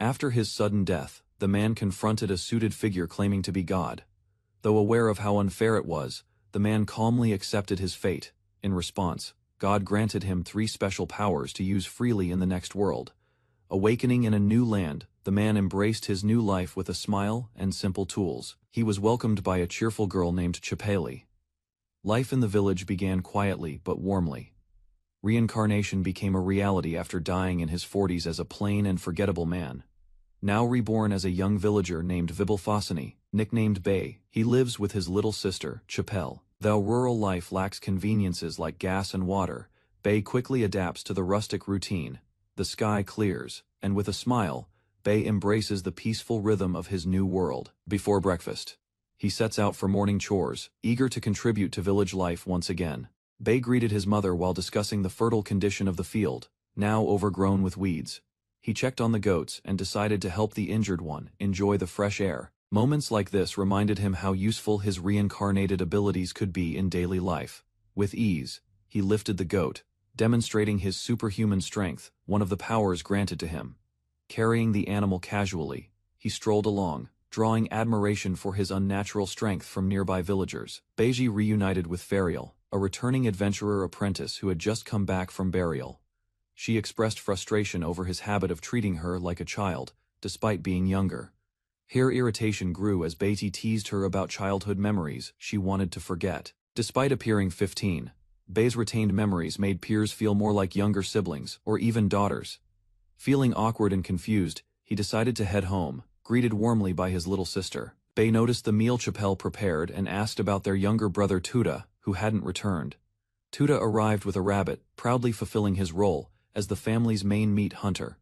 After his sudden death, the man confronted a suited figure claiming to be God. Though aware of how unfair it was, the man calmly accepted his fate. In response, God granted him 3 special powers to use freely in the next world. Awakening in a new land, the man embraced his new life with a smile and simple tools. He was welcomed by a cheerful girl named Chapeli. Life in the village began quietly but warmly. Reincarnation became a reality after dying in his 40s as a plain and forgettable man. Now reborn as a young villager named Vibalfasani, nicknamed Bay, he lives with his little sister, Chapel. Though rural life lacks conveniences like gas and water, Bay quickly adapts to the rustic routine. The sky clears, and with a smile, Bay embraces the peaceful rhythm of his new world. Before breakfast, he sets out for morning chores, eager to contribute to village life once again. Bay greeted his mother while discussing the fertile condition of the field, now overgrown with weeds. He checked on the goats and decided to help the injured one enjoy the fresh air. Moments like this reminded him how useful his reincarnated abilities could be in daily life. With ease, he lifted the goat, demonstrating his superhuman strength, one of the powers granted to him. Carrying the animal casually, he strolled along, drawing admiration for his unnatural strength from nearby villagers. Beiji reunited with Ferial, a returning adventurer apprentice who had just come back from burial. She expressed frustration over his habit of treating her like a child, despite being younger. Her irritation grew as Beiji teased her about childhood memories she wanted to forget. Despite appearing 15, Bei's retained memories made peers feel more like younger siblings, or even daughters. Feeling awkward and confused, he decided to head home, greeted warmly by his little sister. Bei noticed the meal Chapel prepared and asked about their younger brother Tuta, who hadn't returned. Tuta arrived with a rabbit, proudly fulfilling his role as the family's main meat hunter.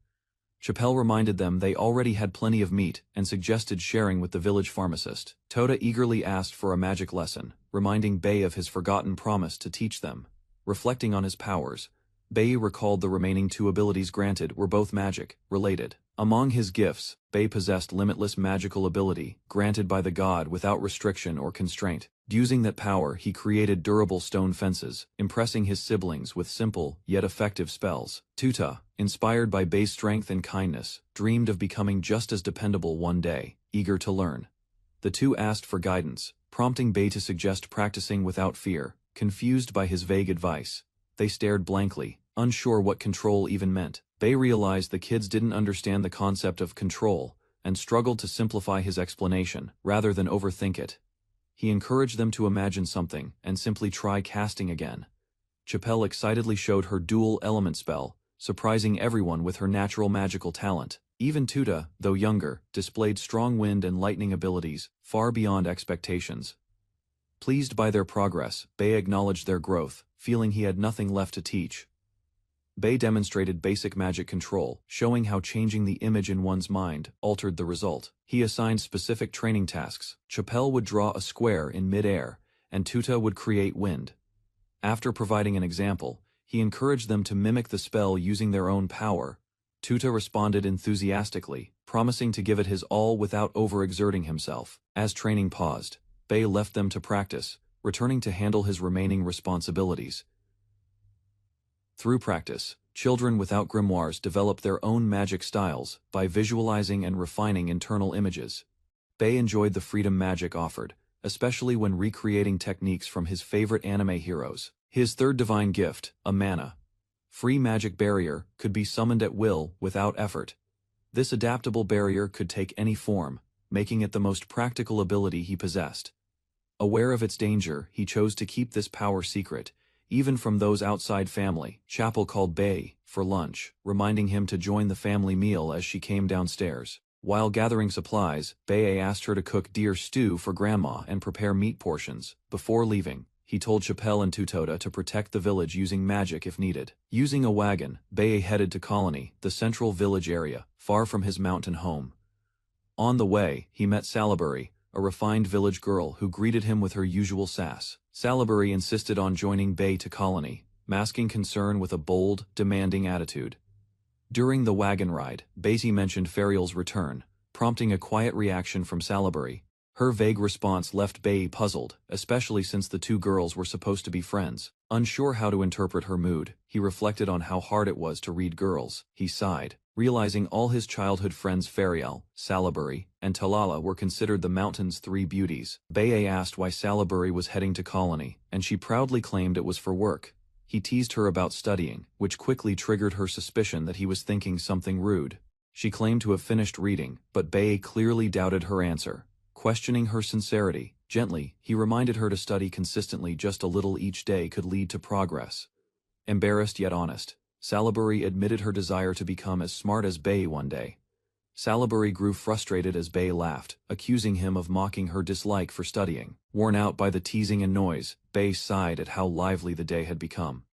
Chapel reminded them they already had plenty of meat and suggested sharing with the village pharmacist. Tuta eagerly asked for a magic lesson, reminding Bei of his forgotten promise to teach them. Reflecting on his powers, Bei recalled the remaining 2 abilities granted were both magic-related. Among his gifts, Bei possessed limitless magical ability, granted by the god without restriction or constraint. Using that power, he created durable stone fences, impressing his siblings with simple, yet effective spells. Tuta, inspired by Bei's strength and kindness, dreamed of becoming just as dependable one day, eager to learn. The 2 asked for guidance, prompting Bei to suggest practicing without fear. Confused by his vague advice, they stared blankly, unsure what control even meant. Bei realized the kids didn't understand the concept of control, and struggled to simplify his explanation, rather than overthink it. He encouraged them to imagine something, and simply try casting again. Chapel excitedly showed her dual element spell, surprising everyone with her natural magical talent. Even Tuta, though younger, displayed strong wind and lightning abilities, far beyond expectations. Pleased by their progress, Bei acknowledged their growth, feeling he had nothing left to teach. Bei demonstrated basic magic control, showing how changing the image in one's mind altered the result. He assigned specific training tasks. Chapel would draw a square in mid-air, and Tuta would create wind. After providing an example, he encouraged them to mimic the spell using their own power. Tuta responded enthusiastically, promising to give it his all without overexerting himself. As training paused, Bei left them to practice, returning to handle his remaining responsibilities. Through practice, children without grimoires develop their own magic styles by visualizing and refining internal images. Bei enjoyed the freedom magic offered, especially when recreating techniques from his favorite anime heroes. His 3rd divine gift, a mana-free magic barrier, could be summoned at will without effort. This adaptable barrier could take any form, making it the most practical ability he possessed. Aware of its danger, he chose to keep this power secret, even from those outside family. Chapel called Bei for lunch, reminding him to join the family meal as she came downstairs. While gathering supplies, Bei asked her to cook deer stew for Grandma and prepare meat portions. Before leaving, he told Chapel and Tutoda to protect the village using magic if needed. Using a wagon, Bei headed to Colony, the central village area, far from his mountain home. On the way, he met Salaberry, a refined village girl who greeted him with her usual sass. Salaberry insisted on joining Bei to Colony, masking concern with a bold, demanding attitude. During the wagon ride, Beiji mentioned Ferial's return, prompting a quiet reaction from Salaberry. Her vague response left Bei puzzled, especially since the 2 girls were supposed to be friends. Unsure how to interpret her mood, he reflected on how hard it was to read girls. He sighed. Realizing all his childhood friends Fariel, Salaberry, and Talala were considered the mountain's three beauties, Bae asked why Salaberry was heading to colony, and she proudly claimed it was for work. He teased her about studying, which quickly triggered her suspicion that he was thinking something rude. She claimed to have finished reading, but Bae clearly doubted her answer. Questioning her sincerity, gently, he reminded her to study consistently. Just a little each day could lead to progress. Embarrassed yet honest, Salaberry admitted her desire to become as smart as Bae one day. Salaberry grew frustrated as Bae laughed, accusing him of mocking her dislike for studying. Worn out by the teasing and noise, Bae sighed at how lively the day had become.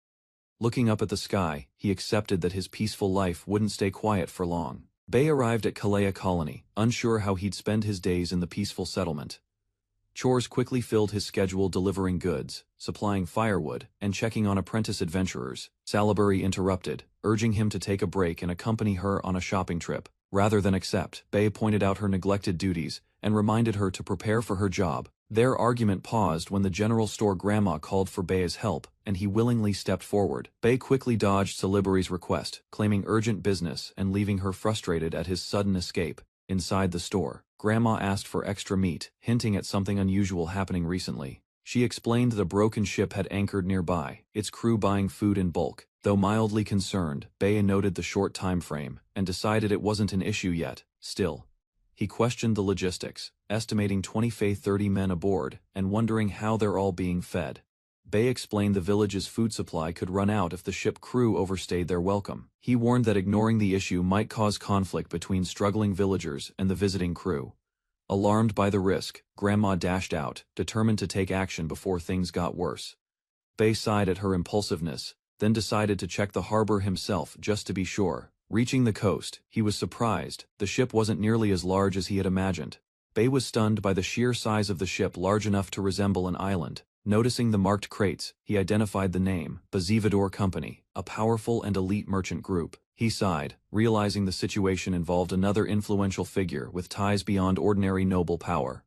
Looking up at the sky, he accepted that his peaceful life wouldn't stay quiet for long. Bae arrived at Kalea Colony, unsure how he'd spend his days in the peaceful settlement. Chores quickly filled his schedule, delivering goods, supplying firewood, and checking on apprentice adventurers. Salaberry interrupted, urging him to take a break and accompany her on a shopping trip. Rather than accept, Bae pointed out her neglected duties and reminded her to prepare for her job. Their argument paused when the general store grandma called for Bae's help, and he willingly stepped forward. Bae quickly dodged Salaberry's request, claiming urgent business and leaving her frustrated at his sudden escape. Inside the store, Grandma asked for extra meat, hinting at something unusual happening recently. She explained that a broken ship had anchored nearby, its crew buying food in bulk. Though mildly concerned, Bae noted the short time frame and decided it wasn't an issue yet. Still, he questioned the logistics, estimating 30 men aboard and wondering how they're all being fed. Bae explained the village's food supply could run out if the ship crew overstayed their welcome. He warned that ignoring the issue might cause conflict between struggling villagers and the visiting crew. Alarmed by the risk, Grandma dashed out, determined to take action before things got worse. Bae sighed at her impulsiveness, then decided to check the harbor himself just to be sure. Reaching the coast, he was surprised. The ship wasn't nearly as large as he had imagined. Bae was stunned by the sheer size of the ship, large enough to resemble an island. Noticing the marked crates, he identified the name, Bazivador Company, a powerful and elite merchant group. He sighed, realizing the situation involved another influential figure with ties beyond ordinary noble power.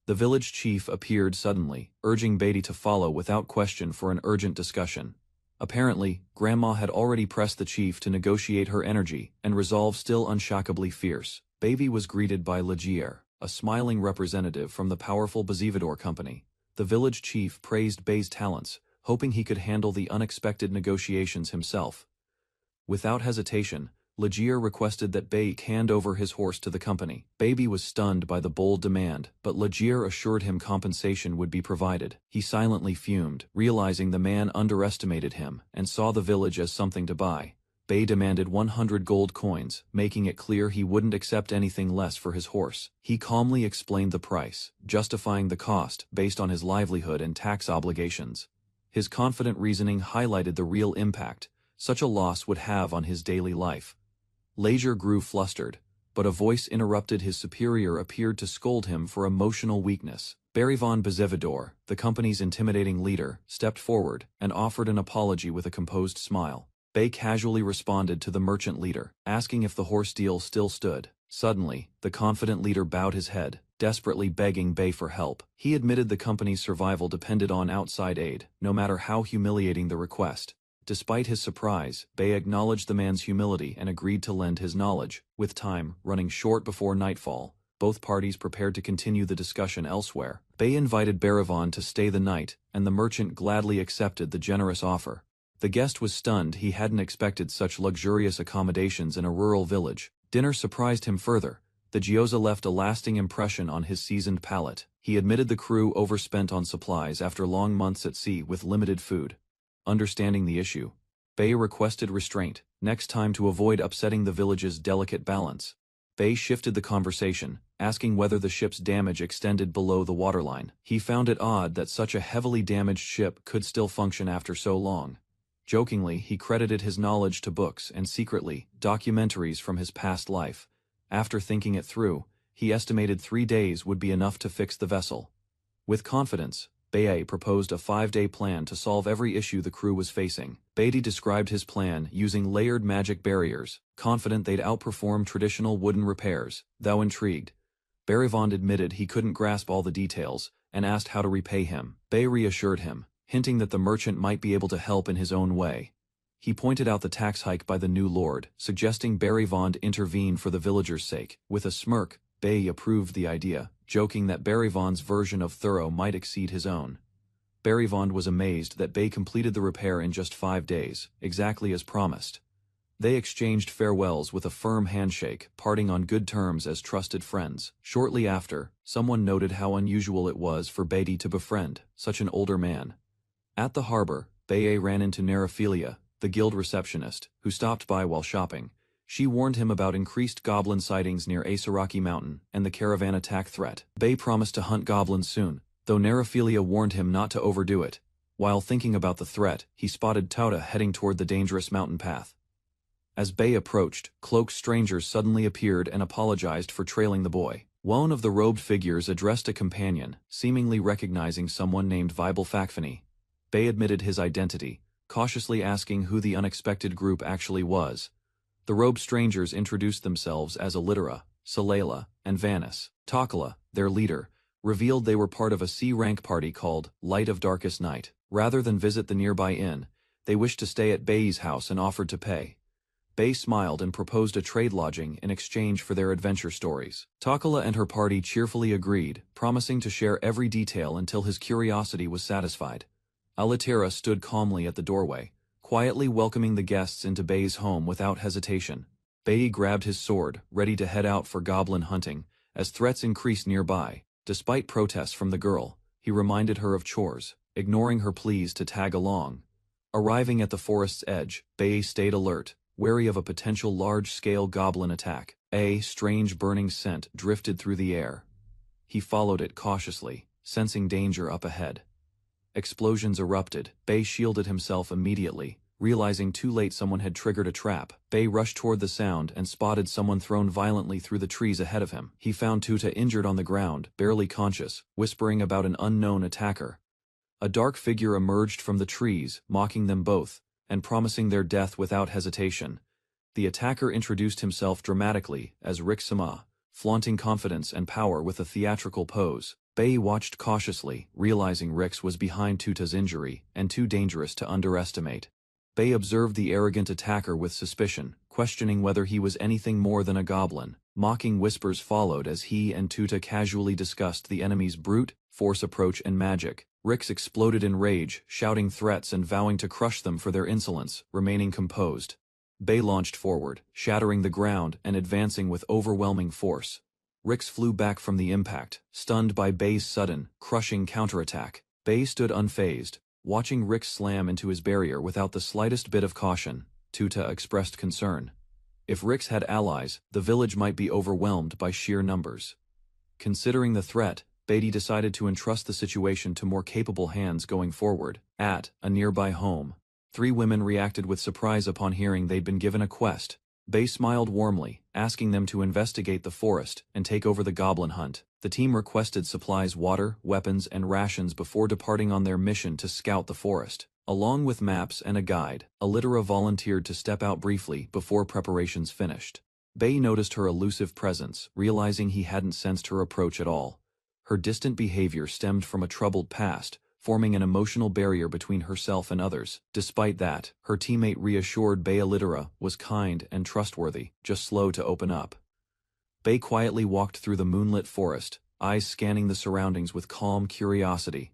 The village chief appeared suddenly, urging Bae to follow without question for an urgent discussion. Apparently, Grandma had already pressed the chief to negotiate her energy and resolve still unshackably fierce. Bae was greeted by Legier, a smiling representative from the powerful Bazivador Company. The village chief praised Bae's talents, hoping he could handle the unexpected negotiations himself. Without hesitation, Legier requested that Bae hand over his horse to the company. Bae was stunned by the bold demand, but Legier assured him compensation would be provided. He silently fumed, realizing the man underestimated him and saw the village as something to buy. Bae demanded 100 gold coins, making it clear he wouldn't accept anything less for his horse. He calmly explained the price, justifying the cost based on his livelihood and tax obligations. His confident reasoning highlighted the real impact such a loss would have on his daily life. Legier grew flustered, but a voice interrupted. His superior appeared to scold him for emotional weakness. Barryvon Bazivador, the company's intimidating leader, stepped forward and offered an apology with a composed smile. Bae casually responded to the merchant leader, asking if the horse deal still stood. Suddenly, the confident leader bowed his head, desperately begging Bae for help. He admitted the company's survival depended on outside aid, no matter how humiliating the request. Despite his surprise, Bae acknowledged the man's humility and agreed to lend his knowledge. With time running short before nightfall, both parties prepared to continue the discussion elsewhere. Bae invited Barivon to stay the night, and the merchant gladly accepted the generous offer. The guest was stunned. He hadn't expected such luxurious accommodations in a rural village. Dinner surprised him further. The gyoza left a lasting impression on his seasoned palate. He admitted the crew overspent on supplies after long months at sea with limited food. Understanding the issue, Bae requested restraint, next time to avoid upsetting the village's delicate balance. Bae shifted the conversation, asking whether the ship's damage extended below the waterline. He found it odd that such a heavily damaged ship could still function after so long. Jokingly, he credited his knowledge to books and secretly, documentaries from his past life. After thinking it through, he estimated 3 days would be enough to fix the vessel. With confidence, Bae proposed a 5-day plan to solve every issue the crew was facing. Bae described his plan using layered magic barriers, confident they'd outperform traditional wooden repairs. Though intrigued, Barivon admitted he couldn't grasp all the details and asked how to repay him. Bae reassured him, hinting that the merchant might be able to help in his own way. He pointed out the tax hike by the new lord, suggesting Berryvond intervene for the villagers' sake. With a smirk, Bay approved the idea, joking that Berryvond's version of thorough might exceed his own. Berryvond was amazed that Bay completed the repair in just 5 days, exactly as promised. They exchanged farewells with a firm handshake, parting on good terms as trusted friends. Shortly after, someone noted how unusual it was for Beatty to befriend such an older man. At the harbor, Bae ran into Nerephilia, the guild receptionist, who stopped by while shopping. She warned him about increased goblin sightings near Asaraki Mountain and the caravan attack threat. Bae promised to hunt goblins soon, though Nerephilia warned him not to overdo it. While thinking about the threat, he spotted Tauta heading toward the dangerous mountain path. As Bay approached, cloaked strangers suddenly appeared and apologized for trailing the boy. One of the robed figures addressed a companion, seemingly recognizing someone named Vibel Fakfani. Bay admitted his identity, cautiously asking who the unexpected group actually was. The robed strangers introduced themselves as Allitera, Salela, and Vanis. Takala, their leader, revealed they were part of a C-rank party called Light of Darkest Night. Rather than visit the nearby inn, they wished to stay at Bay's house and offered to pay. Bay smiled and proposed a trade lodging in exchange for their adventure stories. Takala and her party cheerfully agreed, promising to share every detail until his curiosity was satisfied. Allitera stood calmly at the doorway, quietly welcoming the guests into Bay's home without hesitation. Bay grabbed his sword, ready to head out for goblin hunting, as threats increased nearby. Despite protests from the girl, he reminded her of chores, ignoring her pleas to tag along. Arriving at the forest's edge, Bay stayed alert, wary of a potential large-scale goblin attack. A strange burning scent drifted through the air. He followed it cautiously, sensing danger up ahead. Explosions erupted. Bay shielded himself immediately, realizing too late someone had triggered a trap. Bay rushed toward the sound and spotted someone thrown violently through the trees ahead of him. He found Tuta injured on the ground, barely conscious, whispering about an unknown attacker. A dark figure emerged from the trees, mocking them both, and promising their death without hesitation. The attacker introduced himself dramatically as Rick Sama, flaunting confidence and power with a theatrical pose. Bay watched cautiously, realizing Rix was behind Tuta's injury and too dangerous to underestimate. Bay observed the arrogant attacker with suspicion, questioning whether he was anything more than a goblin. Mocking whispers followed as he and Tuta casually discussed the enemy's brute force approach and magic. Rix exploded in rage, shouting threats and vowing to crush them for their insolence, remaining composed. Bay launched forward, shattering the ground and advancing with overwhelming force. Rix flew back from the impact, stunned by Bay's sudden, crushing counterattack. Bay stood unfazed, watching Rix slam into his barrier without the slightest bit of caution. Tuta expressed concern. If Rix had allies, the village might be overwhelmed by sheer numbers. Considering the threat, Beatty decided to entrust the situation to more capable hands going forward. At a nearby home, 3 women reacted with surprise upon hearing they'd been given a quest. Bay smiled warmly, asking them to investigate the forest and take over the goblin hunt. The team requested supplies, water, weapons, and rations before departing on their mission to scout the forest. Along with maps and a guide, Allitera volunteered to step out briefly before preparations finished. Bay noticed her elusive presence, realizing he hadn't sensed her approach at all. Her distant behavior stemmed from a troubled past, forming an emotional barrier between herself and others. Despite that, her teammate reassured Bay Allitera was kind and trustworthy, just slow to open up. Bay quietly walked through the moonlit forest, eyes scanning the surroundings with calm curiosity.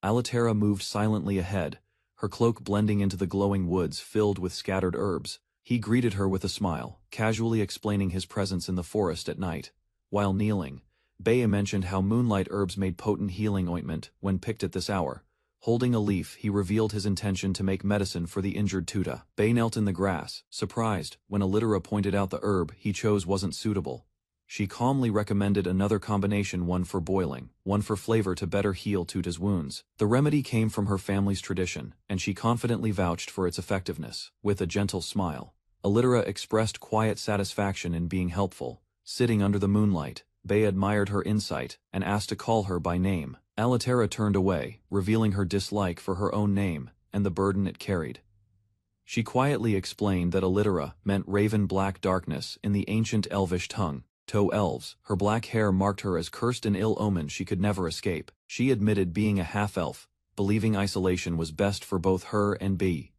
Allitera moved silently ahead, her cloak blending into the glowing woods filled with scattered herbs. He greeted her with a smile, casually explaining his presence in the forest at night. While kneeling, Bay mentioned how moonlight herbs made potent healing ointment when picked at this hour. Holding a leaf, he revealed his intention to make medicine for the injured Tuta. Bay knelt in the grass, surprised, when Allitera pointed out the herb he chose wasn't suitable. She calmly recommended another combination, one for boiling, one for flavor to better heal Tuta's wounds. The remedy came from her family's tradition, and she confidently vouched for its effectiveness. With a gentle smile, Allitera expressed quiet satisfaction in being helpful. Sitting under the moonlight, Bay admired her insight and asked to call her by name. Allitera turned away, revealing her dislike for her own name and the burden it carried. She quietly explained that Allitera meant raven black darkness in the ancient elvish tongue. To elves, her black hair marked her as cursed and ill omen she could never escape. She admitted being a half-elf, believing isolation was best for both her and Bay.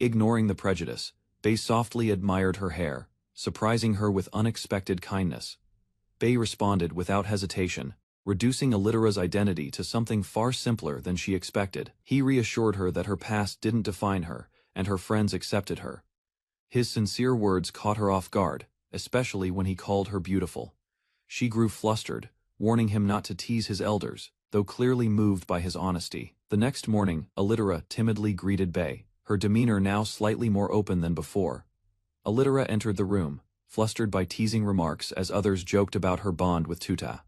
Ignoring the prejudice, Bei softly admired her hair, surprising her with unexpected kindness. Bei responded without hesitation, reducing Allitera's identity to something far simpler than she expected. He reassured her that her past didn't define her, and her friends accepted her. His sincere words caught her off guard, especially when he called her beautiful. She grew flustered, warning him not to tease his elders, though clearly moved by his honesty. The next morning, Allitera timidly greeted Bei, her demeanor now slightly more open than before. Allitera entered the room, flustered by teasing remarks as others joked about her bond with Tuta.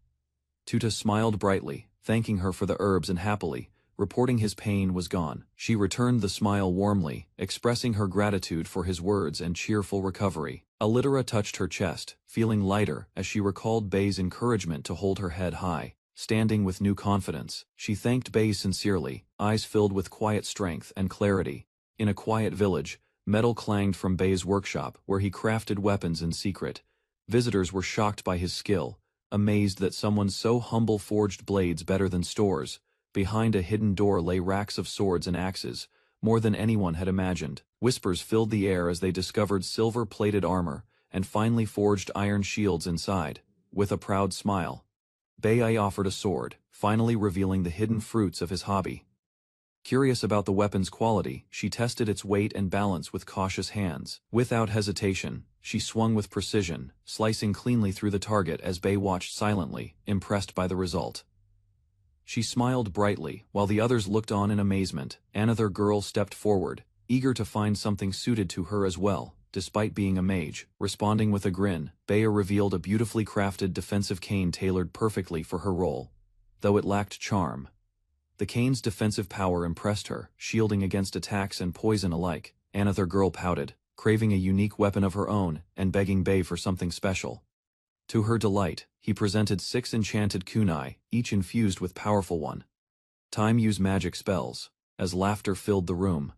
Tuta smiled brightly, thanking her for the herbs and happily, reporting his pain was gone. She returned the smile warmly, expressing her gratitude for his words and cheerful recovery. Allitera touched her chest, feeling lighter as she recalled Bei's encouragement to hold her head high. Standing with new confidence, she thanked Bei sincerely, eyes filled with quiet strength and clarity. In a quiet village, metal clanged from Bei's workshop where he crafted weapons in secret. Visitors were shocked by his skill, amazed that someone so humble forged blades better than stores. Behind a hidden door lay racks of swords and axes, more than anyone had imagined. Whispers filled the air as they discovered silver-plated armor and finely forged iron shields inside. With a proud smile, Bei offered a sword, finally revealing the hidden fruits of his hobby. Curious about the weapon's quality, she tested its weight and balance with cautious hands. Without hesitation, she swung with precision, slicing cleanly through the target as Bei watched silently, impressed by the result. She smiled brightly, while the others looked on in amazement. Another girl stepped forward, eager to find something suited to her as well. Despite being a mage, responding with a grin, Bei revealed a beautifully crafted defensive cane tailored perfectly for her role. Though it lacked charm, the cane's defensive power impressed her, shielding against attacks and poison alike. Another girl pouted, craving a unique weapon of her own and begging Bei for something special. To her delight, he presented 6 enchanted kunai, each infused with powerful time-use magic spells. As laughter filled the room,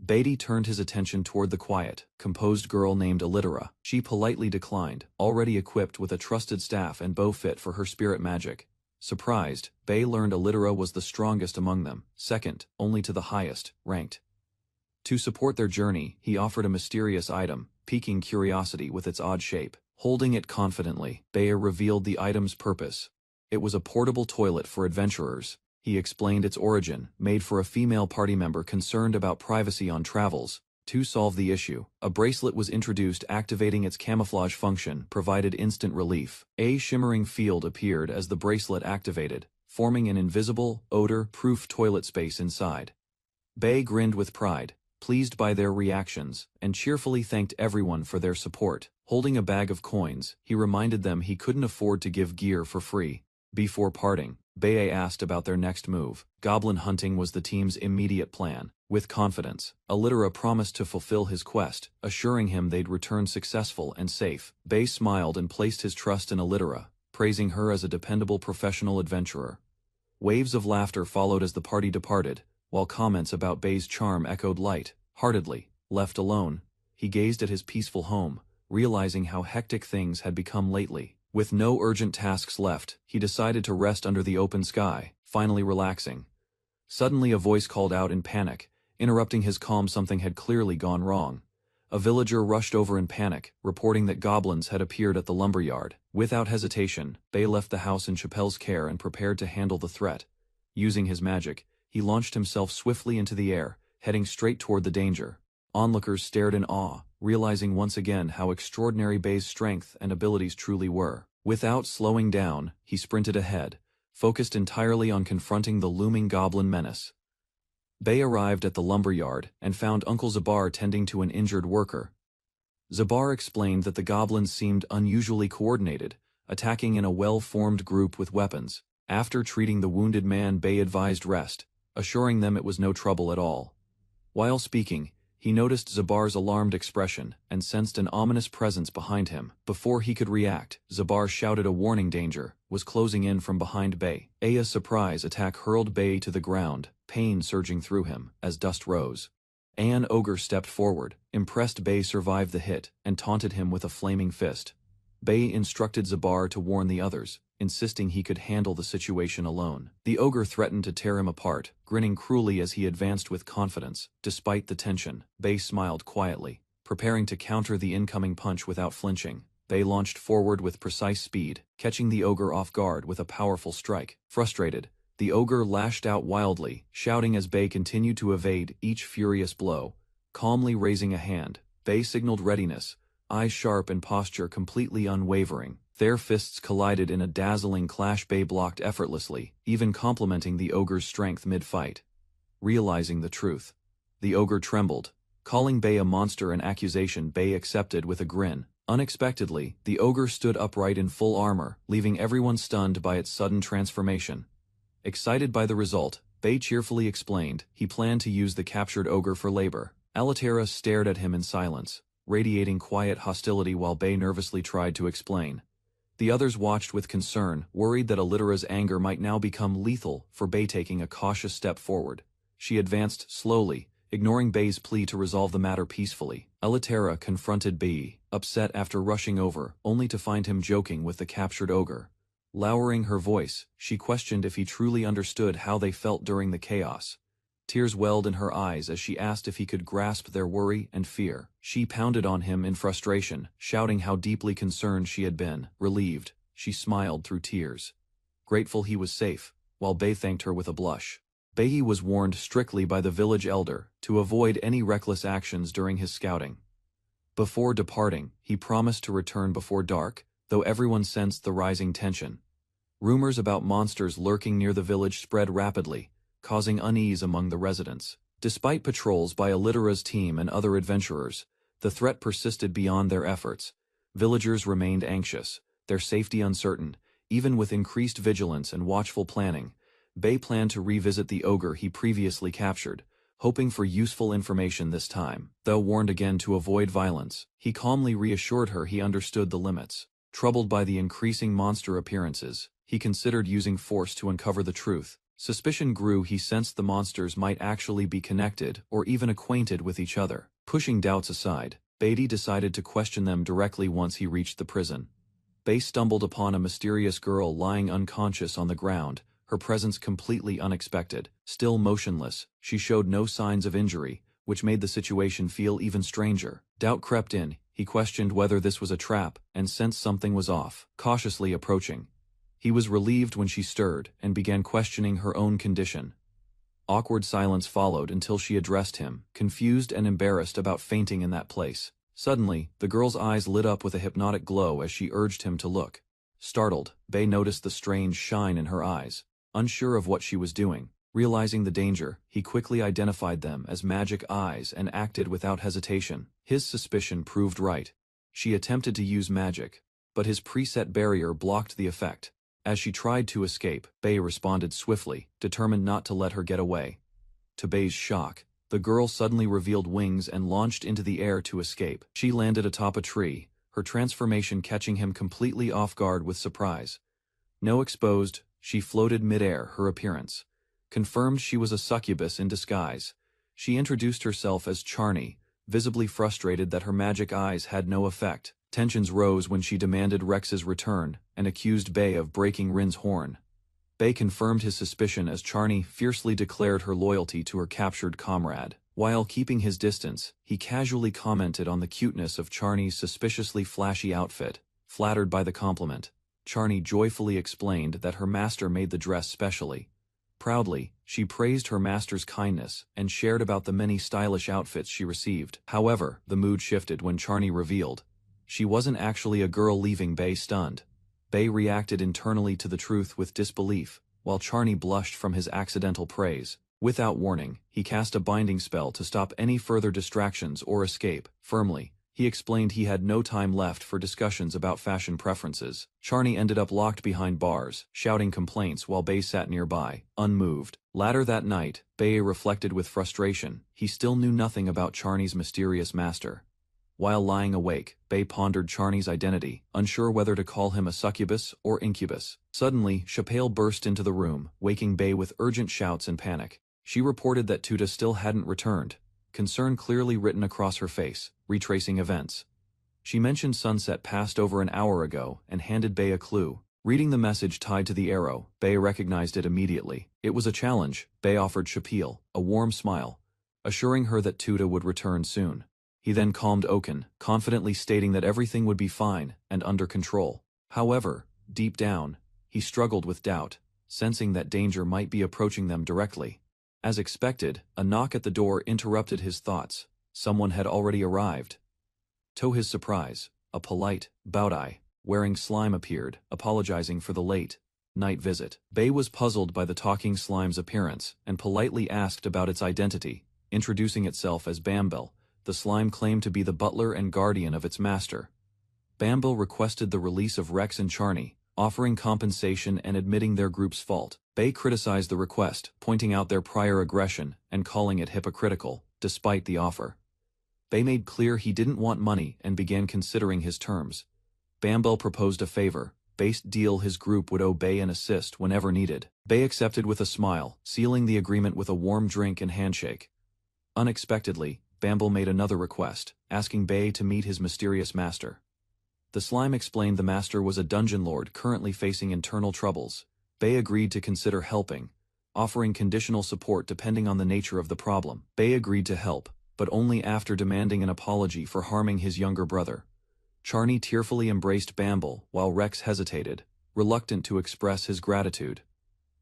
Beatty turned his attention toward the quiet, composed girl named Allitera. She politely declined, already equipped with a trusted staff and bow fit for her spirit magic. Surprised, Bei learned Allitera was the strongest among them, second only to the highest ranked. To support their journey, he offered a mysterious item, piquing curiosity with its odd shape. Holding it confidently, Bei revealed the item's purpose. It was a portable toilet for adventurers. He explained its origin, made for a female party member concerned about privacy on travels. To solve the issue, a bracelet was introduced activating its camouflage function, provided instant relief. A shimmering field appeared as the bracelet activated, forming an invisible, odor-proof toilet space inside. Bei grinned with pride, pleased by their reactions, and cheerfully thanked everyone for their support. Holding a bag of coins, he reminded them he couldn't afford to give gear for free. Before parting, Bei asked about their next move. Goblin hunting was the team's immediate plan. With confidence, Allitera promised to fulfill his quest, assuring him they'd return successful and safe. Bei smiled and placed his trust in Allitera, praising her as a dependable professional adventurer. Waves of laughter followed as the party departed, while comments about Bei's charm echoed light-heartedly. Left alone, he gazed at his peaceful home, realizing how hectic things had become lately. With no urgent tasks left, he decided to rest under the open sky, finally relaxing. Suddenly a voice called out in panic, interrupting his calm. Something had clearly gone wrong. A villager rushed over in panic, reporting that goblins had appeared at the lumberyard. Without hesitation, Bei left the house in Chappelle's care and prepared to handle the threat. Using his magic, he launched himself swiftly into the air, heading straight toward the danger. Onlookers stared in awe, realizing once again how extraordinary Bei's strength and abilities truly were. Without slowing down, he sprinted ahead, focused entirely on confronting the looming goblin menace. Bei arrived at the lumberyard and found Uncle Zabar tending to an injured worker. Zabar explained that the goblins seemed unusually coordinated, attacking in a well-formed group with weapons. After treating the wounded man, Bei advised rest, assuring them it was no trouble at all. While speaking, he noticed Zabar's alarmed expression and sensed an ominous presence behind him. Before he could react, Zabar shouted a warning. Danger was closing in from behind Bei. Aya's surprise attack hurled Bei to the ground, pain surging through him as dust rose. An ogre stepped forward, impressed Bei survived the hit, and taunted him with a flaming fist. Bei instructed Zabar to warn the others, insisting he could handle the situation alone. The ogre threatened to tear him apart, grinning cruelly as he advanced with confidence. Despite the tension, Bei smiled quietly, preparing to counter the incoming punch without flinching. Bei launched forward with precise speed, catching the ogre off guard with a powerful strike. Frustrated, the ogre lashed out wildly, shouting as Bei continued to evade each furious blow. Calmly raising a hand, Bei signaled readiness, eyes sharp and posture completely unwavering. Their fists collided in a dazzling clash. Bei blocked effortlessly, even complementing the ogre's strength mid-fight. Realizing the truth, the ogre trembled. Calling Bei a monster, an accusation Bei accepted with a grin. Unexpectedly, the ogre stood upright in full armor, leaving everyone stunned by its sudden transformation. Excited by the result, Bei cheerfully explained he planned to use the captured ogre for labor. Alitera stared at him in silence, radiating quiet hostility while Bei nervously tried to explain. The others watched with concern, worried that Alitera's anger might now become lethal for Bei. Taking a cautious step forward, she advanced slowly, ignoring Bei's plea to resolve the matter peacefully. Alitera confronted Bei, upset after rushing over, only to find him joking with the captured ogre. Lowering her voice, she questioned if he truly understood how they felt during the chaos. Tears welled in her eyes as she asked if he could grasp their worry and fear. She pounded on him in frustration, shouting how deeply concerned she had been. Relieved, she smiled through tears, grateful he was safe, while Bei thanked her with a blush. Bei was warned strictly by the village elder to avoid any reckless actions during his scouting. Before departing, he promised to return before dark, though everyone sensed the rising tension. Rumors about monsters lurking near the village spread rapidly, causing unease among the residents. Despite patrols by Alitera's team and other adventurers, the threat persisted beyond their efforts. Villagers remained anxious, their safety uncertain. Even with increased vigilance and watchful planning, Bei planned to revisit the ogre he previously captured, hoping for useful information this time. Though warned again to avoid violence, he calmly reassured her he understood the limits. Troubled by the increasing monster appearances, he considered using force to uncover the truth. Suspicion grew. He sensed the monsters might actually be connected or even acquainted with each other. Pushing doubts aside, Bei decided to question them directly once he reached the prison. Bei stumbled upon a mysterious girl lying unconscious on the ground, her presence completely unexpected. Still motionless, she showed no signs of injury, which made the situation feel even stranger. Doubt crept in. He questioned whether this was a trap and sensed something was off. Cautiously approaching, he was relieved when she stirred and began questioning her own condition. Awkward silence followed until she addressed him, confused and embarrassed about fainting in that place. Suddenly, the girl's eyes lit up with a hypnotic glow as she urged him to look. Startled, Bei noticed the strange shine in her eyes. Unsure of what she was doing, realizing the danger, he quickly identified them as magic eyes and acted without hesitation. His suspicion proved right. She attempted to use magic, but his preset barrier blocked the effect. As she tried to escape, Bei responded swiftly, determined not to let her get away. To Bei's shock, the girl suddenly revealed wings and launched into the air to escape. She landed atop a tree, her transformation catching him completely off guard with surprise. No exposed, she floated mid-air. Her appearance confirmed she was a succubus in disguise. She introduced herself as Charny, visibly frustrated that her magic eyes had no effect. Tensions rose when she demanded Rex's return and accused Bei of breaking Rin's horn. Bei confirmed his suspicion as Charny fiercely declared her loyalty to her captured comrade. While keeping his distance, he casually commented on the cuteness of Charny's suspiciously flashy outfit. Flattered by the compliment, Charny joyfully explained that her master made the dress specially. Proudly, she praised her master's kindness and shared about the many stylish outfits she received. However, the mood shifted when Charny revealed she wasn't actually a girl, leaving Bei stunned. Bei reacted internally to the truth with disbelief, while Charny blushed from his accidental praise. Without warning, he cast a binding spell to stop any further distractions or escape. Firmly, he explained he had no time left for discussions about fashion preferences. Charny ended up locked behind bars, shouting complaints while Bei sat nearby, unmoved. Later that night, Bei reflected with frustration. He still knew nothing about Charny's mysterious master. While lying awake, Bei pondered Charny's identity, unsure whether to call him a succubus or incubus. Suddenly, Chappelle burst into the room, waking Bei with urgent shouts and panic. She reported that Tuta still hadn't returned, concern clearly written across her face, retracing events. She mentioned sunset passed over an hour ago and handed Bei a clue. Reading the message tied to the arrow, Bei recognized it immediately. It was a challenge. Bei offered Shapil a warm smile, assuring her that Tuta would return soon. He then calmed Oken, confidently stating that everything would be fine and under control. However, deep down, he struggled with doubt, sensing that danger might be approaching them directly. As expected, a knock at the door interrupted his thoughts. Someone had already arrived. To his surprise, a polite, Baudai, wearing slime appeared, apologizing for the late night visit. Bei was puzzled by the talking slime's appearance and politely asked about its identity. Introducing itself as Bambil, the slime claimed to be the butler and guardian of its master. Bambil requested the release of Rex and Charney, offering compensation and admitting their group's fault. Bei criticized the request, pointing out their prior aggression and calling it hypocritical, despite the offer. Bei made clear he didn't want money and began considering his terms. Bambil proposed a favor, based deal his group would obey and assist whenever needed. Bei accepted with a smile, sealing the agreement with a warm drink and handshake. Unexpectedly, Bambil made another request, asking Bei to meet his mysterious master. The slime explained the master was a dungeon lord currently facing internal troubles. Bei agreed to consider helping, offering conditional support depending on the nature of the problem. Bei agreed to help, but only after demanding an apology for harming his younger brother. Charney tearfully embraced Bambil, while Rex hesitated, reluctant to express his gratitude.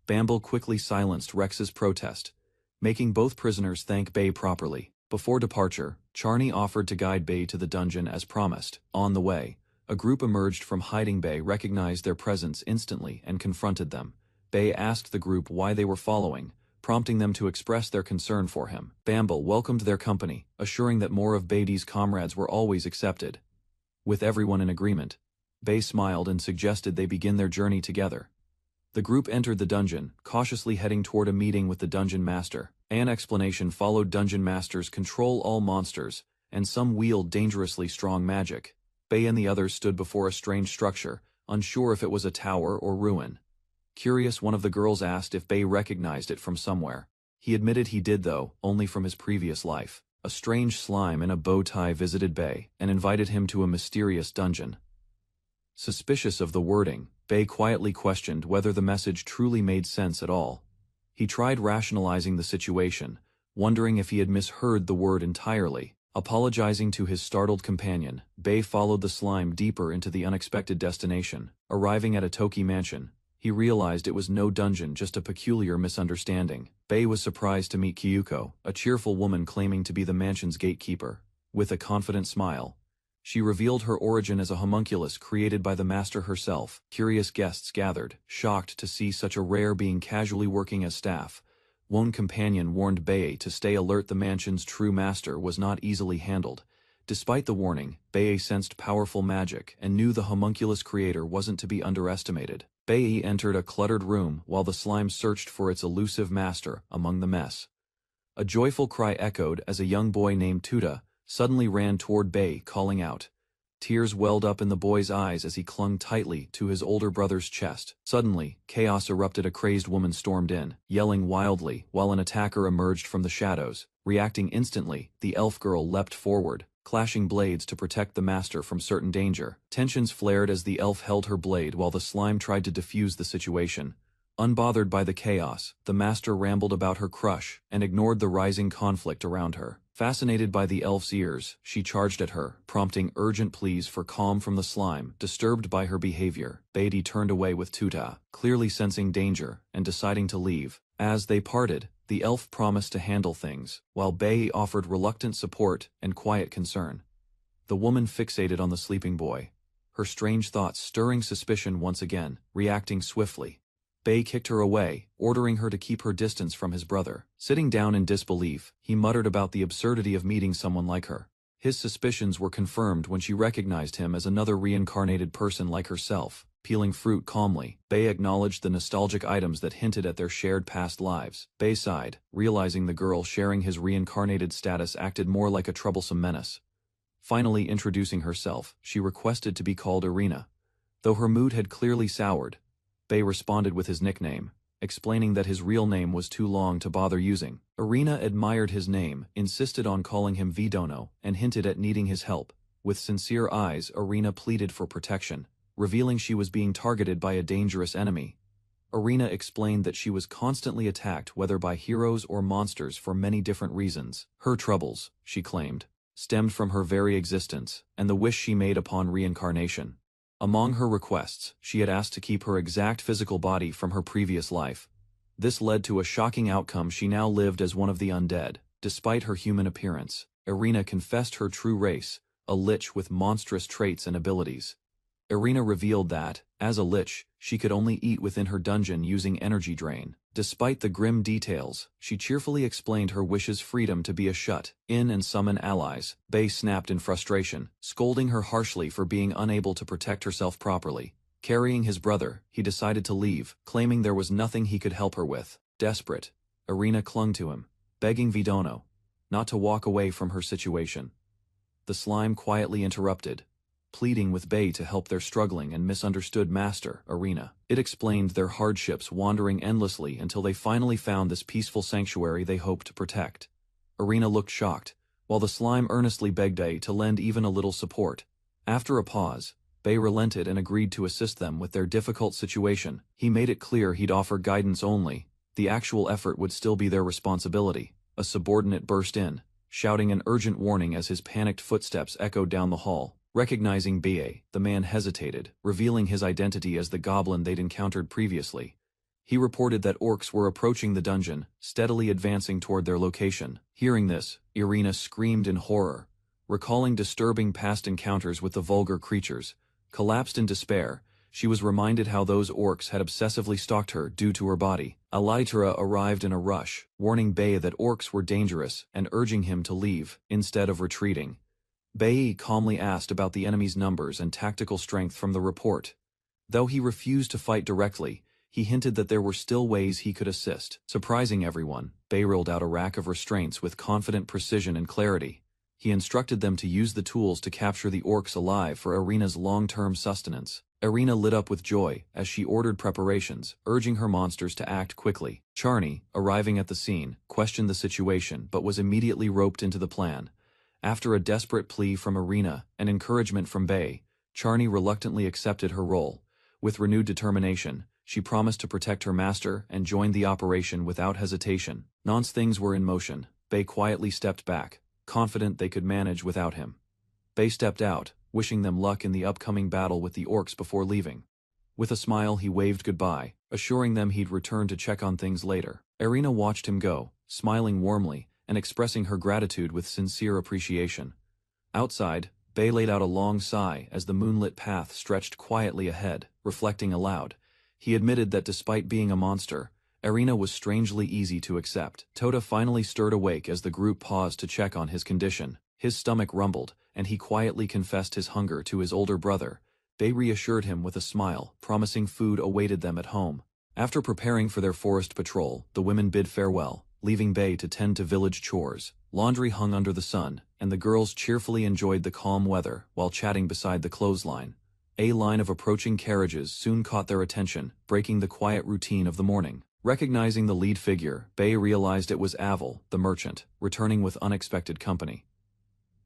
Bambil quickly silenced Rex's protest, making both prisoners thank Bei properly. Before departure, Charney offered to guide Bei to the dungeon as promised. On the way, a group emerged from hiding. Bei recognized their presence instantly and confronted them. Bei asked the group why they were following, prompting them to express their concern for him. Bambil welcomed their company, assuring that more of Bei's comrades were always accepted. With everyone in agreement, Bei smiled and suggested they begin their journey together. The group entered the dungeon, cautiously heading toward a meeting with the dungeon master. An explanation followed. Dungeon masters control all monsters, and some wield dangerously strong magic. Bei and the others stood before a strange structure, unsure if it was a tower or ruin. Curious, one of the girls asked if Bei recognized it from somewhere. He admitted he did, though, only from his previous life. A strange slime in a bow tie visited Bei and invited him to a mysterious dungeon. Suspicious of the wording, Bei quietly questioned whether the message truly made sense at all. He tried rationalizing the situation, wondering if he had misheard the word entirely. Apologizing to his startled companion, Bei followed the slime deeper into the unexpected destination. Arriving at a Toki mansion, he realized it was no dungeon, just a peculiar misunderstanding. Bei was surprised to meet Kyuko, a cheerful woman claiming to be the mansion's gatekeeper. With a confident smile, she revealed her origin as a homunculus created by the master herself. Curious guests gathered, shocked to see such a rare being casually working as staff. One companion warned Bei to stay alert. The mansion's true master was not easily handled. Despite the warning, Bei sensed powerful magic and knew the homunculus creator wasn't to be underestimated. Bei entered a cluttered room while the slime searched for its elusive master among the mess. A joyful cry echoed as a young boy named Tuta suddenly ran toward Bei, calling out. Tears welled up in the boy's eyes as he clung tightly to his older brother's chest. Suddenly, chaos erupted. A crazed woman stormed in, yelling wildly, while an attacker emerged from the shadows. Reacting instantly, the elf girl leapt forward, clashing blades to protect the master from certain danger. Tensions flared as the elf held her blade while the slime tried to defuse the situation. Unbothered by the chaos, the master rambled about her crush and ignored the rising conflict around her. Fascinated by the elf's ears, she charged at her, prompting urgent pleas for calm from the slime. Disturbed by her behavior, Bei turned away with Tuta, clearly sensing danger and deciding to leave. As they parted, the elf promised to handle things, while Bei offered reluctant support and quiet concern. The woman fixated on the sleeping boy, her strange thoughts stirring suspicion once again. Reacting swiftly, Bei kicked her away, ordering her to keep her distance from his brother. Sitting down in disbelief, he muttered about the absurdity of meeting someone like her. His suspicions were confirmed when she recognized him as another reincarnated person like herself. Peeling fruit calmly, Bei acknowledged the nostalgic items that hinted at their shared past lives. Bei sighed, realizing the girl sharing his reincarnated status acted more like a troublesome menace. Finally introducing herself, she requested to be called Irina. Though her mood had clearly soured, Bei responded with his nickname, explaining that his real name was too long to bother using. Irina admired his name, insisted on calling him Vidono, and hinted at needing his help. With sincere eyes, Irina pleaded for protection, revealing she was being targeted by a dangerous enemy. Irina explained that she was constantly attacked whether by heroes or monsters for many different reasons. Her troubles, she claimed, stemmed from her very existence and the wish she made upon reincarnation. Among her requests, she had asked to keep her exact physical body from her previous life. This led to a shocking outcome. She now lived as one of the undead. Despite her human appearance, Irina confessed her true race, a lich with monstrous traits and abilities. Irina revealed that, as a lich, she could only eat within her dungeon using energy drain. Despite the grim details, she cheerfully explained her wish's freedom to be a shut-in and summon allies. Bei snapped in frustration, scolding her harshly for being unable to protect herself properly. Carrying his brother, he decided to leave, claiming there was nothing he could help her with. Desperate, Irina clung to him, begging Vidono not to walk away from her situation. The slime quietly interrupted, pleading with Bei to help their struggling and misunderstood master, Irina. It explained their hardships wandering endlessly until they finally found this peaceful sanctuary they hoped to protect. Irina looked shocked, while the slime earnestly begged Bei to lend even a little support. After a pause, Bei relented and agreed to assist them with their difficult situation. He made it clear he'd offer guidance only. The actual effort would still be their responsibility. A subordinate burst in, shouting an urgent warning as his panicked footsteps echoed down the hall. Recognizing Bei, the man hesitated, revealing his identity as the goblin they'd encountered previously. He reported that orcs were approaching the dungeon, steadily advancing toward their location. Hearing this, Irina screamed in horror, recalling disturbing past encounters with the vulgar creatures. Collapsed in despair, she was reminded how those orcs had obsessively stalked her due to her body. Elytra arrived in a rush, warning Bei that orcs were dangerous and urging him to leave, instead of retreating. Bei calmly asked about the enemy's numbers and tactical strength from the report. Though he refused to fight directly, he hinted that there were still ways he could assist. Surprising everyone, Bei rolled out a rack of restraints with confident precision and clarity. He instructed them to use the tools to capture the orcs alive for Irina's long-term sustenance. Irina lit up with joy as she ordered preparations, urging her monsters to act quickly. Charney, arriving at the scene, questioned the situation but was immediately roped into the plan. After a desperate plea from Irina and encouragement from Bei, Charney reluctantly accepted her role. With renewed determination, she promised to protect her master and joined the operation without hesitation. Once things were in motion, Bei quietly stepped back, confident they could manage without him. Bei stepped out, wishing them luck in the upcoming battle with the orcs before leaving. With a smile he waved goodbye, assuring them he'd return to check on things later. Irina watched him go, smiling warmly and expressing her gratitude with sincere appreciation. Outside, Bei laid out a long sigh as the moonlit path stretched quietly ahead, reflecting aloud. He admitted that despite being a monster, Irina was strangely easy to accept. Tota finally stirred awake as the group paused to check on his condition. His stomach rumbled, and he quietly confessed his hunger to his older brother. Bei reassured him with a smile, promising food awaited them at home. After preparing for their forest patrol, the women bid farewell, leaving Bei to tend to village chores. Laundry hung under the sun, and the girls cheerfully enjoyed the calm weather while chatting beside the clothesline. A line of approaching carriages soon caught their attention, breaking the quiet routine of the morning. Recognizing the lead figure, Bei realized it was Avel, the merchant, returning with unexpected company.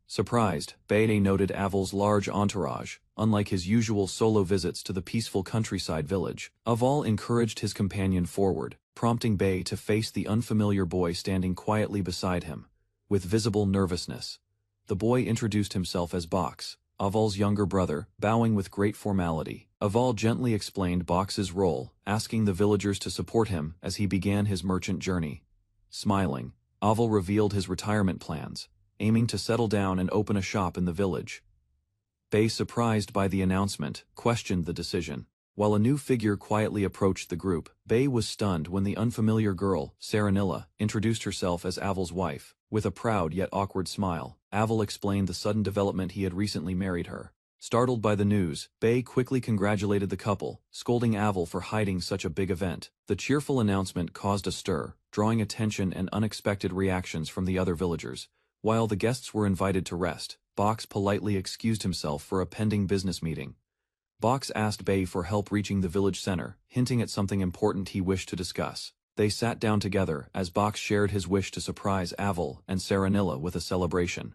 Surprised, Bei noted Avel's large entourage, unlike his usual solo visits to the peaceful countryside village. Avel encouraged his companion forward, prompting Bei to face the unfamiliar boy standing quietly beside him. With visible nervousness, the boy introduced himself as Box, Avel's younger brother, bowing with great formality. Avel gently explained Box's role, asking the villagers to support him as he began his merchant journey. Smiling, Avel revealed his retirement plans, aiming to settle down and open a shop in the village. Bei, surprised by the announcement, questioned the decision. While a new figure quietly approached the group, Bei was stunned when the unfamiliar girl, Serenilla, introduced herself as Avel's wife. With a proud yet awkward smile, Avel explained the sudden development he had recently married her. Startled by the news, Bei quickly congratulated the couple, scolding Avel for hiding such a big event. The cheerful announcement caused a stir, drawing attention and unexpected reactions from the other villagers. While the guests were invited to rest, Box politely excused himself for a pending business meeting. Box asked Bei for help reaching the village center, hinting at something important he wished to discuss. They sat down together as Box shared his wish to surprise Avel and Serenilla with a celebration.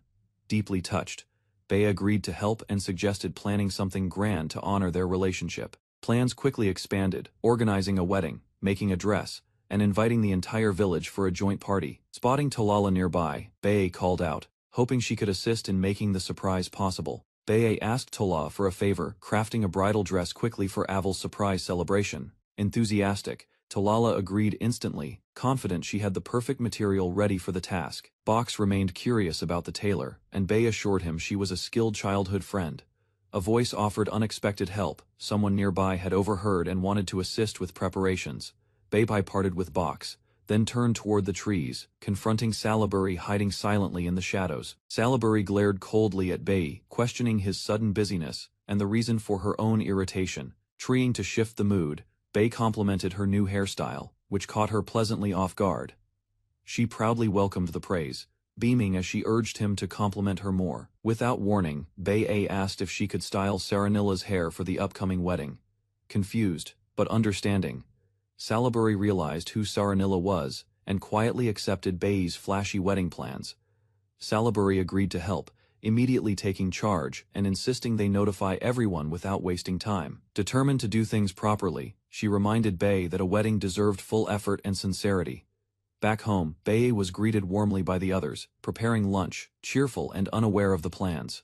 Deeply touched, Bae agreed to help and suggested planning something grand to honor their relationship. Plans quickly expanded, organizing a wedding, making a dress, and inviting the entire village for a joint party. Spotting Talala nearby, Bae called out, hoping she could assist in making the surprise possible. Bae asked Tola for a favor, crafting a bridal dress quickly for Aval's surprise celebration. Enthusiastic, Talala agreed instantly, confident she had the perfect material ready for the task. Box remained curious about the tailor, and Bae assured him she was a skilled childhood friend. A voice offered unexpected help. Someone nearby had overheard and wanted to assist with preparations. Bae parted with Box, then turned toward the trees, confronting Salaberry hiding silently in the shadows. Salaberry glared coldly at Bae, questioning his sudden busyness and the reason for her own irritation. Trying to shift the mood, Bae complimented her new hairstyle, which caught her pleasantly off guard. She proudly welcomed the praise, beaming as she urged him to compliment her more. Without warning, Bae asked if she could style Saranilla's hair for the upcoming wedding. Confused, but understanding, Salaberry realized who Saranilla was and quietly accepted Bae's flashy wedding plans. Salaberry agreed to help, immediately taking charge and insisting they notify everyone without wasting time. Determined to do things properly, she reminded Bae that a wedding deserved full effort and sincerity. Back home, Bae was greeted warmly by the others, preparing lunch, cheerful and unaware of the plans.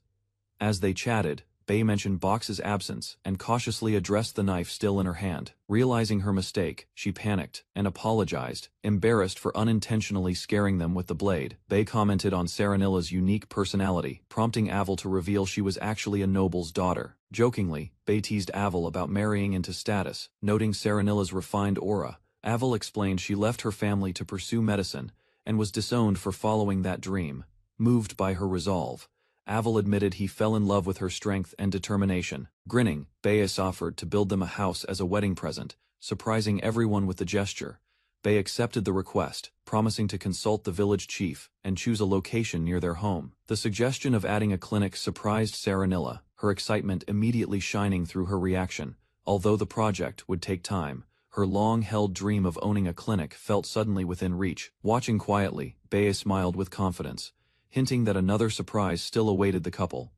As they chatted, Bae mentioned Box's absence and cautiously addressed the knife still in her hand. Realizing her mistake, she panicked and apologized, embarrassed for unintentionally scaring them with the blade. Bae commented on Saranilla's unique personality, prompting Aval to reveal she was actually a noble's daughter. Jokingly, Bae teased Aval about marrying into status, noting Saranilla's refined aura. Aval explained she left her family to pursue medicine and was disowned for following that dream. Moved by her resolve, Aval admitted he fell in love with her strength and determination. Grinning, Bae offered to build them a house as a wedding present, surprising everyone with the gesture. Bae accepted the request, promising to consult the village chief and choose a location near their home. The suggestion of adding a clinic surprised Saranilla, her excitement immediately shining through her reaction. Although the project would take time, her long-held dream of owning a clinic felt suddenly within reach. Watching quietly, Bae smiled with confidence, hinting that another surprise still awaited the couple.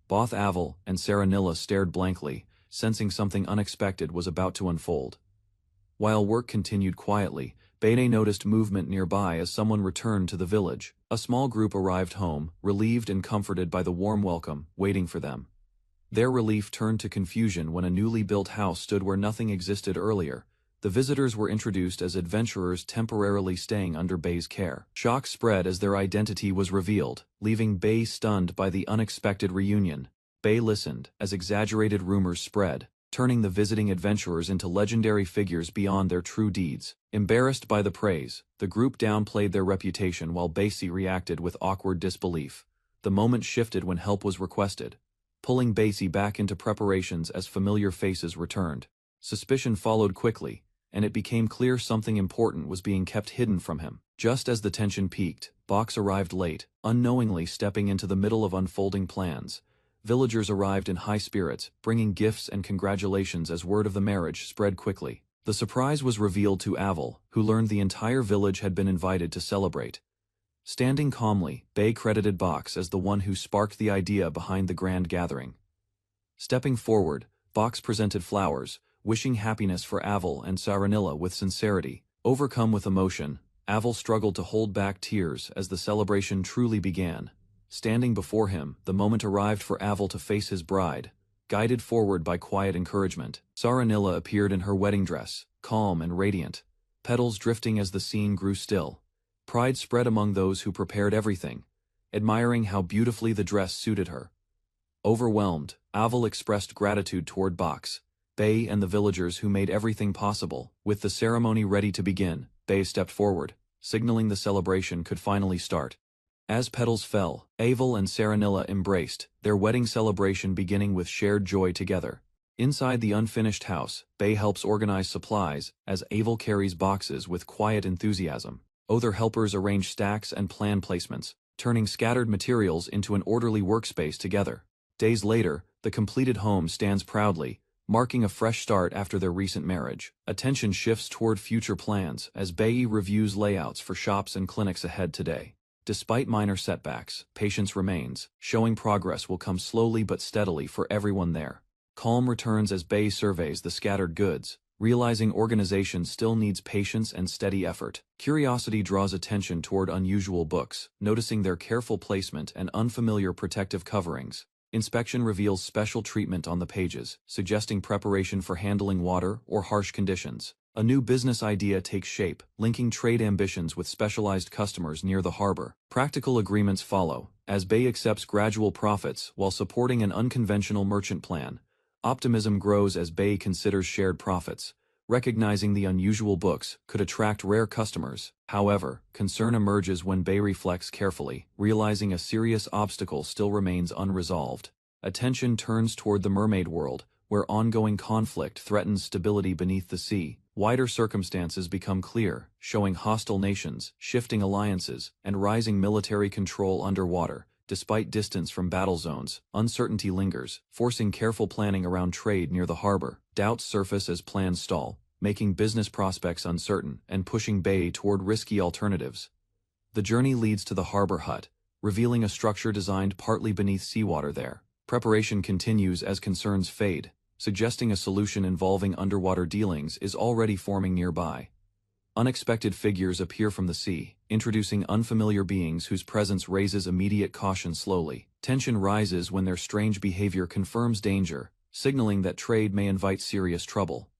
Both Aval and Saranilla stared blankly, sensing something unexpected was about to unfold. While work continued quietly, Bae noticed movement nearby as someone returned to the village. A small group arrived home, relieved and comforted by the warm welcome, waiting for them. Their relief turned to confusion when a newly built house stood where nothing existed earlier. The visitors were introduced as adventurers temporarily staying under Bae's care. Shock spread as their identity was revealed, leaving Bae stunned by the unexpected reunion. Bae listened as exaggerated rumors spread, turning the visiting adventurers into legendary figures beyond their true deeds. Embarrassed by the praise, the group downplayed their reputation while Bae reacted with awkward disbelief. The moment shifted when help was requested, pulling Bae back into preparations as familiar faces returned. Suspicion followed quickly, and it became clear something important was being kept hidden from him. Just as the tension peaked, Box arrived late, unknowingly stepping into the middle of unfolding plans. Villagers arrived in high spirits, bringing gifts and congratulations as word of the marriage spread quickly. The surprise was revealed to Aval, who learned the entire village had been invited to celebrate. Standing calmly, Bae credited Box as the one who sparked the idea behind the grand gathering. Stepping forward, Box presented flowers, wishing happiness for Aval and Saranilla with sincerity. Overcome with emotion, Aval struggled to hold back tears as the celebration truly began. Standing before him, the moment arrived for Aval to face his bride, guided forward by quiet encouragement. Saranilla appeared in her wedding dress, calm and radiant, petals drifting as the scene grew still. Pride spread among those who prepared everything, admiring how beautifully the dress suited her. Overwhelmed, Aval expressed gratitude toward Box, Bae and the villagers who made everything possible. With the ceremony ready to begin, Bae stepped forward, signaling the celebration could finally start. As petals fell, Aval and Saranilla embraced, their wedding celebration beginning with shared joy together. Inside the unfinished house, Bae helps organize supplies, as Aval carries boxes with quiet enthusiasm. Other helpers arrange stacks and plan placements, turning scattered materials into an orderly workspace together. Days later, the completed home stands proudly, marking a fresh start after their recent marriage. Attention shifts toward future plans as Bae reviews layouts for shops and clinics ahead today. Despite minor setbacks, patience remains, showing progress will come slowly but steadily for everyone there. Calm returns as Bei surveys the scattered goods, realizing organization still needs patience and steady effort. Curiosity draws attention toward unusual books, noticing their careful placement and unfamiliar protective coverings. Inspection reveals special treatment on the pages, suggesting preparation for handling water or harsh conditions. A new business idea takes shape, linking trade ambitions with specialized customers near the harbor. Practical agreements follow, as Bei accepts gradual profits while supporting an unconventional merchant plan. Optimism grows as Bei considers shared profits, recognizing the unusual books could attract rare customers. However, concern emerges when Bei reflects carefully, realizing a serious obstacle still remains unresolved. Attention turns toward the mermaid world, where ongoing conflict threatens stability beneath the sea. Wider circumstances become clear, showing hostile nations, shifting alliances, and rising military control underwater. Despite distance from battle zones, uncertainty lingers, forcing careful planning around trade near the harbor. Doubts surface as plans stall, making business prospects uncertain and pushing Bei toward risky alternatives. The journey leads to the harbor hut, revealing a structure designed partly beneath seawater there. Preparation continues as concerns fade, suggesting a solution involving underwater dealings is already forming nearby. Unexpected figures appear from the sea, introducing unfamiliar beings whose presence raises immediate caution slowly. Tension rises when their strange behavior confirms danger, signaling that trade may invite serious trouble.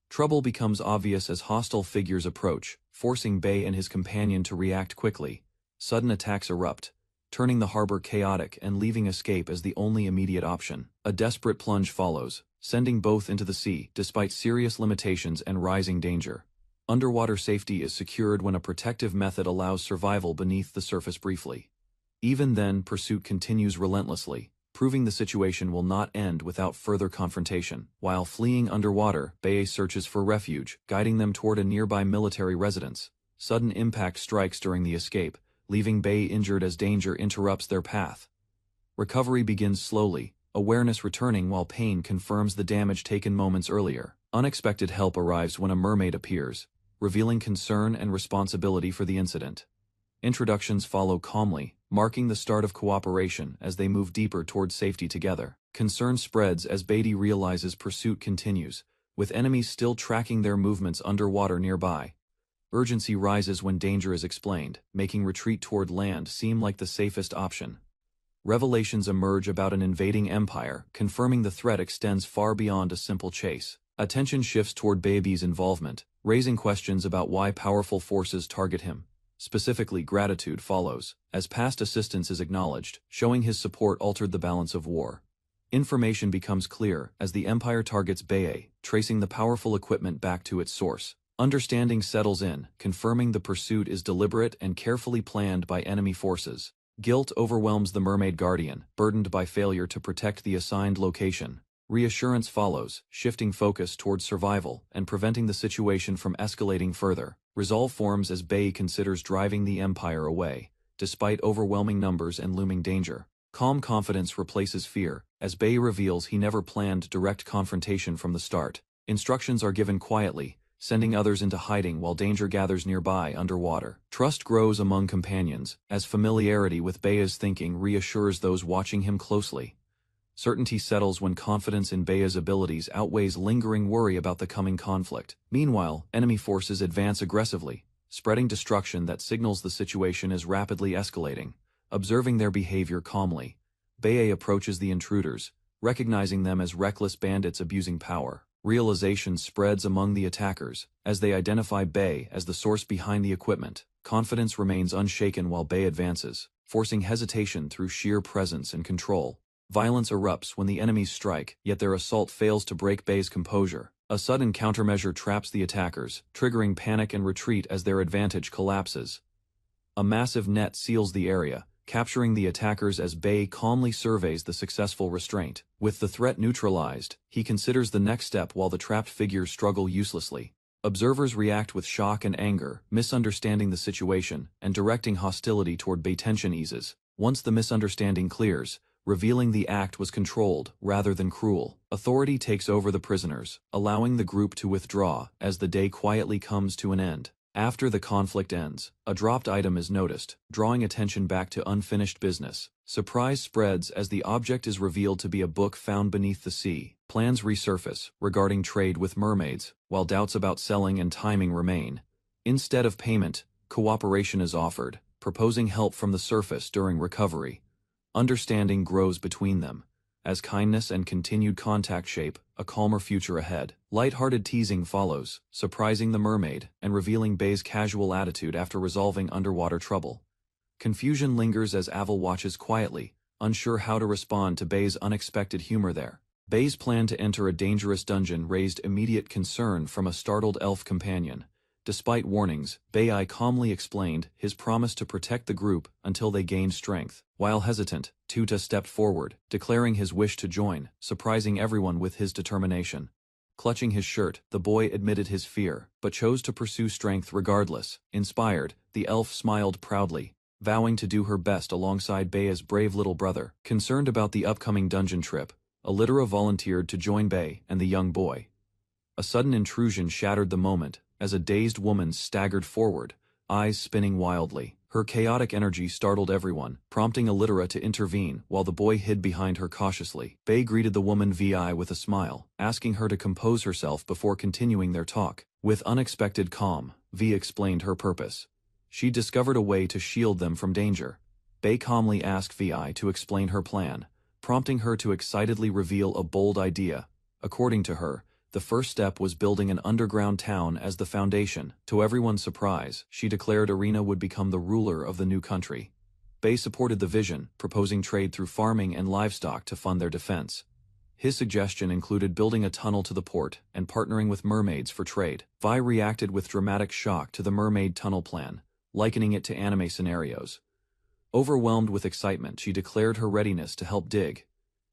Trouble becomes obvious as hostile figures approach, forcing Bei and his companion to react quickly. Sudden attacks erupt, turning the harbor chaotic and leaving escape as the only immediate option. A desperate plunge follows, sending both into the sea despite serious limitations and rising danger. Underwater safety is secured when a protective method allows survival beneath the surface briefly. Even then, pursuit continues relentlessly, proving the situation will not end without further confrontation. While fleeing underwater, Bei searches for refuge, guiding them toward a nearby military residence. Sudden impact strikes during the escape, leaving Bei injured as danger interrupts their path. Recovery begins slowly, awareness returning while pain confirms the damage taken moments earlier. Unexpected help arrives when a mermaid appears, revealing concern and responsibility for the incident. Introductions follow calmly, marking the start of cooperation as they move deeper toward safety together. Concern spreads as Beatty realizes pursuit continues, with enemies still tracking their movements underwater nearby. Urgency rises when danger is explained, making retreat toward land seem like the safest option. Revelations emerge about an invading empire, confirming the threat extends far beyond a simple chase. Attention shifts toward Baby's involvement, raising questions about why powerful forces target him. Specifically, gratitude follows, as past assistance is acknowledged, showing his support altered the balance of war. Information becomes clear as the Empire targets Bae, tracing the powerful equipment back to its source. Understanding settles in, confirming the pursuit is deliberate and carefully planned by enemy forces. Guilt overwhelms the Mermaid Guardian, burdened by failure to protect the assigned location. Reassurance follows, shifting focus towards survival and preventing the situation from escalating further. Resolve forms as Bae considers driving the Empire away, despite overwhelming numbers and looming danger. Calm confidence replaces fear, as Bae reveals he never planned direct confrontation from the start. Instructions are given quietly, sending others into hiding while danger gathers nearby underwater. Trust grows among companions, as familiarity with Bae's thinking reassures those watching him closely. Certainty settles when confidence in Bae's abilities outweighs lingering worry about the coming conflict. Meanwhile, enemy forces advance aggressively, spreading destruction that signals the situation is rapidly escalating. Observing their behavior calmly, Bae approaches the intruders, recognizing them as reckless bandits abusing power. Realization spreads among the attackers, as they identify Bae as the source behind the equipment. Confidence remains unshaken while Bae advances, forcing hesitation through sheer presence and control. Violence erupts when the enemies strike, yet their assault fails to break Bae's composure. A sudden countermeasure traps the attackers, triggering panic and retreat as their advantage collapses. A massive net seals the area, capturing the attackers as Bae calmly surveys the successful restraint. With the threat neutralized, he considers the next step while the trapped figures struggle uselessly. Observers react with shock and anger, misunderstanding the situation and directing hostility toward Bae. Tension eases. Once the misunderstanding clears, revealing the act was controlled rather than cruel. Authority takes over the prisoners, allowing the group to withdraw as the day quietly comes to an end. After the conflict ends, a dropped item is noticed, drawing attention back to unfinished business. Surprise spreads as the object is revealed to be a book found beneath the sea. Plans resurface regarding trade with mermaids, while doubts about selling and timing remain. Instead of payment, cooperation is offered, proposing help from the surface during recovery. Understanding grows between them, as kindness and continued contact shape a calmer future ahead. Light-hearted teasing follows, surprising the mermaid and revealing Bei's casual attitude after resolving underwater trouble. Confusion lingers as Aval watches quietly, unsure how to respond to Bei's unexpected humor there. Bei's plan to enter a dangerous dungeon raised immediate concern from a startled elf companion. Despite warnings, Bei calmly explained his promise to protect the group until they gained strength. While hesitant, Tuta stepped forward, declaring his wish to join, surprising everyone with his determination. Clutching his shirt, the boy admitted his fear, but chose to pursue strength regardless. Inspired, the elf smiled proudly, vowing to do her best alongside Bei's brave little brother. Concerned about the upcoming dungeon trip, Allitera volunteered to join Bei and the young boy. A sudden intrusion shattered the moment, as a dazed woman staggered forward, eyes spinning wildly. Her chaotic energy startled everyone, prompting Allitera to intervene while the boy hid behind her cautiously. Bei greeted the woman VI with a smile, asking her to compose herself before continuing their talk. With unexpected calm, V explained her purpose. She discovered a way to shield them from danger. Bei calmly asked VI to explain her plan, prompting her to excitedly reveal a bold idea. According to her, the first step was building an underground town as the foundation. To everyone's surprise, she declared Arena would become the ruler of the new country. Bei supported the vision, proposing trade through farming and livestock to fund their defense. His suggestion included building a tunnel to the port and partnering with mermaids for trade. Vi reacted with dramatic shock to the mermaid tunnel plan, likening it to anime scenarios. Overwhelmed with excitement, she declared her readiness to help dig.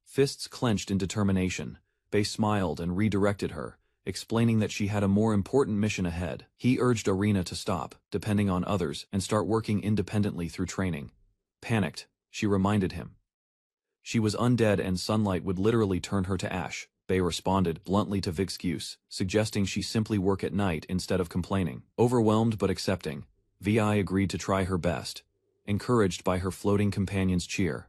Fists clenched in determination, Bei smiled and redirected her, explaining that she had a more important mission ahead. He urged Arena to stop depending on others and start working independently through training. Panicked, she reminded him she was undead and sunlight would literally turn her to ash. Bei responded bluntly to Vic's excuse, suggesting she simply work at night instead of complaining. Overwhelmed but accepting, Vi agreed to try her best, encouraged by her floating companion's cheer.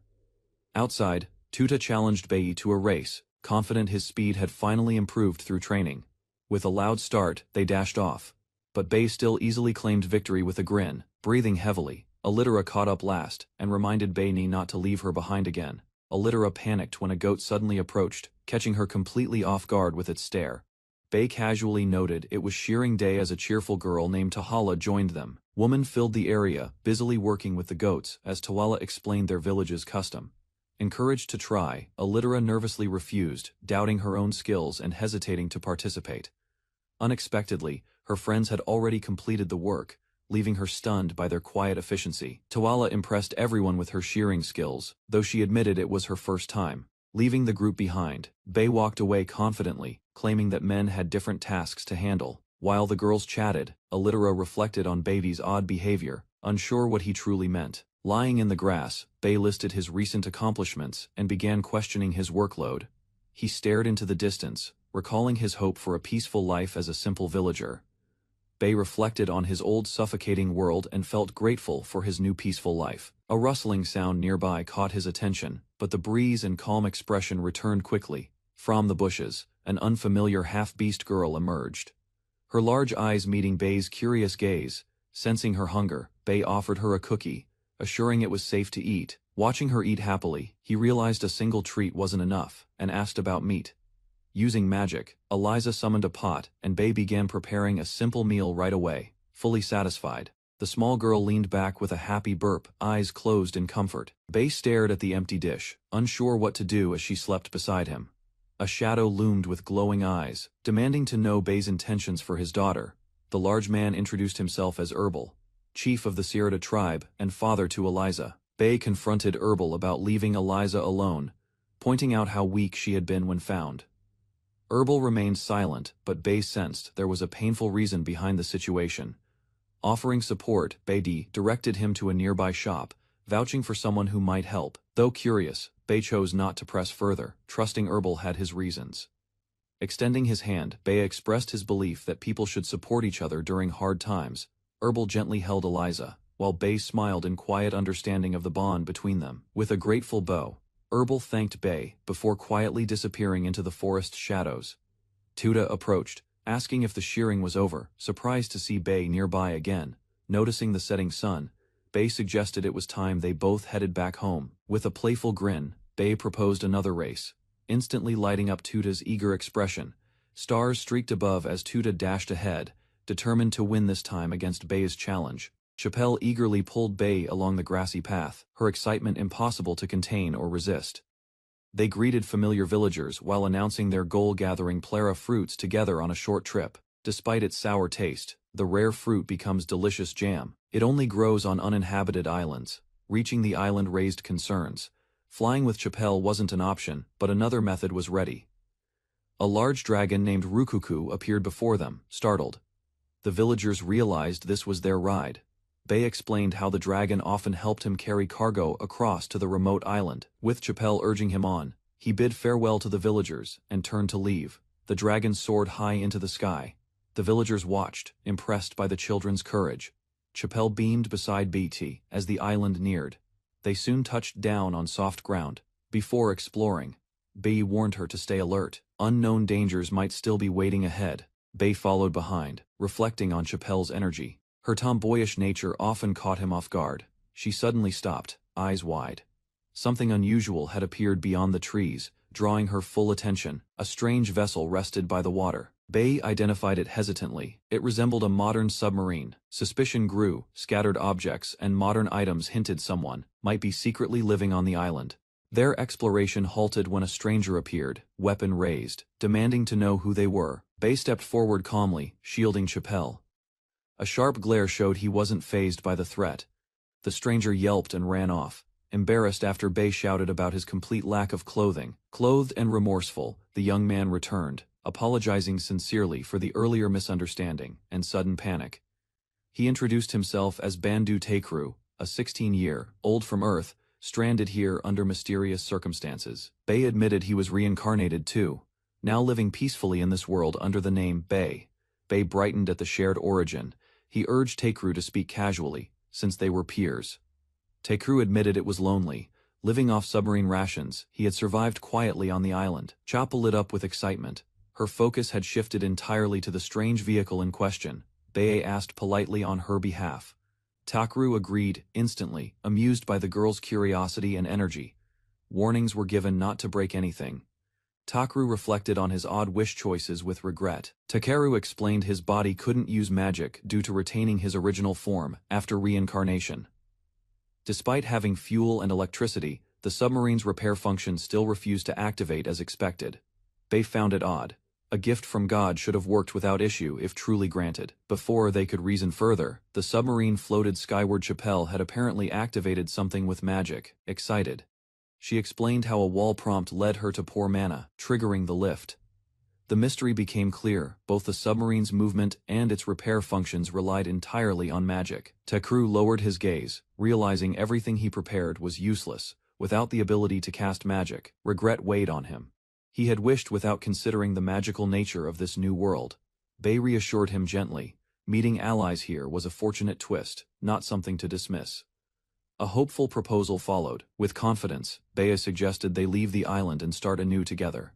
Outside, Tuta challenged Bei to a race, confident his speed had finally improved through training. With a loud start, they dashed off. But Bei still easily claimed victory with a grin. Breathing heavily, Allitera caught up last and reminded Bei not to leave her behind again. Allitera panicked when a goat suddenly approached, catching her completely off guard with its stare. Bei casually noted it was shearing day as a cheerful girl named Tahala joined them. Woman filled the area, busily working with the goats as Tawala explained their village's custom. Encouraged to try, Allitera nervously refused, doubting her own skills and hesitating to participate. Unexpectedly, her friends had already completed the work, leaving her stunned by their quiet efficiency. Tawala impressed everyone with her shearing skills, though she admitted it was her first time. Leaving the group behind, Bei walked away confidently, claiming that men had different tasks to handle. While the girls chatted, Allitera reflected on Bei's odd behavior, unsure what he truly meant. Lying in the grass, Bei listed his recent accomplishments and began questioning his workload. He stared into the distance, recalling his hope for a peaceful life as a simple villager. Bei reflected on his old suffocating world and felt grateful for his new peaceful life. A rustling sound nearby caught his attention, but the breeze and calm expression returned quickly. From the bushes, an unfamiliar half-beast girl emerged. Her large eyes meeting Bei's curious gaze. Sensing her hunger, Bei offered her a cookie, assuring it was safe to eat. Watching her eat happily, he realized a single treat wasn't enough, and asked about meat. Using magic, Eliza summoned a pot, and Bei began preparing a simple meal right away. Fully satisfied, the small girl leaned back with a happy burp, eyes closed in comfort. Bei stared at the empty dish, unsure what to do as she slept beside him. A shadow loomed with glowing eyes, demanding to know Bei's intentions for his daughter. The large man introduced himself as Herbal, chief of the Sierra tribe and father to Eliza. Bei confronted Herbal about leaving Eliza alone, pointing out how weak she had been when found. Herbal remained silent, but Bei sensed there was a painful reason behind the situation. Offering support, Bei directed him to a nearby shop, vouching for someone who might help. Though curious, Bei chose not to press further, trusting Herbal had his reasons. Extending his hand, Bei expressed his belief that people should support each other during hard times, Herbal gently held Eliza, while Bay smiled in quiet understanding of the bond between them. With a grateful bow, Herbal thanked Bay before quietly disappearing into the forest shadows. Tuda approached, asking if the shearing was over, surprised to see Bay nearby again. Noticing the setting sun, Bay suggested it was time they both headed back home. With a playful grin, Bay proposed another race, instantly lighting up Tuda's eager expression. Stars streaked above as Tuda dashed ahead, determined to win this time against Bay's challenge. Chappelle eagerly pulled Bay along the grassy path, her excitement impossible to contain or resist. They greeted familiar villagers while announcing their goal, gathering plera fruits together on a short trip. Despite its sour taste, the rare fruit becomes delicious jam. It only grows on uninhabited islands. Reaching the island raised concerns. Flying with Chappelle wasn't an option, but another method was ready. A large dragon named Rukuku appeared before them, startled. The villagers realized this was their ride. Bay explained how the dragon often helped him carry cargo across to the remote island. With Chappelle urging him on, he bid farewell to the villagers and turned to leave. The dragon soared high into the sky. The villagers watched, impressed by the children's courage. Chappelle beamed beside BT as the island neared. They soon touched down on soft ground. Before exploring, Bay warned her to stay alert. Unknown dangers might still be waiting ahead. Bay followed behind, reflecting on Chappelle's energy. Her tomboyish nature often caught him off guard. She suddenly stopped, eyes wide. Something unusual had appeared beyond the trees, drawing her full attention. A strange vessel rested by the water. Bay identified it hesitantly. It resembled a modern submarine. Suspicion grew. Scattered objects and modern items hinted someone might be secretly living on the island. Their exploration halted when a stranger appeared, weapon raised, demanding to know who they were. Bay stepped forward calmly, shielding Chappelle. A sharp glare showed he wasn't fazed by the threat. The stranger yelped and ran off, embarrassed after Bay shouted about his complete lack of clothing. Clothed and remorseful, the young man returned, apologizing sincerely for the earlier misunderstanding and sudden panic. He introduced himself as Bandu Taekru, a 16-year-old from Earth, stranded here under mysterious circumstances. Bay admitted he was reincarnated too, now living peacefully in this world under the name Bay. Bay brightened at the shared origin. He urged Taekru to speak casually, since they were peers. Taekru admitted it was lonely. Living off submarine rations, he had survived quietly on the island. Chapel lit up with excitement. Her focus had shifted entirely to the strange vehicle in question. Bay asked politely on her behalf. Taekru agreed instantly, amused by the girl's curiosity and energy. Warnings were given not to break anything. Taekru reflected on his odd wish choices with regret. Takeru explained his body couldn't use magic due to retaining his original form after reincarnation. Despite having fuel and electricity, the submarine's repair function still refused to activate as expected. Bay found it odd. A gift from God should have worked without issue if truly granted. Before they could reason further, the submarine floated skyward. Chappelle had apparently activated something with magic. Excited, she explained how a wall prompt led her to pour mana, triggering the lift. The mystery became clear. Both the submarine's movement and its repair functions relied entirely on magic. Taekru lowered his gaze, realizing everything he prepared was useless. Without the ability to cast magic, regret weighed on him. He had wished without considering the magical nature of this new world. Bay reassured him gently. Meeting allies here was a fortunate twist, not something to dismiss. A hopeful proposal followed. With confidence, Bay suggested they leave the island and start anew together.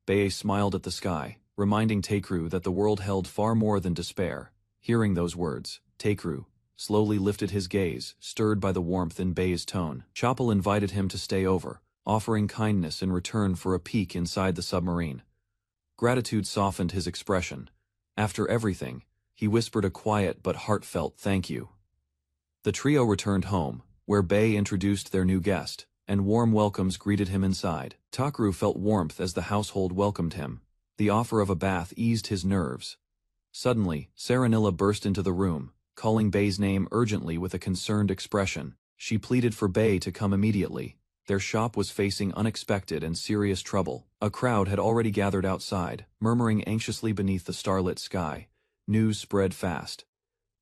Bay smiled at the sky, reminding Taekru that the world held far more than despair. Hearing those words, Taekru slowly lifted his gaze, stirred by the warmth in Bay's tone. Chapel invited him to stay over, offering kindness in return for a peek inside the submarine. Gratitude softened his expression. After everything, he whispered a quiet but heartfelt thank you. The trio returned home, where Bay introduced their new guest, and warm welcomes greeted him inside. Taekru felt warmth as the household welcomed him. The offer of a bath eased his nerves. Suddenly, Saranilla burst into the room, calling Bay's name urgently with a concerned expression. She pleaded for Bay to come immediately. Their shop was facing unexpected and serious trouble. A crowd had already gathered outside, murmuring anxiously beneath the starlit sky. News spread fast.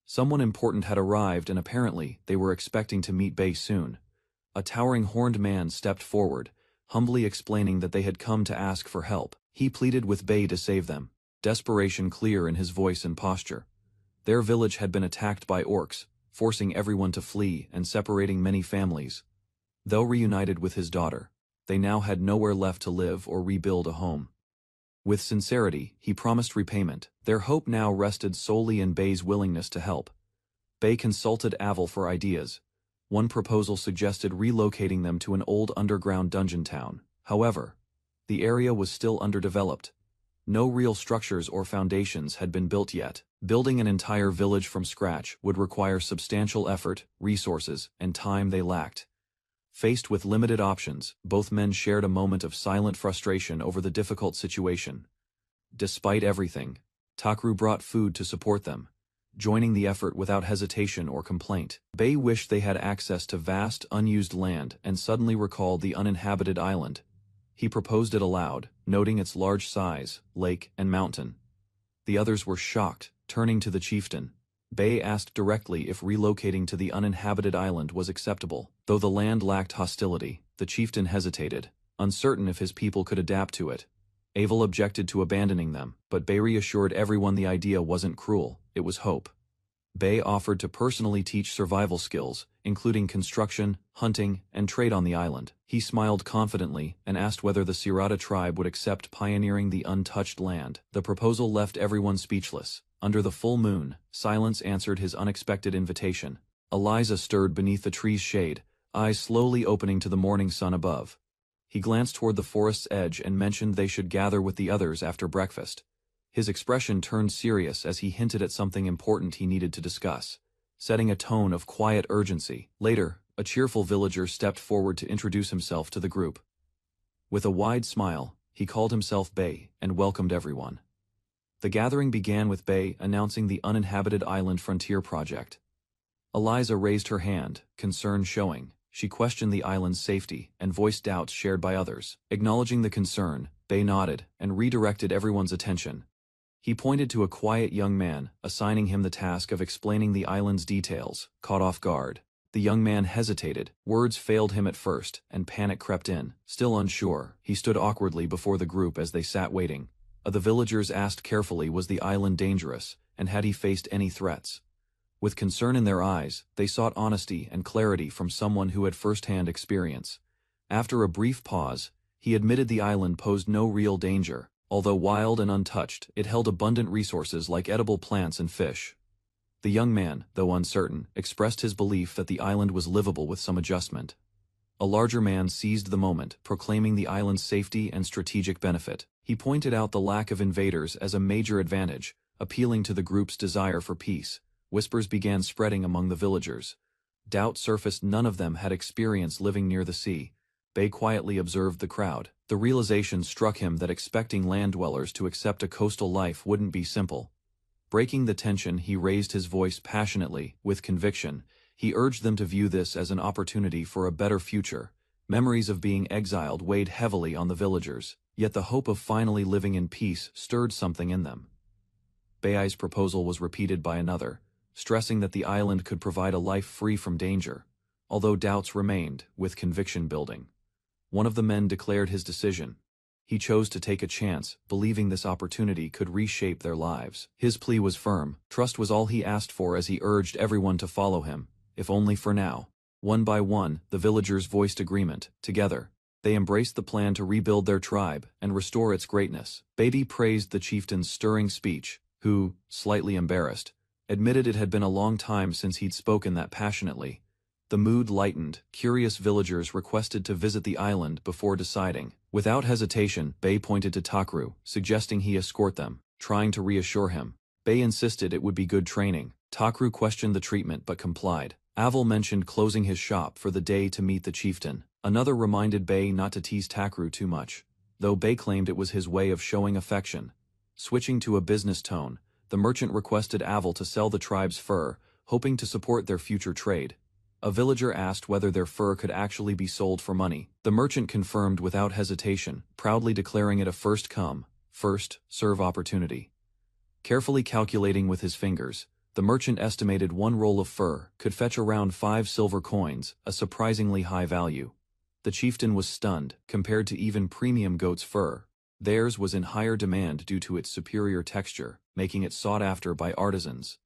Someone important had arrived and apparently they were expecting to meet Bay soon. A towering horned man stepped forward, humbly explaining that they had come to ask for help. He pleaded with Bay to save them, desperation clear in his voice and posture. Their village had been attacked by orcs, forcing everyone to flee and separating many families. Though reunited with his daughter, they now had nowhere left to live or rebuild a home. With sincerity, he promised repayment. Their hope now rested solely in Bei's willingness to help. Bei consulted Aval for ideas. One proposal suggested relocating them to an old underground dungeon town. However, the area was still underdeveloped. No real structures or foundations had been built yet. Building an entire village from scratch would require substantial effort, resources, and time they lacked. Faced with limited options, both men shared a moment of silent frustration over the difficult situation. Despite everything, Takru brought food to support them, joining the effort without hesitation or complaint. Bei wished they had access to vast, unused land and suddenly recalled the uninhabited island. He proposed it aloud, noting its large size, lake, and mountain. The others were shocked, turning to the chieftain. Bei asked directly if relocating to the uninhabited island was acceptable. Though the land lacked hostility, the chieftain hesitated, uncertain if his people could adapt to it. Aval objected to abandoning them, but Bei reassured everyone the idea wasn't cruel, it was hope. Bei offered to personally teach survival skills, including construction, hunting, and trade on the island. He smiled confidently and asked whether the Sirata tribe would accept pioneering the untouched land. The proposal left everyone speechless. Under the full moon, silence answered his unexpected invitation. Eliza stirred beneath the tree's shade, eyes slowly opening to the morning sun above. He glanced toward the forest's edge and mentioned they should gather with the others after breakfast. His expression turned serious as he hinted at something important he needed to discuss, setting a tone of quiet urgency. Later, a cheerful villager stepped forward to introduce himself to the group. With a wide smile, he called himself Bei and welcomed everyone. The gathering began with Bei announcing the uninhabited island frontier project. Eliza raised her hand, concern showing. She questioned the island's safety and voiced doubts shared by others. Acknowledging the concern, Bei nodded and redirected everyone's attention. He pointed to a quiet young man, assigning him the task of explaining the island's details. Caught off guard, the young man hesitated. Words failed him at first, and panic crept in. Still unsure, he stood awkwardly before the group as they sat waiting. The villagers asked carefully was the island dangerous, and had he faced any threats. With concern in their eyes, they sought honesty and clarity from someone who had first-hand experience. After a brief pause, he admitted the island posed no real danger. Although wild and untouched, it held abundant resources like edible plants and fish. The young man, though uncertain, expressed his belief that the island was livable with some adjustment. A larger man seized the moment, proclaiming the island's safety and strategic benefit. He pointed out the lack of invaders as a major advantage, appealing to the group's desire for peace. Whispers began spreading among the villagers. Doubt surfaced none of them had experience living near the sea. Bei quietly observed the crowd. The realization struck him that expecting land dwellers to accept a coastal life wouldn't be simple. Breaking the tension, he raised his voice passionately, with conviction. He urged them to view this as an opportunity for a better future. Memories of being exiled weighed heavily on the villagers, yet the hope of finally living in peace stirred something in them. Bei's proposal was repeated by another, stressing that the island could provide a life free from danger, although doubts remained, with conviction building. One of the men declared his decision. He chose to take a chance, believing this opportunity could reshape their lives. His plea was firm. Trust was all he asked for as he urged everyone to follow him, if only for now. One by one, the villagers voiced agreement. Together, they embraced the plan to rebuild their tribe and restore its greatness. Bei praised the chieftain's stirring speech, who, slightly embarrassed, admitted it had been a long time since he'd spoken that passionately. The mood lightened. Curious villagers requested to visit the island before deciding. Without hesitation, Bei pointed to Takru, suggesting he escort them. Trying to reassure him, Bei insisted it would be good training. Takru questioned the treatment but complied. Aval mentioned closing his shop for the day to meet the chieftain. Another reminded Bei not to tease Takru too much, though Bei claimed it was his way of showing affection. Switching to a business tone, the merchant requested Aval to sell the tribe's fur, hoping to support their future trade. A villager asked whether their fur could actually be sold for money. The merchant confirmed without hesitation, proudly declaring it a first-come, first-serve opportunity. Carefully calculating with his fingers, the merchant estimated one roll of fur could fetch around 5 silver coins, a surprisingly high value. The chieftain was stunned, compared to even premium goat's fur. Theirs was in higher demand due to its superior texture, making it sought after by artisans.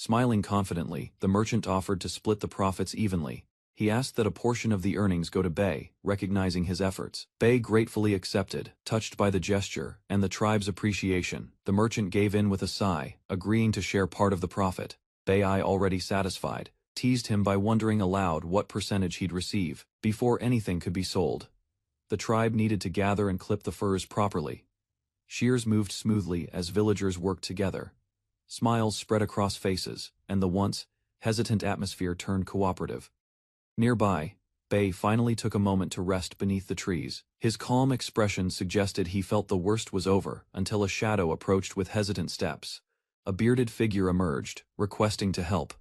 Smiling confidently, the merchant offered to split the profits evenly. He asked that a portion of the earnings go to Bei, recognizing his efforts. Bei gratefully accepted, touched by the gesture and the tribe's appreciation. The merchant gave in with a sigh, agreeing to share part of the profit. Bei, already satisfied, teased him by wondering aloud what percentage he'd receive before anything could be sold. The tribe needed to gather and clip the furs properly. Shears moved smoothly as villagers worked together. Smiles spread across faces, and the once hesitant atmosphere turned cooperative. Nearby, Bei finally took a moment to rest beneath the trees. His calm expression suggested he felt the worst was over until a shadow approached with hesitant steps. A bearded figure emerged, requesting to help.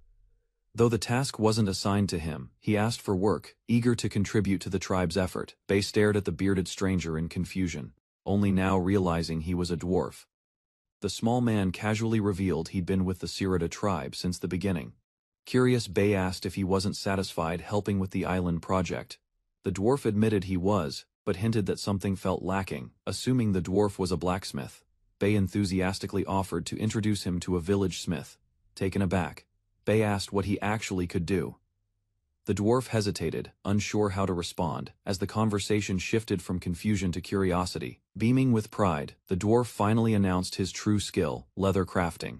Though the task wasn't assigned to him, he asked for work, eager to contribute to the tribe's effort. Bei stared at the bearded stranger in confusion, only now realizing he was a dwarf. The small man casually revealed he'd been with the Sirida tribe since the beginning. Curious, Bei asked if he wasn't satisfied helping with the island project. The dwarf admitted he was, but hinted that something felt lacking. Assuming the dwarf was a blacksmith, Bei enthusiastically offered to introduce him to a village smith. Taken aback, Bei asked what he actually could do. The dwarf hesitated, unsure how to respond, as the conversation shifted from confusion to curiosity. Beaming with pride, the dwarf finally announced his true skill, leather crafting.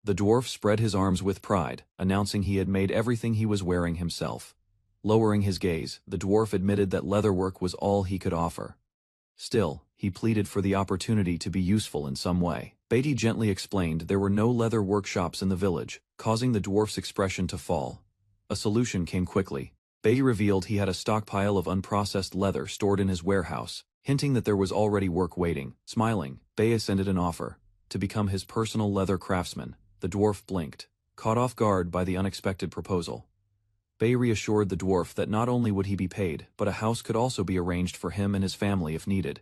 The dwarf spread his arms with pride, announcing he had made everything he was wearing himself. Lowering his gaze, the dwarf admitted that leatherwork was all he could offer. Still, he pleaded for the opportunity to be useful in some way. Beatty gently explained there were no leather workshops in the village, causing the dwarf's expression to fall. A solution came quickly. Beatty revealed he had a stockpile of unprocessed leather stored in his warehouse, hinting that there was already work waiting. Smiling, Bei ascended an offer to become his personal leather craftsman. The dwarf blinked, caught off guard by the unexpected proposal. Bei reassured the dwarf that not only would he be paid, but a house could also be arranged for him and his family if needed.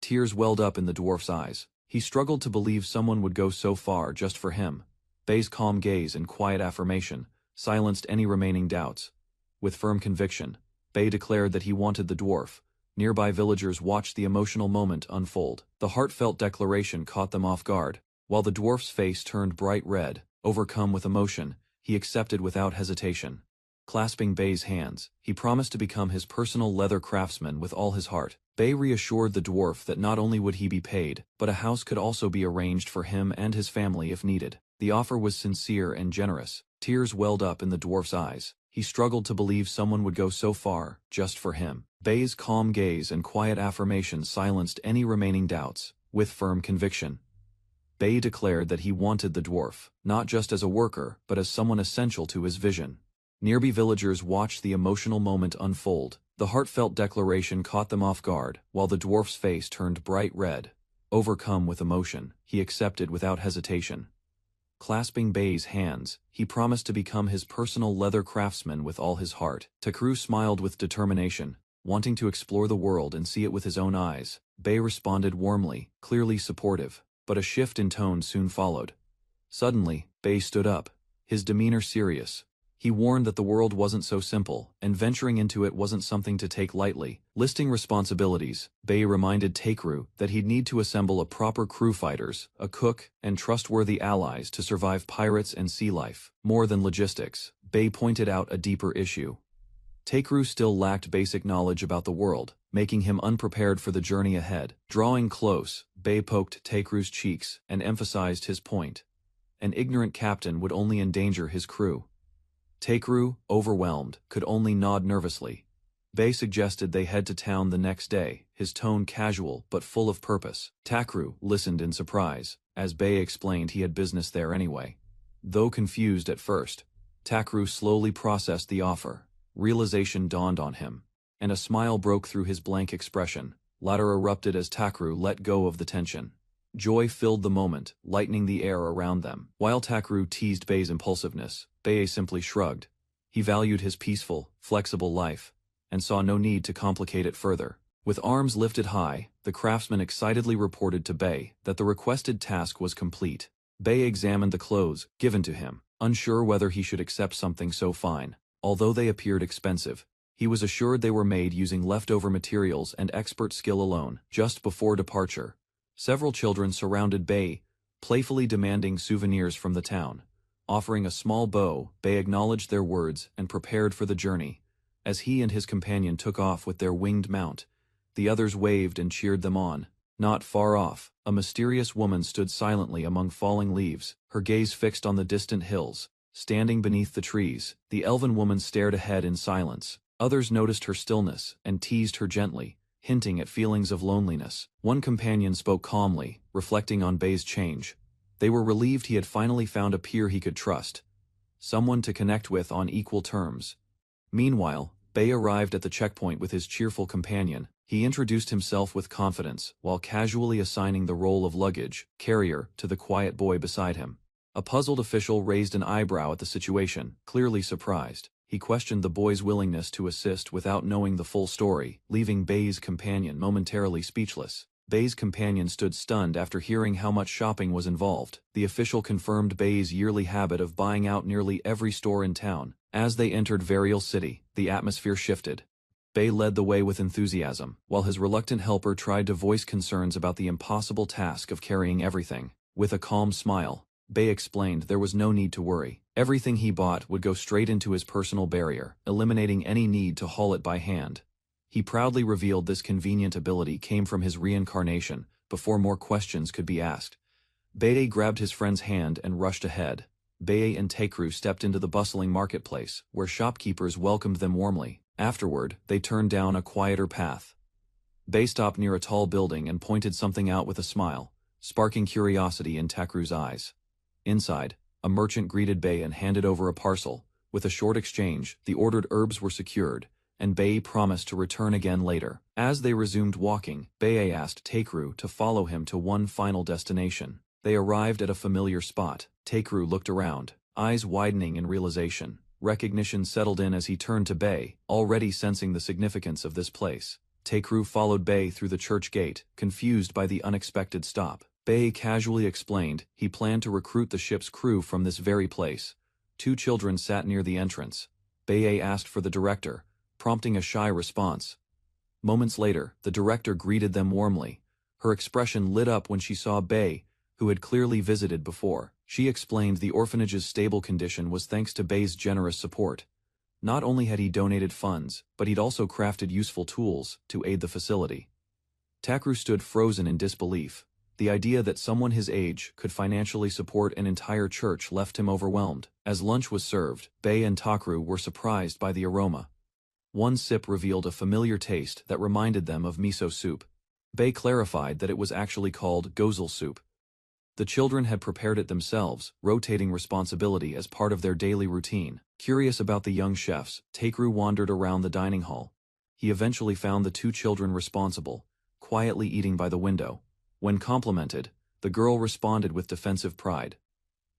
Tears welled up in the dwarf's eyes. He struggled to believe someone would go so far just for him. Bei's calm gaze and quiet affirmation silenced any remaining doubts. With firm conviction, Bei declared that he wanted the dwarf. Nearby villagers watched the emotional moment unfold. The heartfelt declaration caught them off guard. While the dwarf's face turned bright red, overcome with emotion, he accepted without hesitation. Clasping Bei's hands, he promised to become his personal leather craftsman with all his heart. Bei reassured the dwarf that not only would he be paid, but a house could also be arranged for him and his family if needed. The offer was sincere and generous. Tears welled up in the dwarf's eyes. He struggled to believe someone would go so far, just for him. Bei's calm gaze and quiet affirmation silenced any remaining doubts. With firm conviction, Bei declared that he wanted the dwarf, not just as a worker, but as someone essential to his vision. Nearby villagers watched the emotional moment unfold. The heartfelt declaration caught them off guard, while the dwarf's face turned bright red. Overcome with emotion, he accepted without hesitation. Clasping Bei's hands, he promised to become his personal leather craftsman with all his heart. Takru smiled with determination, wanting to explore the world and see it with his own eyes. Bei responded warmly, clearly supportive. But a shift in tone soon followed. Suddenly, Bei stood up, his demeanor serious. He warned that the world wasn't so simple, and venturing into it wasn't something to take lightly. Listing responsibilities, Bei reminded Takru that he'd need to assemble a proper crew, fighters, a cook, and trustworthy allies to survive pirates and sea life. More than logistics, Bei pointed out a deeper issue. Takru still lacked basic knowledge about the world, making him unprepared for the journey ahead. Drawing close, Bei poked Takru's cheeks and emphasized his point. An ignorant captain would only endanger his crew. Takru, overwhelmed, could only nod nervously. Bei suggested they head to town the next day, his tone casual but full of purpose. Takru listened in surprise, as Bei explained he had business there anyway. Though confused at first, Takru slowly processed the offer. Realization dawned on him, and a smile broke through his blank expression. Laughter erupted as Takru let go of the tension. Joy filled the moment, lightening the air around them. While Takru teased Bei's impulsiveness, Bei simply shrugged. He valued his peaceful, flexible life, and saw no need to complicate it further. With arms lifted high, the craftsman excitedly reported to Bei that the requested task was complete. Bei examined the clothes given to him, unsure whether he should accept something so fine. Although they appeared expensive, he was assured they were made using leftover materials and expert skill alone. Just before departure, several children surrounded Bei, playfully demanding souvenirs from the town. Offering a small bow, Bei acknowledged their words and prepared for the journey. As he and his companion took off with their winged mount, the others waved and cheered them on. Not far off, a mysterious woman stood silently among falling leaves, her gaze fixed on the distant hills. Standing beneath the trees, the elven woman stared ahead in silence. Others noticed her stillness and teased her gently, hinting at feelings of loneliness. One companion spoke calmly, reflecting on Bei's change. They were relieved he had finally found a peer he could trust, someone to connect with on equal terms. Meanwhile, Bei arrived at the checkpoint with his cheerful companion. He introduced himself with confidence, while casually assigning the role of luggage carrier to the quiet boy beside him. A puzzled official raised an eyebrow at the situation, clearly surprised. He questioned the boy's willingness to assist without knowing the full story, leaving Bei's companion momentarily speechless. Bei's companion stood stunned after hearing how much shopping was involved. The official confirmed Bei's yearly habit of buying out nearly every store in town. As they entered Varial City, the atmosphere shifted. Bei led the way with enthusiasm, while his reluctant helper tried to voice concerns about the impossible task of carrying everything. With a calm smile, Bei explained there was no need to worry. Everything he bought would go straight into his personal barrier, eliminating any need to haul it by hand. He proudly revealed this convenient ability came from his reincarnation, before more questions could be asked. Bei grabbed his friend's hand and rushed ahead. Bei and Takeru stepped into the bustling marketplace, where shopkeepers welcomed them warmly. Afterward, they turned down a quieter path. Bei stopped near a tall building and pointed something out with a smile, sparking curiosity in Takeru's eyes. Inside, a merchant greeted Bei and handed over a parcel. With a short exchange, the ordered herbs were secured, and Bei promised to return again later. As they resumed walking, Bei asked Takeru to follow him to one final destination. They arrived at a familiar spot. Takeru looked around, eyes widening in realization. Recognition settled in as he turned to Bei, already sensing the significance of this place. Takeru followed Bei through the church gate, confused by the unexpected stop. Bei casually explained he planned to recruit the ship's crew from this very place. Two children sat near the entrance. Bei asked for the director, prompting a shy response. Moments later, the director greeted them warmly. Her expression lit up when she saw Bei, who had clearly visited before. She explained the orphanage's stable condition was thanks to Bei's generous support. Not only had he donated funds, but he'd also crafted useful tools to aid the facility. Takeru stood frozen in disbelief. The idea that someone his age could financially support an entire church left him overwhelmed. As lunch was served, Bei and Takeru were surprised by the aroma. One sip revealed a familiar taste that reminded them of miso soup. Bei clarified that it was actually called gozel soup. The children had prepared it themselves, rotating responsibility as part of their daily routine. Curious about the young chefs, Takeru wandered around the dining hall. He eventually found the two children responsible, quietly eating by the window. When complimented, the girl responded with defensive pride.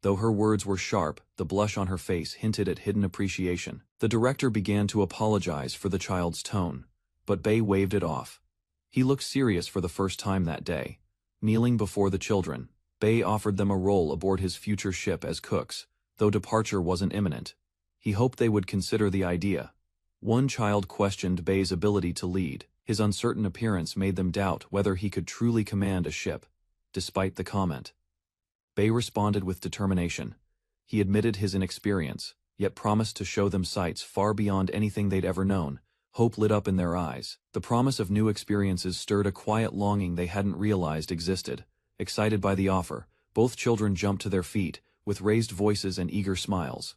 Though her words were sharp, the blush on her face hinted at hidden appreciation. The director began to apologize for the child's tone, but Bei waved it off. He looked serious for the first time that day. Kneeling before the children, Bei offered them a role aboard his future ship as cooks, though departure wasn't imminent. He hoped they would consider the idea. One child questioned Bei's ability to lead. His uncertain appearance made them doubt whether he could truly command a ship. Despite the comment, Bei responded with determination. He admitted his inexperience, yet promised to show them sights far beyond anything they'd ever known. Hope lit up in their eyes. The promise of new experiences stirred a quiet longing they hadn't realized existed. Excited by the offer, both children jumped to their feet, with raised voices and eager smiles.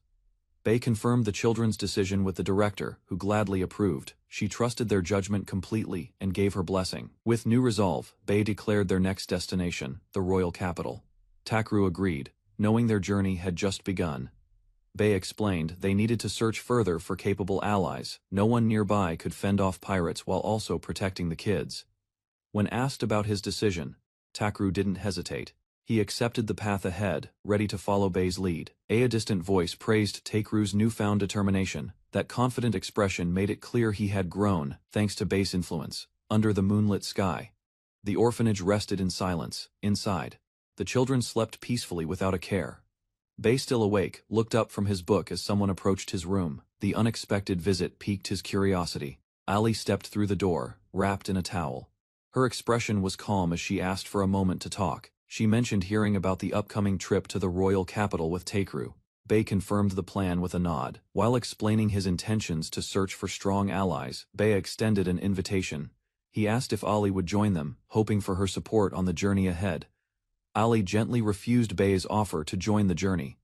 Bei confirmed the children's decision with the director, who gladly approved. She trusted their judgment completely and gave her blessing. With new resolve, Bei declared their next destination, the royal capital. Takeru agreed, knowing their journey had just begun. Bei explained they needed to search further for capable allies. No one nearby could fend off pirates while also protecting the kids. When asked about his decision, Takeru didn't hesitate. He accepted the path ahead, ready to follow Bei's lead. A distant voice praised Takeru's newfound determination. That confident expression made it clear he had grown, thanks to Bei's influence. Under the moonlit sky, the orphanage rested in silence. Inside, the children slept peacefully without a care. Bei, still awake, looked up from his book as someone approached his room. The unexpected visit piqued his curiosity. Ali stepped through the door, wrapped in a towel. Her expression was calm as she asked for a moment to talk. She mentioned hearing about the upcoming trip to the royal capital with Takeru. Bei confirmed the plan with a nod. While explaining his intentions to search for strong allies, Bei extended an invitation. He asked if Ali would join them, hoping for her support on the journey ahead. Ali gently refused Bei's offer to join the journey.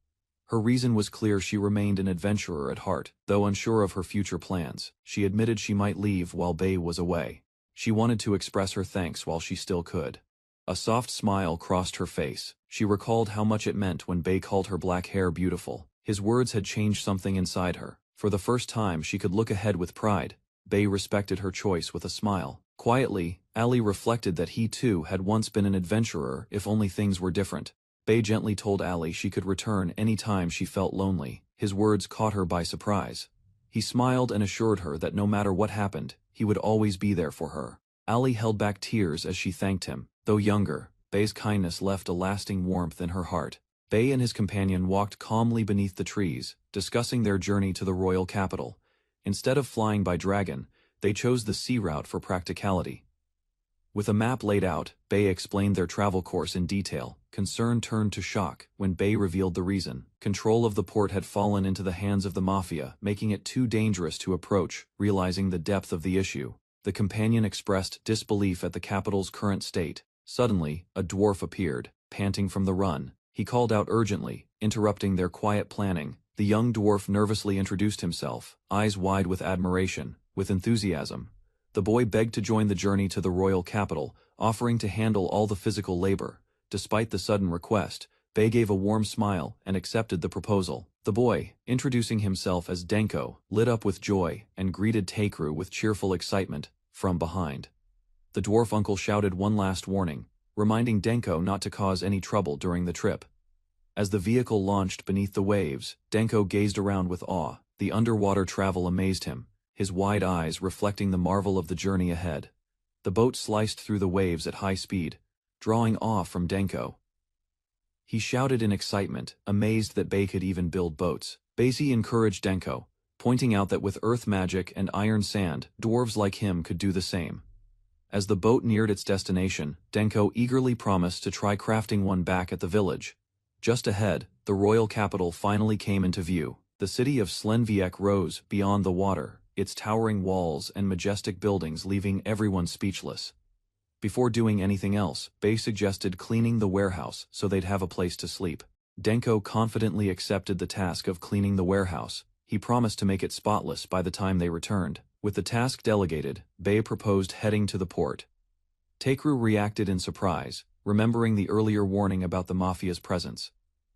Her reason was clear: she remained an adventurer at heart. Though unsure of her future plans, she admitted she might leave while Bei was away. She wanted to express her thanks while she still could. A soft smile crossed her face. She recalled how much it meant when Bei called her black hair beautiful. His words had changed something inside her. For the first time, she could look ahead with pride. Bei respected her choice with a smile. Quietly, Ali reflected that he too had once been an adventurer, if only things were different. Bei gently told Ali she could return any time she felt lonely. His words caught her by surprise. He smiled and assured her that no matter what happened, he would always be there for her. Ali held back tears as she thanked him. Though younger, Bei's kindness left a lasting warmth in her heart. Bei and his companion walked calmly beneath the trees, discussing their journey to the royal capital. Instead of flying by dragon, they chose the sea route for practicality. With a map laid out, Bei explained their travel course in detail. Concern turned to shock when Bei revealed the reason. Control of the port had fallen into the hands of the mafia, making it too dangerous to approach. Realizing the depth of the issue, the companion expressed disbelief at the capital's current state. Suddenly, a dwarf appeared, panting from the run. He called out urgently, interrupting their quiet planning. The young dwarf nervously introduced himself, eyes wide with admiration. With enthusiasm, the boy begged to join the journey to the royal capital, offering to handle all the physical labor. Despite the sudden request, Bei gave a warm smile and accepted the proposal. The boy, introducing himself as Denko, lit up with joy and greeted Takeru with cheerful excitement from behind. The dwarf uncle shouted one last warning, reminding Denko not to cause any trouble during the trip. As the vehicle launched beneath the waves, Denko gazed around with awe. The underwater travel amazed him, his wide eyes reflecting the marvel of the journey ahead. The boat sliced through the waves at high speed, drawing awe from Denko. He shouted in excitement, amazed that Bei could even build boats. Bei encouraged Denko, pointing out that with earth magic and iron sand, dwarves like him could do the same. As the boat neared its destination, Denko eagerly promised to try crafting one back at the village. Just ahead, the royal capital finally came into view. The city of Slenviek rose beyond the water, its towering walls and majestic buildings leaving everyone speechless. Before doing anything else, Bei suggested cleaning the warehouse so they'd have a place to sleep. Denko confidently accepted the task of cleaning the warehouse. He promised to make it spotless by the time they returned. With the task delegated, Bei proposed heading to the port. Takeru reacted in surprise, remembering the earlier warning about the mafia's presence.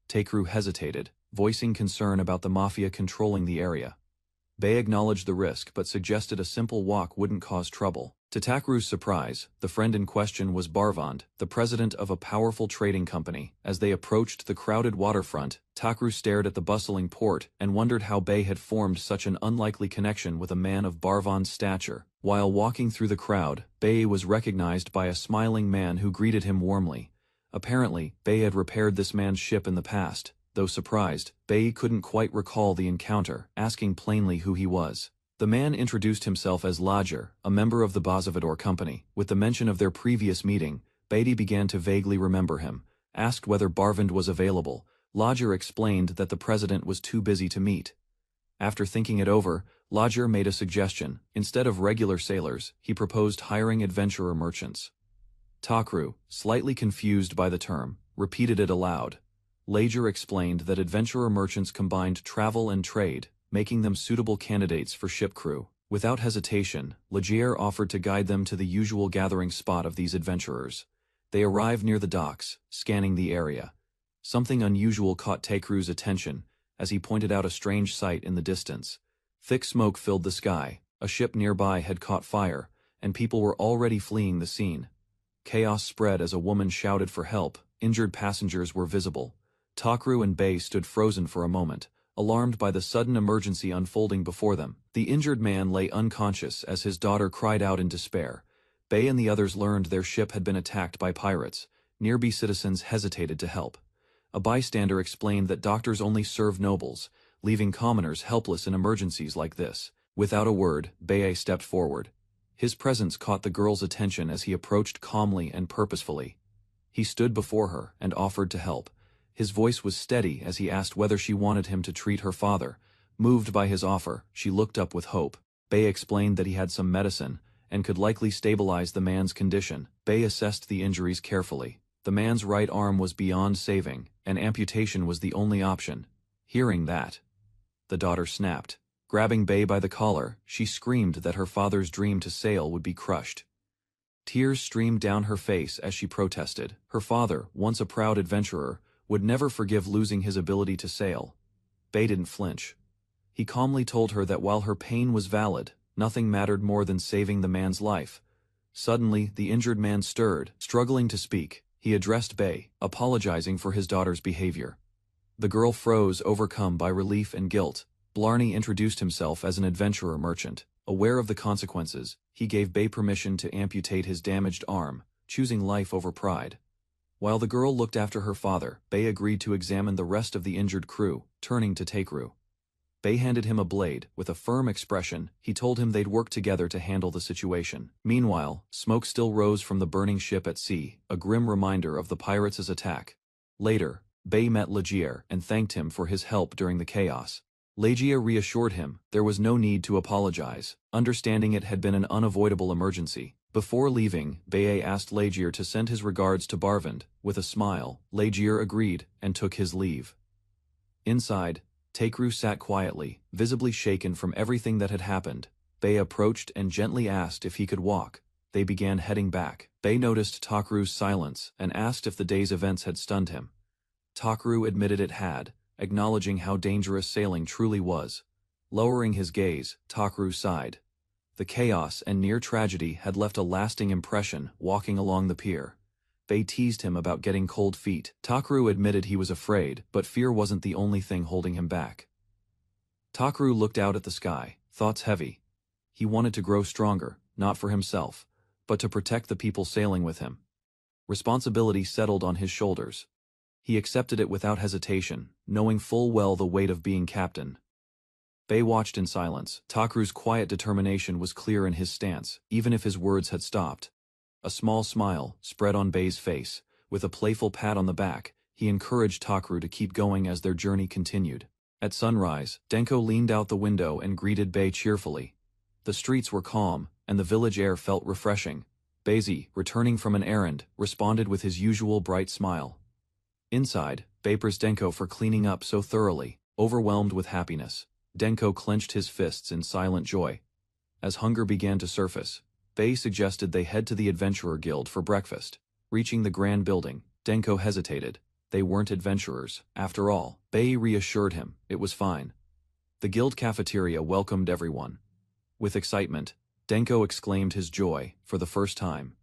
Takeru hesitated, voicing concern about the mafia controlling the area. Bei acknowledged the risk but suggested a simple walk wouldn't cause trouble. To Takeru's surprise, the friend in question was Barvand, the president of a powerful trading company. As they approached the crowded waterfront, Takeru stared at the bustling port and wondered how Bei had formed such an unlikely connection with a man of Barvand's stature. While walking through the crowd, Bei was recognized by a smiling man who greeted him warmly. Apparently, Bei had repaired this man's ship in the past. Though surprised, Bei couldn't quite recall the encounter, asking plainly who he was. The man introduced himself as Lodger, a member of the Bazavador company. With the mention of their previous meeting, Beatty began to vaguely remember him. Asked whether Barvand was available, Lodger explained that the president was too busy to meet. After thinking it over, Lodger made a suggestion. Instead of regular sailors, he proposed hiring adventurer merchants. Takeru, slightly confused by the term, repeated it aloud. Lodger explained that adventurer merchants combined travel and trade, making them suitable candidates for ship crew. Without hesitation, Lodger offered to guide them to the usual gathering spot of these adventurers. They arrived near the docks, scanning the area. Something unusual caught Takeru's attention, as he pointed out a strange sight in the distance. Thick smoke filled the sky, a ship nearby had caught fire, and people were already fleeing the scene. Chaos spread as a woman shouted for help. Injured passengers were visible. Takeru and Bei stood frozen for a moment, alarmed by the sudden emergency unfolding before them. The injured man lay unconscious as his daughter cried out in despair. Bei and the others learned their ship had been attacked by pirates. Nearby citizens hesitated to help. A bystander explained that doctors only serve nobles, leaving commoners helpless in emergencies like this. Without a word, Bei stepped forward. His presence caught the girl's attention as he approached calmly and purposefully. He stood before her and offered to help, His voice was steady as he asked whether she wanted him to treat her father. Moved by his offer, she looked up with hope. Bei explained that he had some medicine, and could likely stabilize the man's condition. Bei assessed the injuries carefully. The man's right arm was beyond saving, and amputation was the only option. Hearing that, the daughter snapped. Grabbing Bei by the collar, she screamed that her father's dream to sail would be crushed. Tears streamed down her face as she protested. Her father, once a proud adventurer, would never forgive losing his ability to sail. Bei didn't flinch. He calmly told her that while her pain was valid, nothing mattered more than saving the man's life. Suddenly, the injured man stirred, struggling to speak. He addressed Bei, apologizing for his daughter's behavior. The girl froze, overcome by relief and guilt. Blarney introduced himself as an adventurer merchant. Aware of the consequences, he gave Bei permission to amputate his damaged arm, choosing life over pride. While the girl looked after her father, Bei agreed to examine the rest of the injured crew, turning to Takeru. Bei handed him a blade. With a firm expression, he told him they'd work together to handle the situation. Meanwhile, smoke still rose from the burning ship at sea, a grim reminder of the pirates' attack. Later, Bei met Legier and thanked him for his help during the chaos. Legier reassured him there was no need to apologize, understanding it had been an unavoidable emergency. Before leaving, Bei asked Legier to send his regards to Barvand. With a smile, Legier agreed and took his leave. Inside, Takeru sat quietly, visibly shaken from everything that had happened. Bei approached and gently asked if he could walk. They began heading back. Bei noticed Takeru's silence and asked if the day's events had stunned him. Takeru admitted it had, acknowledging how dangerous sailing truly was. Lowering his gaze, Takeru sighed. The chaos and near tragedy had left a lasting impression walking along the pier. Bei teased him about getting cold feet. Takeru admitted he was afraid, but fear wasn't the only thing holding him back. Takeru looked out at the sky, thoughts heavy. He wanted to grow stronger, not for himself, but to protect the people sailing with him. Responsibility settled on his shoulders. He accepted it without hesitation, knowing full well the weight of being captain. Bei watched in silence. Takeru's quiet determination was clear in his stance, even if his words had stopped. A small smile spread on Bei's face. With a playful pat on the back, he encouraged Takeru to keep going as their journey continued. At sunrise, Denko leaned out the window and greeted Bei cheerfully. The streets were calm, and the village air felt refreshing. Bei, returning from an errand, responded with his usual bright smile. Inside, Bei praised Denko for cleaning up so thoroughly. Overwhelmed with happiness, Denko clenched his fists in silent joy. As hunger began to surface, Bei suggested they head to the Adventurer Guild for breakfast. Reaching the grand building, Denko hesitated. They weren't adventurers, after all. Bei reassured him it was fine. The guild cafeteria welcomed everyone. With excitement, Denko exclaimed his joy for the first time.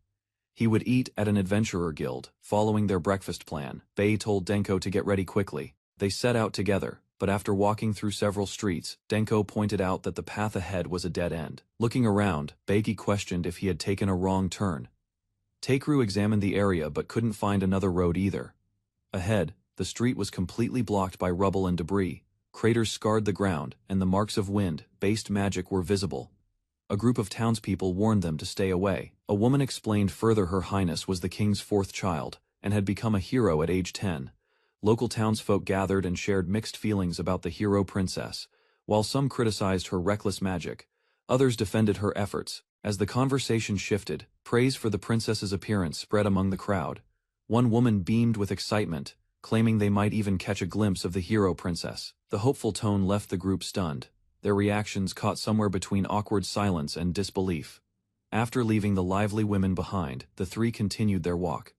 He would eat at an adventurer guild, following their breakfast plan. Bei told Denko to get ready quickly. They set out together, but after walking through several streets, Denko pointed out that the path ahead was a dead end. Looking around, Bei questioned if he had taken a wrong turn. Takeru examined the area but couldn't find another road either. Ahead, the street was completely blocked by rubble and debris. Craters scarred the ground, and the marks of wind-based magic were visible. A group of townspeople warned them to stay away. A woman explained further her highness was the king's fourth child, and had become a hero at age 10. Local townsfolk gathered and shared mixed feelings about the hero princess. While some criticized her reckless magic, others defended her efforts. As the conversation shifted, praise for the princess's appearance spread among the crowd. One woman beamed with excitement, claiming they might even catch a glimpse of the hero princess. The hopeful tone left the group stunned. Their reactions caught somewhere between awkward silence and disbelief. After leaving the lively women behind, the three continued their walk.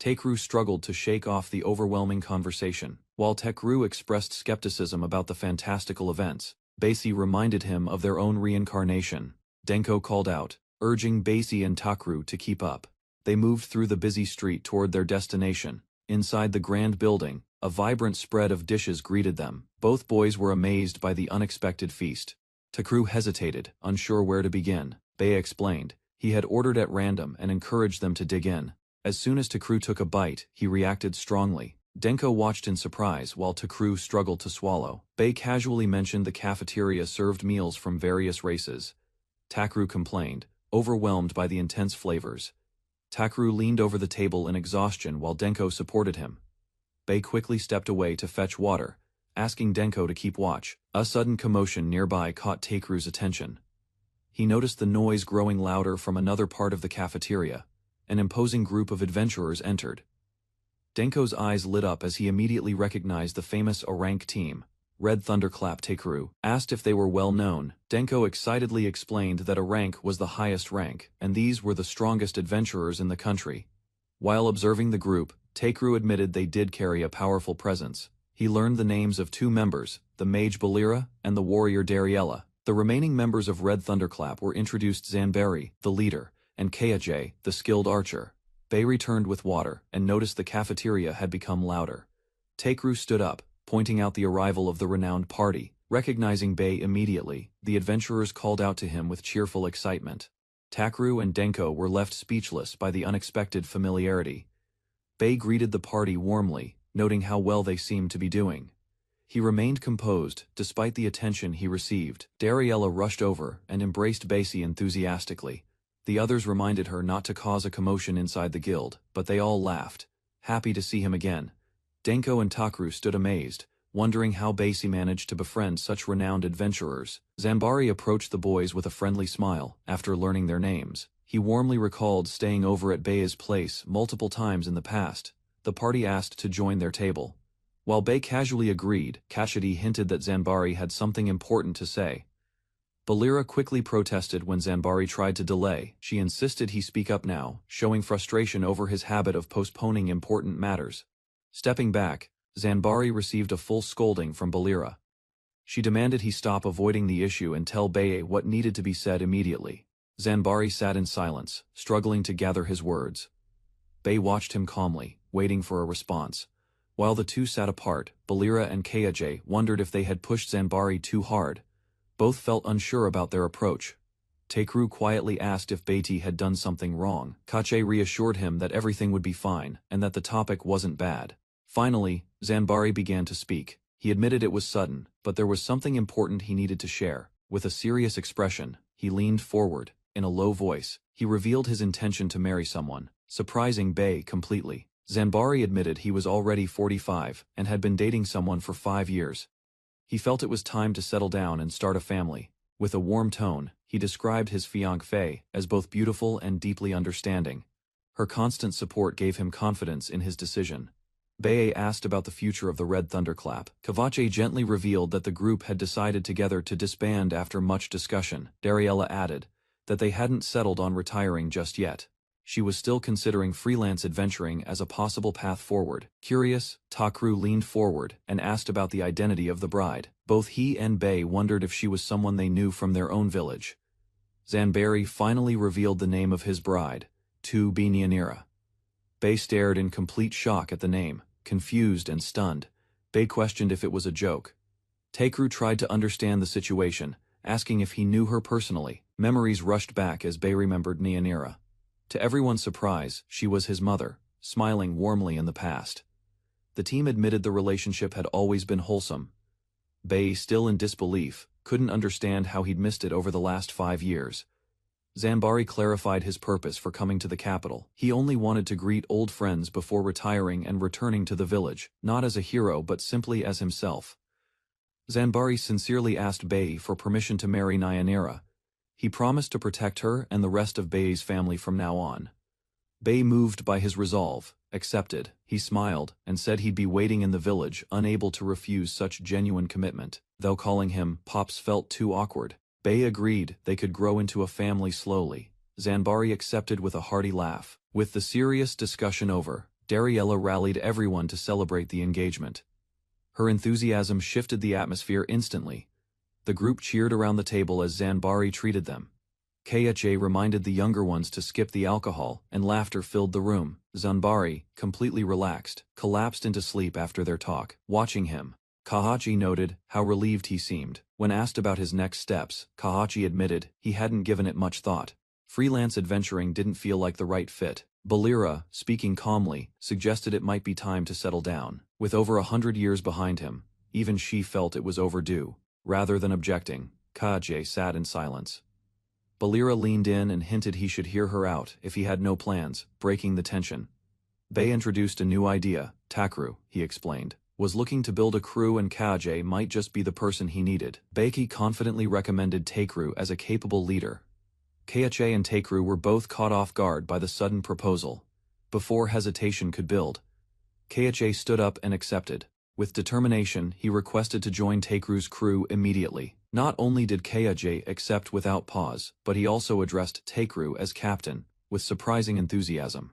Takeru struggled to shake off the overwhelming conversation. While Takeru expressed skepticism about the fantastical events, Bei reminded him of their own reincarnation. Denko called out, urging Bei and Takeru to keep up. They moved through the busy street toward their destination. Inside the grand building, a vibrant spread of dishes greeted them. Both boys were amazed by the unexpected feast. Takeru hesitated, unsure where to begin. Bei explained. He had ordered at random and encouraged them to dig in. As soon as Takeru took a bite, he reacted strongly. Denko watched in surprise while Takeru struggled to swallow. Bei casually mentioned the cafeteria served meals from various races. Takeru complained, overwhelmed by the intense flavors. Takeru leaned over the table in exhaustion while Denko supported him. Bei quickly stepped away to fetch water, asking Denko to keep watch. A sudden commotion nearby caught Takeru's attention. He noticed the noise growing louder from another part of the cafeteria. An imposing group of adventurers entered. Denko's eyes lit up as he immediately recognized the famous A-rank team. Red Thunderclap. Takeru asked if they were well known. Denko excitedly explained that A-rank was the highest rank, and these were the strongest adventurers in the country. While observing the group, Takeru admitted they did carry a powerful presence. He learned the names of two members, the mage Balira and the warrior Dariella. The remaining members of Red Thunderclap were introduced: Zanberry, the leader, and Kaije, the skilled archer. Bei returned with water and noticed the cafeteria had become louder. Takeru stood up, pointing out the arrival of the renowned party. Recognizing Bei immediately, the adventurers called out to him with cheerful excitement. Takeru and Denko were left speechless by the unexpected familiarity. Bei greeted the party warmly, noting how well they seemed to be doing. He remained composed, despite the attention he received. Dariella rushed over and embraced Basie enthusiastically. The others reminded her not to cause a commotion inside the guild, but they all laughed, happy to see him again. Denko and Takeru stood amazed, wondering how Basie managed to befriend such renowned adventurers. Zanbari approached the boys with a friendly smile. After learning their names, he warmly recalled staying over at Bei's place multiple times in the past. The party asked to join their table. While Bei casually agreed, Kachidi hinted that Zanbari had something important to say. Balira quickly protested when Zanbari tried to delay. She insisted he speak up now, showing frustration over his habit of postponing important matters. Stepping back, Zanbari received a full scolding from Balira. She demanded he stop avoiding the issue and tell Bei what needed to be said immediately. Zanbari sat in silence, struggling to gather his words. Bei watched him calmly, waiting for a response. While the two sat apart, Balira and Kaije wondered if they had pushed Zanbari too hard. Both felt unsure about their approach. Takeru quietly asked if Beiti had done something wrong. Kache reassured him that everything would be fine, and that the topic wasn't bad. Finally, Zanbari began to speak. He admitted it was sudden, but there was something important he needed to share. With a serious expression, he leaned forward. In a low voice, he revealed his intention to marry someone, surprising Bei completely. Zanbari admitted he was already 45 and had been dating someone for 5 years. He felt it was time to settle down and start a family. With a warm tone, he described his fiancée as both beautiful and deeply understanding. Her constant support gave him confidence in his decision. Bei asked about the future of the Red Thunderclap. Kavache gently revealed that the group had decided together to disband after much discussion. Dariella added that they hadn't settled on retiring just yet. She was still considering freelance adventuring as a possible path forward. Curious, Takeru leaned forward and asked about the identity of the bride. Both he and Bei wondered if she was someone they knew from their own village. Zanbari finally revealed the name of his bride, Tu Binyanira. Bei stared in complete shock at the name, confused and stunned. Bei questioned if it was a joke. Takeru tried to understand the situation, asking if he knew her personally. Memories rushed back as Bei remembered Nyanira. To everyone's surprise, she was his mother, smiling warmly in the past. The team admitted the relationship had always been wholesome. Bei, still in disbelief, couldn't understand how he'd missed it over the last 5 years. Zanbari clarified his purpose for coming to the capital. He only wanted to greet old friends before retiring and returning to the village, not as a hero but simply as himself. Zanbari sincerely asked Bei for permission to marry Nyanira. He promised to protect her and the rest of Bei's family from now on. Bei, moved by his resolve, accepted. He smiled and said he'd be waiting in the village, unable to refuse such genuine commitment. Though calling him Pops felt too awkward, Bei agreed they could grow into a family slowly. Zanbari accepted with a hearty laugh. With the serious discussion over, Dariella rallied everyone to celebrate the engagement. Her enthusiasm shifted the atmosphere instantly. The group cheered around the table as Zanbari treated them. Kache reminded the younger ones to skip the alcohol, and laughter filled the room. Zanbari, completely relaxed, collapsed into sleep after their talk. Watching him, Kahachi noted how relieved he seemed. When asked about his next steps, Kahachi admitted he hadn't given it much thought. Freelance adventuring didn't feel like the right fit. Balira, speaking calmly, suggested it might be time to settle down. With over 100 years behind him, even she felt it was overdue. Rather than objecting, Kaje sat in silence. Balira leaned in and hinted he should hear her out if he had no plans, breaking the tension. Bei introduced a new idea. Takru, he explained, was looking to build a crew and Kaji might just be the person he needed. Beiki confidently recommended Takru as a capable leader. Kaji and Takru were both caught off guard by the sudden proposal. Before hesitation could build, Kaji stood up and accepted. With determination, he requested to join Takru's crew immediately. Not only did Kaji accept without pause, but he also addressed Takru as captain, with surprising enthusiasm.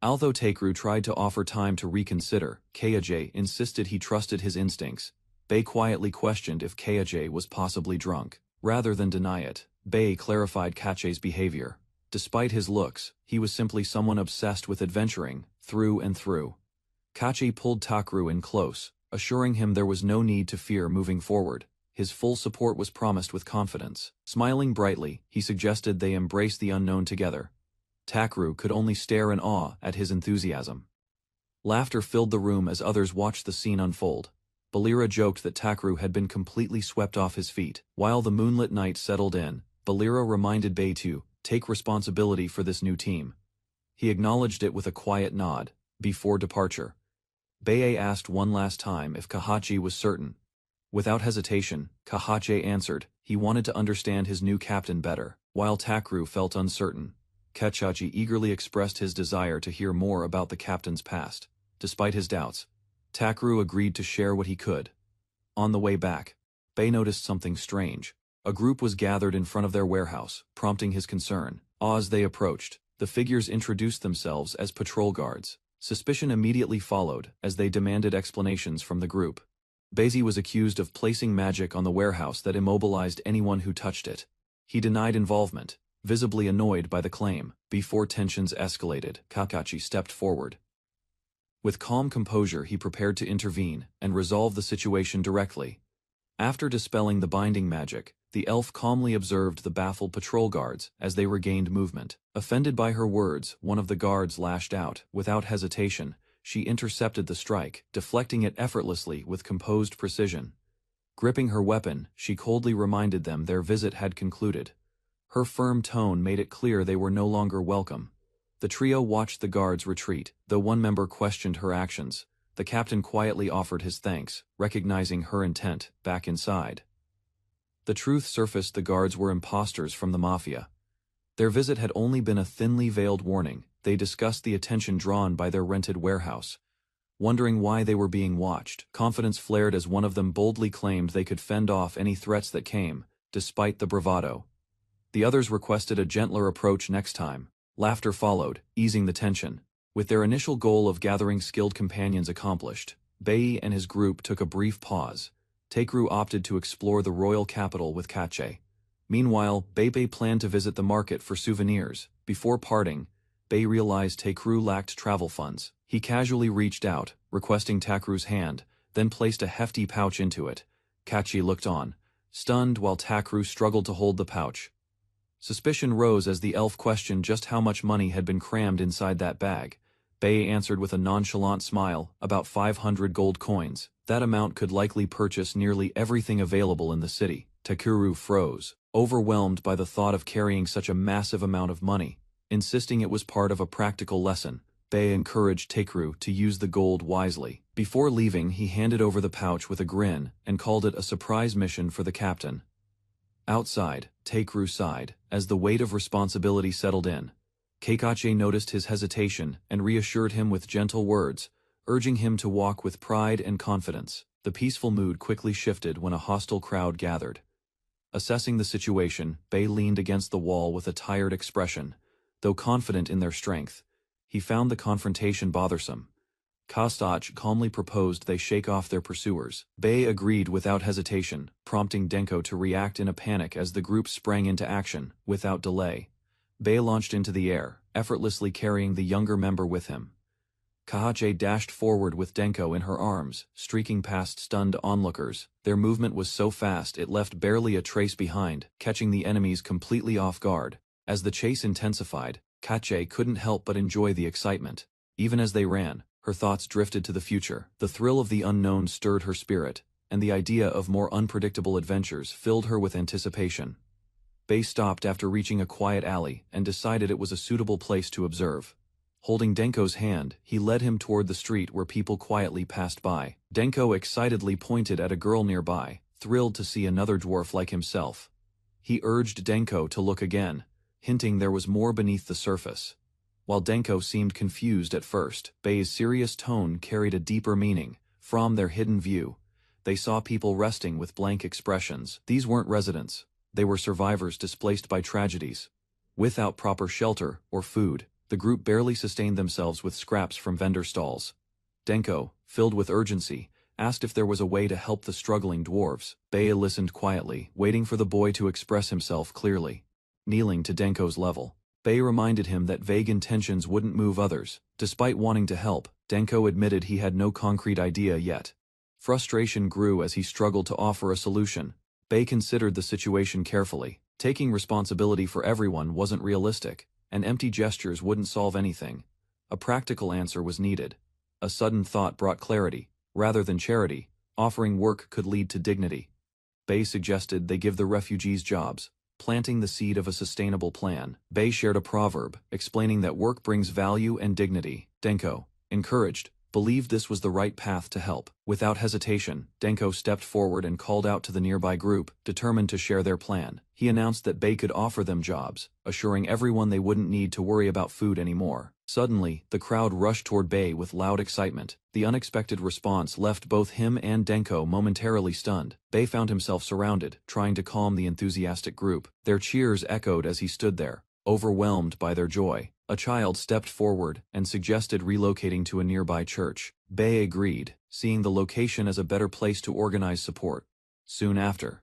Although Takru tried to offer time to reconsider, Kaji insisted he trusted his instincts. Bei quietly questioned if Kaji was possibly drunk. Rather than deny it, Bei clarified Kaji's behavior. Despite his looks, he was simply someone obsessed with adventuring, through and through. Kaji pulled Takru in close, assuring him there was no need to fear moving forward. His full support was promised with confidence. Smiling brightly, he suggested they embrace the unknown together. Takru could only stare in awe at his enthusiasm. Laughter filled the room as others watched the scene unfold. Balira joked that Takru had been completely swept off his feet. While the moonlit night settled in, Balira reminded Bei to take responsibility for this new team. He acknowledged it with a quiet nod. Before departure, Bei asked one last time if Kahachi was certain. Without hesitation, Kahachi answered he wanted to understand his new captain better. While Takru felt uncertain, Kahachi eagerly expressed his desire to hear more about the captain's past. Despite his doubts, Takru agreed to share what he could. On the way back, Bei noticed something strange. A group was gathered in front of their warehouse, prompting his concern. As they approached, the figures introduced themselves as patrol guards. Suspicion immediately followed as they demanded explanations from the group. Basie was accused of placing magic on the warehouse that immobilized anyone who touched it. He denied involvement, visibly annoyed by the claim. Before tensions escalated, Kakashi stepped forward. With calm composure he prepared to intervene and resolve the situation directly. After dispelling the binding magic, the elf calmly observed the baffled patrol guards as they regained movement. Offended by her words, one of the guards lashed out. Without hesitation, she intercepted the strike, deflecting it effortlessly with composed precision. Gripping her weapon, she coldly reminded them their visit had concluded. Her firm tone made it clear they were no longer welcome. The trio watched the guards retreat. Though one member questioned her actions, the captain quietly offered his thanks, recognizing her intent. Back inside, the truth surfaced: the guards were imposters from the mafia. Their visit had only been a thinly veiled warning. They discussed the attention drawn by their rented warehouse, wondering why they were being watched. Confidence flared as one of them boldly claimed they could fend off any threats that came, despite the bravado. The others requested a gentler approach next time. Laughter followed, easing the tension. With their initial goal of gathering skilled companions accomplished, Bei and his group took a brief pause. Takru opted to explore the royal capital with Kache. Meanwhile, Bei planned to visit the market for souvenirs. Before parting, Bei realized Takru lacked travel funds. He casually reached out, requesting Takru's hand, then placed a hefty pouch into it. Kachi looked on, stunned while Takru struggled to hold the pouch. Suspicion rose as the elf questioned just how much money had been crammed inside that bag. Bei answered with a nonchalant smile, about 500 gold coins. That amount could likely purchase nearly everything available in the city. Takuru froze, overwhelmed by the thought of carrying such a massive amount of money. Insisting it was part of a practical lesson, Bei encouraged Takuru to use the gold wisely. Before leaving, he handed over the pouch with a grin and called it a surprise mission for the captain. Outside, Takuru sighed as the weight of responsibility settled in. Keikache noticed his hesitation and reassured him with gentle words, urging him to walk with pride and confidence. The peaceful mood quickly shifted when a hostile crowd gathered. Assessing the situation, Bei leaned against the wall with a tired expression. Though confident in their strength, he found the confrontation bothersome. Kostach calmly proposed they shake off their pursuers. Bei agreed without hesitation, prompting Denko to react in a panic as the group sprang into action. Without delay, Bei launched into the air, effortlessly carrying the younger member with him. Kahache dashed forward with Denko in her arms, streaking past stunned onlookers. Their movement was so fast it left barely a trace behind, catching the enemies completely off guard. As the chase intensified, Kache couldn't help but enjoy the excitement. Even as they ran, her thoughts drifted to the future. The thrill of the unknown stirred her spirit, and the idea of more unpredictable adventures filled her with anticipation. Bei stopped after reaching a quiet alley and decided it was a suitable place to observe. Holding Denko's hand, he led him toward the street where people quietly passed by. Denko excitedly pointed at a girl nearby, thrilled to see another dwarf like himself. He urged Denko to look again, hinting there was more beneath the surface. While Denko seemed confused at first, Bei's serious tone carried a deeper meaning. From their hidden view, they saw people resting with blank expressions. These weren't residents. They were survivors displaced by tragedies. Without proper shelter or food, the group barely sustained themselves with scraps from vendor stalls. Denko, filled with urgency, asked if there was a way to help the struggling dwarves. Bei listened quietly, waiting for the boy to express himself clearly. Kneeling to Denko's level, Bei reminded him that vague intentions wouldn't move others. Despite wanting to help, Denko admitted he had no concrete idea yet. Frustration grew as he struggled to offer a solution. Bei considered the situation carefully. Taking responsibility for everyone wasn't realistic, and empty gestures wouldn't solve anything. A practical answer was needed. A sudden thought brought clarity. Rather than charity, offering work could lead to dignity. Bei suggested they give the refugees jobs, planting the seed of a sustainable plan. Bei shared a proverb, explaining that work brings value and dignity. Denko, encouraged, believed this was the right path to help. Without hesitation, Denko stepped forward and called out to the nearby group, determined to share their plan. He announced that Bei could offer them jobs, assuring everyone they wouldn't need to worry about food anymore. Suddenly, the crowd rushed toward Bei with loud excitement. The unexpected response left both him and Denko momentarily stunned. Bei found himself surrounded, trying to calm the enthusiastic group. Their cheers echoed as he stood there, overwhelmed by their joy. A child stepped forward and suggested relocating to a nearby church. Bei agreed, seeing the location as a better place to organize support. Soon after,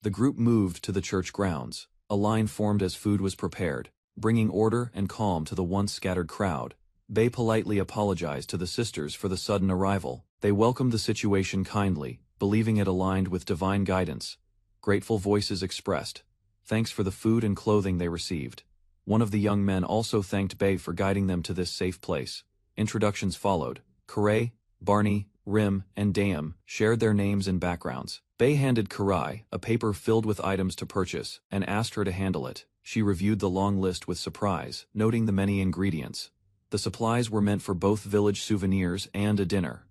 the group moved to the church grounds. A line formed as food was prepared, bringing order and calm to the once scattered crowd. Bei politely apologized to the sisters for the sudden arrival. They welcomed the situation kindly, believing it aligned with divine guidance. Grateful voices expressed thanks for the food and clothing they received. One of the young men also thanked Bei for guiding them to this safe place. Introductions followed. Karai, Barney, Rim, and Dayam shared their names and backgrounds. Bei handed Karai a paper filled with items to purchase and asked her to handle it. She reviewed the long list with surprise, noting the many ingredients. The supplies were meant for both village souvenirs and a dinner.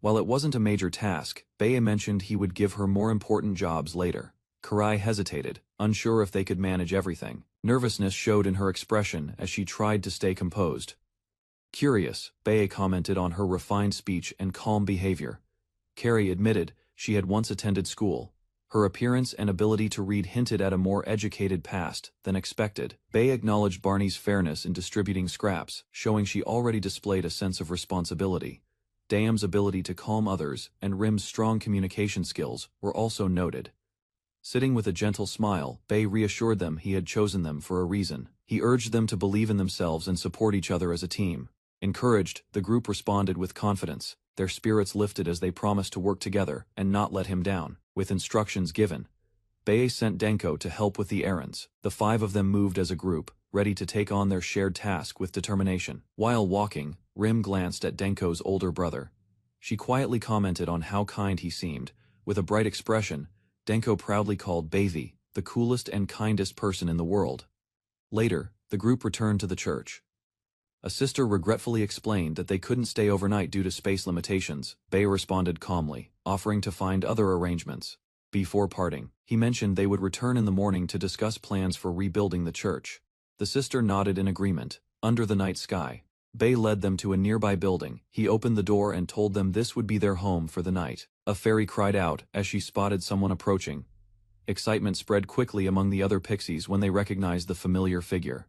While it wasn't a major task, Bei mentioned he would give her more important jobs later. Karai hesitated, unsure if they could manage everything. Nervousness showed in her expression as she tried to stay composed. Curious, Bei commented on her refined speech and calm behavior. Carrie admitted she had once attended school. Her appearance and ability to read hinted at a more educated past than expected. Bei acknowledged Barney's fairness in distributing scraps, showing she already displayed a sense of responsibility. Dayam's ability to calm others and Rim's strong communication skills were also noted. Sitting with a gentle smile, Bei reassured them he had chosen them for a reason. He urged them to believe in themselves and support each other as a team. Encouraged, the group responded with confidence. Their spirits lifted as they promised to work together and not let him down. With instructions given, Bei sent Denko to help with the errands. The five of them moved as a group, ready to take on their shared task with determination. While walking, Rim glanced at Denko's older brother. She quietly commented on how kind he seemed. With a bright expression, Denko proudly called Bei the coolest and kindest person in the world. Later, the group returned to the church. A sister regretfully explained that they couldn't stay overnight due to space limitations. Bei responded calmly, offering to find other arrangements. Before parting, he mentioned they would return in the morning to discuss plans for rebuilding the church. The sister nodded in agreement. Under the night sky, Bei led them to a nearby building. He opened the door and told them this would be their home for the night. A fairy cried out as she spotted someone approaching. Excitement spread quickly among the other pixies when they recognized the familiar figure.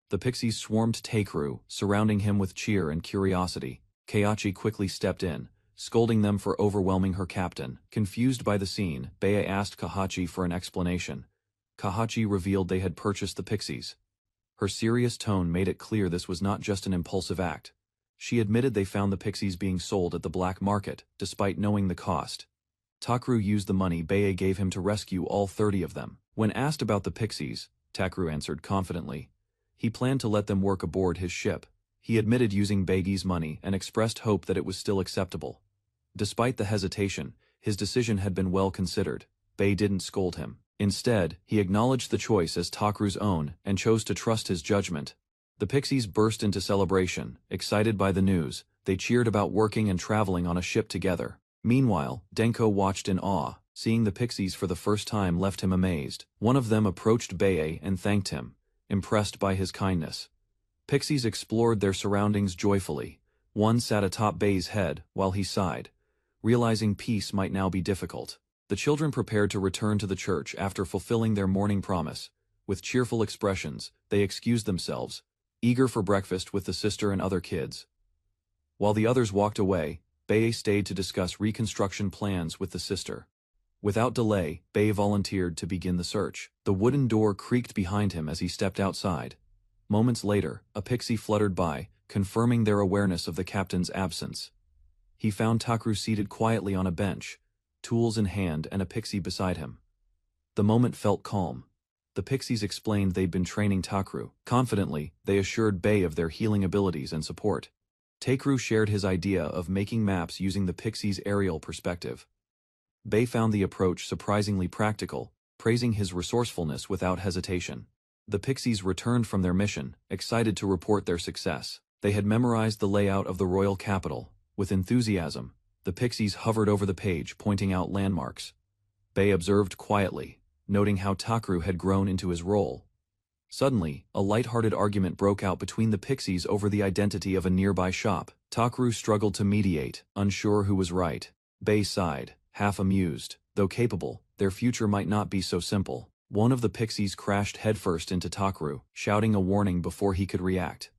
The pixies swarmed Takeru, surrounding him with cheer and curiosity. Keiichi quickly stepped in, scolding them for overwhelming her captain. Confused by the scene, Bei asked Kahachi for an explanation. Kahachi revealed they had purchased the pixies. Her serious tone made it clear this was not just an impulsive act. She admitted they found the pixies being sold at the black market, despite knowing the cost. Takeru used the money Bei gave him to rescue all 30 of them. When asked about the pixies, Takeru answered confidently. He planned to let them work aboard his ship. He admitted using Beigi's money and expressed hope that it was still acceptable. Despite the hesitation, his decision had been well considered. Bei didn't scold him. Instead, he acknowledged the choice as Takeru's own and chose to trust his judgment. The pixies burst into celebration, excited by the news. They cheered about working and traveling on a ship together. Meanwhile, Denko watched in awe. Seeing the pixies for the first time left him amazed. One of them approached Bae and thanked him, impressed by his kindness. Pixies explored their surroundings joyfully. One sat atop Bae's head, while he sighed, realizing peace might now be difficult. The children prepared to return to the church after fulfilling their morning promise. With cheerful expressions, they excused themselves, eager for breakfast with the sister and other kids. While the others walked away, Bae stayed to discuss reconstruction plans with the sister. Without delay, Bae volunteered to begin the search. The wooden door creaked behind him as he stepped outside. Moments later, a pixie fluttered by, confirming their awareness of the captain's absence. He found Takru seated quietly on a bench, tools in hand and a pixie beside him. The moment felt calm. The pixies explained they'd been training Takru. Confidently, they assured Bae of their healing abilities and support. Takru shared his idea of making maps using the pixies' aerial perspective. Bae found the approach surprisingly practical, praising his resourcefulness without hesitation. The pixies returned from their mission, excited to report their success. They had memorized the layout of the royal capital. With enthusiasm, the pixies hovered over the page, pointing out landmarks. Bae observed quietly, noting how Takru had grown into his role. Suddenly, a light-hearted argument broke out between the pixies over the identity of a nearby shop. Takru struggled to mediate, unsure who was right. Bae sighed, half amused. Though capable, their future might not be so simple. One of the pixies crashed headfirst into Takru, shouting a warning before he could react.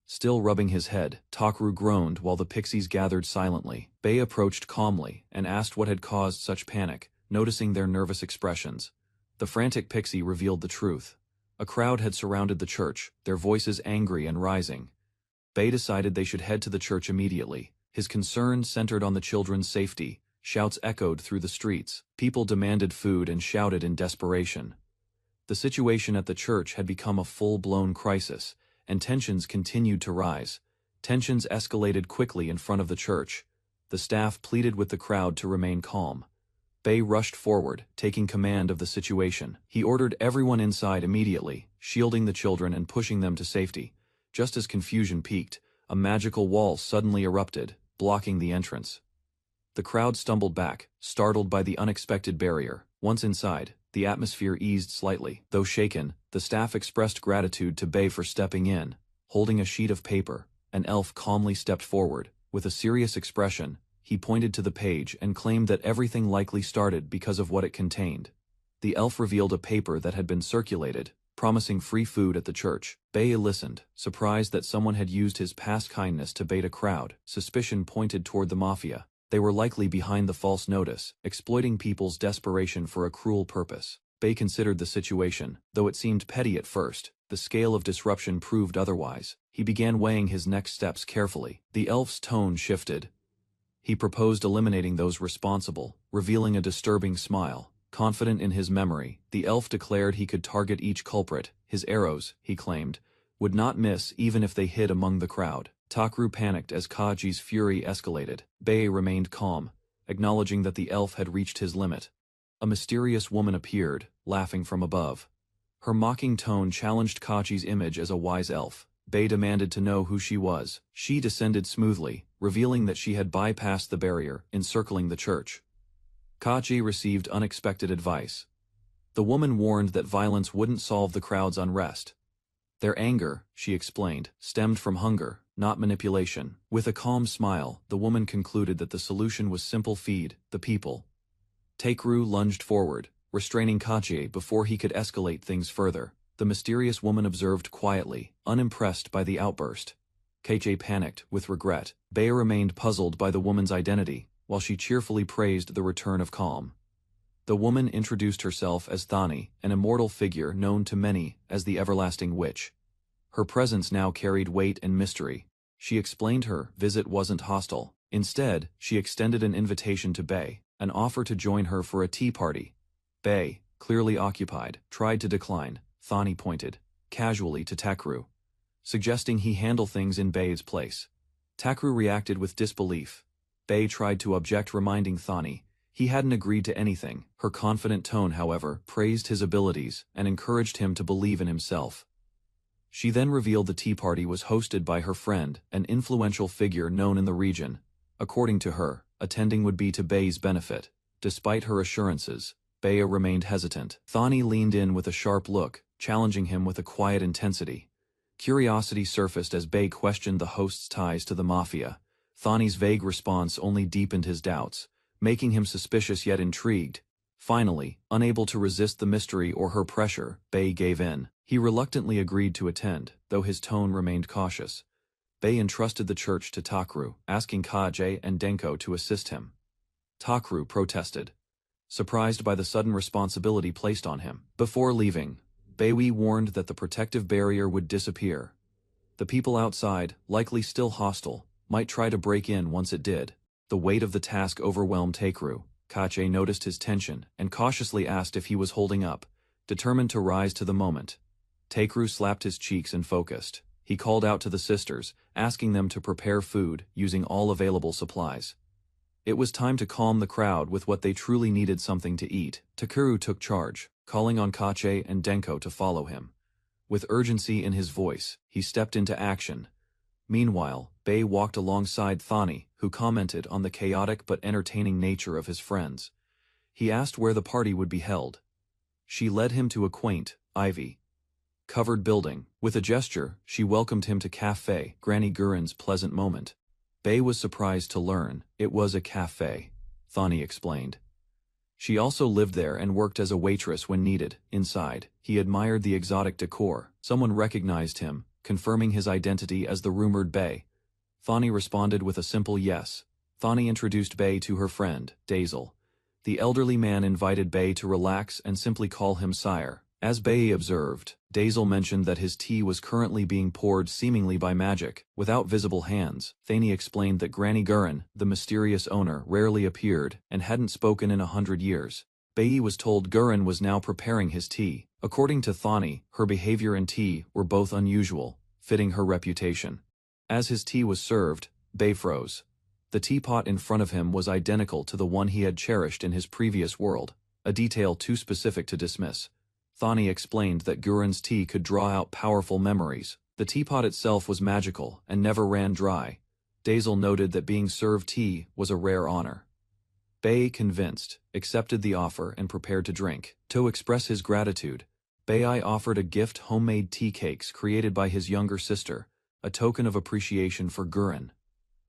Still rubbing his head, Takru groaned while the pixies gathered silently. Bae approached calmly and asked what had caused such panic, noticing their nervous expressions. The frantic pixie revealed the truth. A crowd had surrounded the church, their voices angry and rising. Bae decided they should head to the church immediately. His concern centered on the children's safety. Shouts echoed through the streets. People demanded food and shouted in desperation. The situation at the church had become a full-blown crisis, and tensions continued to rise. Tensions escalated quickly in front of the church. The staff pleaded with the crowd to remain calm. Bae rushed forward, taking command of the situation. He ordered everyone inside immediately, shielding the children and pushing them to safety. Just as confusion peaked, a magical wall suddenly erupted, blocking the entrance. The crowd stumbled back, startled by the unexpected barrier. Once inside, the atmosphere eased slightly. Though shaken, the staff expressed gratitude to Bae for stepping in. Holding a sheet of paper, an elf calmly stepped forward. With a serious expression, he pointed to the page and claimed that everything likely started because of what it contained. The elf revealed a paper that had been circulated, promising free food at the church. Bae listened, surprised that someone had used his past kindness to bait a crowd. Suspicion pointed toward the mafia. They were likely behind the false notice, exploiting people's desperation for a cruel purpose. Bae considered the situation. Though it seemed petty at first, the scale of disruption proved otherwise. He began weighing his next steps carefully. The elf's tone shifted. He proposed eliminating those responsible, revealing a disturbing smile. Confident in his memory, the elf declared he could target each culprit. His arrows, he claimed, would not miss even if they hid among the crowd. Takru panicked as Kaji's fury escalated. Bae remained calm, acknowledging that the elf had reached his limit. A mysterious woman appeared, laughing from above. Her mocking tone challenged Kaji's image as a wise elf. Bae demanded to know who she was. She descended smoothly, revealing that she had bypassed the barrier, encircling the church. Kaji received unexpected advice. The woman warned that violence wouldn't solve the crowd's unrest. Their anger, she explained, stemmed from hunger, not manipulation. With a calm smile, the woman concluded that the solution was simple: feed the people. Takru lunged forward, restraining Kaji before he could escalate things further. The mysterious woman observed quietly, unimpressed by the outburst. Kaji panicked, with regret. Bae remained puzzled by the woman's identity, while she cheerfully praised the return of calm. The woman introduced herself as Thani, an immortal figure known to many as the Everlasting Witch. Her presence now carried weight and mystery. She explained her visit wasn't hostile. Instead, she extended an invitation to Bae, an offer to join her for a tea party. Bae, clearly occupied, tried to decline. Thani pointed, casually, to Takru, suggesting he handle things in Bae's place. Takru reacted with disbelief. Bae tried to object, reminding Thani he hadn't agreed to anything. Her confident tone, however, praised his abilities and encouraged him to believe in himself. She then revealed the tea party was hosted by her friend, an influential figure known in the region. According to her, attending would be to Bei's benefit. Despite her assurances, Bei remained hesitant. Thani leaned in with a sharp look, challenging him with a quiet intensity. Curiosity surfaced as Bei questioned the host's ties to the mafia. Thani's vague response only deepened his doubts, making him suspicious yet intrigued. Finally, unable to resist the mystery or her pressure, Bei gave in. He reluctantly agreed to attend, though his tone remained cautious. Bei entrusted the church to Takru, asking Kaje and Denko to assist him. Takru protested, surprised by the sudden responsibility placed on him. Before leaving, Bei warned that the protective barrier would disappear. The people outside, likely still hostile, might try to break in once it did. The weight of the task overwhelmed Takru. Kache noticed his tension and cautiously asked if he was holding up, determined to rise to the moment. Takru slapped his cheeks and focused. He called out to the sisters, asking them to prepare food using all available supplies. It was time to calm the crowd with what they truly needed: something to eat. Takuru took charge, calling on Kache and Denko to follow him. With urgency in his voice, he stepped into action. Meanwhile, Bei walked alongside Thani, who commented on the chaotic but entertaining nature of his friends. He asked where the party would be held. She led him to a quaint, ivy-covered building. With a gesture, she welcomed him to Café Granny Gurin's pleasant moment. Bei was surprised to learn it was a café, Thani explained. She also lived there and worked as a waitress when needed. Inside, he admired the exotic decor. Someone recognized him, confirming his identity as the rumored Bei. Thani responded with a simple yes. Thani introduced Bei to her friend, Dazel. The elderly man invited Bei to relax and simply call him sire. As Bei observed, Dazel mentioned that his tea was currently being poured seemingly by magic, without visible hands. Thani explained that Granny Gurin, the mysterious owner, rarely appeared and hadn't spoken in 100 years. Bei was told Gurin was now preparing his tea. According to Thani, her behavior and tea were both unusual, fitting her reputation. As his tea was served, Bei froze. The teapot in front of him was identical to the one he had cherished in his previous world, a detail too specific to dismiss. Thani explained that Gurin's tea could draw out powerful memories. The teapot itself was magical and never ran dry. Dazel noted that being served tea was a rare honor. Bei, convinced, accepted the offer and prepared to drink. To express his gratitude, Bei offered a gift: homemade tea cakes created by his younger sister, a token of appreciation for Gurin.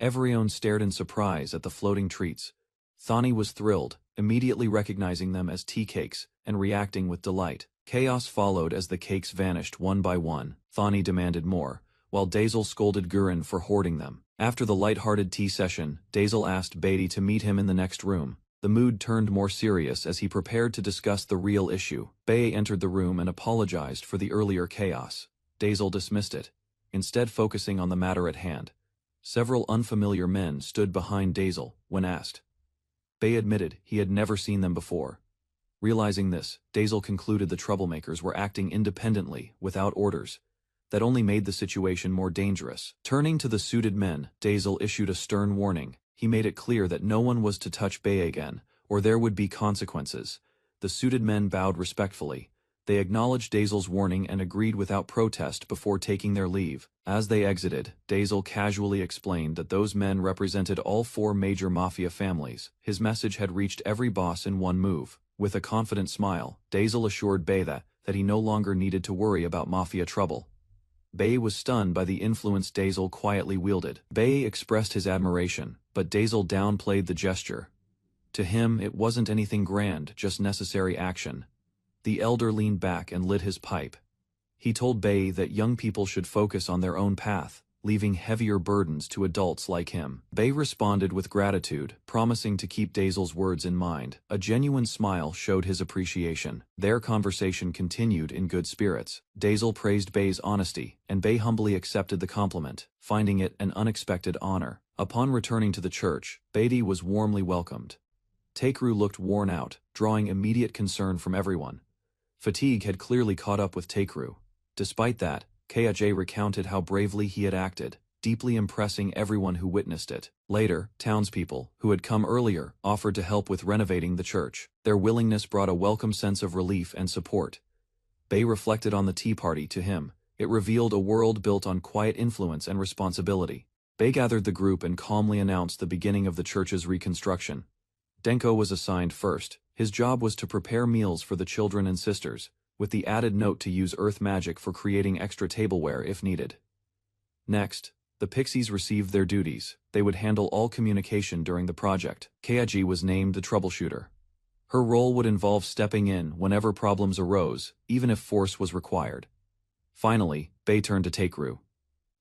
Everyone stared in surprise at the floating treats. Thani was thrilled, immediately recognizing them as tea cakes and reacting with delight. Chaos followed as the cakes vanished one by one. Thani demanded more, while Dazel scolded Gurin for hoarding them. After the light-hearted tea session, Dazel asked Beatty to meet him in the next room. The mood turned more serious as he prepared to discuss the real issue. Bei entered the room and apologized for the earlier chaos. Dazel dismissed it, instead focusing on the matter at hand. Several unfamiliar men stood behind Dazel when asked. Bei admitted he had never seen them before. Realizing this, Dazel concluded the troublemakers were acting independently, without orders. That only made the situation more dangerous. Turning to the suited men, Dazel issued a stern warning. He made it clear that no one was to touch Bei again, or there would be consequences. The suited men bowed respectfully. They acknowledged Dazel's warning and agreed without protest before taking their leave. As they exited, Dazel casually explained that those men represented all 4 major mafia families. His message had reached every boss in one move. With a confident smile, Dazel assured Bei that he no longer needed to worry about mafia trouble. Bei was stunned by the influence Dazel quietly wielded. Bei expressed his admiration, but Dazel downplayed the gesture. To him, it wasn't anything grand, just necessary action. The elder leaned back and lit his pipe. He told Bei that young people should focus on their own path, leaving heavier burdens to adults like him. Bei responded with gratitude, promising to keep Dazel's words in mind. A genuine smile showed his appreciation. Their conversation continued in good spirits. Dazel praised Bei's honesty, and Bei humbly accepted the compliment, finding it an unexpected honor. Upon returning to the church, Beatty was warmly welcomed. Takru looked worn out, drawing immediate concern from everyone. Fatigue had clearly caught up with Takru. Despite that, Kaj recounted how bravely he had acted, deeply impressing everyone who witnessed it. Later, townspeople, who had come earlier, offered to help with renovating the church. Their willingness brought a welcome sense of relief and support. Bei reflected on the tea party to him. It revealed a world built on quiet influence and responsibility. Bei gathered the group and calmly announced the beginning of the church's reconstruction. Denko was assigned first. His job was to prepare meals for the children and sisters, with the added note to use earth magic for creating extra tableware if needed. Next, the pixies received their duties. They would handle all communication during the project. Kaiji was named the troubleshooter. Her role would involve stepping in whenever problems arose, even if force was required. Finally, Bei turned to Takeru.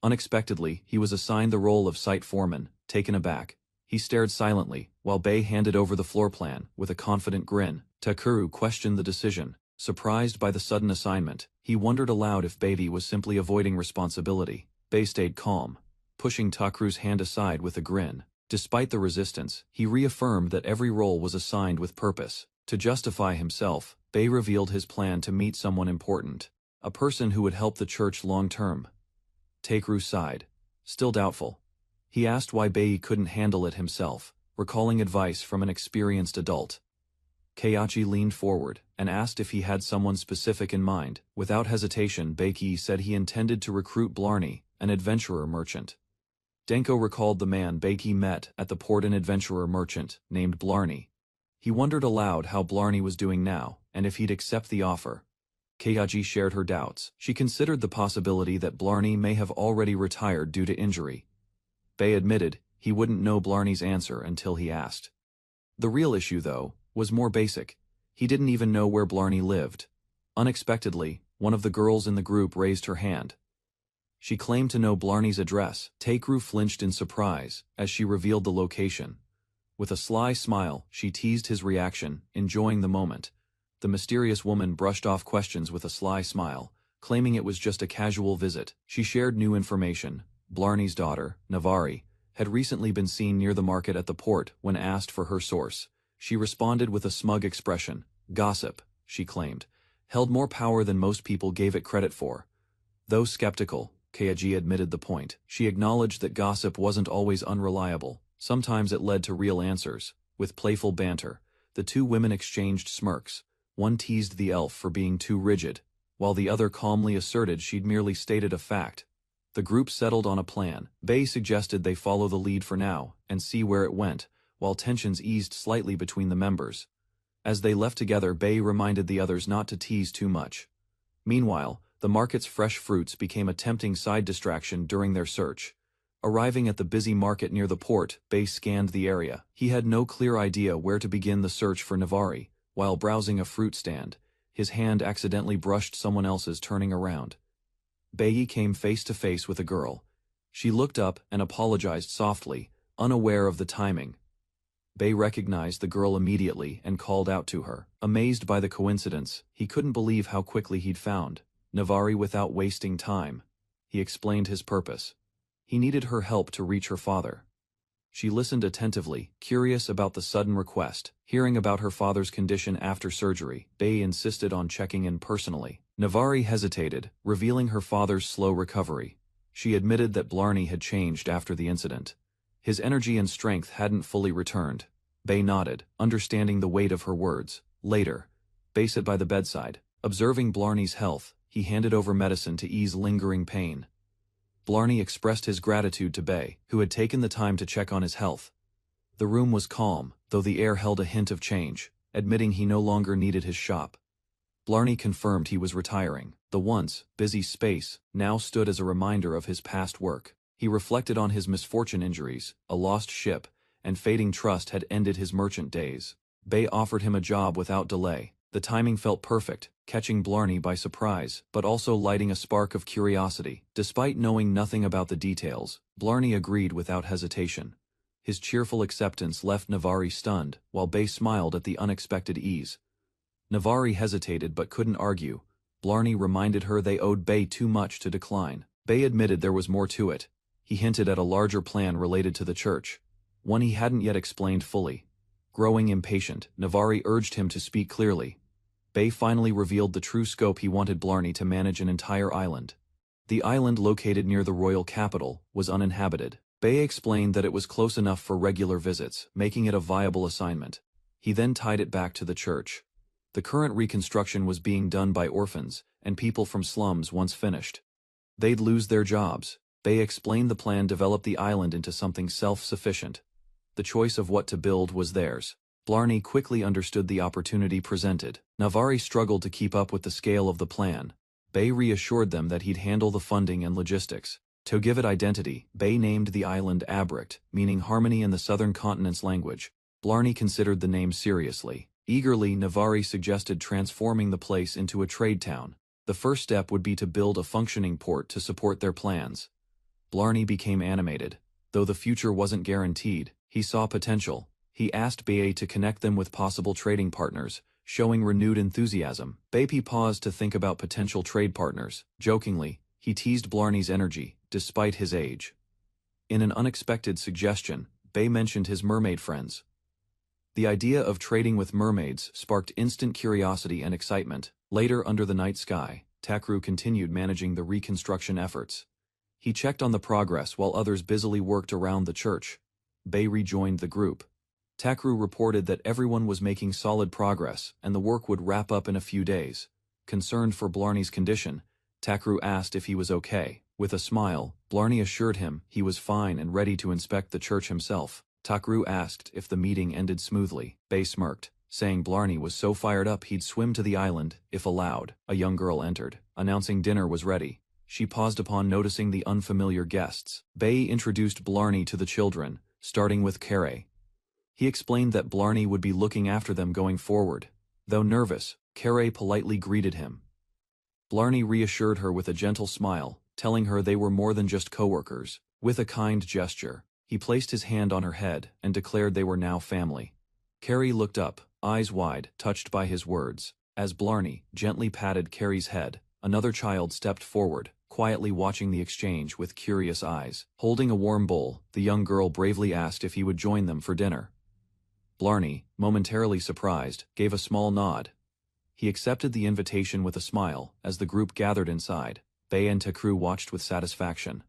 Unexpectedly, he was assigned the role of site foreman. Taken aback, he stared silently, while Bei handed over the floor plan with a confident grin. Takeru questioned the decision. Surprised by the sudden assignment, he wondered aloud if Bei was simply avoiding responsibility. Bei stayed calm, pushing Takeru's hand aside with a grin. Despite the resistance, he reaffirmed that every role was assigned with purpose. To justify himself, Bei revealed his plan to meet someone important, a person who would help the church long-term. Takeru sighed, still doubtful. He asked why Bei couldn't handle it himself, recalling advice from an experienced adult. Keiichi leaned forward and asked if he had someone specific in mind. Without hesitation, Bei said he intended to recruit Blarney, an adventurer merchant. Denko recalled the man Bei met at the port, an adventurer merchant named Blarney. He wondered aloud how Blarney was doing now, and if he'd accept the offer. Keiichi shared her doubts. She considered the possibility that Blarney may have already retired due to injury. Bei admitted he wouldn't know Blarney's answer until he asked. The real issue, though, was more basic. He didn't even know where Blarney lived. Unexpectedly, one of the girls in the group raised her hand. She claimed to know Blarney's address. Takeru flinched in surprise as she revealed the location. With a sly smile, she teased his reaction, enjoying the moment. The mysterious woman brushed off questions with a sly smile, claiming it was just a casual visit. She shared new information. Blarney's daughter, Navari, had recently been seen near the market at the port. When asked for her source, she responded with a smug expression. Gossip, she claimed, held more power than most people gave it credit for. Though skeptical, Keiichi admitted the point. She acknowledged that gossip wasn't always unreliable. Sometimes it led to real answers. With playful banter, the two women exchanged smirks. One teased the elf for being too rigid, while the other calmly asserted she'd merely stated a fact. The group settled on a plan. Bei suggested they follow the lead for now and see where it went, while tensions eased slightly between the members. As they left together, Bei reminded the others not to tease too much. Meanwhile, the market's fresh fruits became a tempting side distraction during their search. Arriving at the busy market near the port, Bei scanned the area. He had no clear idea where to begin the search for Navari. While browsing a fruit stand, his hand accidentally brushed someone else's. Turning around, Bei came face to face with a girl. She looked up and apologized softly, unaware of the timing. Bei recognized the girl immediately and called out to her. Amazed by the coincidence, he couldn't believe how quickly he'd found Navari without wasting time. He explained his purpose. He needed her help to reach her father. She listened attentively, curious about the sudden request. Hearing about her father's condition after surgery, Bei insisted on checking in personally. Navari hesitated, revealing her father's slow recovery. She admitted that Blarney had changed after the incident. His energy and strength hadn't fully returned. Bei nodded, understanding the weight of her words. Later, Bei sat by the bedside. Observing Blarney's health, he handed over medicine to ease lingering pain. Blarney expressed his gratitude to Bei, who had taken the time to check on his health. The room was calm, though the air held a hint of change, admitting he no longer needed his shop. Blarney confirmed he was retiring. The once busy space now stood as a reminder of his past work. He reflected on his misfortune injuries, a lost ship, and fading trust had ended his merchant days. Bei offered him a job without delay. The timing felt perfect, catching Blarney by surprise, but also lighting a spark of curiosity. Despite knowing nothing about the details, Blarney agreed without hesitation. His cheerful acceptance left Navari stunned, while Bei smiled at the unexpected ease. Navari hesitated but couldn't argue. Blarney reminded her they owed Bei too much to decline. Bei admitted there was more to it. He hinted at a larger plan related to the church, one he hadn't yet explained fully. Growing impatient, Navari urged him to speak clearly. Bei finally revealed the true scope. He wanted Blarney to manage an entire island. The island, located near the royal capital, was uninhabited. Bei explained that it was close enough for regular visits, making it a viable assignment. He then tied it back to the church. The current reconstruction was being done by orphans and people from slums once finished. They'd lose their jobs. Bay explained the plan developed the island into something self-sufficient. The choice of what to build was theirs. Blarney quickly understood the opportunity presented. Navari struggled to keep up with the scale of the plan. Bay reassured them that he'd handle the funding and logistics. To give it identity, Bay named the island Abrict, meaning harmony in the southern continent's language. Blarney considered the name seriously. Eagerly, Navari suggested transforming the place into a trade town. The first step would be to build a functioning port to support their plans. Blarney became animated. Though the future wasn't guaranteed, he saw potential. He asked Bay to connect them with possible trading partners, showing renewed enthusiasm. Bay paused to think about potential trade partners. Jokingly, he teased Blarney's energy, despite his age. In an unexpected suggestion, Bay mentioned his mermaid friends. The idea of trading with mermaids sparked instant curiosity and excitement. Later, under the night sky, Takru continued managing the reconstruction efforts. He checked on the progress while others busily worked around the church. Bay rejoined the group. Takru reported that everyone was making solid progress and the work would wrap up in a few days. Concerned for Blarney's condition, Takru asked if he was okay. With a smile, Blarney assured him he was fine and ready to inspect the church himself. Takru asked if the meeting ended smoothly. Bay smirked, saying Blarney was so fired up he'd swim to the island, if allowed. A young girl entered, announcing dinner was ready. She paused upon noticing the unfamiliar guests. Bay introduced Blarney to the children, starting with Kere. He explained that Blarney would be looking after them going forward. Though nervous, Kere politely greeted him. Blarney reassured her with a gentle smile, telling her they were more than just co-workers. With a kind gesture, he placed his hand on her head and declared they were now family. Kere looked up, eyes wide, touched by his words. As Blarney gently patted Kere's head, another child stepped forward, quietly watching the exchange with curious eyes. Holding a warm bowl, the young girl bravely asked if he would join them for dinner. Blarney, momentarily surprised, gave a small nod. He accepted the invitation with a smile as the group gathered inside. Bay and Takru watched with satisfaction.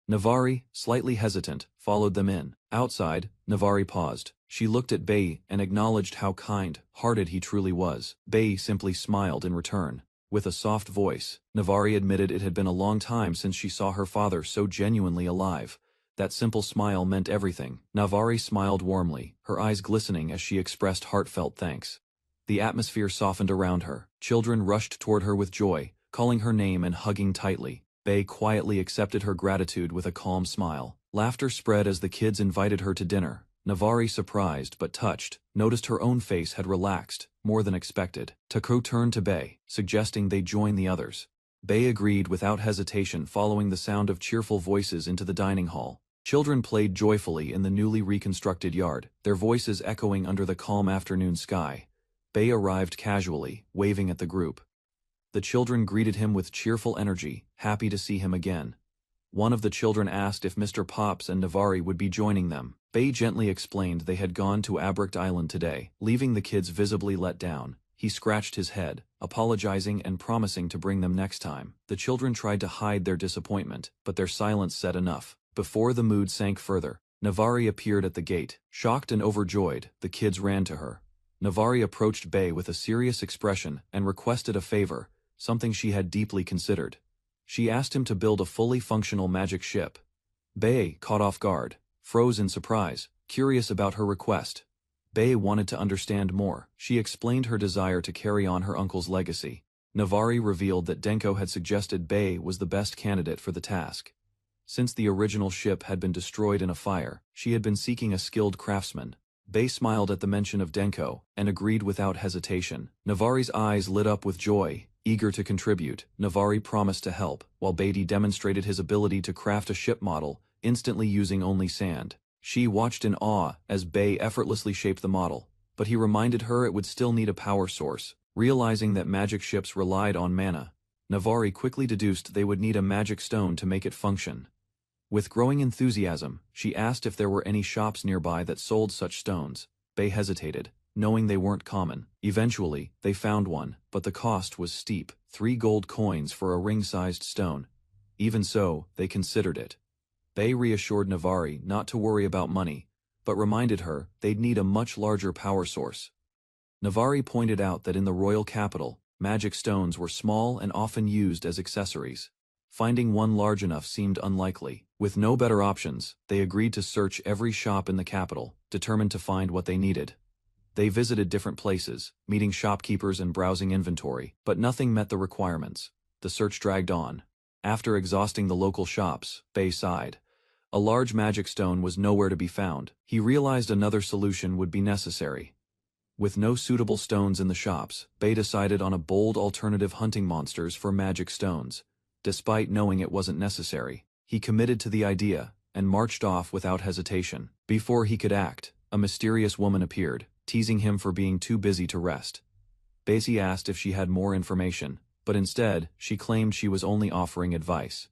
Navari, slightly hesitant, followed them in. Outside, Navari paused. She looked at Bay and acknowledged how kind-hearted he truly was. Bay simply smiled in return. With a soft voice, Navari admitted it had been a long time since she saw her father so genuinely alive. That simple smile meant everything. Navari smiled warmly, her eyes glistening as she expressed heartfelt thanks. The atmosphere softened around her. Children rushed toward her with joy, calling her name and hugging tightly. Bay quietly accepted her gratitude with a calm smile. Laughter spread as the kids invited her to dinner. Navari, surprised but touched, noticed her own face had relaxed, more than expected. Takru turned to Bay, suggesting they join the others. Bay agreed without hesitation, following the sound of cheerful voices into the dining hall. Children played joyfully in the newly reconstructed yard, their voices echoing under the calm afternoon sky. Bay arrived casually, waving at the group. The children greeted him with cheerful energy, happy to see him again. One of the children asked if Mr. Pops and Navari would be joining them. Bay gently explained they had gone to Abrict Island today, leaving the kids visibly let down. He scratched his head, apologizing and promising to bring them next time. The children tried to hide their disappointment, but their silence said enough. Before the mood sank further, Navari appeared at the gate. Shocked and overjoyed, the kids ran to her. Navari approached Bay with a serious expression and requested a favor, something she had deeply considered. She asked him to build a fully functional magic ship. Bay, caught off guard, froze in surprise, curious about her request. Bay wanted to understand more. She explained her desire to carry on her uncle's legacy. Navari revealed that Denko had suggested Bay was the best candidate for the task. Since the original ship had been destroyed in a fire, she had been seeking a skilled craftsman. Bay smiled at the mention of Denko, and agreed without hesitation. Navari's eyes lit up with joy, eager to contribute. Navari promised to help, while Beatty demonstrated his ability to craft a ship model, instantly using only sand. She watched in awe as Bay effortlessly shaped the model, but he reminded her it would still need a power source. Realizing that magic ships relied on mana, Navari quickly deduced they would need a magic stone to make it function. With growing enthusiasm, she asked if there were any shops nearby that sold such stones. Bay hesitated, knowing they weren't common. Eventually, they found one, but the cost was steep, 3 gold coins for a ring-sized stone. Even so, they considered it. Bay reassured Navari not to worry about money, but reminded her they'd need a much larger power source. Navari pointed out that in the royal capital, magic stones were small and often used as accessories. Finding one large enough seemed unlikely. With no better options, they agreed to search every shop in the capital, determined to find what they needed. They visited different places, meeting shopkeepers and browsing inventory, but nothing met the requirements. The search dragged on. After exhausting the local shops, Bei sighed. A large magic stone was nowhere to be found. He realized another solution would be necessary. With no suitable stones in the shops, Bei decided on a bold alternative: hunting monsters for magic stones. Despite knowing it wasn't necessary, he committed to the idea and marched off without hesitation. Before he could act, a mysterious woman appeared, teasing him for being too busy to rest. Bei asked if she had more information, but instead, she claimed she was only offering advice.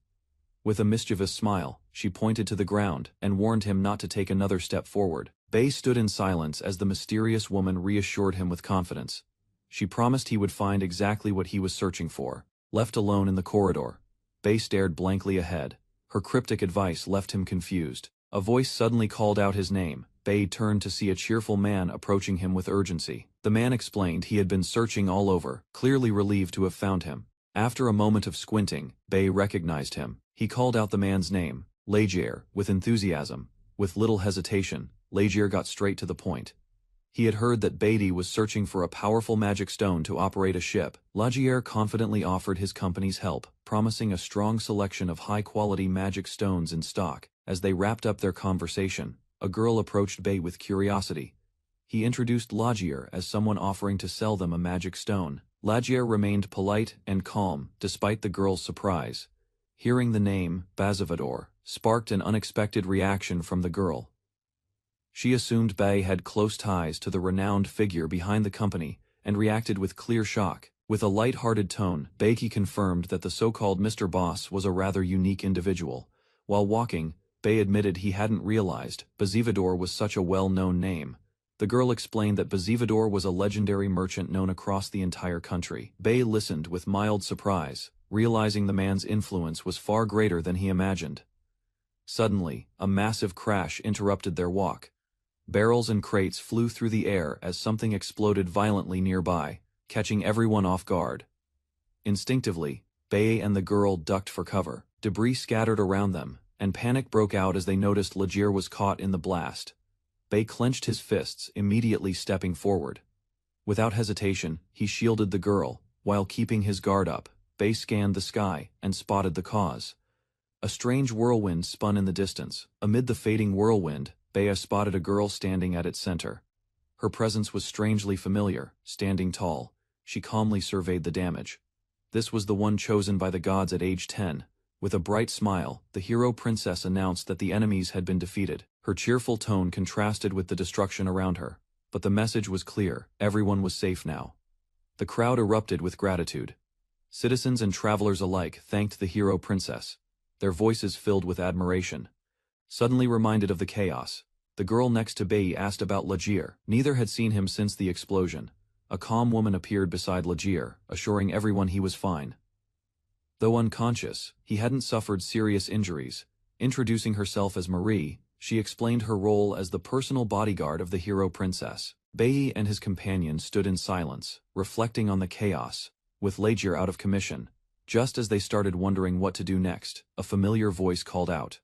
With a mischievous smile, she pointed to the ground and warned him not to take another step forward. Bei stood in silence as the mysterious woman reassured him with confidence. She promised he would find exactly what he was searching for. Left alone in the corridor, Bei stared blankly ahead. Her cryptic advice left him confused. A voice suddenly called out his name. Bei turned to see a cheerful man approaching him with urgency. The man explained he had been searching all over, clearly relieved to have found him. After a moment of squinting, Bei recognized him. He called out the man's name, Lagier, with enthusiasm. With little hesitation, Lagier got straight to the point. He had heard that Beatty was searching for a powerful magic stone to operate a ship. Lagier confidently offered his company's help, promising a strong selection of high-quality magic stones in stock. As they wrapped up their conversation, a girl approached Bei with curiosity. He introduced Lagier as someone offering to sell them a magic stone. Lagier remained polite and calm, despite the girl's surprise. Hearing the name, Bazivador, sparked an unexpected reaction from the girl. She assumed Bei had close ties to the renowned figure behind the company, and reacted with clear shock. With a light-hearted tone, Beiki confirmed that the so-called Mr. Boss was a rather unique individual. While walking, Bei admitted he hadn't realized Bazivador was such a well-known name. The girl explained that Bazivador was a legendary merchant known across the entire country. Bei listened with mild surprise, realizing the man's influence was far greater than he imagined. Suddenly, a massive crash interrupted their walk. Barrels and crates flew through the air as something exploded violently nearby, catching everyone off guard. Instinctively, Bei and the girl ducked for cover. Debris scattered around them, and panic broke out as they noticed Lagier was caught in the blast. Bei clenched his fists, immediately stepping forward. Without hesitation, he shielded the girl. While keeping his guard up, Bei scanned the sky and spotted the cause. A strange whirlwind spun in the distance. Amid the fading whirlwind, Bei spotted a girl standing at its center. Her presence was strangely familiar. Standing tall, she calmly surveyed the damage. This was the one chosen by the gods at age 10. With a bright smile, the hero princess announced that the enemies had been defeated. Her cheerful tone contrasted with the destruction around her. But the message was clear: everyone was safe now. The crowd erupted with gratitude. Citizens and travelers alike thanked the hero princess, their voices filled with admiration. Suddenly reminded of the chaos, the girl next to Bei asked about Lagier. Neither had seen him since the explosion. A calm woman appeared beside Lagier, assuring everyone he was fine. Though unconscious, he hadn't suffered serious injuries. Introducing herself as Marie, she explained her role as the personal bodyguard of the hero princess. Bei and his companion stood in silence, reflecting on the chaos, with Lagier out of commission. Just as they started wondering what to do next, a familiar voice called out.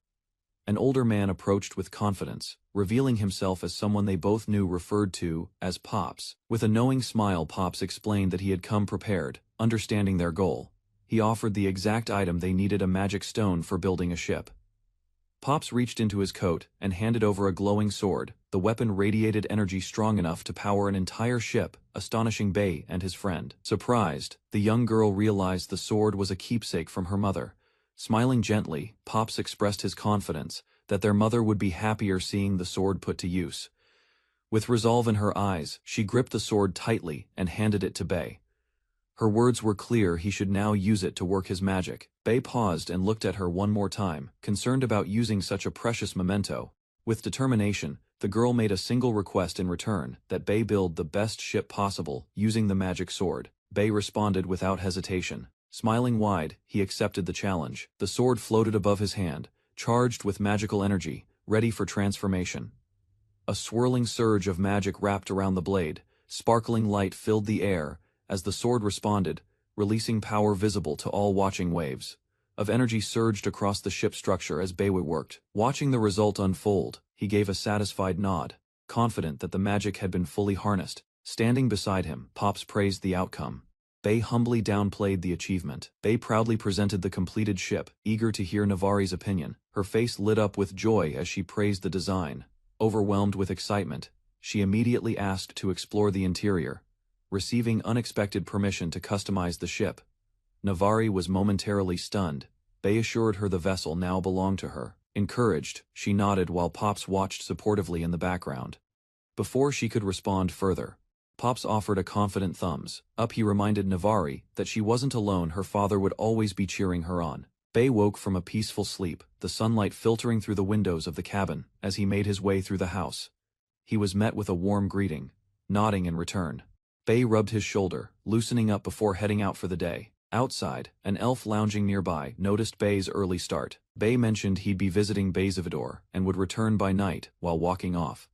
An older man approached with confidence, revealing himself as someone they both knew, referred to as Pops. With a knowing smile, Pops explained that he had come prepared, understanding their goal. He offered the exact item they needed: a magic stone for building a ship. Pops reached into his coat and handed over a glowing sword. The weapon radiated energy strong enough to power an entire ship, astonishing Bei and his friend. Surprised, the young girl realized the sword was a keepsake from her mother. Smiling gently, Pops expressed his confidence that their mother would be happier seeing the sword put to use. With resolve in her eyes, she gripped the sword tightly and handed it to Bei. Her words were clear: he should now use it to work his magic. Bei paused and looked at her one more time, concerned about using such a precious memento. With determination, the girl made a single request in return: that Bei build the best ship possible, using the magic sword. Bei responded without hesitation. Smiling wide, he accepted the challenge. The sword floated above his hand, charged with magical energy, ready for transformation. A swirling surge of magic wrapped around the blade. Sparkling light filled the air as the sword responded, releasing power visible to all watching waves. of energy surged across the ship's structure as Bae worked. Watching the result unfold, he gave a satisfied nod, confident that the magic had been fully harnessed. Standing beside him, Pops praised the outcome. Bae humbly downplayed the achievement. Bae proudly presented the completed ship, eager to hear Navari's opinion. Her face lit up with joy as she praised the design. Overwhelmed with excitement, she immediately asked to explore the interior, receiving unexpected permission to customize the ship. Navari was momentarily stunned. Bae assured her the vessel now belonged to her. Encouraged, she nodded while Pops watched supportively in the background. Before she could respond further, Pops offered a confident thumbs up. He reminded Navari that she wasn't alone. Her father would always be cheering her on. Bae woke from a peaceful sleep, the sunlight filtering through the windows of the cabin as he made his way through the house. He was met with a warm greeting, nodding in return. Bae rubbed his shoulder, loosening up before heading out for the day. Outside, an elf lounging nearby noticed Bae's early start. Bae mentioned he'd be visiting Bazivador and would return by night. While walking off,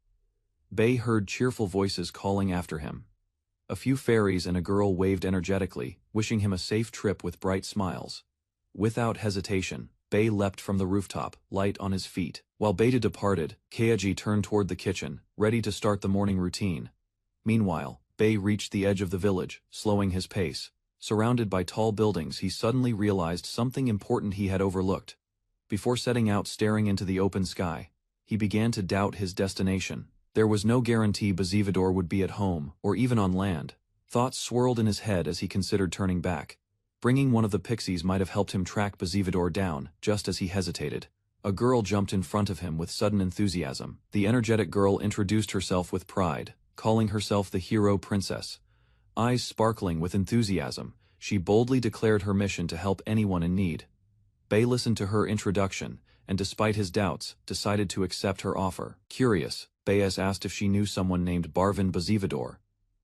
Bae heard cheerful voices calling after him. A few fairies and a girl waved energetically, wishing him a safe trip with bright smiles. Without hesitation, Bae leapt from the rooftop, light on his feet. While Bae departed, Keiji turned toward the kitchen, ready to start the morning routine. Meanwhile, Bae reached the edge of the village, slowing his pace. Surrounded by tall buildings, he suddenly realized something important he had overlooked. Before setting out staring into the open sky, he began to doubt his destination. There was no guarantee Bazivador would be at home, or even on land. Thoughts swirled in his head as he considered turning back. Bringing one of the pixies might have helped him track Bazivador down. Just as he hesitated, a girl jumped in front of him with sudden enthusiasm. The energetic girl introduced herself with pride, calling herself the hero princess. Eyes sparkling with enthusiasm, she boldly declared her mission to help anyone in need. Bae listened to her introduction, and despite his doubts, decided to accept her offer. Curious, Baez asked if she knew someone named Barvin Bazivador.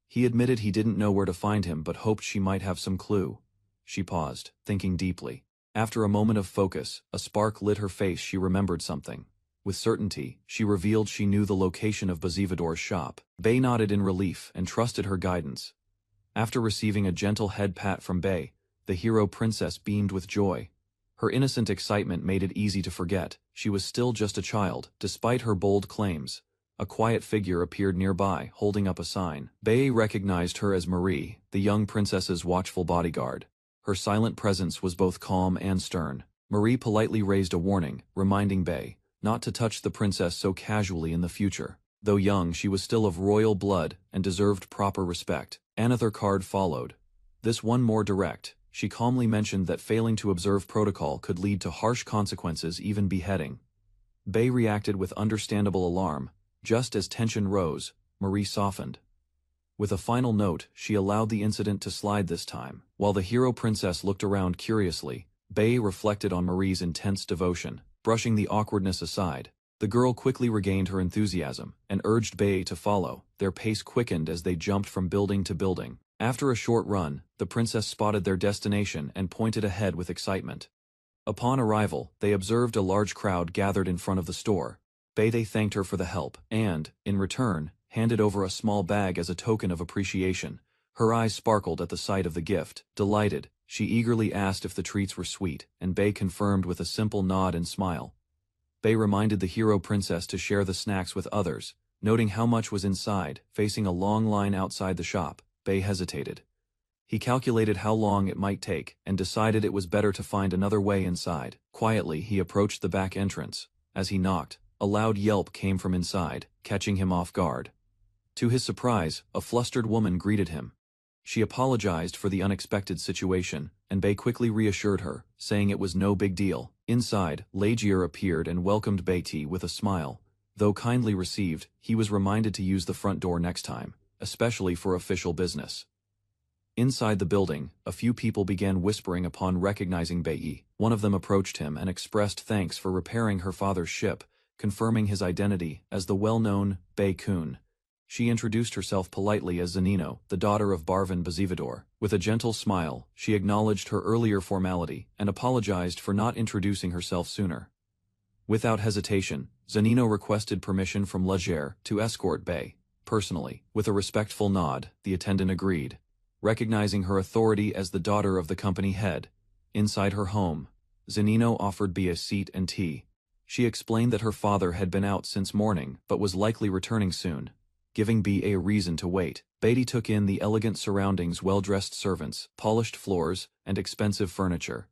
He admitted he didn't know where to find him but hoped she might have some clue. She paused, thinking deeply. After a moment of focus, a spark lit her face. She remembered something. With certainty, she revealed she knew the location of Bazivador's shop. Bae nodded in relief and trusted her guidance. After receiving a gentle head pat from Bae, the hero princess beamed with joy. Her innocent excitement made it easy to forget she was still just a child. Despite her bold claims, a quiet figure appeared nearby, holding up a sign. Bae recognized her as Marie, the young princess's watchful bodyguard. Her silent presence was both calm and stern. Marie politely raised a warning, reminding Bae not to touch the princess so casually in the future. Though young, she was still of royal blood and deserved proper respect. Another card followed. This one more direct. She calmly mentioned that failing to observe protocol could lead to harsh consequences, even beheading. Bae reacted with understandable alarm. Just as tension rose, Marie softened. With a final note, she allowed the incident to slide this time. While the hero princess looked around curiously, Bae reflected on Marie's intense devotion. Brushing the awkwardness aside, the girl quickly regained her enthusiasm and urged Bae to follow. Their pace quickened as they jumped from building to building. After a short run, the princess spotted their destination and pointed ahead with excitement. Upon arrival, they observed a large crowd gathered in front of the store. Bae thanked her for the help and, in return, handed over a small bag as a token of appreciation. Her eyes sparkled at the sight of the gift. Delighted, she eagerly asked if the treats were sweet, and Bae confirmed with a simple nod and smile. Bae reminded the hero princess to share the snacks with others, noting how much was inside. Facing a long line outside the shop, Bae hesitated. He calculated how long it might take and decided it was better to find another way inside. Quietly, he approached the back entrance. As he knocked, a loud yelp came from inside, catching him off guard. To his surprise, a flustered woman greeted him. She apologized for the unexpected situation, and Bae quickly reassured her, saying it was no big deal. Inside, Lagier appeared and welcomed Bae with a smile. Though kindly received, he was reminded to use the front door next time, especially for official business. Inside the building, a few people began whispering upon recognizing Bae. One of them approached him and expressed thanks for repairing her father's ship, confirming his identity as the well-known Bae-kun. She introduced herself politely as Zanino, the daughter of Barvin Bazivador. With a gentle smile, she acknowledged her earlier formality and apologized for not introducing herself sooner. Without hesitation, Zanino requested permission from Lagier to escort Bae personally. With a respectful nod, the attendant agreed. Recognizing her authority as the daughter of the company head, inside her home, Zanino offered Bea a seat and tea. She explained that her father had been out since morning but was likely returning soon, giving Bea a reason to wait. Beatty took in the elegant surroundings, well-dressed servants, polished floors, and expensive furniture.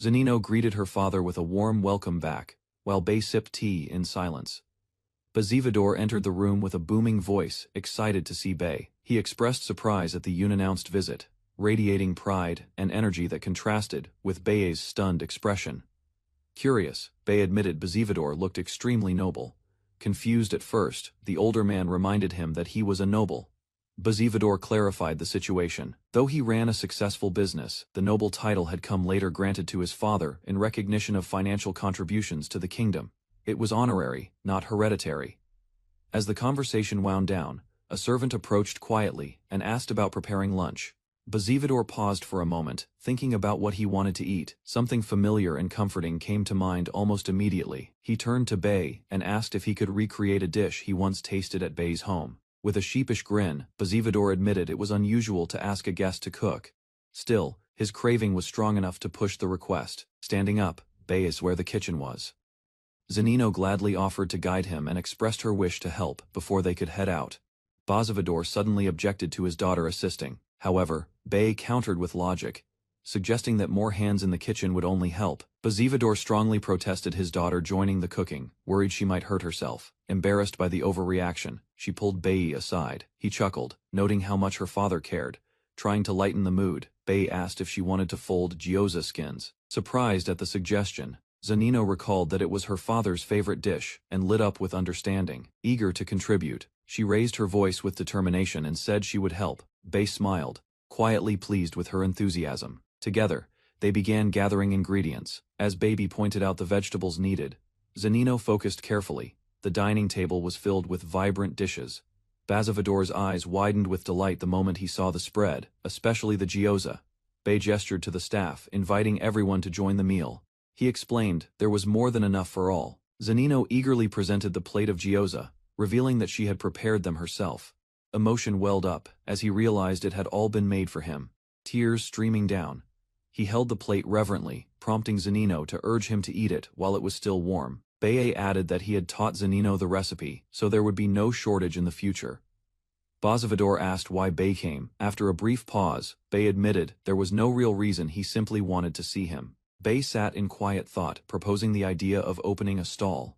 Zanino greeted her father with a warm welcome back, while Bea sipped tea in silence. Bazivador entered the room with a booming voice, excited to see Bea. He expressed surprise at the unannounced visit, radiating pride and energy that contrasted with Bea's stunned expression. Curious, Bea admitted Bazivador looked extremely noble. Confused at first, the older man reminded him that he was a noble. Bazivador clarified the situation. Though he ran a successful business, the noble title had come later granted to his father in recognition of financial contributions to the kingdom. It was honorary, not hereditary. As the conversation wound down, a servant approached quietly and asked about preparing lunch. Bazivador paused for a moment, thinking about what he wanted to eat. Something familiar and comforting came to mind almost immediately. He turned to Bea and asked if he could recreate a dish he once tasted at Bea's home. With a sheepish grin, Bazivador admitted it was unusual to ask a guest to cook. Still, his craving was strong enough to push the request. Standing up, Bea is where the kitchen was. Zanino gladly offered to guide him and expressed her wish to help before they could head out. Bazivador suddenly objected to his daughter assisting. However, Bea countered with logic, suggesting that more hands in the kitchen would only help. Bazivador strongly protested his daughter joining the cooking, worried she might hurt herself. Embarrassed by the overreaction, she pulled Bea aside. He chuckled, noting how much her father cared. Trying to lighten the mood, Bea asked if she wanted to fold gyoza skins. Surprised at the suggestion, Zanino recalled that it was her father's favorite dish and lit up with understanding. Eager to contribute, she raised her voice with determination and said she would help. Bea smiled, quietly pleased with her enthusiasm. Together, they began gathering ingredients. As Baby pointed out the vegetables needed, Zanino focused carefully. The dining table was filled with vibrant dishes. Bazivador's eyes widened with delight the moment he saw the spread, especially the gyoza. Bea gestured to the staff, inviting everyone to join the meal. He explained there was more than enough for all. Zanino eagerly presented the plate of gyoza, revealing that she had prepared them herself. Emotion welled up as he realized it had all been made for him. Tears streaming down. He held the plate reverently, prompting Zanino to urge him to eat it while it was still warm. Bea added that he had taught Zanino the recipe, so there would be no shortage in the future. Bazivador asked why Bea came. After a brief pause, Bea admitted there was no real reason, he simply wanted to see him. Bea sat in quiet thought, proposing the idea of opening a stall.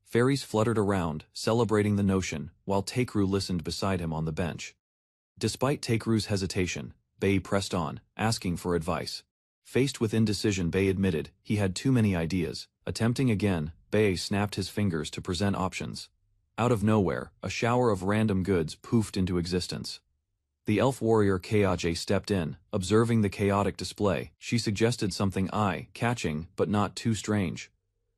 Fairies fluttered around, celebrating the notion, while Takeru listened beside him on the bench. Despite Takeru's hesitation, Bea pressed on, asking for advice. Faced with indecision, Bea admitted he had too many ideas. Attempting again, Bea snapped his fingers to present options. Out of nowhere, a shower of random goods poofed into existence. The elf warrior Kaage stepped in, observing the chaotic display. She suggested something eye-catching but not too strange.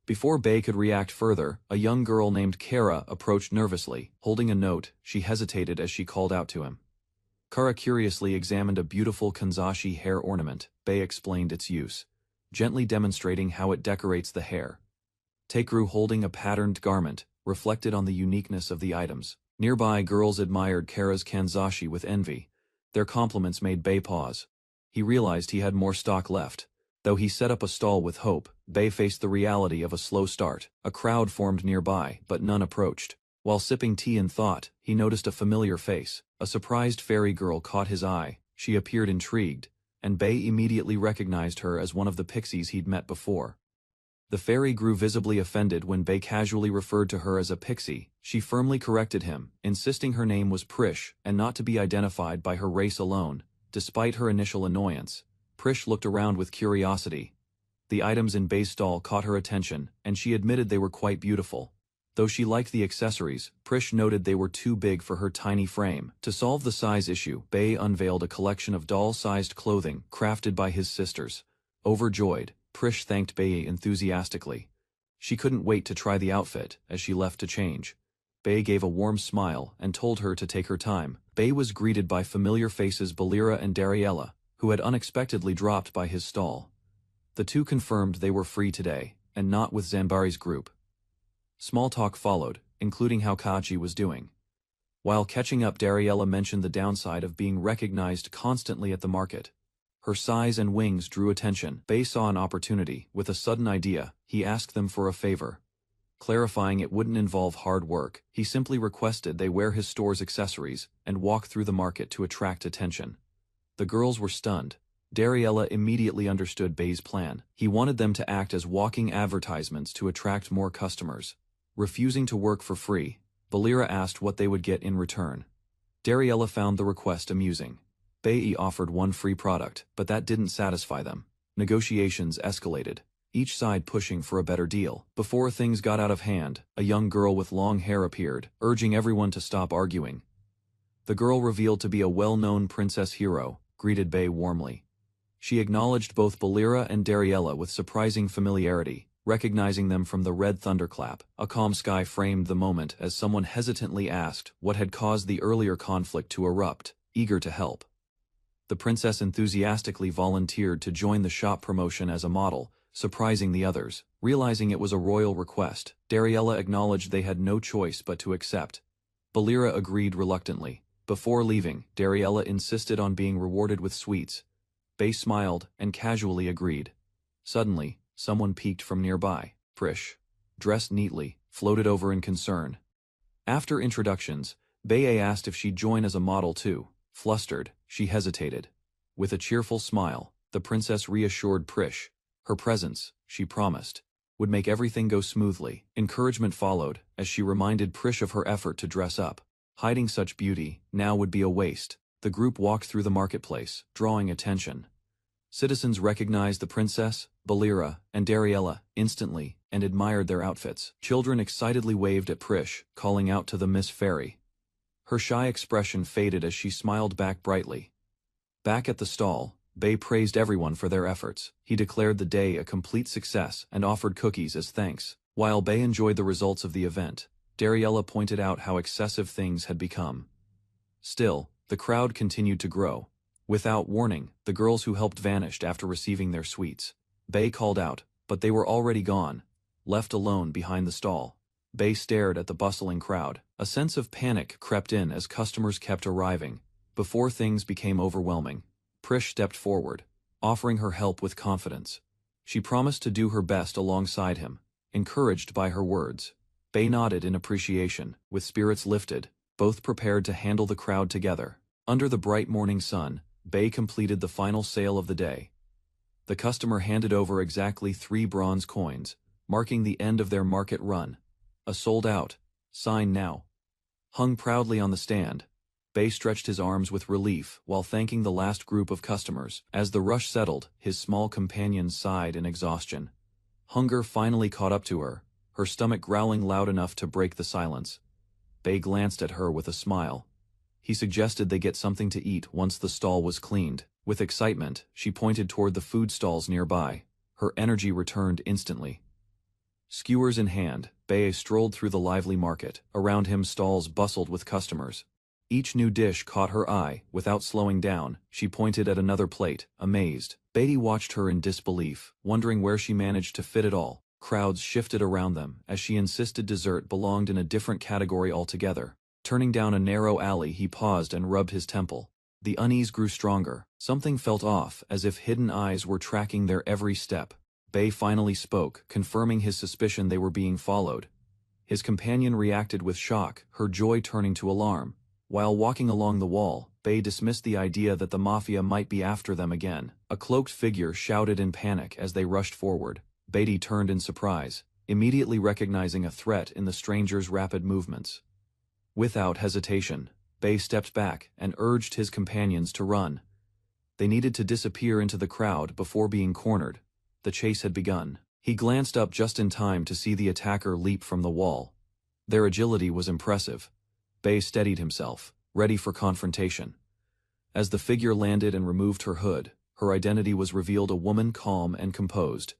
Before Bea could react further, a young girl named Kara approached nervously. Holding a note, she hesitated as she called out to him. Kara curiously examined a beautiful kanzashi hair ornament. Bea explained its use, gently demonstrating how it decorates the hair. Takeru, holding a patterned garment, reflected on the uniqueness of the items. Nearby, girls admired Kara's kanzashi with envy. Their compliments made Bea pause. He realized he had more stock left. Though he set up a stall with hope, Bea faced the reality of a slow start. A crowd formed nearby, but none approached. While sipping tea in thought, he noticed a familiar face. A surprised fairy girl caught his eye. She appeared intrigued, and Bea immediately recognized her as one of the pixies he'd met before. The fairy grew visibly offended when Bea casually referred to her as a pixie. She firmly corrected him, insisting her name was Prish and not to be identified by her race alone. Despite her initial annoyance, Prish looked around with curiosity. The items in Bea's stall caught her attention, and she admitted they were quite beautiful. Though she liked the accessories, Prish noted they were too big for her tiny frame. To solve the size issue, Bea unveiled a collection of doll-sized clothing crafted by his sisters. Overjoyed, Prish thanked Bea enthusiastically. She couldn't wait to try the outfit as she left to change. Bea gave a warm smile and told her to take her time. Bea was greeted by familiar faces Balira and Dariella, who had unexpectedly dropped by his stall. The two confirmed they were free today, and not with Zanbari's group. Small talk followed, including how Kachi was doing. While catching up, Dariella mentioned the downside of being recognized constantly at the market. Her size and wings drew attention. Bei saw an opportunity. With a sudden idea, he asked them for a favor. Clarifying it wouldn't involve hard work, he simply requested they wear his store's accessories and walk through the market to attract attention. The girls were stunned. Dariella immediately understood Bei's plan. He wanted them to act as walking advertisements to attract more customers. Refusing to work for free, Valera asked what they would get in return. Dariella found the request amusing. Bei offered one free product, but that didn't satisfy them. Negotiations escalated, each side pushing for a better deal. Before things got out of hand, a young girl with long hair appeared, urging everyone to stop arguing. The girl revealed to be a well-known princess hero, greeted Bei warmly. She acknowledged both Valera and Dariella with surprising familiarity, recognizing them from the red thunderclap. A calm sky framed the moment as someone hesitantly asked what had caused the earlier conflict to erupt, eager to help. The princess enthusiastically volunteered to join the shop promotion as a model, surprising the others. Realizing it was a royal request, Dariella acknowledged they had no choice but to accept. Valera agreed reluctantly. Before leaving, Dariella insisted on being rewarded with sweets. Bei smiled and casually agreed. Suddenly, someone peeked from nearby. Prish, dressed neatly, floated over in concern. After introductions, Bei asked if she'd join as a model too. Flustered, she hesitated. With a cheerful smile, the princess reassured Prish. Her presence, she promised, would make everything go smoothly. Encouragement followed, as she reminded Prish of her effort to dress up. Hiding such beauty now would be a waste. The group walked through the marketplace, drawing attention. Citizens recognized the princess, Valera, and Dariella instantly and admired their outfits. Children excitedly waved at Prish, calling out to the Miss Fairy. Her shy expression faded as she smiled back brightly. Back at the stall, Bei praised everyone for their efforts. He declared the day a complete success and offered cookies as thanks. While Bei enjoyed the results of the event, Dariella pointed out how excessive things had become. Still, the crowd continued to grow. Without warning, the girls who helped vanished after receiving their sweets. Bei called out, but they were already gone, left alone behind the stall. Bei stared at the bustling crowd. A sense of panic crept in as customers kept arriving. Before things became overwhelming, Prish stepped forward, offering her help with confidence. She promised to do her best alongside him, encouraged by her words. Bei nodded in appreciation. With spirits lifted, both prepared to handle the crowd together. Under the bright morning sun, Bei completed the final sale of the day. The customer handed over exactly 3 bronze coins, marking the end of their market run. A sold-out sign now hung proudly on the stand. Bei stretched his arms with relief while thanking the last group of customers. As the rush settled, his small companion sighed in exhaustion. Hunger finally caught up to her, her stomach growling loud enough to break the silence. Bei glanced at her with a smile. He suggested they get something to eat once the stall was cleaned. With excitement, she pointed toward the food stalls nearby. Her energy returned instantly. Skewers in hand, Bei strolled through the lively market. Around him stalls bustled with customers. Each new dish caught her eye. Without slowing down, she pointed at another plate, amazed. Bei watched her in disbelief, wondering where she managed to fit it all. Crowds shifted around them as she insisted dessert belonged in a different category altogether. Turning down a narrow alley, he paused and rubbed his temple. The unease grew stronger. Something felt off, as if hidden eyes were tracking their every step. Bei finally spoke, confirming his suspicion they were being followed. His companion reacted with shock, her joy turning to alarm. While walking along the wall, Bei dismissed the idea that the mafia might be after them again. A cloaked figure shouted in panic as they rushed forward. Bei turned in surprise, immediately recognizing a threat in the stranger's rapid movements. Without hesitation, Bei stepped back and urged his companions to run. They needed to disappear into the crowd before being cornered. The chase had begun. He glanced up just in time to see the attacker leap from the wall. Their agility was impressive. Bei steadied himself, ready for confrontation. As the figure landed and removed her hood, her identity was revealed: a woman calm and composed.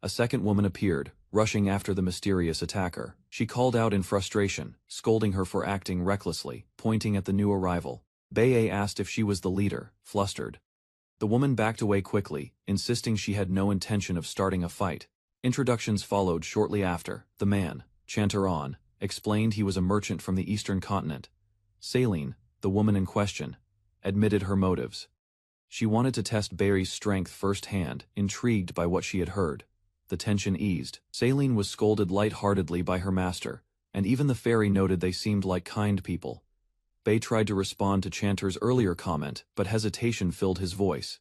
A second woman appeared, rushing after the mysterious attacker. She called out in frustration, scolding her for acting recklessly, pointing at the new arrival. Bei asked if she was the leader, flustered. The woman backed away quickly, insisting she had no intention of starting a fight. Introductions followed shortly after. The man, Chanteron, explained he was a merchant from the eastern continent. Saline, the woman in question, admitted her motives. She wanted to test Barry's strength firsthand, intrigued by what she had heard. The tension eased. Saline was scolded light-heartedly by her master, and even the fairy noted they seemed like kind people. Bay tried to respond to Chanter's earlier comment, but hesitation filled his voice.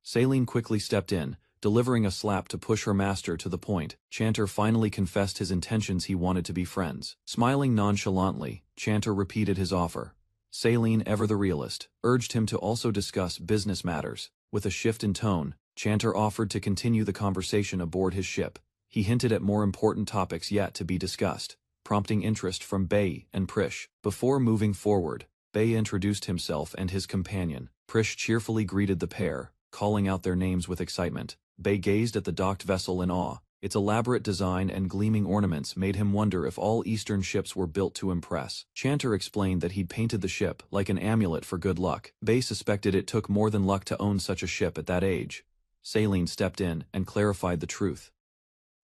Saline quickly stepped in, delivering a slap to push her master to the point. Chanter finally confessed his intentions. He wanted to be friends. Smiling nonchalantly, Chanter repeated his offer. Saline, ever the realist, urged him to also discuss business matters. With a shift in tone, Chanter offered to continue the conversation aboard his ship. He hinted at more important topics yet to be discussed, prompting interest from Bay and Prish. Before moving forward, Bay introduced himself and his companion. Prish cheerfully greeted the pair, calling out their names with excitement. Bay gazed at the docked vessel in awe. Its elaborate design and gleaming ornaments made him wonder if all Eastern ships were built to impress. Chanter explained that he'd painted the ship like an amulet for good luck. Bay suspected it took more than luck to own such a ship at that age. Saline stepped in and clarified the truth.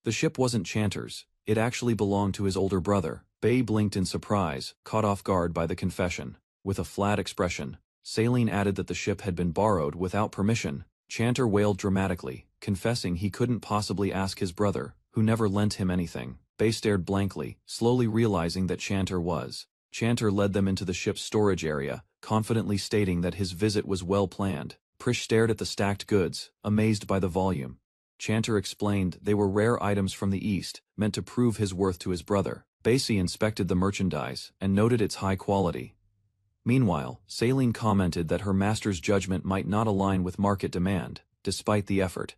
The ship wasn't Chanter's. It actually belonged to his older brother. Bay blinked in surprise, caught off guard by the confession. With a flat expression, Saline added that the ship had been borrowed without permission. Chanter wailed dramatically, confessing he couldn't possibly ask his brother, who never lent him anything. Bay stared blankly, slowly realizing that Chanter was. Chanter led them into the ship's storage area, confidently stating that his visit was well planned. Prish stared at the stacked goods, amazed by the volume. Chanter explained they were rare items from the East, meant to prove his worth to his brother. Basie inspected the merchandise and noted its high quality. Meanwhile, Saline commented that her master's judgment might not align with market demand, despite the effort.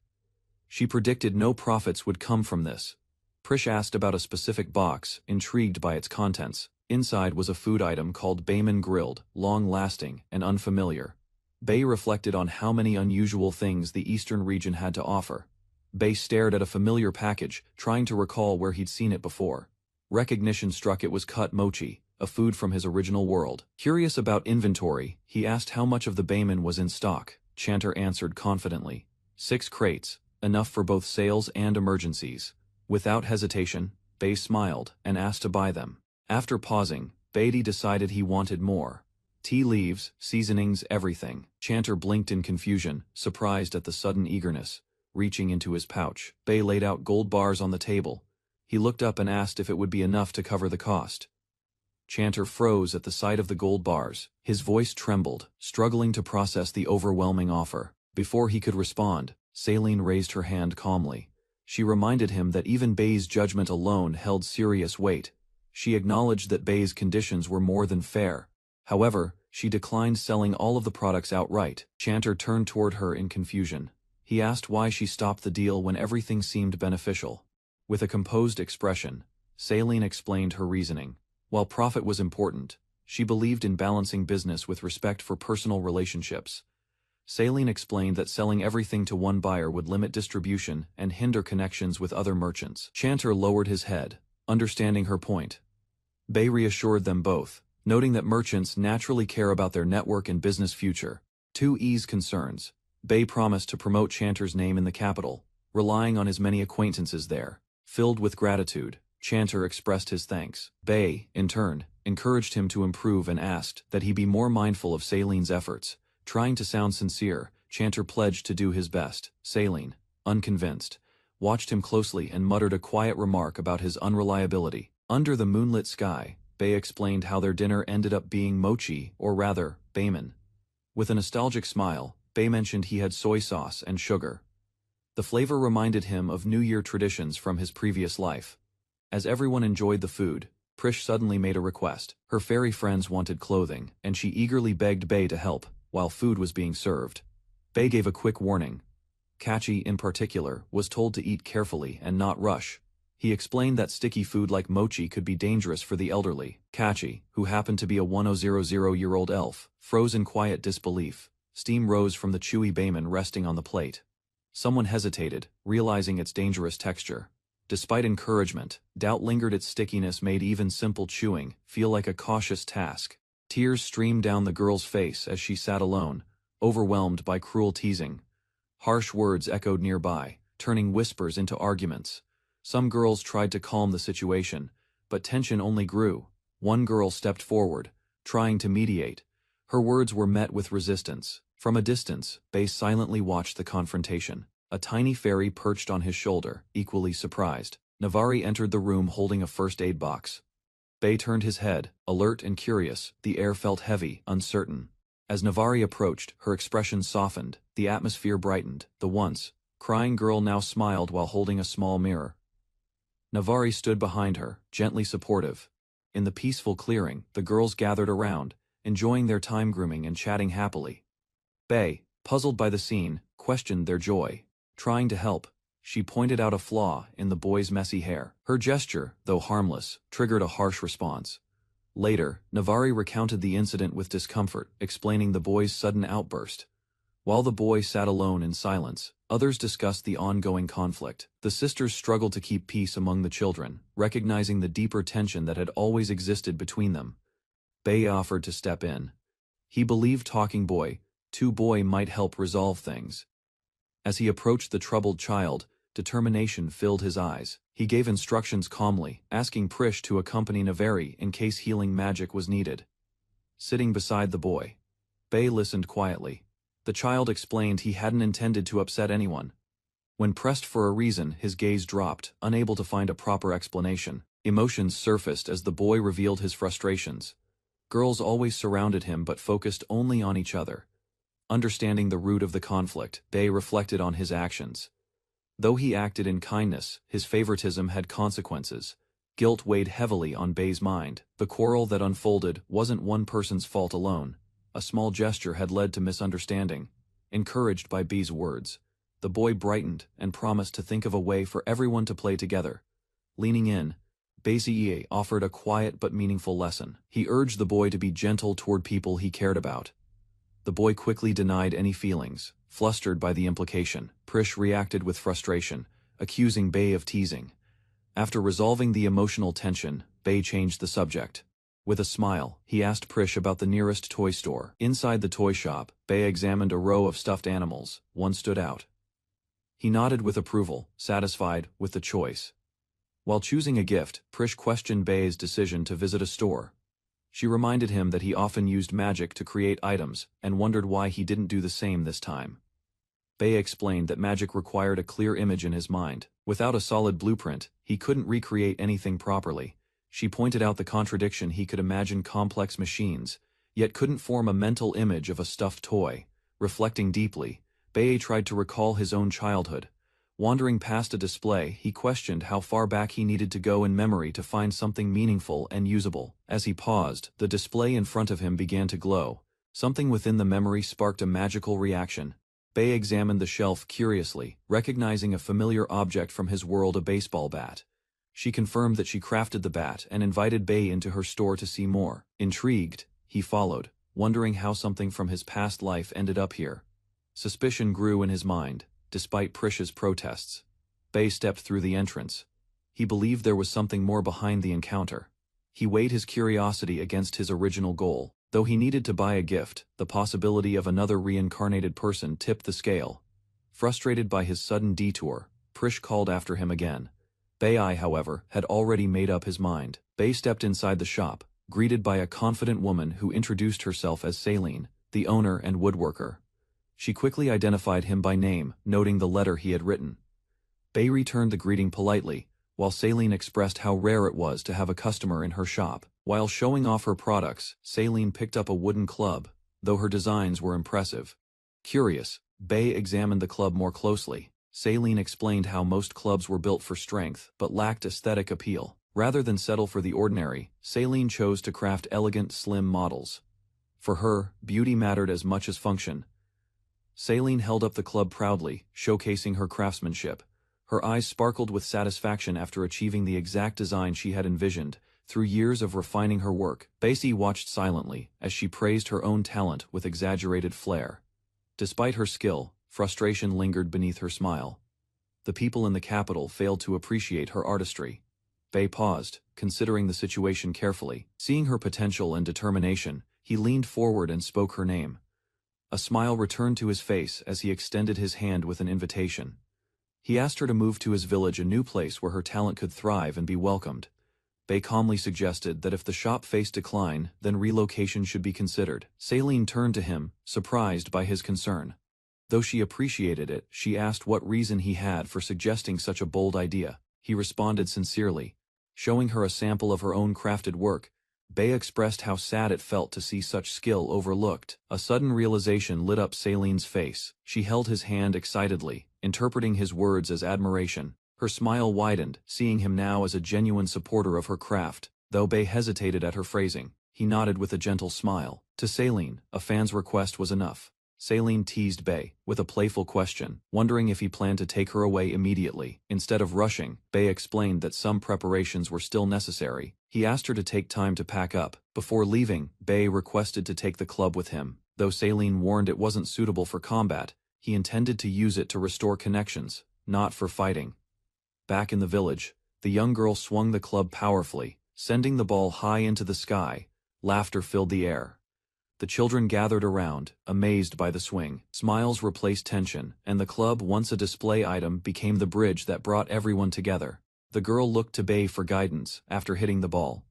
She predicted no profits would come from this. Prish asked about a specific box, intrigued by its contents. Inside was a food item called Bayman Grilled, long-lasting and unfamiliar. Bay reflected on how many unusual things the Eastern region had to offer. Bay stared at a familiar package, trying to recall where he'd seen it before. Recognition struck. It was cut mochi, a food from his original world. Curious about inventory, he asked how much of the Bayman was in stock. Chanter answered confidently. 6 crates, enough for both sales and emergencies. Without hesitation, Bay smiled and asked to buy them. After pausing, Beatty decided he wanted more. Tea leaves, seasonings, everything. Chanter blinked in confusion, surprised at the sudden eagerness. Reaching into his pouch, Bay laid out gold bars on the table. He looked up and asked if it would be enough to cover the cost. Chanter froze at the sight of the gold bars. His voice trembled, struggling to process the overwhelming offer. Before he could respond, Saline raised her hand calmly. She reminded him that even Bay's judgment alone held serious weight. She acknowledged that Bay's conditions were more than fair. However, she declined selling all of the products outright. Chanter turned toward her in confusion. He asked why she stopped the deal when everything seemed beneficial. With a composed expression, Saline explained her reasoning. While profit was important, she believed in balancing business with respect for personal relationships. Saline explained that selling everything to one buyer would limit distribution and hinder connections with other merchants. Chanter lowered his head, understanding her point. Bay reassured them both, noting that merchants naturally care about their network and business future. To ease concerns, Bay promised to promote Chanter's name in the capital, relying on his many acquaintances there. Filled with gratitude, Chanter expressed his thanks. Bay, in turn, encouraged him to improve and asked that he be more mindful of Saline's efforts. Trying to sound sincere, Chanter pledged to do his best. Saline, unconvinced, watched him closely and muttered a quiet remark about his unreliability. Under the moonlit sky, Bay explained how their dinner ended up being mochi, or rather, Bayman. With a nostalgic smile, Bay mentioned he had soy sauce and sugar. The flavor reminded him of New Year traditions from his previous life. As everyone enjoyed the food, Prish suddenly made a request. Her fairy friends wanted clothing, and she eagerly begged Bay to help, while food was being served. Bay gave a quick warning. Kachi, in particular, was told to eat carefully and not rush. He explained that sticky food like mochi could be dangerous for the elderly. Kachi, who happened to be a 1000-year-old elf, froze in quiet disbelief. Steam rose from the chewy Bayman resting on the plate. Someone hesitated, realizing its dangerous texture. Despite encouragement, doubt lingered. Its stickiness made even simple chewing feel like a cautious task. Tears streamed down the girl's face as she sat alone, overwhelmed by cruel teasing. Harsh words echoed nearby, turning whispers into arguments. Some girls tried to calm the situation, but tension only grew. One girl stepped forward, trying to mediate. Her words were met with resistance. From a distance, Bei silently watched the confrontation. A tiny fairy perched on his shoulder, equally surprised. Navari entered the room holding a first aid box. Bei turned his head, alert and curious. The air felt heavy, uncertain. As Navari approached, her expression softened, the atmosphere brightened. The once crying girl now smiled while holding a small mirror. Navari stood behind her, gently supportive. In the peaceful clearing, the girls gathered around, enjoying their time grooming and chatting happily. Bei, puzzled by the scene, questioned their joy. Trying to help, she pointed out a flaw in the boy's messy hair. Her gesture, though harmless, triggered a harsh response. Later, Navari recounted the incident with discomfort, explaining the boy's sudden outburst. While the boy sat alone in silence, others discussed the ongoing conflict. The sisters struggled to keep peace among the children, recognizing the deeper tension that had always existed between them. Bei offered to step in. He believed talking to boy might help resolve things. As he approached the troubled child, determination filled his eyes. He gave instructions calmly, asking Prish to accompany Navari in case healing magic was needed. Sitting beside the boy, Bei listened quietly. The child explained he hadn't intended to upset anyone. When pressed for a reason, his gaze dropped, unable to find a proper explanation. Emotions surfaced as the boy revealed his frustrations. Girls always surrounded him but focused only on each other. Understanding the root of the conflict, Bei reflected on his actions. Though he acted in kindness, his favoritism had consequences. Guilt weighed heavily on Bei's mind. The quarrel that unfolded wasn't one person's fault alone. A small gesture had led to misunderstanding. Encouraged by Bei's words, the boy brightened and promised to think of a way for everyone to play together. Leaning in, Bei offered a quiet but meaningful lesson. He urged the boy to be gentle toward people he cared about. The boy quickly denied any feelings, flustered by the implication. Prish reacted with frustration, accusing Bei of teasing. After resolving the emotional tension, Bei changed the subject. With a smile, he asked Prish about the nearest toy store. Inside the toy shop, Bei examined a row of stuffed animals. One stood out. He nodded with approval, satisfied with the choice. While choosing a gift, Prish questioned Bei's decision to visit a store. She reminded him that he often used magic to create items, and wondered why he didn't do the same this time. Bei explained that magic required a clear image in his mind. Without a solid blueprint, he couldn't recreate anything properly. She pointed out the contradiction. He could imagine complex machines, yet couldn't form a mental image of a stuffed toy. Reflecting deeply, Bei tried to recall his own childhood. Wandering past a display, he questioned how far back he needed to go in memory to find something meaningful and usable. As he paused, the display in front of him began to glow. Something within the memory sparked a magical reaction. Bei examined the shelf curiously, recognizing a familiar object from his world, a baseball bat. She confirmed that she crafted the bat and invited Bei into her store to see more. Intrigued, he followed, wondering how something from his past life ended up here. Suspicion grew in his mind, despite Prish's protests. Bei stepped through the entrance. He believed there was something more behind the encounter. He weighed his curiosity against his original goal. Though he needed to buy a gift, the possibility of another reincarnated person tipped the scale. Frustrated by his sudden detour, Prish called after him again. Bei, however, had already made up his mind. Bei stepped inside the shop, greeted by a confident woman who introduced herself as Celine, the owner and woodworker. She quickly identified him by name, noting the letter he had written. Bei returned the greeting politely, while Celine expressed how rare it was to have a customer in her shop. While showing off her products, Celine picked up a wooden club, though her designs were impressive. Curious, Bei examined the club more closely. Celine explained how most clubs were built for strength but lacked aesthetic appeal. Rather than settle for the ordinary, Celine chose to craft elegant, slim models. For her, beauty mattered as much as function. Celine held up the club proudly, showcasing her craftsmanship. Her eyes sparkled with satisfaction after achieving the exact design she had envisioned. Through years of refining her work, Bei watched silently as she praised her own talent with exaggerated flair. Despite her skill, frustration lingered beneath her smile. The people in the capital failed to appreciate her artistry. Bei paused, considering the situation carefully. Seeing her potential and determination, he leaned forward and spoke her name. A smile returned to his face as he extended his hand with an invitation. He asked her to move to his village, a new place where her talent could thrive and be welcomed. Bei calmly suggested that if the shop faced decline, then relocation should be considered. Saline turned to him, surprised by his concern. Though she appreciated it, she asked what reason he had for suggesting such a bold idea. He responded sincerely. Showing her a sample of her own crafted work, Bei expressed how sad it felt to see such skill overlooked. A sudden realization lit up Saline's face. She held his hand excitedly, interpreting his words as admiration. Her smile widened, seeing him now as a genuine supporter of her craft. Though Bei hesitated at her phrasing, he nodded with a gentle smile. To Saline, a fan's request was enough. Saline teased Bei with a playful question, wondering if he planned to take her away immediately. Instead of rushing, Bei explained that some preparations were still necessary. He asked her to take time to pack up. Before leaving, Bei requested to take the club with him. Though Saline warned it wasn't suitable for combat, he intended to use it to restore connections, not for fighting. Back in the village, the young girl swung the club powerfully, sending the ball high into the sky. Laughter filled the air. The children gathered around, amazed by the swing. Smiles replaced tension, and the club, once a display item, became the bridge that brought everyone together. The girl looked to Bei for guidance after hitting the ball.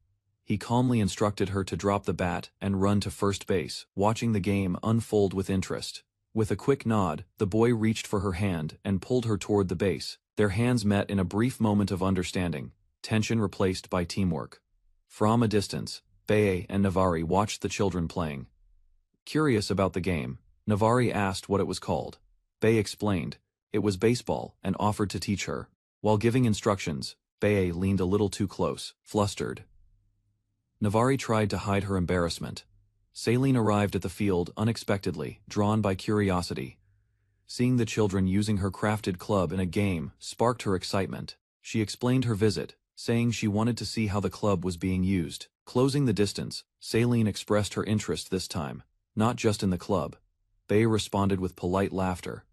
He calmly instructed her to drop the bat and run to first base, watching the game unfold with interest. With a quick nod, the boy reached for her hand and pulled her toward the base. Their hands met in a brief moment of understanding, tension replaced by teamwork. From a distance, Bei and Navari watched the children playing. Curious about the game, Navari asked what it was called. Bei explained. It was baseball, and offered to teach her. While giving instructions, Bei leaned a little too close, flustered. Navari tried to hide her embarrassment. Saline arrived at the field unexpectedly, drawn by curiosity. Seeing the children using her crafted club in a game sparked her excitement. She explained her visit, saying she wanted to see how the club was being used. Closing the distance, Saline expressed her interest this time. Not just in the club. Bei responded with polite laughter,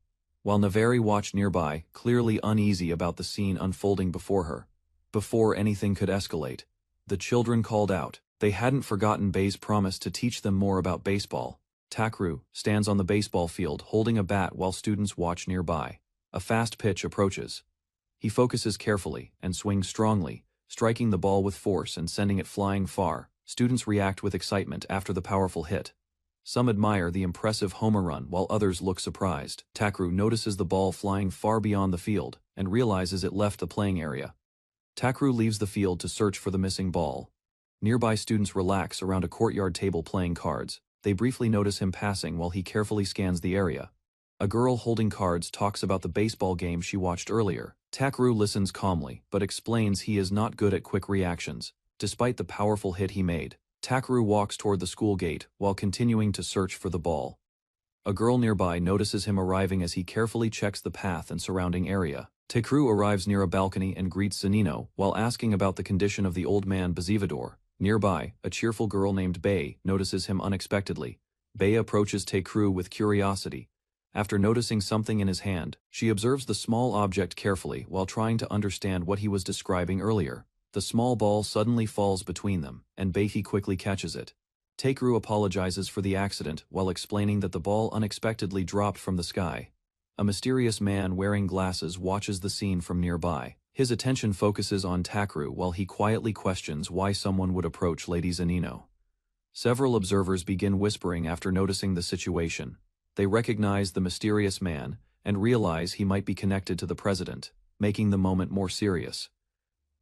while Navari watched nearby, clearly uneasy about the scene unfolding before her. Before anything could escalate, the children called out. They hadn't forgotten Bei's promise to teach them more about baseball. Takru stands on the baseball field holding a bat while students watch nearby. A fast pitch approaches. He focuses carefully and swings strongly, striking the ball with force and sending it flying far. Students react with excitement after the powerful hit. Some admire the impressive homer run while others look surprised. Takru notices the ball flying far beyond the field and realizes it left the playing area. Takru leaves the field to search for the missing ball. Nearby students relax around a courtyard table playing cards. They briefly notice him passing while he carefully scans the area. A girl holding cards talks about the baseball game she watched earlier. Takru listens calmly, but explains he is not good at quick reactions, despite the powerful hit he made. Takru walks toward the school gate while continuing to search for the ball. A girl nearby notices him arriving as he carefully checks the path and surrounding area. Takru arrives near a balcony and greets Zanino while asking about the condition of the old man Bazivador. Nearby, a cheerful girl named Bei notices him unexpectedly. Bei approaches Takru with curiosity. After noticing something in his hand, she observes the small object carefully while trying to understand what he was describing earlier. The small ball suddenly falls between them, and Bei quickly catches it. Takru apologizes for the accident while explaining that the ball unexpectedly dropped from the sky. A mysterious man wearing glasses watches the scene from nearby. His attention focuses on Takru while he quietly questions why someone would approach Lady Zanino. Several observers begin whispering after noticing the situation. They recognize the mysterious man and realize he might be connected to the president, making the moment more serious.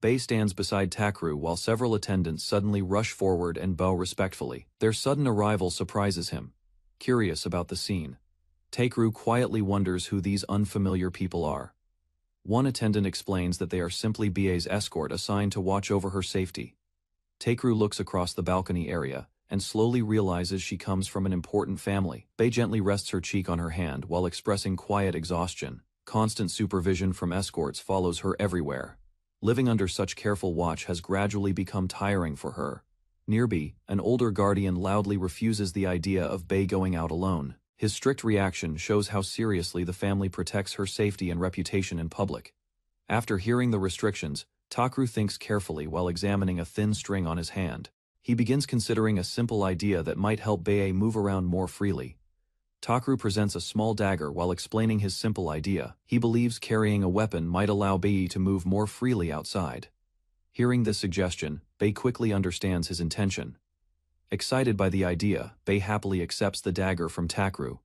Bei stands beside Takru while several attendants suddenly rush forward and bow respectfully. Their sudden arrival surprises him. Curious about the scene, Takru quietly wonders who these unfamiliar people are. One attendant explains that they are simply Bai's escort assigned to watch over her safety. Takru looks across the balcony area and slowly realizes she comes from an important family. Bei gently rests her cheek on her hand while expressing quiet exhaustion. Constant supervision from escorts follows her everywhere. Living under such careful watch has gradually become tiring for her. Nearby, an older guardian loudly refuses the idea of Bei going out alone. His strict reaction shows how seriously the family protects her safety and reputation in public. After hearing the restrictions, Takru thinks carefully while examining a thin string on his hand. He begins considering a simple idea that might help Bei move around more freely. Takru presents a small dagger while explaining his simple idea. He believes carrying a weapon might allow Bei to move more freely outside. Hearing this suggestion, Bei quickly understands his intention. Excited by the idea, Bei happily accepts the dagger from Takru.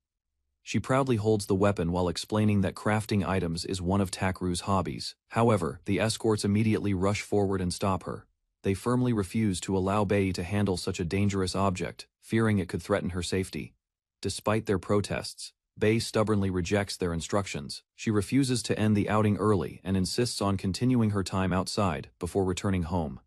She proudly holds the weapon while explaining that crafting items is one of Takru's hobbies. However, the escorts immediately rush forward and stop her. They firmly refuse to allow Bei to handle such a dangerous object, fearing it could threaten her safety. Despite their protests, Bei stubbornly rejects their instructions. She refuses to end the outing early and insists on continuing her time outside before returning home.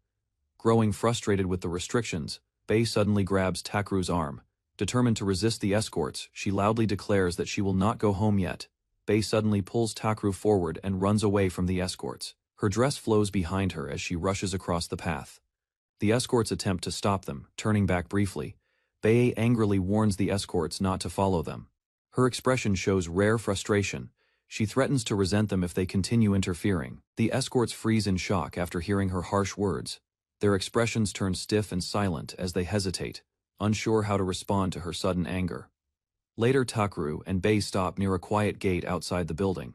Growing frustrated with the restrictions, Bei suddenly grabs Takru's arm. Determined to resist the escorts, she loudly declares that she will not go home yet. Bei suddenly pulls Takru forward and runs away from the escorts. Her dress flows behind her as she rushes across the path. The escorts attempt to stop them, turning back briefly. Bei angrily warns the escorts not to follow them. Her expression shows rare frustration. She threatens to resent them if they continue interfering. The escorts freeze in shock after hearing her harsh words. Their expressions turn stiff and silent as they hesitate, unsure how to respond to her sudden anger. Later, Takru and Bei stop near a quiet gate outside the building.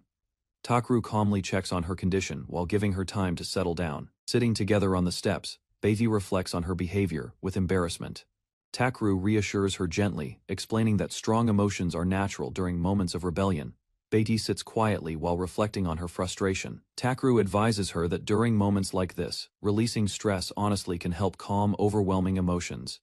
Takru calmly checks on her condition while giving her time to settle down. Sitting together on the steps, Bei reflects on her behavior with embarrassment. Takru reassures her gently, explaining that strong emotions are natural during moments of rebellion. Bei sits quietly while reflecting on her frustration. Takru advises her that during moments like this, releasing stress honestly can help calm overwhelming emotions.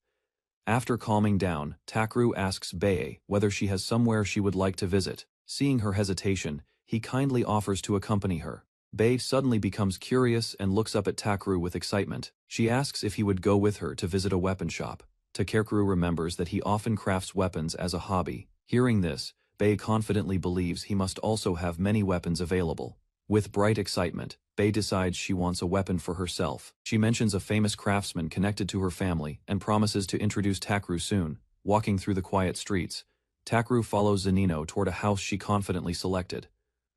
After calming down, Takru asks Bei whether she has somewhere she would like to visit. Seeing her hesitation, he kindly offers to accompany her. Bei suddenly becomes curious and looks up at Takru with excitement. She asks if he would go with her to visit a weapon shop. Takru remembers that he often crafts weapons as a hobby. Hearing this, Bei confidently believes he must also have many weapons available. With bright excitement, Bei decides she wants a weapon for herself. She mentions a famous craftsman connected to her family and promises to introduce Takru soon. Walking through the quiet streets, Takru follows Zanino toward a house she confidently selected.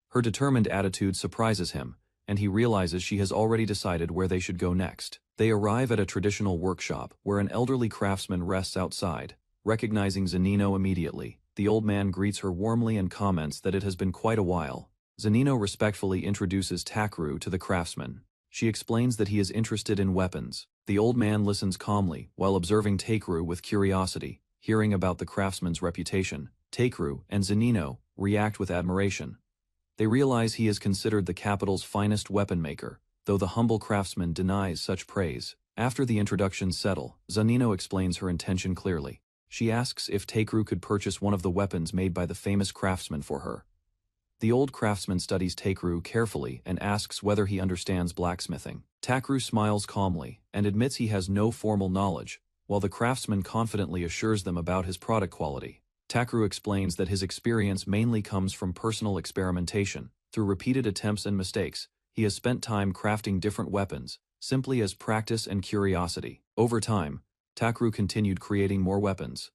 Her determined attitude surprises him, and he realizes she has already decided where they should go next. They arrive at a traditional workshop where an elderly craftsman rests outside. Recognizing Zanino immediately, the old man greets her warmly and comments that it has been quite a while. Zanino respectfully introduces Takru to the craftsman. She explains that he is interested in weapons. The old man listens calmly while observing Takru with curiosity. Hearing about the craftsman's reputation, Takru and Zanino react with admiration. They realize he is considered the capital's finest weapon maker, though the humble craftsman denies such praise. After the introductions settle, Zanino explains her intention clearly. She asks if Takru could purchase one of the weapons made by the famous craftsman for her. The old craftsman studies Takru carefully and asks whether he understands blacksmithing. Takru smiles calmly and admits he has no formal knowledge, while the craftsman confidently assures them about his product quality. Takru explains that his experience mainly comes from personal experimentation. Through repeated attempts and mistakes, he has spent time crafting different weapons, simply as practice and curiosity. Over time, Takru continued creating more weapons.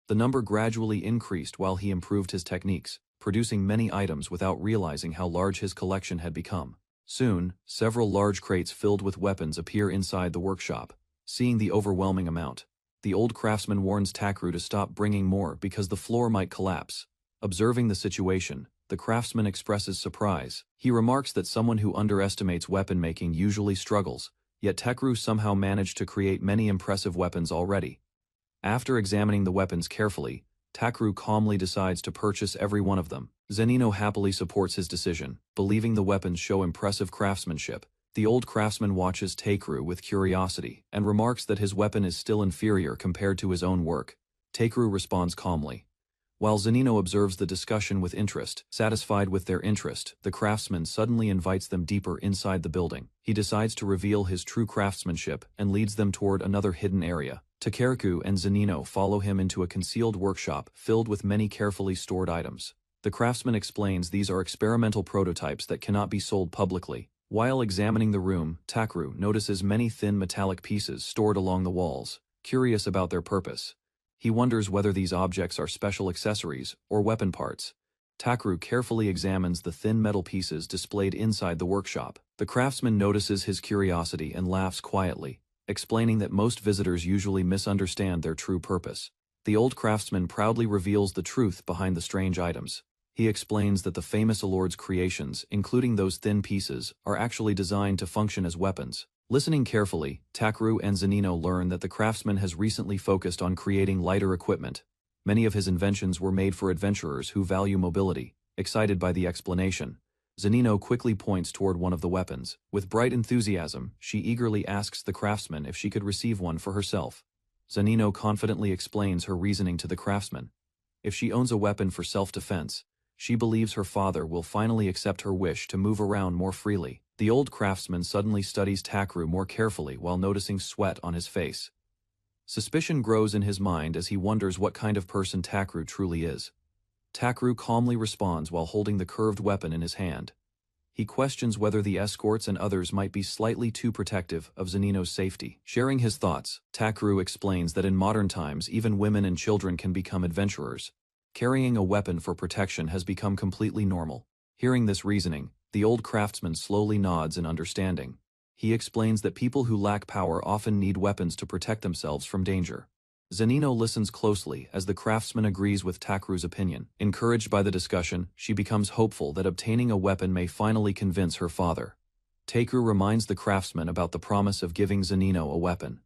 The number gradually increased while he improved his techniques, producing many items without realizing how large his collection had become. Soon, several large crates filled with weapons appear inside the workshop. Seeing the overwhelming amount, the old craftsman warns Takru to stop bringing more because the floor might collapse. Observing the situation, the craftsman expresses surprise. He remarks that someone who underestimates weapon making usually struggles, yet Takru somehow managed to create many impressive weapons already. After examining the weapons carefully, Takru calmly decides to purchase every one of them. Zanino happily supports his decision, believing the weapons show impressive craftsmanship. The old craftsman watches Takru with curiosity and remarks that his weapon is still inferior compared to his own work. Takru responds calmly. While Zanino observes the discussion with interest, satisfied with their interest, the craftsman suddenly invites them deeper inside the building. He decides to reveal his true craftsmanship and leads them toward another hidden area. Takeriku and Zanino follow him into a concealed workshop filled with many carefully stored items. The craftsman explains these are experimental prototypes that cannot be sold publicly. While examining the room, Takru notices many thin metallic pieces stored along the walls. Curious about their purpose, he wonders whether these objects are special accessories or weapon parts. Takru carefully examines the thin metal pieces displayed inside the workshop. The craftsman notices his curiosity and laughs quietly, explaining that most visitors usually misunderstand their true purpose. The old craftsman proudly reveals the truth behind the strange items. He explains that the famous Lord's creations, including those thin pieces, are actually designed to function as weapons. Listening carefully, Takeru and Zanino learn that the craftsman has recently focused on creating lighter equipment. Many of his inventions were made for adventurers who value mobility. Excited by the explanation, Zanino quickly points toward one of the weapons. With bright enthusiasm, she eagerly asks the craftsman if she could receive one for herself. Zanino confidently explains her reasoning to the craftsman. If she owns a weapon for self-defense, she believes her father will finally accept her wish to move around more freely. The old craftsman suddenly studies Takeru more carefully while noticing sweat on his face. Suspicion grows in his mind as he wonders what kind of person Takeru truly is. Takeru calmly responds while holding the curved weapon in his hand. He questions whether the escorts and others might be slightly too protective of Zanino's safety. Sharing his thoughts, Takeru explains that in modern times even women and children can become adventurers. Carrying a weapon for protection has become completely normal. Hearing this reasoning, the old craftsman slowly nods in understanding. He explains that people who lack power often need weapons to protect themselves from danger. Zanino listens closely as the craftsman agrees with Takeru's opinion. Encouraged by the discussion, she becomes hopeful that obtaining a weapon may finally convince her father. Takeru reminds the craftsman about the promise of giving Zanino a weapon.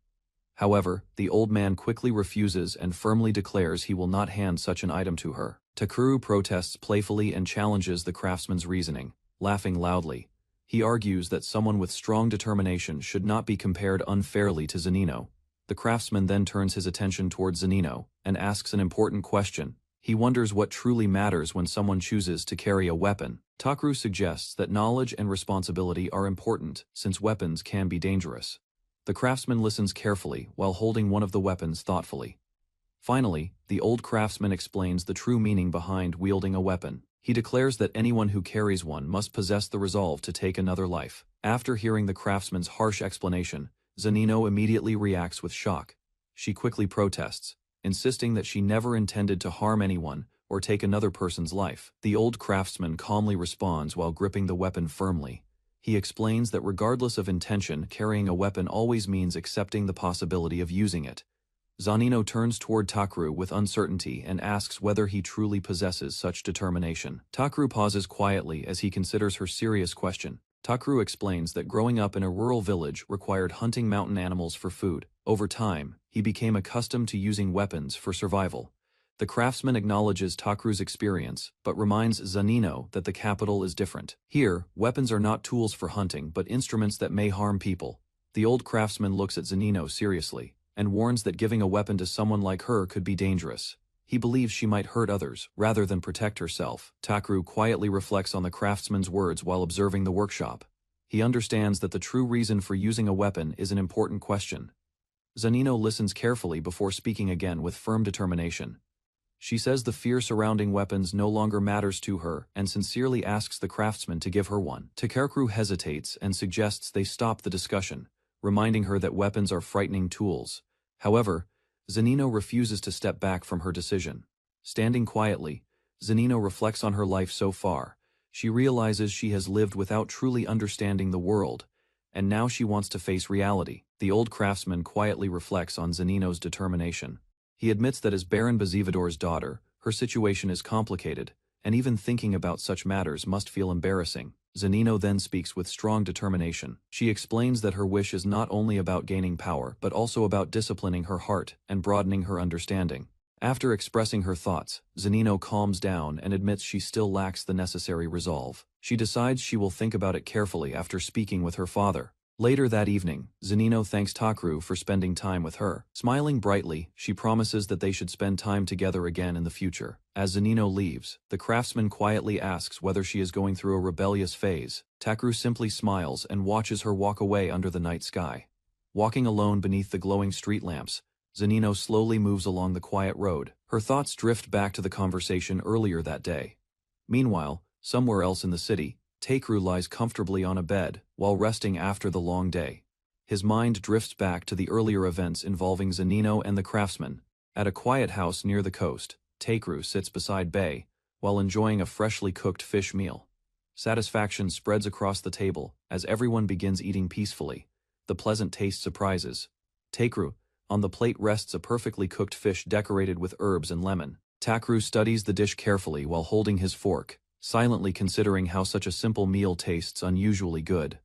However, the old man quickly refuses and firmly declares he will not hand such an item to her. Takeru protests playfully and challenges the craftsman's reasoning, laughing loudly. He argues that someone with strong determination should not be compared unfairly to Zanino. The craftsman then turns his attention towards Zanino and asks an important question. He wonders what truly matters when someone chooses to carry a weapon. Takeru suggests that knowledge and responsibility are important since weapons can be dangerous. The craftsman listens carefully while holding one of the weapons thoughtfully. Finally, the old craftsman explains the true meaning behind wielding a weapon. He declares that anyone who carries one must possess the resolve to take another life. After hearing the craftsman's harsh explanation, Zanino immediately reacts with shock. She quickly protests, insisting that she never intended to harm anyone or take another person's life. The old craftsman calmly responds while gripping the weapon firmly. He explains that regardless of intention, carrying a weapon always means accepting the possibility of using it. Zanino turns toward Takeru with uncertainty and asks whether he truly possesses such determination. Takeru pauses quietly as he considers her serious question. Takeru explains that growing up in a rural village required hunting mountain animals for food. Over time, he became accustomed to using weapons for survival. The craftsman acknowledges Takeru's experience, but reminds Zanino that the capital is different. Here, weapons are not tools for hunting but instruments that may harm people. The old craftsman looks at Zanino seriously and warns that giving a weapon to someone like her could be dangerous. He believes she might hurt others, rather than protect herself. Takeru quietly reflects on the craftsman's words while observing the workshop. He understands that the true reason for using a weapon is an important question. Zanino listens carefully before speaking again with firm determination. She says the fear surrounding weapons no longer matters to her and sincerely asks the craftsman to give her one. Takeru hesitates and suggests they stop the discussion, reminding her that weapons are frightening tools. However, Zanino refuses to step back from her decision. Standing quietly, Zanino reflects on her life so far. She realizes she has lived without truly understanding the world, and now she wants to face reality. The old craftsman quietly reflects on Zanino's determination. He admits that as Baron Bazivador's daughter, her situation is complicated, and even thinking about such matters must feel embarrassing. Zanino then speaks with strong determination. She explains that her wish is not only about gaining power but also about disciplining her heart and broadening her understanding. After expressing her thoughts, Zanino calms down and admits she still lacks the necessary resolve. She decides she will think about it carefully after speaking with her father. Later that evening, Zanino thanks Takeru for spending time with her. Smiling brightly, she promises that they should spend time together again in the future. As Zanino leaves, the craftsman quietly asks whether she is going through a rebellious phase. Takeru simply smiles and watches her walk away under the night sky. Walking alone beneath the glowing street lamps, Zanino slowly moves along the quiet road. Her thoughts drift back to the conversation earlier that day. Meanwhile, somewhere else in the city, Takeru lies comfortably on a bed while resting after the long day. His mind drifts back to the earlier events involving Zanino and the craftsman. At a quiet house near the coast, Takeru sits beside Bae while enjoying a freshly cooked fish meal. Satisfaction spreads across the table as everyone begins eating peacefully. The pleasant taste surprises Takeru. On the plate rests a perfectly cooked fish decorated with herbs and lemon. Takeru studies the dish carefully while holding his fork, silently considering how such a simple meal tastes unusually good.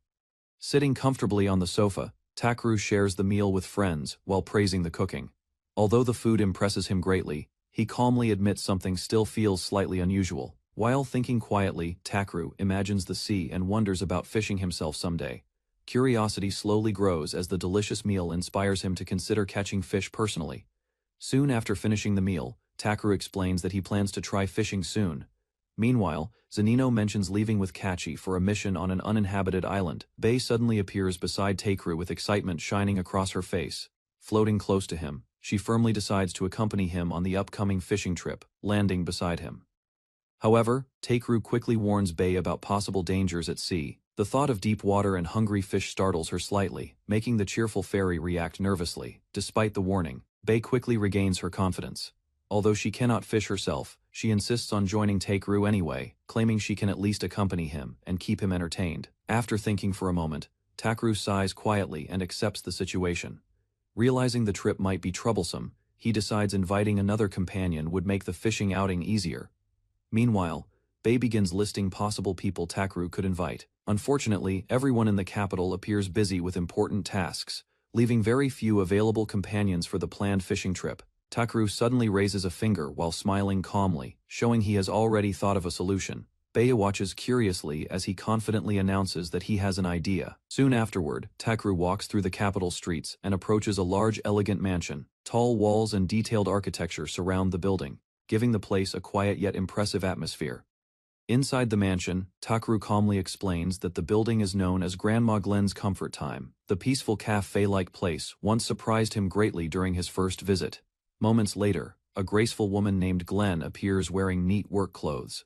Sitting comfortably on the sofa, Takeru shares the meal with friends while praising the cooking. Although the food impresses him greatly, he calmly admits something still feels slightly unusual. While thinking quietly, Takeru imagines the sea and wonders about fishing himself someday. Curiosity slowly grows as the delicious meal inspires him to consider catching fish personally. Soon after finishing the meal, Takeru explains that he plans to try fishing soon. Meanwhile, Zanino mentions leaving with Kachi for a mission on an uninhabited island. Bei suddenly appears beside Takeru with excitement shining across her face. Floating close to him, she firmly decides to accompany him on the upcoming fishing trip, landing beside him. However, Takeru quickly warns Bei about possible dangers at sea. The thought of deep water and hungry fish startles her slightly, making the cheerful fairy react nervously. Despite the warning, Bei quickly regains her confidence. Although she cannot fish herself, she insists on joining Takeru anyway, claiming she can at least accompany him and keep him entertained. After thinking for a moment, Takeru sighs quietly and accepts the situation. Realizing the trip might be troublesome, he decides inviting another companion would make the fishing outing easier. Meanwhile, Bei begins listing possible people Takeru could invite. Unfortunately, everyone in the capital appears busy with important tasks, leaving very few available companions for the planned fishing trip. Takeru suddenly raises a finger while smiling calmly, showing he has already thought of a solution. Bei watches curiously as he confidently announces that he has an idea. Soon afterward, Takeru walks through the capital streets and approaches a large elegant mansion. Tall walls and detailed architecture surround the building, giving the place a quiet yet impressive atmosphere. Inside the mansion, Takeru calmly explains that the building is known as Grandma Glen's Comfort Time. The peaceful cafe-like place once surprised him greatly during his first visit. Moments later, a graceful woman named Glen appears wearing neat work clothes.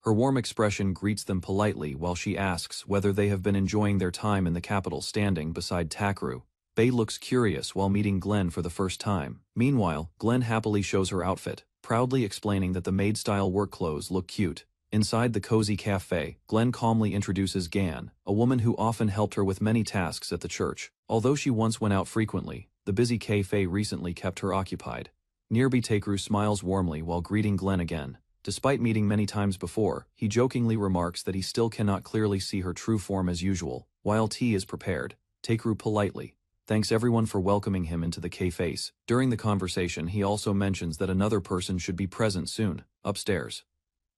Her warm expression greets them politely while she asks whether they have been enjoying their time in the capital. Standing beside Takeru, Bei looks curious while meeting Glen for the first time. Meanwhile, Glen happily shows her outfit, proudly explaining that the maid-style work clothes look cute. Inside the cozy cafe, Glen calmly introduces Gan, a woman who often helped her with many tasks at the church. Although she once went out frequently, the busy cafe recently kept her occupied. Nearby, Takeru smiles warmly while greeting Glen again. Despite meeting many times before, he jokingly remarks that he still cannot clearly see her true form as usual. While tea is prepared, Takeru politely thanks everyone for welcoming him into the cafes. During the conversation, he also mentions that another person should be present soon. Upstairs,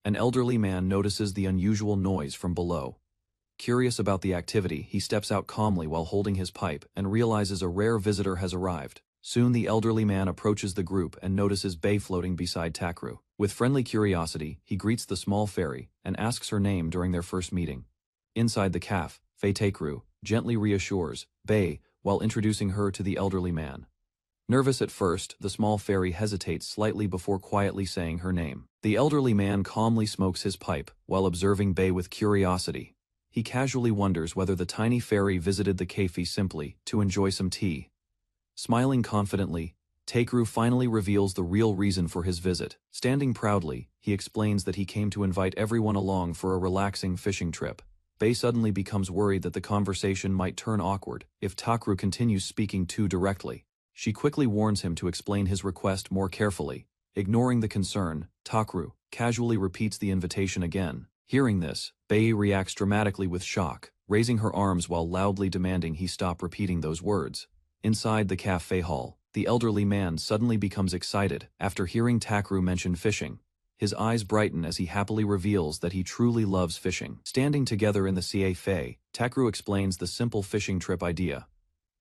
an elderly man notices the unusual noise from below. Curious about the activity, he steps out calmly while holding his pipe and realizes a rare visitor has arrived. Soon the elderly man approaches the group and notices Bei floating beside Takeru. With friendly curiosity, he greets the small fairy and asks her name during their first meeting. Inside the cafe, Takeru gently reassures Bei while introducing her to the elderly man. Nervous at first, the small fairy hesitates slightly before quietly saying her name. The elderly man calmly smokes his pipe while observing Bei with curiosity. He casually wonders whether the tiny fairy visited the cafe simply to enjoy some tea. Smiling confidently, Takeru finally reveals the real reason for his visit. Standing proudly, he explains that he came to invite everyone along for a relaxing fishing trip. Bei suddenly becomes worried that the conversation might turn awkward if Takeru continues speaking too directly. She quickly warns him to explain his request more carefully. Ignoring the concern, Takeru casually repeats the invitation again. Hearing this, Bei reacts dramatically with shock, raising her arms while loudly demanding he stop repeating those words. Inside the cafe hall, the elderly man suddenly becomes excited after hearing Takeru mention fishing. His eyes brighten as he happily reveals that he truly loves fishing. Standing together in the cafe, Takeru explains the simple fishing trip idea.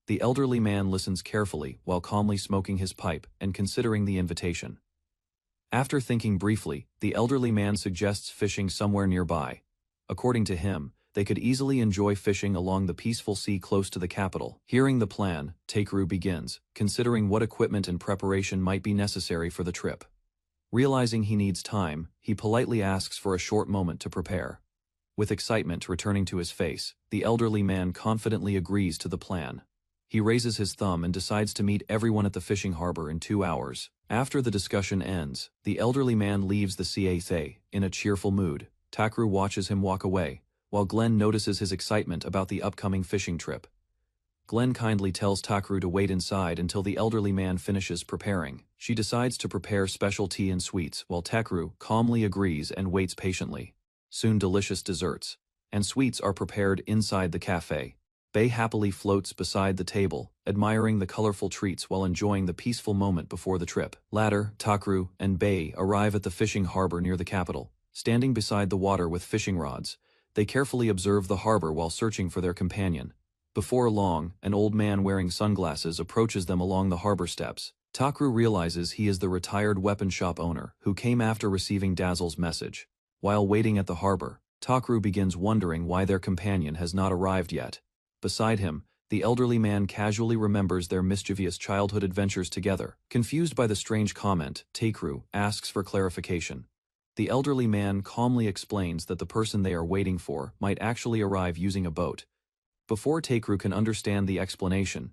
The elderly man listens carefully while calmly smoking his pipe and considering the invitation. After thinking briefly, the elderly man suggests fishing somewhere nearby. According to him, they could easily enjoy fishing along the peaceful sea close to the capital. Hearing the plan, Takeru begins considering what equipment and preparation might be necessary for the trip. Realizing he needs time, he politely asks for a short moment to prepare. With excitement returning to his face, the elderly man confidently agrees to the plan. He raises his thumb and decides to meet everyone at the fishing harbor in 2 hours. After the discussion ends, the elderly man leaves the cafe in a cheerful mood. Takeru watches him walk away, while Glen notices his excitement about the upcoming fishing trip. Glen kindly tells Takeru to wait inside until the elderly man finishes preparing. She decides to prepare special tea and sweets, while Takeru calmly agrees and waits patiently. Soon delicious desserts and sweets are prepared inside the cafe. Bei happily floats beside the table, admiring the colorful treats while enjoying the peaceful moment before the trip. Later, Takeru and Bei arrive at the fishing harbor near the capital. Standing beside the water with fishing rods, they carefully observe the harbor while searching for their companion. Before long, an old man wearing sunglasses approaches them along the harbor steps. Takeru realizes he is the retired weapon shop owner who came after receiving Dazzle's message. While waiting at the harbor, Takeru begins wondering why their companion has not arrived yet. Beside him, the elderly man casually remembers their mischievous childhood adventures together. Confused by the strange comment, Takeru asks for clarification. The elderly man calmly explains that the person they are waiting for might actually arrive using a boat. Before Takeru can understand the explanation,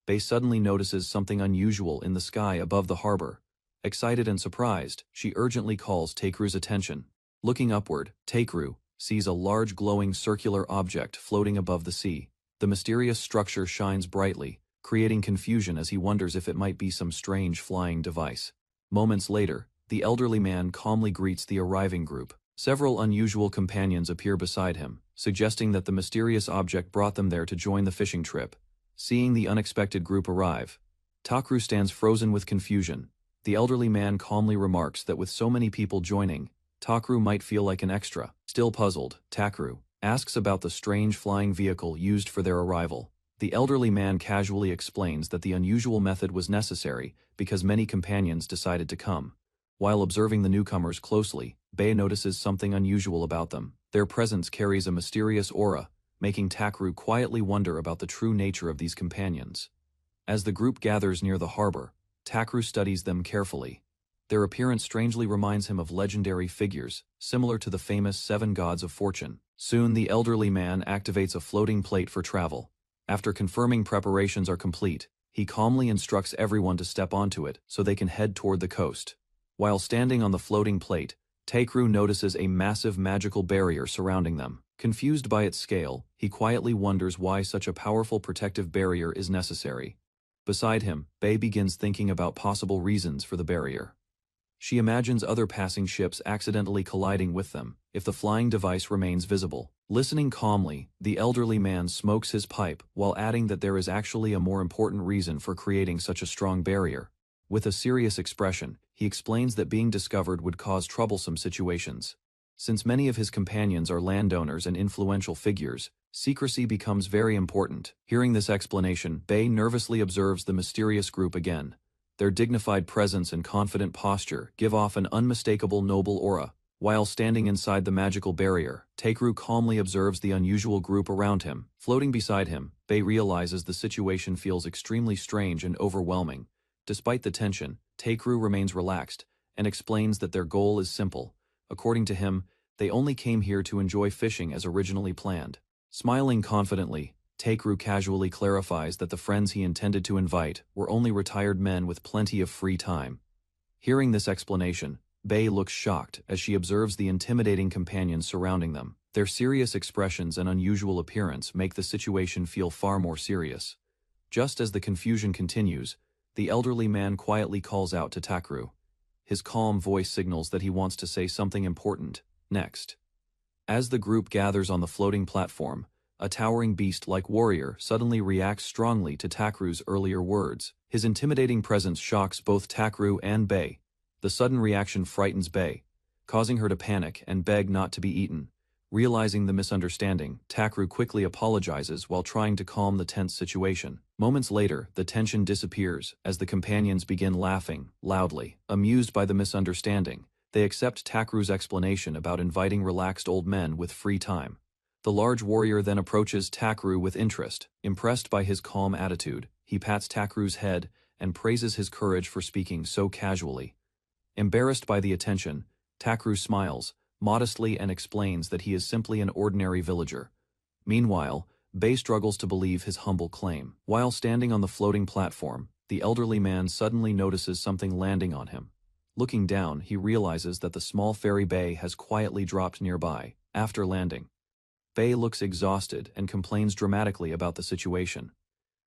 Bei suddenly notices something unusual in the sky above the harbor. Excited and surprised, she urgently calls Takeru's attention. Looking upward, Takeru sees a large glowing circular object floating above the sea. The mysterious structure shines brightly, creating confusion as he wonders if it might be some strange flying device. Moments later, the elderly man calmly greets the arriving group. Several unusual companions appear beside him, suggesting that the mysterious object brought them there to join the fishing trip. Seeing the unexpected group arrive, Takeru stands frozen with confusion. The elderly man calmly remarks that with so many people joining, Takeru might feel like an extra. Still puzzled, Takeru asks about the strange flying vehicle used for their arrival. The elderly man casually explains that the unusual method was necessary because many companions decided to come. While observing the newcomers closely, Bei notices something unusual about them. Their presence carries a mysterious aura, making Takeru quietly wonder about the true nature of these companions. As the group gathers near the harbor, Takeru studies them carefully. Their appearance strangely reminds him of legendary figures, similar to the famous 7 gods of fortune. Soon the elderly man activates a floating plate for travel. After confirming preparations are complete, he calmly instructs everyone to step onto it so they can head toward the coast. While standing on the floating plate, Takeru notices a massive magical barrier surrounding them. Confused by its scale, he quietly wonders why such a powerful protective barrier is necessary. Beside him, Bei begins thinking about possible reasons for the barrier. She imagines other passing ships accidentally colliding with them if the flying device remains visible. Listening calmly, the elderly man smokes his pipe while adding that there is actually a more important reason for creating such a strong barrier. With a serious expression, he explains that being discovered would cause troublesome situations. Since many of his companions are landowners and influential figures, secrecy becomes very important. Hearing this explanation, Bei nervously observes the mysterious group again. Their dignified presence and confident posture give off an unmistakable noble aura. While standing inside the magical barrier, Takeru calmly observes the unusual group around him. Floating beside him, Bei realizes the situation feels extremely strange and overwhelming. Despite the tension, Takeru remains relaxed and explains that their goal is simple. According to him, they only came here to enjoy fishing as originally planned. Smiling confidently, Takeru casually clarifies that the friends he intended to invite were only retired men with plenty of free time. Hearing this explanation, Bei looks shocked as she observes the intimidating companions surrounding them. Their serious expressions and unusual appearance make the situation feel far more serious. Just as the confusion continues, the elderly man quietly calls out to Takeru. His calm voice signals that he wants to say something important next. As the group gathers on the floating platform, a towering beast-like warrior suddenly reacts strongly to Takeru's earlier words. His intimidating presence shocks both Takeru and Bei. The sudden reaction frightens Bei, causing her to panic and beg not to be eaten. Realizing the misunderstanding, Takeru quickly apologizes while trying to calm the tense situation. Moments later, the tension disappears as the companions begin laughing loudly. Amused by the misunderstanding, they accept Takeru's explanation about inviting relaxed old men with free time. The large warrior then approaches Takeru with interest. Impressed by his calm attitude, he pats Takeru's head and praises his courage for speaking so casually. Embarrassed by the attention, Takeru smiles modestly and explains that he is simply an ordinary villager. Meanwhile, Bei struggles to believe his humble claim. While standing on the floating platform, the elderly man suddenly notices something landing on him. Looking down, he realizes that the small fairy Bei has quietly dropped nearby. After landing, Bei looks exhausted and complains dramatically about the situation.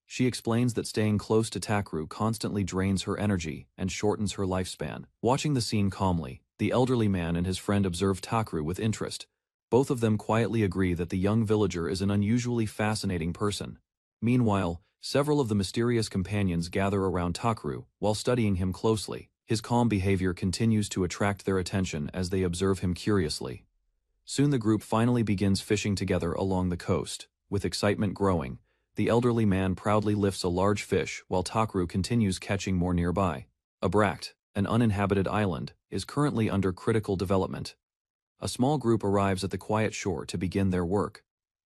She explains that staying close to Takeru constantly drains her energy and shortens her lifespan. Watching the scene calmly, the elderly man and his friend observe Takeru with interest. Both of them quietly agree that the young villager is an unusually fascinating person. Meanwhile, several of the mysterious companions gather around Takru while studying him closely. His calm behavior continues to attract their attention as they observe him curiously. Soon the group finally begins fishing together along the coast. With excitement growing, the elderly man proudly lifts a large fish while Takru continues catching more nearby. Abrak, an uninhabited island, is currently under critical development. A small group arrives at the quiet shore to begin their work.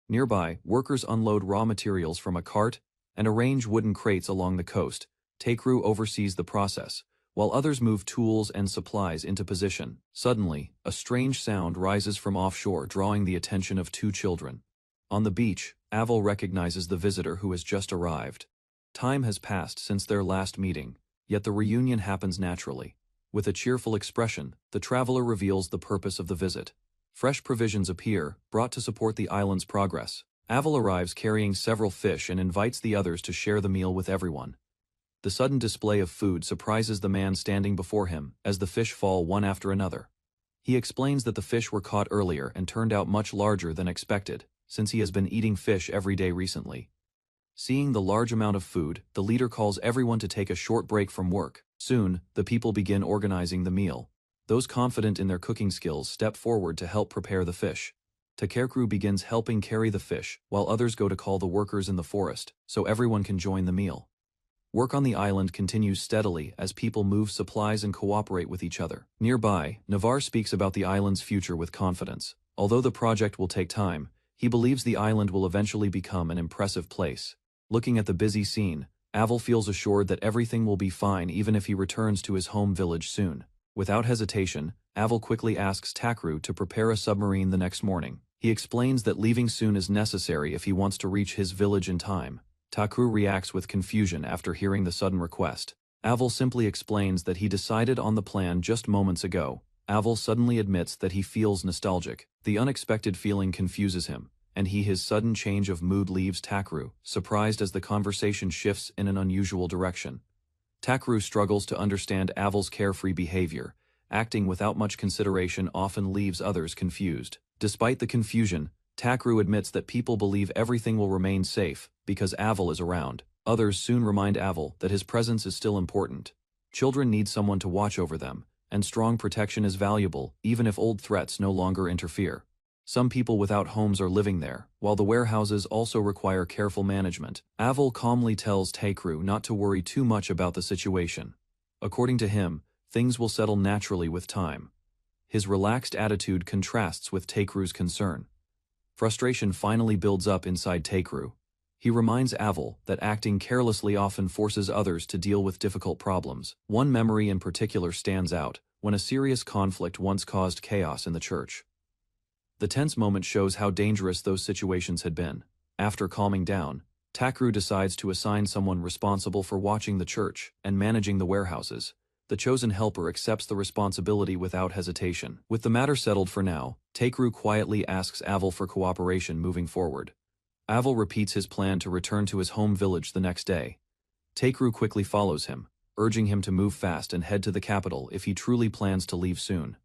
Nearby, workers unload raw materials from a cart and arrange wooden crates along the coast. Takru oversees the process, while others move tools and supplies into position. Suddenly, a strange sound rises from offshore, drawing the attention of two children. On the beach, Avel recognizes the visitor who has just arrived. Time has passed since their last meeting, yet the reunion happens naturally. With a cheerful expression, the traveler reveals the purpose of the visit. Fresh provisions appear, brought to support the island's progress. Avel arrives carrying several fish and invites the others to share the meal with everyone. The sudden display of food surprises the man standing before him as the fish fall one after another. He explains that the fish were caught earlier and turned out much larger than expected, since he has been eating fish every day recently. Seeing the large amount of food, the leader calls everyone to take a short break from work. Soon, the people begin organizing the meal. Those confident in their cooking skills step forward to help prepare the fish. Takerkru begins helping carry the fish, while others go to call the workers in the forest, so everyone can join the meal. Work on the island continues steadily as people move supplies and cooperate with each other. Nearby, Navar speaks about the island's future with confidence. Although the project will take time, he believes the island will eventually become an impressive place. Looking at the busy scene, Avel feels assured that everything will be fine even if he returns to his home village soon. Without hesitation, Avel quickly asks Takru to prepare a submarine the next morning. He explains that leaving soon is necessary if he wants to reach his village in time. Takru reacts with confusion after hearing the sudden request. Avel simply explains that he decided on the plan just moments ago. Avel suddenly admits that he feels nostalgic. The unexpected feeling confuses him, and his sudden change of mood leaves Takru, surprised as the conversation shifts in an unusual direction. Takru struggles to understand Avel's carefree behavior. Acting without much consideration often leaves others confused. Despite the confusion, Takru admits that people believe everything will remain safe because Avel is around. Others soon remind Avel that his presence is still important. Children need someone to watch over them, and strong protection is valuable even if old threats no longer interfere. Some people without homes are living there, while the warehouses also require careful management. Avel calmly tells Takru not to worry too much about the situation. According to him, things will settle naturally with time. His relaxed attitude contrasts with Takru's concern. Frustration finally builds up inside Takru. He reminds Avel that acting carelessly often forces others to deal with difficult problems. One memory in particular stands out, when a serious conflict once caused chaos in the church. The tense moment shows how dangerous those situations had been. After calming down, Takru decides to assign someone responsible for watching the church and managing the warehouses. The chosen helper accepts the responsibility without hesitation. With the matter settled for now, Takru quietly asks Avel for cooperation moving forward. Avel repeats his plan to return to his home village the next day. Takru quickly follows him, urging him to move fast and head to the capital if he truly plans to leave soon.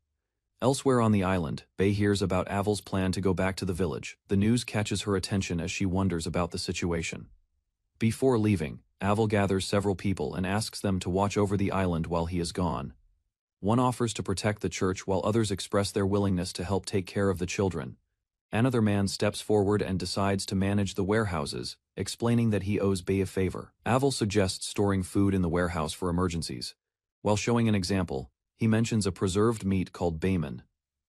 Elsewhere on the island, Bae hears about Avel's plan to go back to the village. The news catches her attention as she wonders about the situation. Before leaving, Avel gathers several people and asks them to watch over the island while he is gone. One offers to protect the church while others express their willingness to help take care of the children. Another man steps forward and decides to manage the warehouses, explaining that he owes Bae a favor. Avel suggests storing food in the warehouse for emergencies. While showing an example, he mentions a preserved meat called baiman.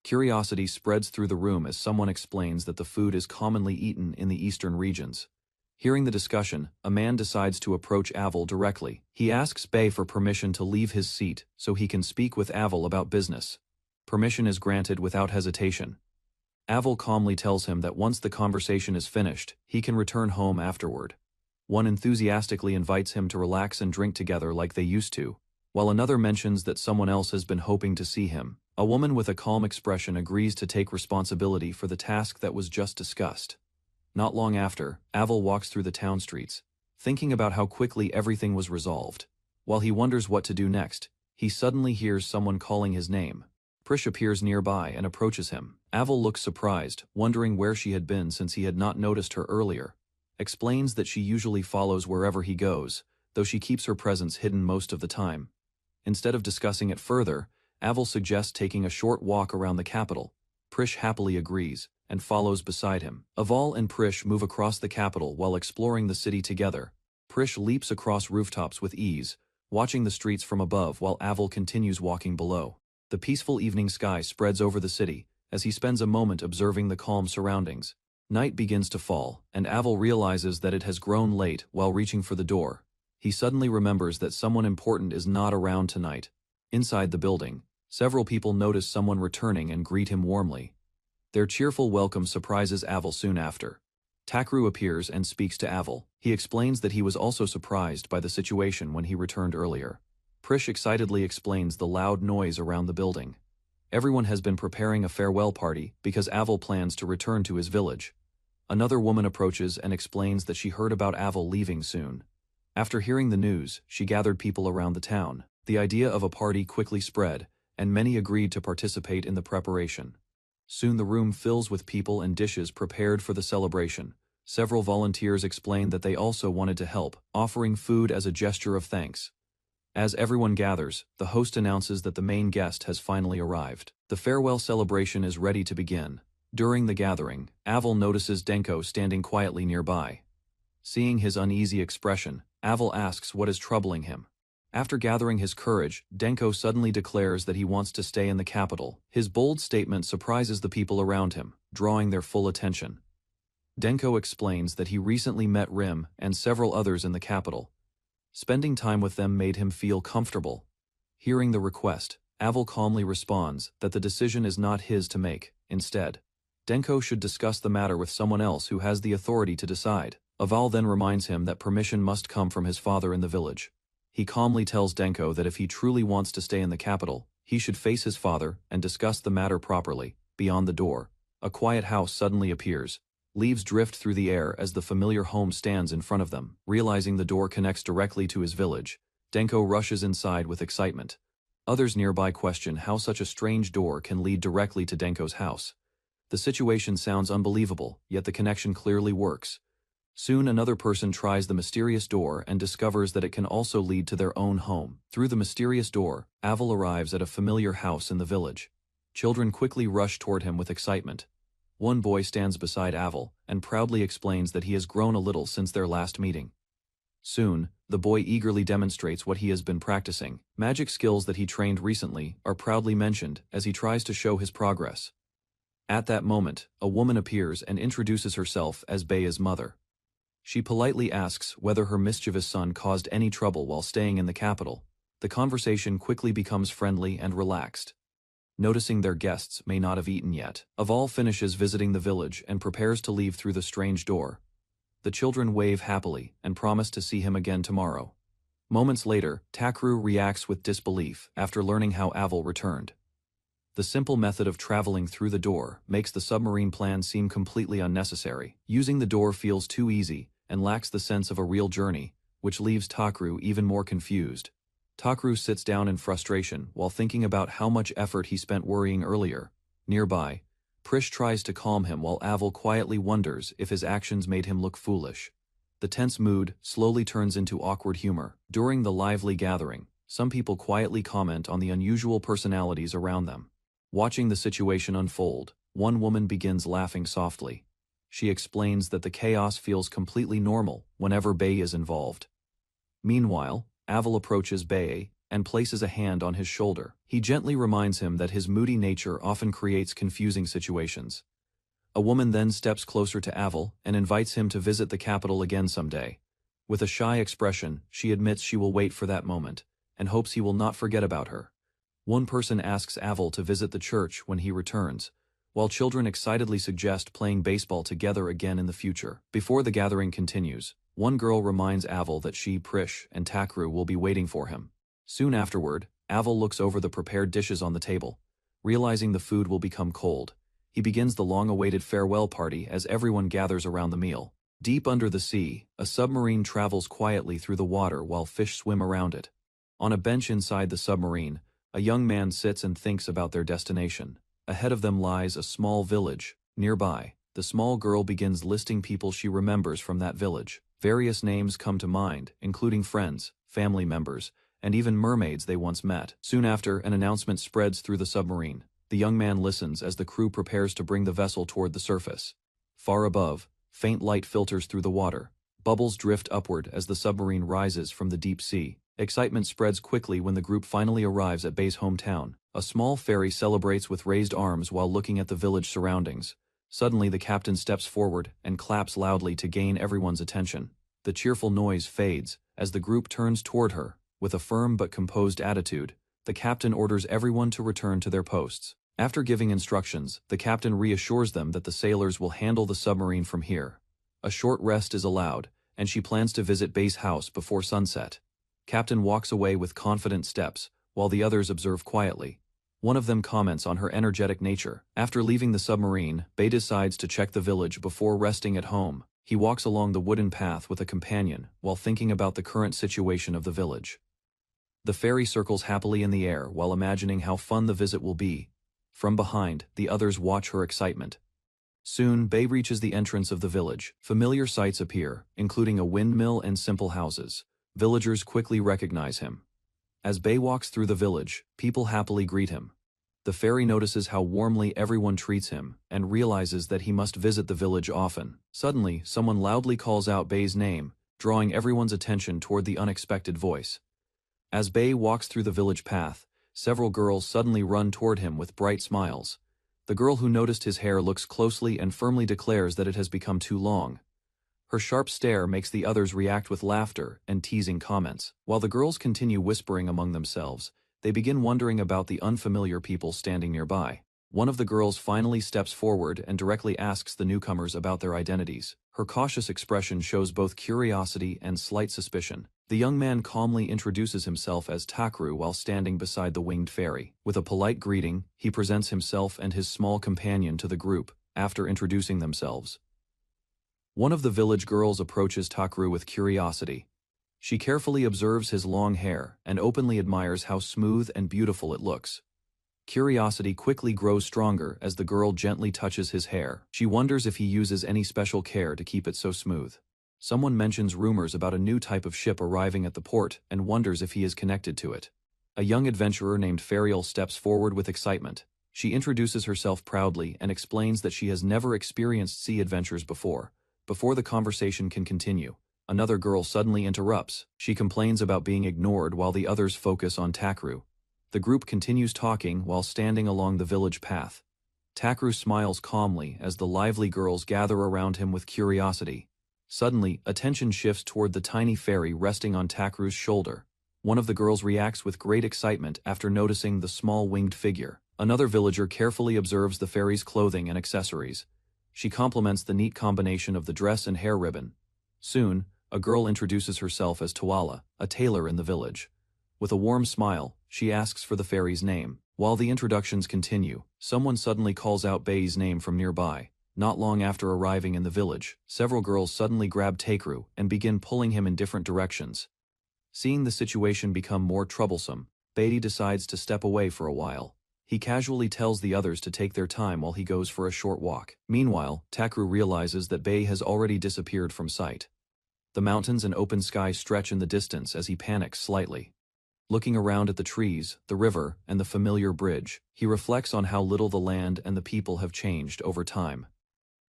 Curiosity spreads through the room as someone explains that the food is commonly eaten in the eastern regions. Hearing the discussion, a man decides to approach Avel directly. He asks Bae for permission to leave his seat so he can speak with Avel about business. Permission is granted without hesitation. Avel calmly tells him that once the conversation is finished, he can return home afterward. One enthusiastically invites him to relax and drink together like they used to, while another mentions that someone else has been hoping to see him. A woman with a calm expression agrees to take responsibility for the task that was just discussed. Not long after, Avel walks through the town streets, thinking about how quickly everything was resolved. While he wonders what to do next, he suddenly hears someone calling his name. Prish appears nearby and approaches him. Aval looks surprised, wondering where she had been since he had not noticed her earlier. Explains that she usually follows wherever he goes, though she keeps her presence hidden most of the time. Instead of discussing it further, Aval suggests taking a short walk around the capital. Prish happily agrees, and follows beside him. Aval and Prish move across the capital while exploring the city together. Prish leaps across rooftops with ease, watching the streets from above while Aval continues walking below. The peaceful evening sky spreads over the city, as he spends a moment observing the calm surroundings. Night begins to fall, and Aval realizes that it has grown late while reaching for the door. He suddenly remembers that someone important is not around tonight. Inside the building, several people notice someone returning and greet him warmly. Their cheerful welcome surprises Aval soon after. Takru appears and speaks to Aval. He explains that he was also surprised by the situation when he returned earlier. Prish excitedly explains the loud noise around the building. Everyone has been preparing a farewell party because Aval plans to return to his village. Another woman approaches and explains that she heard about Aval leaving soon. After hearing the news, she gathered people around the town. The idea of a party quickly spread, and many agreed to participate in the preparation. Soon the room fills with people and dishes prepared for the celebration. Several volunteers explained that they also wanted to help, offering food as a gesture of thanks. As everyone gathers, the host announces that the main guest has finally arrived. The farewell celebration is ready to begin. During the gathering, Aval notices Denko standing quietly nearby. Seeing his uneasy expression, Aval asks what is troubling him. After gathering his courage, Denko suddenly declares that he wants to stay in the capital. His bold statement surprises the people around him, drawing their full attention. Denko explains that he recently met Rim and several others in the capital. Spending time with them made him feel comfortable. Hearing the request, Aval calmly responds that the decision is not his to make. Instead, Denko should discuss the matter with someone else who has the authority to decide. Aval then reminds him that permission must come from his father in the village. He calmly tells Denko that if he truly wants to stay in the capital, he should face his father and discuss the matter properly. Beyond the door, a quiet house suddenly appears. Leaves drift through the air as the familiar home stands in front of them. Realizing the door connects directly to his village, Denko rushes inside with excitement. Others nearby question how such a strange door can lead directly to Denko's house. The situation sounds unbelievable, yet the connection clearly works. Soon another person tries the mysterious door and discovers that it can also lead to their own home. Through the mysterious door, Aval arrives at a familiar house in the village. Children quickly rush toward him with excitement. One boy stands beside Aval and proudly explains that he has grown a little since their last meeting. Soon, the boy eagerly demonstrates what he has been practicing. Magic skills that he trained recently are proudly mentioned as he tries to show his progress. At that moment, a woman appears and introduces herself as Baya's mother. She politely asks whether her mischievous son caused any trouble while staying in the capital. The conversation quickly becomes friendly and relaxed. Noticing their guests may not have eaten yet, Aval finishes visiting the village and prepares to leave through the strange door. The children wave happily and promise to see him again tomorrow. Moments later, Takru reacts with disbelief after learning how Aval returned. The simple method of traveling through the door makes the submarine plan seem completely unnecessary. Using the door feels too easy and lacks the sense of a real journey, which leaves Takru even more confused. Takru sits down in frustration while thinking about how much effort he spent worrying earlier. Nearby, Prish tries to calm him while Aval quietly wonders if his actions made him look foolish. The tense mood slowly turns into awkward humor. During the lively gathering, some people quietly comment on the unusual personalities around them. Watching the situation unfold, one woman begins laughing softly. She explains that the chaos feels completely normal whenever Bae is involved. Meanwhile, Aval approaches Bae and places a hand on his shoulder. He gently reminds him that his moody nature often creates confusing situations. A woman then steps closer to Aval and invites him to visit the capital again someday. With a shy expression, she admits she will wait for that moment and hopes he will not forget about her. One person asks Aval to visit the church when he returns, while children excitedly suggest playing baseball together again in the future. Before the gathering continues, one girl reminds Aval that she, Prish, and Takru will be waiting for him. Soon afterward, Aval looks over the prepared dishes on the table. Realizing the food will become cold, he begins the long-awaited farewell party as everyone gathers around the meal. Deep under the sea, a submarine travels quietly through the water while fish swim around it. On a bench inside the submarine, A young man sits and thinks about their destination. Ahead of them lies a small village. Nearby, the small girl begins listing people she remembers from that village. Various names come to mind, including friends, family members, and even mermaids they once met. Soon after, an announcement spreads through the submarine. The young man listens as the crew prepares to bring the vessel toward the surface. Far above, faint light filters through the water. Bubbles drift upward as the submarine rises from the deep sea. Excitement spreads quickly when the group finally arrives at Bei's hometown. A small ferry celebrates with raised arms while looking at the village surroundings. Suddenly the captain steps forward and claps loudly to gain everyone's attention. The cheerful noise fades as the group turns toward her. With a firm but composed attitude, the captain orders everyone to return to their posts. After giving instructions, the captain reassures them that the sailors will handle the submarine from here. A short rest is allowed, and she plans to visit Bei's house before sunset. Captain walks away with confident steps, while the others observe quietly. One of them comments on her energetic nature. After leaving the submarine, Bei decides to check the village before resting at home. He walks along the wooden path with a companion, while thinking about the current situation of the village. The ferry circles happily in the air while imagining how fun the visit will be. From behind, the others watch her excitement. Soon, Bei reaches the entrance of the village. Familiar sights appear, including a windmill and simple houses. Villagers quickly recognize him. As Bei walks through the village, people happily greet him. The fairy notices how warmly everyone treats him, and realizes that he must visit the village often. Suddenly, someone loudly calls out Bei's name, drawing everyone's attention toward the unexpected voice. As Bei walks through the village path, several girls suddenly run toward him with bright smiles. The girl who noticed his hair looks closely and firmly declares that it has become too long. Her sharp stare makes the others react with laughter and teasing comments. While the girls continue whispering among themselves, they begin wondering about the unfamiliar people standing nearby. One of the girls finally steps forward and directly asks the newcomers about their identities. Her cautious expression shows both curiosity and slight suspicion. The young man calmly introduces himself as Takru while standing beside the winged fairy. With a polite greeting, he presents himself and his small companion to the group, after introducing themselves. One of the village girls approaches Takru with curiosity. She carefully observes his long hair and openly admires how smooth and beautiful it looks. Curiosity quickly grows stronger as the girl gently touches his hair. She wonders if he uses any special care to keep it so smooth. Someone mentions rumors about a new type of ship arriving at the port and wonders if he is connected to it. A young adventurer named Fariel steps forward with excitement. She introduces herself proudly and explains that she has never experienced sea adventures before. Before the conversation can continue, another girl suddenly interrupts. She complains about being ignored while the others focus on Takru. The group continues talking while standing along the village path. Takru smiles calmly as the lively girls gather around him with curiosity. Suddenly, attention shifts toward the tiny fairy resting on Takru's shoulder. One of the girls reacts with great excitement after noticing the small winged figure. Another villager carefully observes the fairy's clothing and accessories. She compliments the neat combination of the dress and hair ribbon. Soon, a girl introduces herself as Tawala, a tailor in the village. With a warm smile, she asks for the fairy's name. While the introductions continue, someone suddenly calls out Bei's name from nearby. Not long after arriving in the village, several girls suddenly grab Takru and begin pulling him in different directions. Seeing the situation become more troublesome, Bei decides to step away for a while. He casually tells the others to take their time while he goes for a short walk. Meanwhile, Takru realizes that Bei has already disappeared from sight. The mountains and open sky stretch in the distance as he panics slightly. Looking around at the trees, the river, and the familiar bridge, he reflects on how little the land and the people have changed over time.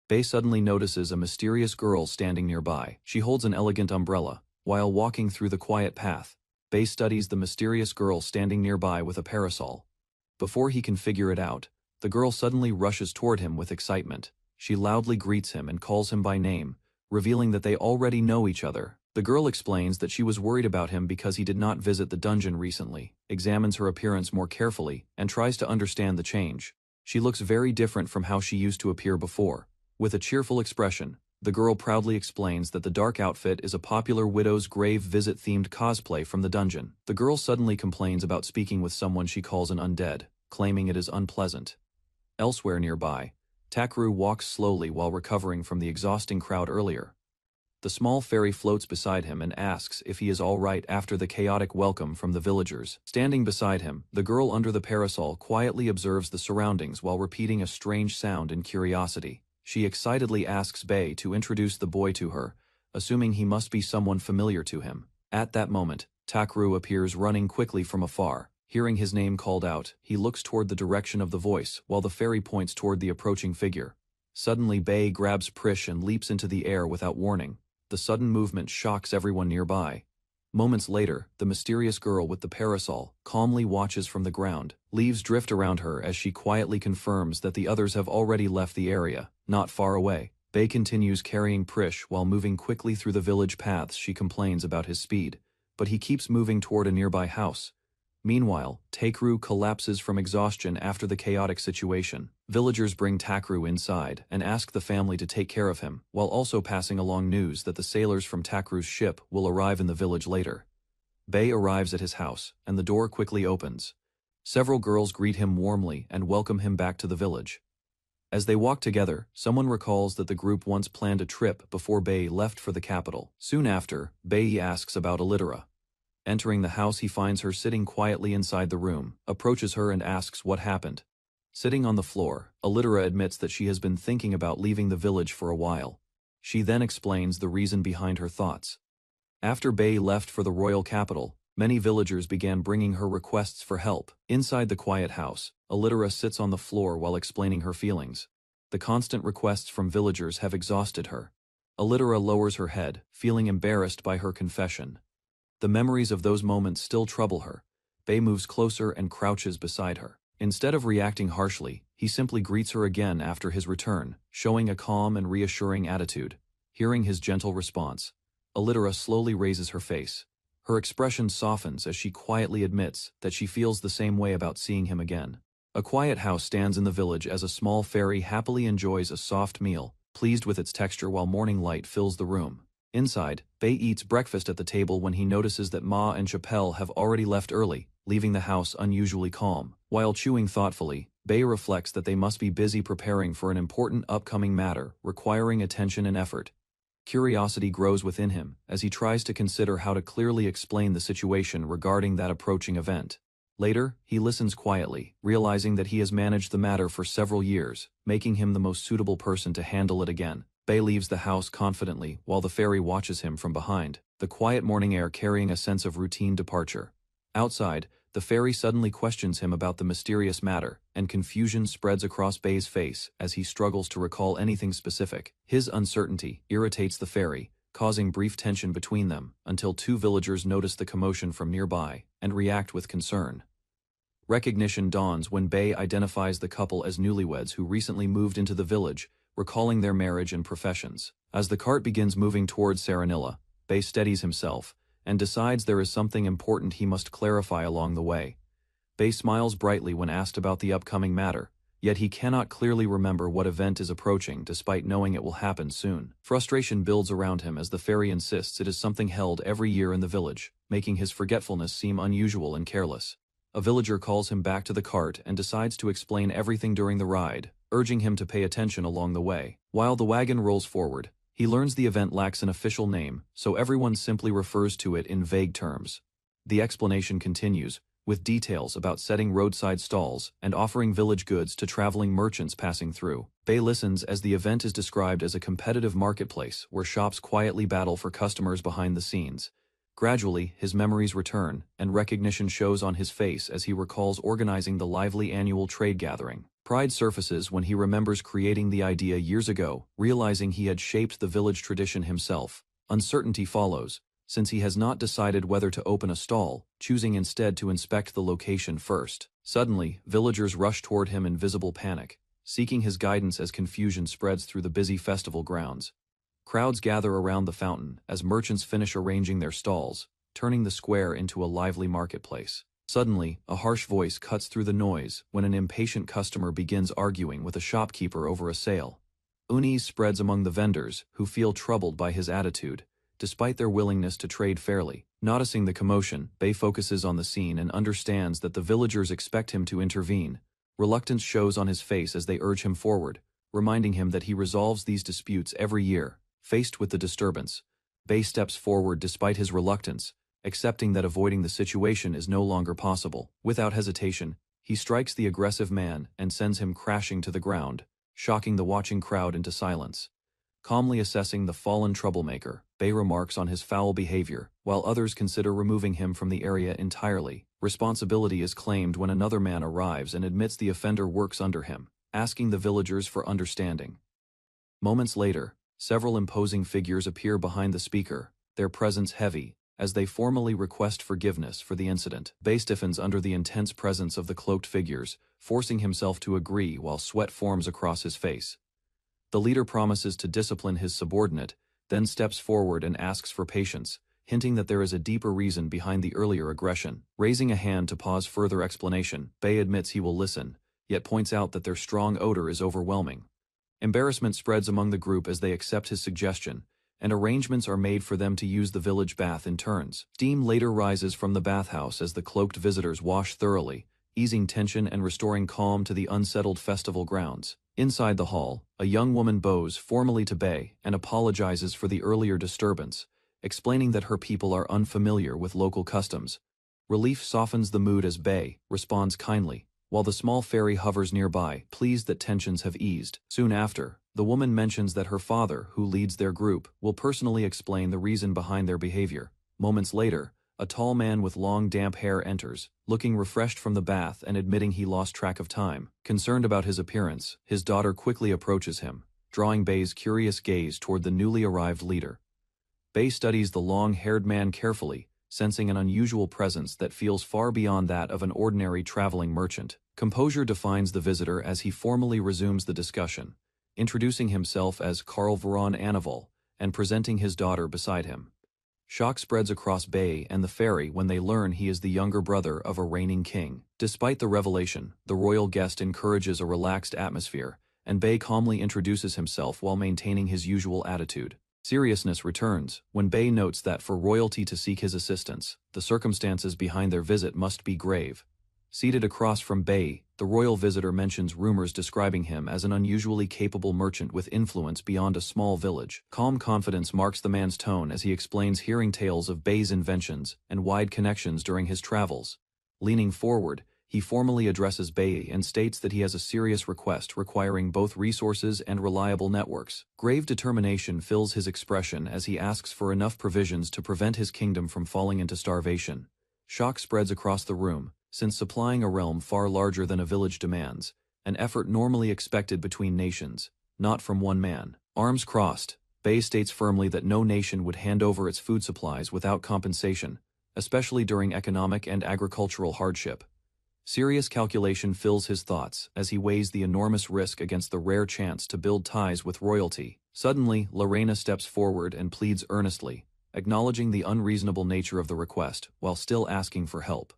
Bei suddenly notices a mysterious girl standing nearby. She holds an elegant umbrella. While walking through the quiet path, Bei studies the mysterious girl standing nearby with a parasol. Before he can figure it out, the girl suddenly rushes toward him with excitement. She loudly greets him and calls him by name, revealing that they already know each other. The girl explains that she was worried about him because he did not visit the dungeon recently, examines her appearance more carefully, and tries to understand the change. She looks very different from how she used to appear before. With a cheerful expression, the girl proudly explains that the dark outfit is a popular widow's grave visit-themed cosplay from the dungeon. The girl suddenly complains about speaking with someone she calls an undead, claiming it is unpleasant. Elsewhere nearby, Takru walks slowly while recovering from the exhausting crowd earlier. The small fairy floats beside him and asks if he is all right after the chaotic welcome from the villagers. Standing beside him, the girl under the parasol quietly observes the surroundings while repeating a strange sound in curiosity. She excitedly asks Bei to introduce the boy to her, assuming he must be someone familiar to him. At that moment, Takru appears running quickly from afar. Hearing his name called out, he looks toward the direction of the voice, while the fairy points toward the approaching figure. Suddenly Bei grabs Prish and leaps into the air without warning. The sudden movement shocks everyone nearby. Moments later, the mysterious girl with the parasol calmly watches from the ground. Leaves drift around her as she quietly confirms that the others have already left the area. Not far away, Bei continues carrying Prish while moving quickly through the village paths. She complains about his speed, but he keeps moving toward a nearby house. Meanwhile, Takru collapses from exhaustion after the chaotic situation. Villagers bring Takru inside and ask the family to take care of him, while also passing along news that the sailors from Takru's ship will arrive in the village later. Bei arrives at his house, and the door quickly opens. Several girls greet him warmly and welcome him back to the village. As they walk together, someone recalls that the group once planned a trip before Bei left for the capital. Soon after, Bei asks about Allitera. Entering the house, he finds her sitting quietly inside the room, approaches her and asks what happened. Sitting on the floor, Allitera admits that she has been thinking about leaving the village for a while. She then explains the reason behind her thoughts. After Bei left for the royal capital, many villagers began bringing her requests for help. Inside the quiet house, Allitera sits on the floor while explaining her feelings. The constant requests from villagers have exhausted her. Allitera lowers her head, feeling embarrassed by her confession. The memories of those moments still trouble her. Bei moves closer and crouches beside her. Instead of reacting harshly, he simply greets her again after his return, showing a calm and reassuring attitude. Hearing his gentle response, Allitera slowly raises her face. Her expression softens as she quietly admits that she feels the same way about seeing him again. A quiet house stands in the village as a small fairy happily enjoys a soft meal, pleased with its texture while morning light fills the room. Inside, Bei eats breakfast at the table when he notices that Ma and Chappelle have already left early, leaving the house unusually calm. While chewing thoughtfully, Bei reflects that they must be busy preparing for an important upcoming matter, requiring attention and effort. Curiosity grows within him as he tries to consider how to clearly explain the situation regarding that approaching event. Later, he listens quietly, realizing that he has managed the matter for several years, making him the most suitable person to handle it again. Bei leaves the house confidently while the fairy watches him from behind, the quiet morning air carrying a sense of routine departure. Outside, the fairy suddenly questions him about the mysterious matter, and confusion spreads across Bei's face as he struggles to recall anything specific. His uncertainty irritates the fairy, causing brief tension between them, until two villagers notice the commotion from nearby and react with concern. Recognition dawns when Bei identifies the couple as newlyweds who recently moved into the village, recalling their marriage and professions. As the cart begins moving towards Saranilla, Bei steadies himself and decides there is something important he must clarify along the way. Bei smiles brightly when asked about the upcoming matter, yet he cannot clearly remember what event is approaching despite knowing it will happen soon. Frustration builds around him as the fairy insists it is something held every year in the village, making his forgetfulness seem unusual and careless. A villager calls him back to the cart and decides to explain everything during the ride, urging him to pay attention along the way. While the wagon rolls forward, he learns the event lacks an official name, so everyone simply refers to it in vague terms. The explanation continues, with details about setting roadside stalls and offering village goods to traveling merchants passing through. Bei listens as the event is described as a competitive marketplace where shops quietly battle for customers behind the scenes. Gradually, his memories return, and recognition shows on his face as he recalls organizing the lively annual trade gathering. Pride surfaces when he remembers creating the idea years ago, realizing he had shaped the village tradition himself. Uncertainty follows, since he has not decided whether to open a stall, choosing instead to inspect the location first. Suddenly, villagers rush toward him in visible panic, seeking his guidance as confusion spreads through the busy festival grounds. Crowds gather around the fountain as merchants finish arranging their stalls, turning the square into a lively marketplace. Suddenly, a harsh voice cuts through the noise when an impatient customer begins arguing with a shopkeeper over a sale. Unease spreads among the vendors, who feel troubled by his attitude, despite their willingness to trade fairly. Noticing the commotion, Bei focuses on the scene and understands that the villagers expect him to intervene. Reluctance shows on his face as they urge him forward, reminding him that he resolves these disputes every year. Faced with the disturbance, Bei steps forward despite his reluctance, accepting that avoiding the situation is no longer possible. Without hesitation, he strikes the aggressive man and sends him crashing to the ground, shocking the watching crowd into silence. Calmly assessing the fallen troublemaker, Bei remarks on his foul behavior, while others consider removing him from the area entirely. Responsibility is claimed when another man arrives and admits the offender works under him, asking the villagers for understanding. Moments later, several imposing figures appear behind the speaker, their presence heavy, as they formally request forgiveness for the incident. Bei stiffens under the intense presence of the cloaked figures, forcing himself to agree while sweat forms across his face. The leader promises to discipline his subordinate, then steps forward and asks for patience, hinting that there is a deeper reason behind the earlier aggression. Raising a hand to pause further explanation, Bei admits he will listen, yet points out that their strong odor is overwhelming. Embarrassment spreads among the group as they accept his suggestion, and arrangements are made for them to use the village bath in turns. Steam later rises from the bathhouse as the cloaked visitors wash thoroughly, easing tension and restoring calm to the unsettled festival grounds. Inside the hall, a young woman bows formally to Bei and apologizes for the earlier disturbance, explaining that her people are unfamiliar with local customs. Relief softens the mood as Bei responds kindly, while the small fairy hovers nearby, pleased that tensions have eased. Soon after, the woman mentions that her father, who leads their group, will personally explain the reason behind their behavior. Moments later, a tall man with long damp hair enters, looking refreshed from the bath and admitting he lost track of time. Concerned about his appearance, his daughter quickly approaches him, drawing Bei's curious gaze toward the newly arrived leader. Bei studies the long-haired man carefully, sensing an unusual presence that feels far beyond that of an ordinary traveling merchant. Composure defines the visitor as he formally resumes the discussion, introducing himself as Karl Varon Anival and presenting his daughter beside him. Shock spreads across Bei and the fairy when they learn he is the younger brother of a reigning king. Despite the revelation, the royal guest encourages a relaxed atmosphere, and Bei calmly introduces himself while maintaining his usual attitude. Seriousness returns when Bei notes that for royalty to seek his assistance, the circumstances behind their visit must be grave. Seated across from Bei, the royal visitor mentions rumors describing him as an unusually capable merchant with influence beyond a small village. Calm confidence marks the man's tone as he explains hearing tales of Bei's inventions and wide connections during his travels. Leaning forward, he formally addresses Bei and states that he has a serious request requiring both resources and reliable networks. Grave determination fills his expression as he asks for enough provisions to prevent his kingdom from falling into starvation. Shock spreads across the room, since supplying a realm far larger than a village demands, an effort normally expected between nations, not from one man. Arms crossed, Bei states firmly that no nation would hand over its food supplies without compensation, especially during economic and agricultural hardship. Serious calculation fills his thoughts as he weighs the enormous risk against the rare chance to build ties with royalty. Suddenly, Lorena steps forward and pleads earnestly, acknowledging the unreasonable nature of the request while still asking for help.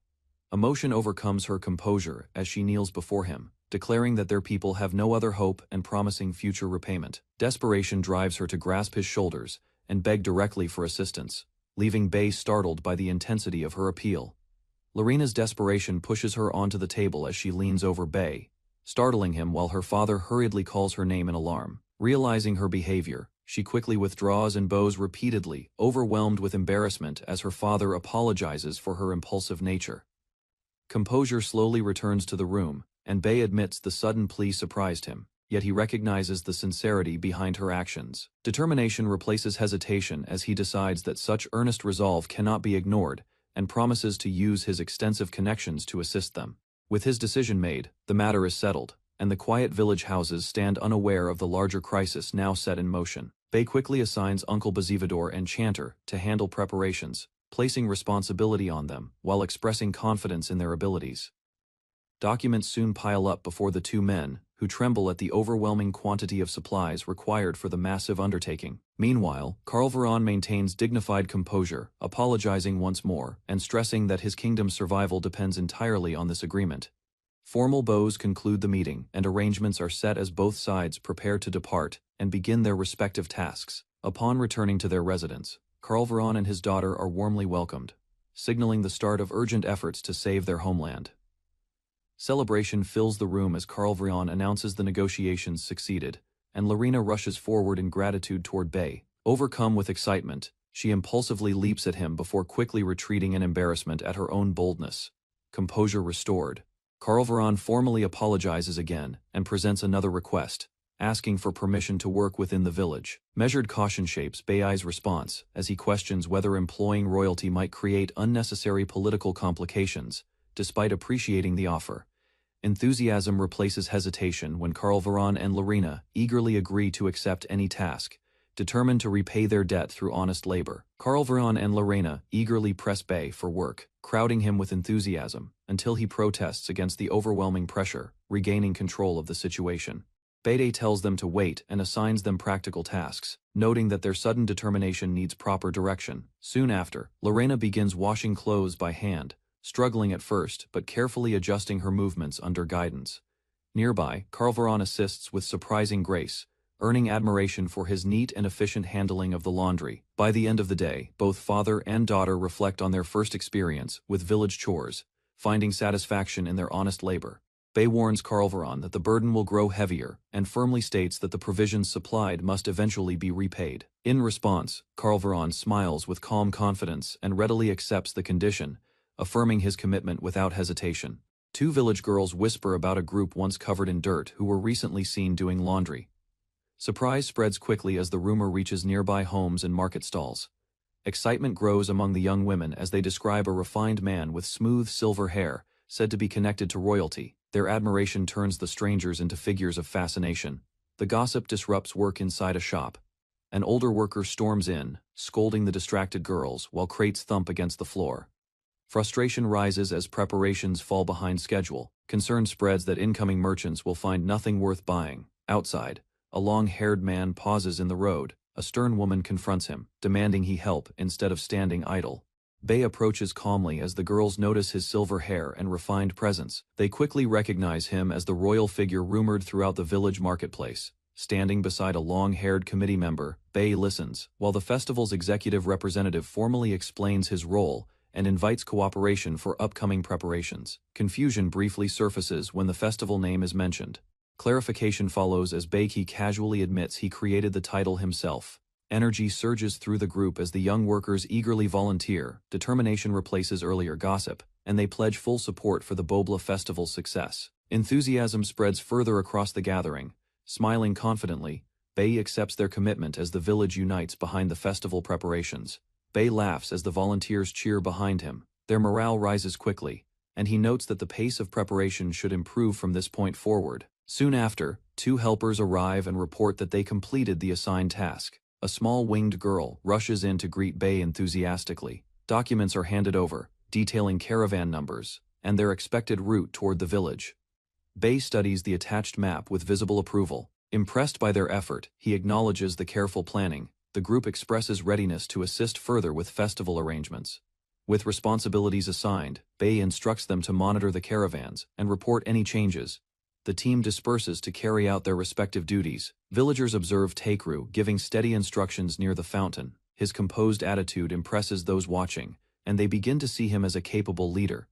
Emotion overcomes her composure as she kneels before him, declaring that their people have no other hope and promising future repayment. Desperation drives her to grasp his shoulders and beg directly for assistance, leaving Bei startled by the intensity of her appeal. Lorena's desperation pushes her onto the table as she leans over Bei, startling him while her father hurriedly calls her name in alarm. Realizing her behavior, she quickly withdraws and bows repeatedly, overwhelmed with embarrassment as her father apologizes for her impulsive nature. Composure slowly returns to the room, and Bei admits the sudden plea surprised him, yet he recognizes the sincerity behind her actions. Determination replaces hesitation as he decides that such earnest resolve cannot be ignored, and promises to use his extensive connections to assist them. With his decision made, the matter is settled, and the quiet village houses stand unaware of the larger crisis now set in motion. Bei quickly assigns Uncle Bazivador and Chanter to handle preparations, placing responsibility on them while expressing confidence in their abilities. Documents soon pile up before the two men, who tremble at the overwhelming quantity of supplies required for the massive undertaking. Meanwhile, Karl Varon maintains dignified composure, apologizing once more and stressing that his kingdom's survival depends entirely on this agreement. Formal bows conclude the meeting, and arrangements are set as both sides prepare to depart and begin their respective tasks. Upon returning to their residence, Karl Varon and his daughter are warmly welcomed, signaling the start of urgent efforts to save their homeland. Celebration fills the room as Karl Varon announces the negotiations succeeded, and Lorena rushes forward in gratitude toward Bei. Overcome with excitement, She impulsively leaps at him before quickly retreating in embarrassment at her own boldness. Composure restored. Carlveron formally apologizes again and presents another request, asking for permission to work within the village. Measured caution shapes Bei's response as he questions whether employing royalty might create unnecessary political complications, despite appreciating the offer. Enthusiasm replaces hesitation when Carlveron and Lorena eagerly agree to accept any task, determined to repay their debt through honest labor. Carlveron and Lorena eagerly press Bei for work, crowding him with enthusiasm, until he protests against the overwhelming pressure, regaining control of the situation. Bei tells them to wait and assigns them practical tasks, noting that their sudden determination needs proper direction. Soon after, Lorena begins washing clothes by hand, struggling at first but carefully adjusting her movements under guidance. Nearby, Carlveron assists with surprising grace, earning admiration for his neat and efficient handling of the laundry. By the end of the day, both father and daughter reflect on their first experience with village chores, finding satisfaction in their honest labor. Bei warns Carlveron that the burden will grow heavier and firmly states that the provisions supplied must eventually be repaid. In response, Carlveron smiles with calm confidence and readily accepts the condition, affirming his commitment without hesitation. Two village girls whisper about a group once covered in dirt who were recently seen doing laundry. Surprise spreads quickly as the rumor reaches nearby homes and market stalls. Excitement grows among the young women as they describe a refined man with smooth silver hair, said to be connected to royalty. Their admiration turns the strangers into figures of fascination. The gossip disrupts work inside a shop. An older worker storms in, scolding the distracted girls while crates thump against the floor. Frustration rises as preparations fall behind schedule. Concern spreads that incoming merchants will find nothing worth buying. Outside, a long-haired man pauses in the road. A stern woman confronts him, demanding he help instead of standing idle. Bei approaches calmly as the girls notice his silver hair and refined presence. They quickly recognize him as the royal figure rumored throughout the village marketplace. Standing beside a long-haired committee member, Bei listens, while the festival's executive representative formally explains his role and invites cooperation for upcoming preparations. Confusion briefly surfaces when the festival name is mentioned. Clarification follows as Bei casually admits he created the title himself. Energy surges through the group as the young workers eagerly volunteer, determination replaces earlier gossip, and they pledge full support for the Bobla festival's success. Enthusiasm spreads further across the gathering. Smiling confidently, Bei accepts their commitment as the village unites behind the festival preparations. Bei laughs as the volunteers cheer behind him. Their morale rises quickly, and he notes that the pace of preparation should improve from this point forward. Soon after, two helpers arrive and report that they completed the assigned task. A small winged girl rushes in to greet Bei enthusiastically. Documents are handed over, detailing caravan numbers and their expected route toward the village. Bei studies the attached map with visible approval. Impressed by their effort, he acknowledges the careful planning. The group expresses readiness to assist further with festival arrangements. With responsibilities assigned, Bei instructs them to monitor the caravans and report any changes. The team disperses to carry out their respective duties. Villagers observe Takeru giving steady instructions near the fountain. His composed attitude impresses those watching, and they begin to see him as a capable leader.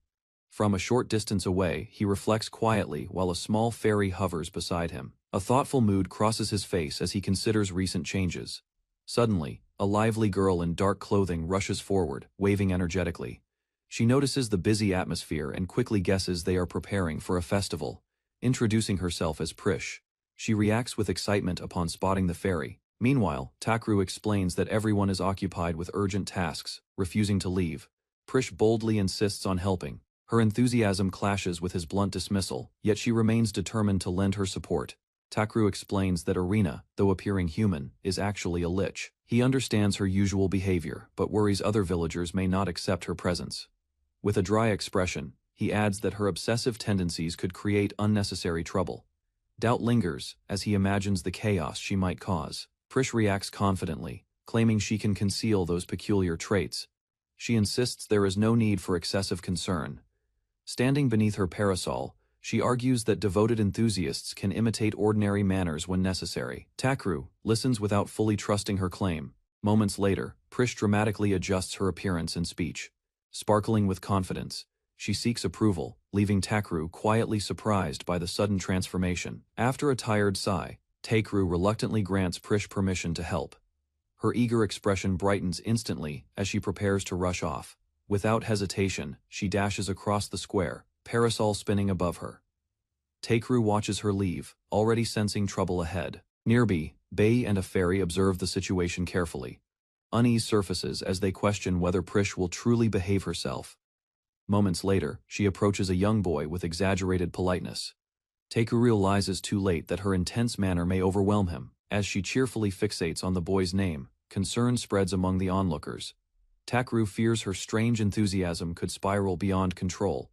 From a short distance away, he reflects quietly while a small fairy hovers beside him. A thoughtful mood crosses his face as he considers recent changes. Suddenly, a lively girl in dark clothing rushes forward, waving energetically. She notices the busy atmosphere and quickly guesses they are preparing for a festival. Introducing herself as Prish, she reacts with excitement upon spotting the fairy. Meanwhile, Takeru explains that everyone is occupied with urgent tasks, refusing to leave. Prish boldly insists on helping. Her enthusiasm clashes with his blunt dismissal, yet she remains determined to lend her support. Takeru explains that Arena, though appearing human, is actually a lich. He understands her usual behavior, but worries other villagers may not accept her presence. With a dry expression, he adds that her obsessive tendencies could create unnecessary trouble. Doubt lingers as he imagines the chaos she might cause. Prish reacts confidently, claiming she can conceal those peculiar traits. She insists there is no need for excessive concern. Standing beneath her parasol, she argues that devoted enthusiasts can imitate ordinary manners when necessary. Takeru listens without fully trusting her claim. Moments later, Prish dramatically adjusts her appearance and speech. Sparkling with confidence, she seeks approval, leaving Takeru quietly surprised by the sudden transformation. After a tired sigh, Takeru reluctantly grants Prish permission to help. Her eager expression brightens instantly as she prepares to rush off. Without hesitation, she dashes across the square, parasol spinning above her. Takeru watches her leave, already sensing trouble ahead. Nearby, Bei and a fairy observe the situation carefully. Unease surfaces as they question whether Prish will truly behave herself. Moments later, she approaches a young boy with exaggerated politeness. Takeru realizes too late that her intense manner may overwhelm him. As she cheerfully fixates on the boy's name, concern spreads among the onlookers. Takeru fears her strange enthusiasm could spiral beyond control.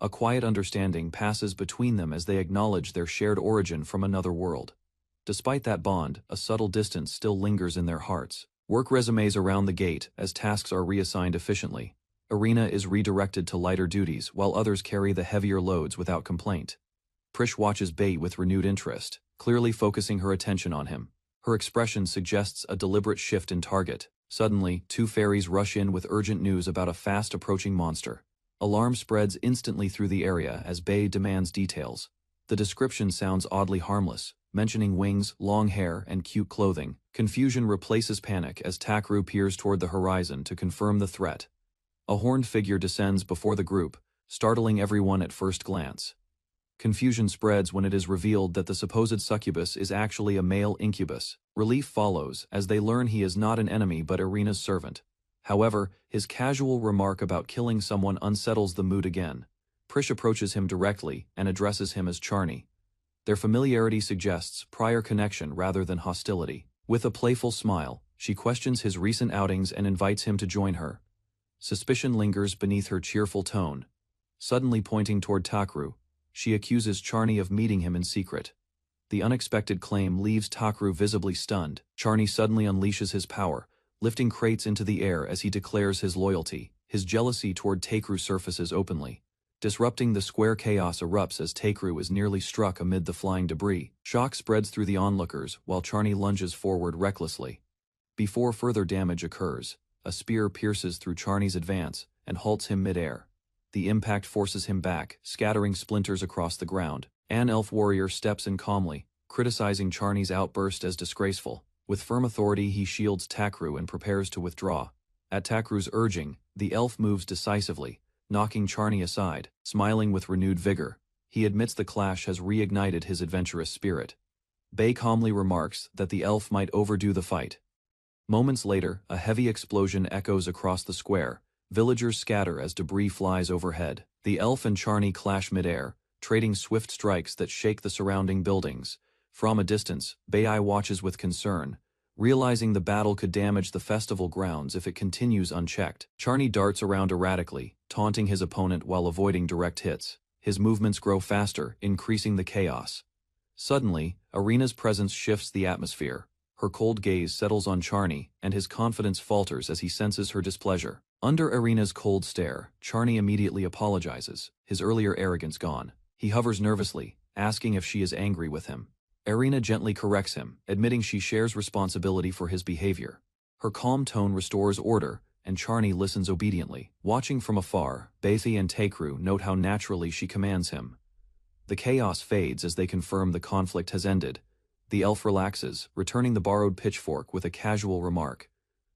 A quiet understanding passes between them as they acknowledge their shared origin from another world. Despite that bond, a subtle distance still lingers in their hearts. Work resumes around the gate as tasks are reassigned efficiently. Arena is redirected to lighter duties while others carry the heavier loads without complaint. Prish watches Bei with renewed interest, clearly focusing her attention on him. Her expression suggests a deliberate shift in target. Suddenly, two fairies rush in with urgent news about a fast-approaching monster. Alarm spreads instantly through the area as Bei demands details. The description sounds oddly harmless, mentioning wings, long hair, and cute clothing. Confusion replaces panic as Takeru peers toward the horizon to confirm the threat. A horned figure descends before the group, startling everyone at first glance. Confusion spreads when it is revealed that the supposed succubus is actually a male incubus. Relief follows as they learn he is not an enemy but Arena's servant. However, his casual remark about killing someone unsettles the mood again. Prish approaches him directly and addresses him as Charny. Their familiarity suggests prior connection rather than hostility. With a playful smile, she questions his recent outings and invites him to join her. Suspicion lingers beneath her cheerful tone. Suddenly pointing toward Takeru, she accuses Charny of meeting him in secret. The unexpected claim leaves Takeru visibly stunned. Charny suddenly unleashes his power, lifting crates into the air as he declares his loyalty. His jealousy toward Takeru surfaces openly. Disrupting the square, chaos erupts as Takeru is nearly struck amid the flying debris. Shock spreads through the onlookers while Charny lunges forward recklessly. Before further damage occurs, a spear pierces through Charny's advance and halts him mid-air. The impact forces him back, scattering splinters across the ground. An elf warrior steps in calmly, criticizing Charny's outburst as disgraceful. With firm authority he shields Takeru and prepares to withdraw. At Takeru's urging, the elf moves decisively, knocking Charny aside. Smiling with renewed vigor, he admits the clash has reignited his adventurous spirit. Bei calmly remarks that the elf might overdo the fight. Moments later, a heavy explosion echoes across the square. Villagers scatter as debris flies overhead. The elf and Charny clash mid-air, trading swift strikes that shake the surrounding buildings. From a distance, Bei watches with concern, realizing the battle could damage the festival grounds if it continues unchecked. Charny darts around erratically, taunting his opponent while avoiding direct hits. His movements grow faster, increasing the chaos. Suddenly, Arena's presence shifts the atmosphere. Her cold gaze settles on Charny, and his confidence falters as he senses her displeasure. Under Arena's cold stare, Charny immediately apologizes, his earlier arrogance gone. He hovers nervously, asking if she is angry with him. Arena gently corrects him, admitting she shares responsibility for his behavior. Her calm tone restores order, and Charny listens obediently. Watching from afar, Bei and Takeru note how naturally she commands him. The chaos fades as they confirm the conflict has ended. The elf relaxes, returning the borrowed pitchfork with a casual remark.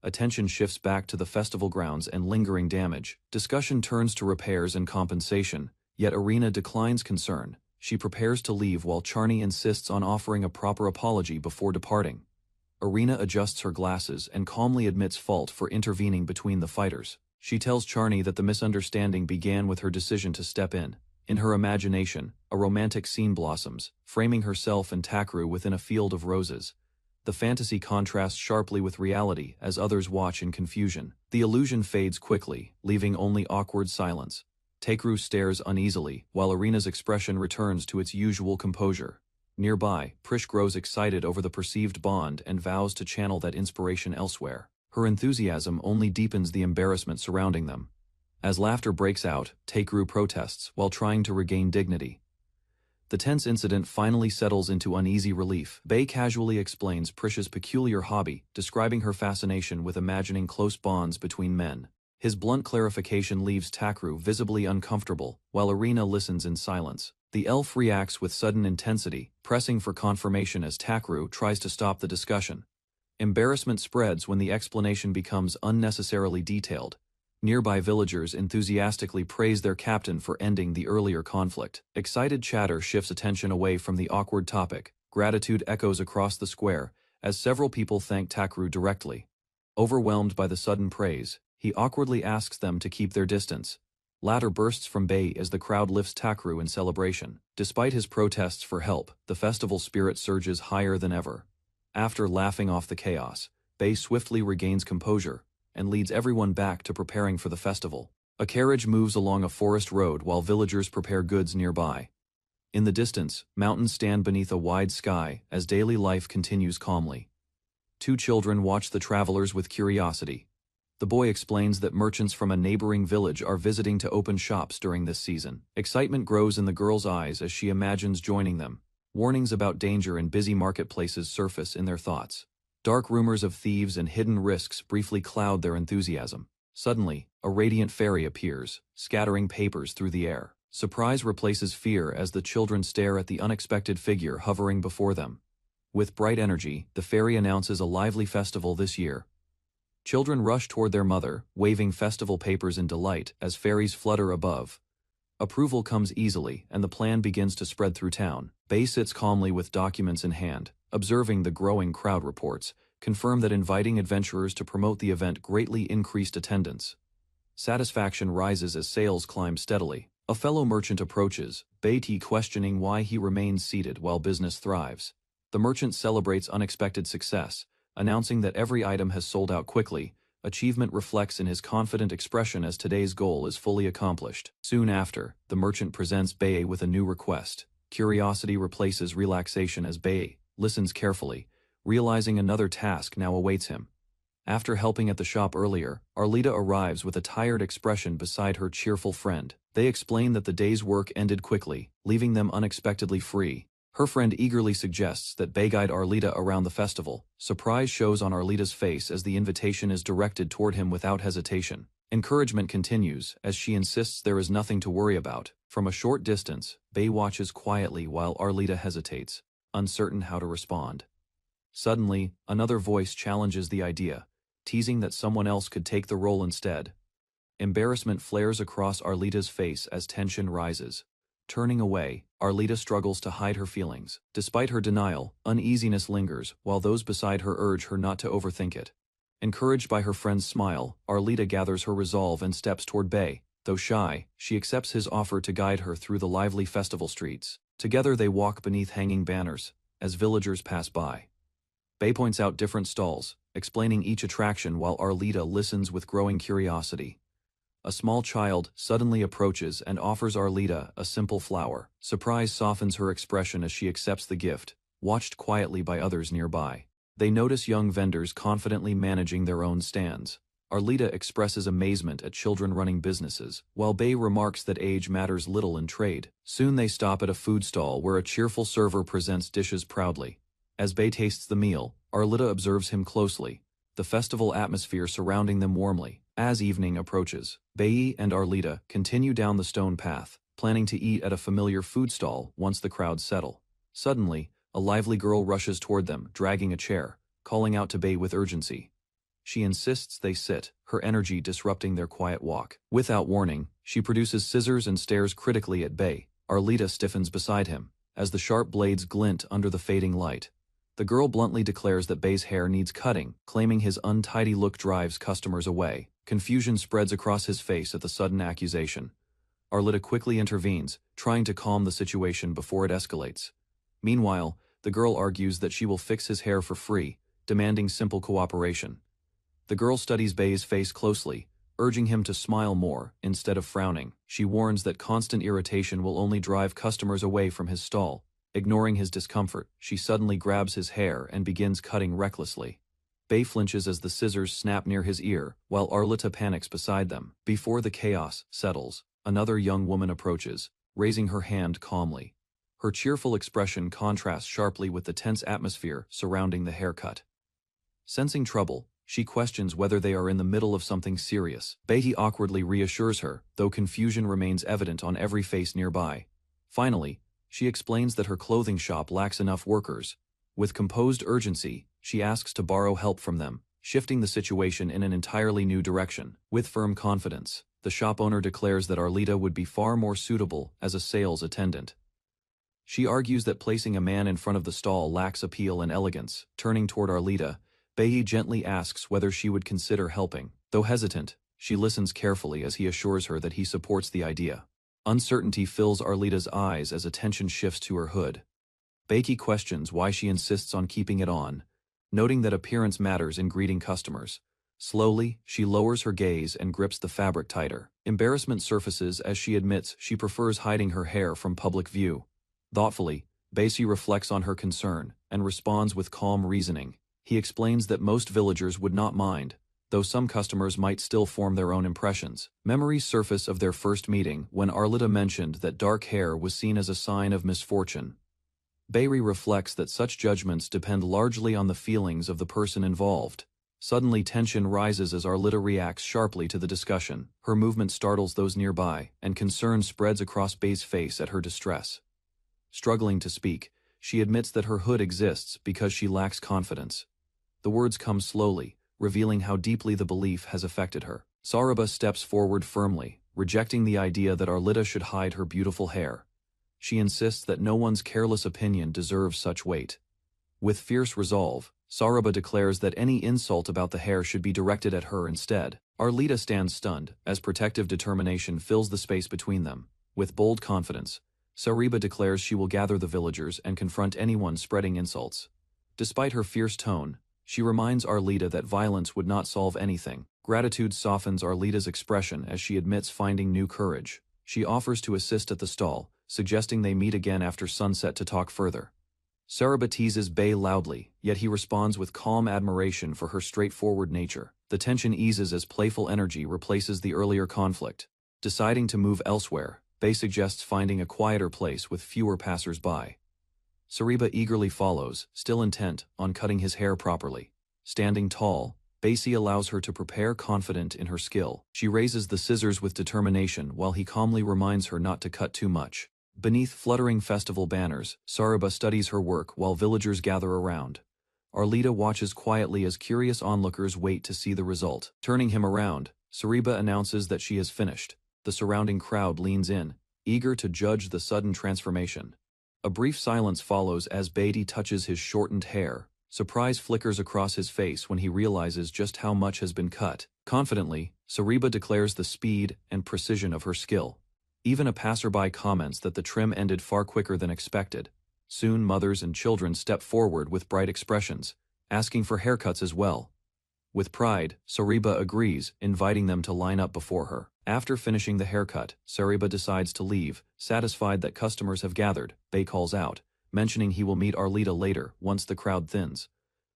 Attention shifts back to the festival grounds and lingering damage. Discussion turns to repairs and compensation, yet Arena declines concern. She prepares to leave while Charny insists on offering a proper apology before departing. Arena adjusts her glasses and calmly admits fault for intervening between the fighters. She tells Charny that the misunderstanding began with her decision to step in. In her imagination, a romantic scene blossoms, framing herself and Takeru within a field of roses. The fantasy contrasts sharply with reality as others watch in confusion. The illusion fades quickly, leaving only awkward silence. Takeru stares uneasily, while Arena's expression returns to its usual composure. Nearby, Prish grows excited over the perceived bond and vows to channel that inspiration elsewhere. Her enthusiasm only deepens the embarrassment surrounding them. As laughter breaks out, Takeru protests while trying to regain dignity. The tense incident finally settles into uneasy relief. Bei casually explains Prish's peculiar hobby, describing her fascination with imagining close bonds between men. His blunt clarification leaves Takeru visibly uncomfortable, while Arena listens in silence. The elf reacts with sudden intensity, pressing for confirmation as Takeru tries to stop the discussion. Embarrassment spreads when the explanation becomes unnecessarily detailed. Nearby villagers enthusiastically praise their captain for ending the earlier conflict. Excited chatter shifts attention away from the awkward topic. Gratitude echoes across the square as several people thank Takru directly. Overwhelmed by the sudden praise, he awkwardly asks them to keep their distance. Laughter bursts from Bei as the crowd lifts Takru in celebration. Despite his protests for help, the festival spirit surges higher than ever. After laughing off the chaos, Bei swiftly regains composure and leads everyone back to preparing for the festival. A carriage moves along a forest road while villagers prepare goods nearby. In the distance, mountains stand beneath a wide sky as daily life continues calmly. Two children watch the travelers with curiosity. The boy explains that merchants from a neighboring village are visiting to open shops during this season. Excitement grows in the girl's eyes as she imagines joining them. Warnings about danger in busy marketplaces surface in their thoughts. Dark rumors of thieves and hidden risks briefly cloud their enthusiasm. Suddenly, a radiant fairy appears, scattering papers through the air. Surprise replaces fear as the children stare at the unexpected figure hovering before them. With bright energy, the fairy announces a lively festival this year. Children rush toward their mother, waving festival papers in delight as fairies flutter above. Approval comes easily, and the plan begins to spread through town. Bei sits calmly with documents in hand, observing the growing crowd. Reports confirm that inviting adventurers to promote the event greatly increased attendance. Satisfaction rises as sales climb steadily. A fellow merchant approaches, Bei questioning why he remains seated while business thrives. The merchant celebrates unexpected success, announcing that every item has sold out quickly. Achievement reflects in his confident expression as today's goal is fully accomplished. Soon after, the merchant presents Bei with a new request. Curiosity replaces relaxation as Bei listens carefully, realizing another task now awaits him. After helping at the shop earlier, Arlita arrives with a tired expression beside her cheerful friend. They explain that the day's work ended quickly, leaving them unexpectedly free. Her friend eagerly suggests that Bei guide Arlita around the festival. Surprise shows on Arlita's face as the invitation is directed toward him without hesitation. Encouragement continues as she insists there is nothing to worry about. From a short distance, Bei watches quietly while Arlita hesitates, uncertain how to respond. Suddenly, another voice challenges the idea, teasing that someone else could take the role instead. Embarrassment flares across Arlita's face as tension rises. Turning away, Arlita struggles to hide her feelings. Despite her denial, uneasiness lingers, while those beside her urge her not to overthink it. Encouraged by her friend's smile, Arlita gathers her resolve and steps toward Bei. Though shy, she accepts his offer to guide her through the lively festival streets. Together they walk beneath hanging banners, as villagers pass by. Bei points out different stalls, explaining each attraction while Arlita listens with growing curiosity. A small child suddenly approaches and offers Arlita a simple flower. Surprise softens her expression as she accepts the gift, watched quietly by others nearby. They notice young vendors confidently managing their own stands. Arlita expresses amazement at children running businesses, while Bei remarks that age matters little in trade. Soon they stop at a food stall where a cheerful server presents dishes proudly. As Bei tastes the meal, Arlita observes him closely, the festival atmosphere surrounding them warmly. As evening approaches, Bei and Arlita continue down the stone path, planning to eat at a familiar food stall once the crowds settle. Suddenly, a lively girl rushes toward them, dragging a chair, calling out to Bei with urgency. She insists they sit, her energy disrupting their quiet walk. Without warning, she produces scissors and stares critically at Bei. Arlita stiffens beside him, as the sharp blades glint under the fading light. The girl bluntly declares that Bei's hair needs cutting, claiming his untidy look drives customers away. Confusion spreads across his face at the sudden accusation. Arlita quickly intervenes, trying to calm the situation before it escalates. Meanwhile, the girl argues that she will fix his hair for free, demanding simple cooperation. The girl studies Bei's face closely, urging him to smile more instead of frowning. She warns that constant irritation will only drive customers away from his stall. Ignoring his discomfort, she suddenly grabs his hair and begins cutting recklessly. Bei flinches as the scissors snap near his ear, while Arlita panics beside them. Before the chaos settles, another young woman approaches, raising her hand calmly. Her cheerful expression contrasts sharply with the tense atmosphere surrounding the haircut. Sensing trouble, she questions whether they are in the middle of something serious. Bei awkwardly reassures her, though confusion remains evident on every face nearby. Finally, she explains that her clothing shop lacks enough workers. With composed urgency, she asks to borrow help from them, shifting the situation in an entirely new direction. With firm confidence, the shop owner declares that Arlita would be far more suitable as a sales attendant. She argues that placing a man in front of the stall lacks appeal and elegance. Turning toward Arlita, Bei gently asks whether she would consider helping. Though hesitant, she listens carefully as he assures her that he supports the idea. Uncertainty fills Arlita's eyes as attention shifts to her hood. Beiki questions why she insists on keeping it on, noting that appearance matters in greeting customers. Slowly, she lowers her gaze and grips the fabric tighter. Embarrassment surfaces as she admits she prefers hiding her hair from public view. Thoughtfully, Beisi reflects on her concern and responds with calm reasoning. He explains that most villagers would not mind, though some customers might still form their own impressions. Memories surface of their first meeting when Arlita mentioned that dark hair was seen as a sign of misfortune. Beiri reflects that such judgments depend largely on the feelings of the person involved. Suddenly tension rises as Arlita reacts sharply to the discussion. Her movement startles those nearby, and concern spreads across Bei's face at her distress. Struggling to speak, she admits that her hood exists because she lacks confidence. The words come slowly, revealing how deeply the belief has affected her. Saraba steps forward firmly, rejecting the idea that Arlita should hide her beautiful hair. She insists that no one's careless opinion deserves such weight. With fierce resolve, Saraba declares that any insult about the hair should be directed at her instead. Arlita stands stunned, as protective determination fills the space between them. With bold confidence, Saraba declares she will gather the villagers and confront anyone spreading insults. Despite her fierce tone, she reminds Arlita that violence would not solve anything. Gratitude softens Arlita's expression as she admits finding new courage. She offers to assist at the stall, suggesting they meet again after sunset to talk further. Saraba teases Bei loudly, yet he responds with calm admiration for her straightforward nature. The tension eases as playful energy replaces the earlier conflict. Deciding to move elsewhere, Bei suggests finding a quieter place with fewer passers-by. Saraba eagerly follows, still intent on cutting his hair properly. Standing tall, Beisi allows her to prepare, confident in her skill. She raises the scissors with determination while he calmly reminds her not to cut too much. Beneath fluttering festival banners, Saraba studies her work while villagers gather around. Arlita watches quietly as curious onlookers wait to see the result. Turning him around, Saraba announces that she has finished. The surrounding crowd leans in, eager to judge the sudden transformation. A brief silence follows as Beidi touches his shortened hair. Surprise flickers across his face when he realizes just how much has been cut. Confidently, Saraba declares the speed and precision of her skill. Even a passerby comments that the trim ended far quicker than expected. Soon mothers and children step forward with bright expressions, asking for haircuts as well. With pride, Saraba agrees, inviting them to line up before her. After finishing the haircut, Saraba decides to leave, satisfied that customers have gathered. Bei calls out, mentioning he will meet Arlita later once the crowd thins.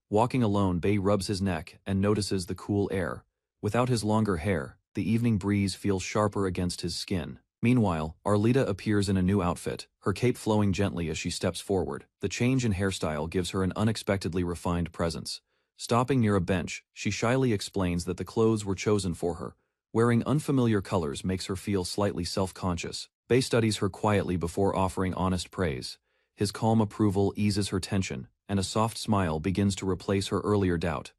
Walking alone, Bei rubs his neck and notices the cool air. Without his longer hair, the evening breeze feels sharper against his skin. Meanwhile, Arlita appears in a new outfit, her cape flowing gently as she steps forward. The change in hairstyle gives her an unexpectedly refined presence. Stopping near a bench, she shyly explains that the clothes were chosen for her. Wearing unfamiliar colors makes her feel slightly self-conscious. Bei studies her quietly before offering honest praise. His calm approval eases her tension, and a soft smile begins to replace her earlier doubt.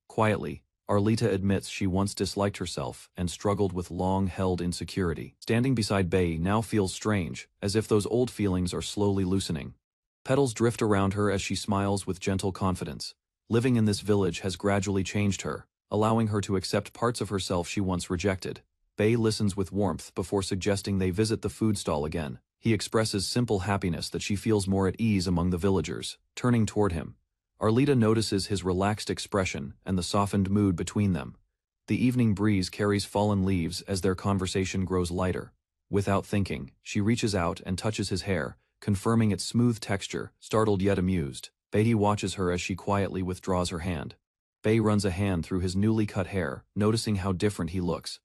Quietly, Arlita admits she once disliked herself and struggled with long-held insecurity. Standing beside Bei now feels strange, as if those old feelings are slowly loosening. Petals drift around her as she smiles with gentle confidence. Living in this village has gradually changed her, allowing her to accept parts of herself she once rejected. Bei listens with warmth before suggesting they visit the food stall again. He expresses simple happiness that she feels more at ease among the villagers. Turning toward him, Arlita notices his relaxed expression and the softened mood between them. The evening breeze carries fallen leaves as their conversation grows lighter. Without thinking, she reaches out and touches his hair, confirming its smooth texture. Startled yet amused, Bei watches her as she quietly withdraws her hand. Bei runs a hand through his newly cut hair, noticing how different he looks.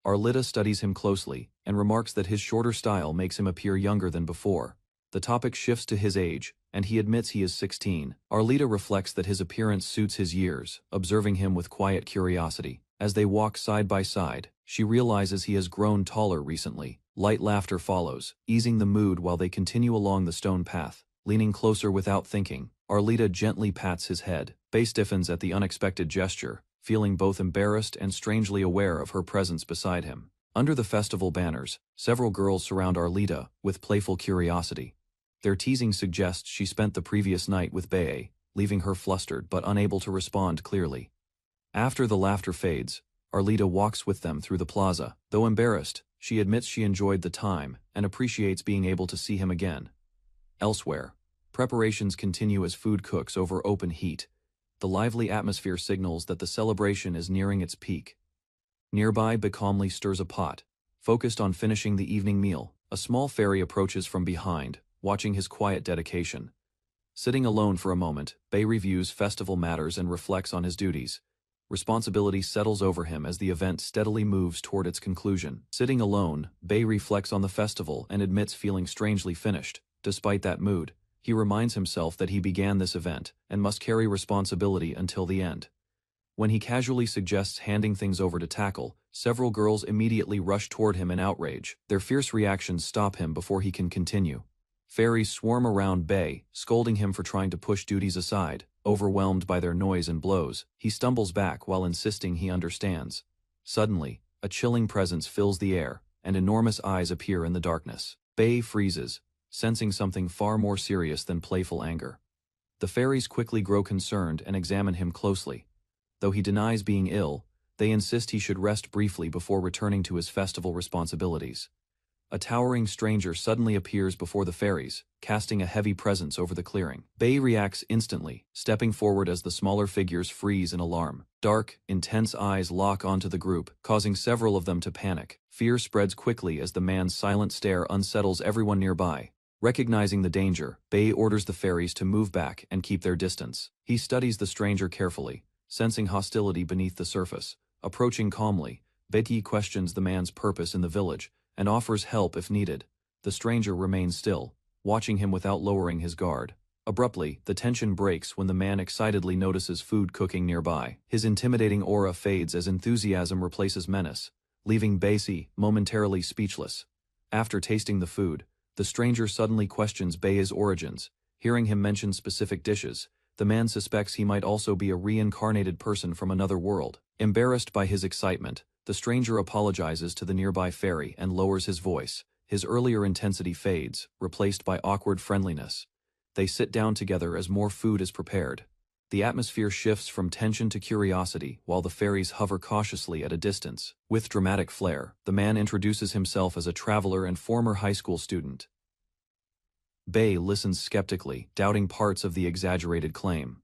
Arlita studies him closely and remarks that his shorter style makes him appear younger than before. The topic shifts to his age, and he admits he is 16. Arlita reflects that his appearance suits his years, observing him with quiet curiosity. As they walk side by side, she realizes he has grown taller recently. Light laughter follows, easing the mood while they continue along the stone path. Leaning closer without thinking, Arlita gently pats his head. Bei stiffens at the unexpected gesture, feeling both embarrassed and strangely aware of her presence beside him. Under the festival banners, several girls surround Arlita with playful curiosity. Their teasing suggests she spent the previous night with Bei, leaving her flustered but unable to respond clearly. After the laughter fades, Arlita walks with them through the plaza. Though embarrassed, she admits she enjoyed the time and appreciates being able to see him again. Elsewhere, preparations continue as food cooks over open heat. The lively atmosphere signals that the celebration is nearing its peak. Nearby, Bei calmly stirs a pot, focused on finishing the evening meal. A small fairy approaches from behind, watching his quiet dedication. Sitting alone for a moment, Bei reviews festival matters and reflects on his duties. Responsibility settles over him as the event steadily moves toward its conclusion. Sitting alone, Bei reflects on the festival and admits feeling strangely finished. Despite that mood, he reminds himself that he began this event and must carry responsibility until the end. When he casually suggests handing things over to tackle, several girls immediately rush toward him in outrage. Their fierce reactions stop him before he can continue. Fairies swarm around Bei, scolding him for trying to push duties aside. Overwhelmed by their noise and blows, he stumbles back while insisting he understands. Suddenly, a chilling presence fills the air, and enormous eyes appear in the darkness. Bei freezes, sensing something far more serious than playful anger. The fairies quickly grow concerned and examine him closely. Though he denies being ill, they insist he should rest briefly before returning to his festival responsibilities. A towering stranger suddenly appears before the fairies, casting a heavy presence over the clearing. Bei reacts instantly, stepping forward as the smaller figures freeze in alarm. Dark, intense eyes lock onto the group, causing several of them to panic. Fear spreads quickly as the man's silent stare unsettles everyone nearby. Recognizing the danger, Bei orders the fairies to move back and keep their distance. He studies the stranger carefully, sensing hostility beneath the surface. Approaching calmly, Bei questions the man's purpose in the village and offers help if needed. The stranger remains still, watching him without lowering his guard. Abruptly, the tension breaks when the man excitedly notices food cooking nearby. His intimidating aura fades as enthusiasm replaces menace, leaving Bei momentarily speechless. After tasting the food, the stranger suddenly questions Bei's origins. Hearing him mention specific dishes, the man suspects he might also be a reincarnated person from another world. Embarrassed by his excitement, the stranger apologizes to the nearby fairy and lowers his voice. His earlier intensity fades, replaced by awkward friendliness. They sit down together as more food is prepared. The atmosphere shifts from tension to curiosity while the fairies hover cautiously at a distance. With dramatic flair, the man introduces himself as a traveler and former high school student. Bei listens skeptically, doubting parts of the exaggerated claim.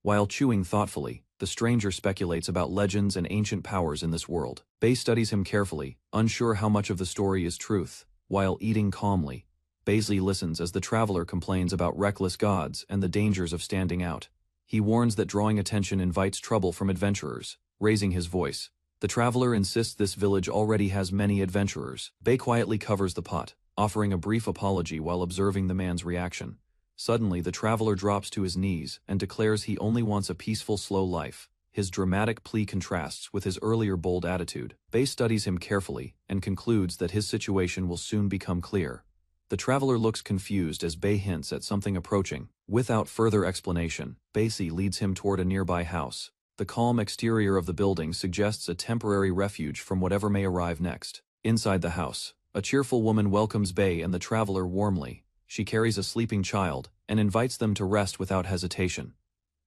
While chewing thoughtfully, the stranger speculates about legends and ancient powers in this world. Bei studies him carefully, unsure how much of the story is truth. While eating calmly, Bei listens as the traveler complains about reckless gods and the dangers of standing out. He warns that drawing attention invites trouble from adventurers. Raising his voice, the traveler insists this village already has many adventurers. Bei quietly covers the pot, offering a brief apology while observing the man's reaction. Suddenly, the traveler drops to his knees and declares he only wants a peaceful, slow life. His dramatic plea contrasts with his earlier bold attitude. Bei studies him carefully and concludes that his situation will soon become clear. The traveler looks confused as Bei hints at something approaching. Without further explanation, Bei leads him toward a nearby house. The calm exterior of the building suggests a temporary refuge from whatever may arrive next. Inside the house, a cheerful woman welcomes Bei and the traveler warmly. She carries a sleeping child and invites them to rest without hesitation.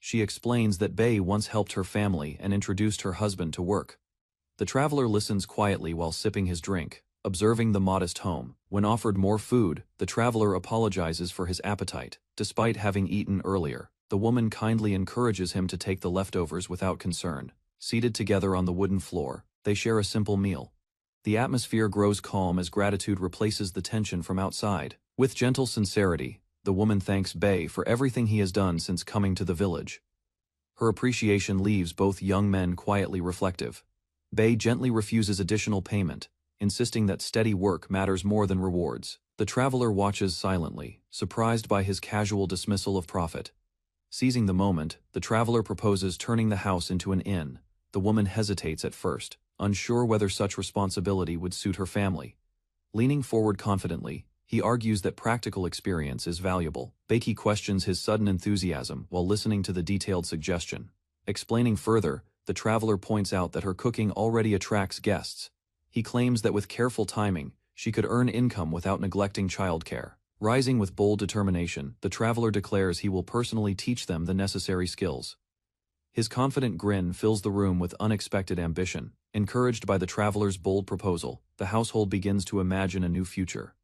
She explains that Bei once helped her family and introduced her husband to work. The traveler listens quietly while sipping his drink, observing the modest home. When offered more food, the traveler apologizes for his appetite. Despite having eaten earlier, the woman kindly encourages him to take the leftovers without concern. Seated together on the wooden floor, they share a simple meal. The atmosphere grows calm as gratitude replaces the tension from outside. With gentle sincerity, the woman thanks Bei for everything he has done since coming to the village. Her appreciation leaves both young men quietly reflective. Bei gently refuses additional payment, insisting that steady work matters more than rewards. The traveler watches silently, surprised by his casual dismissal of profit. Seizing the moment, the traveler proposes turning the house into an inn. The woman hesitates at first, unsure whether such responsibility would suit her family. Leaning forward confidently, He argues that practical experience is valuable. Beiki questions his sudden enthusiasm while listening to the detailed suggestion. Explaining further, the traveler points out that her cooking already attracts guests. He claims that with careful timing, she could earn income without neglecting childcare. Rising with bold determination, the traveler declares he will personally teach them the necessary skills. His confident grin fills the room with unexpected ambition. Encouraged by the traveler's bold proposal, the household begins to imagine a new future.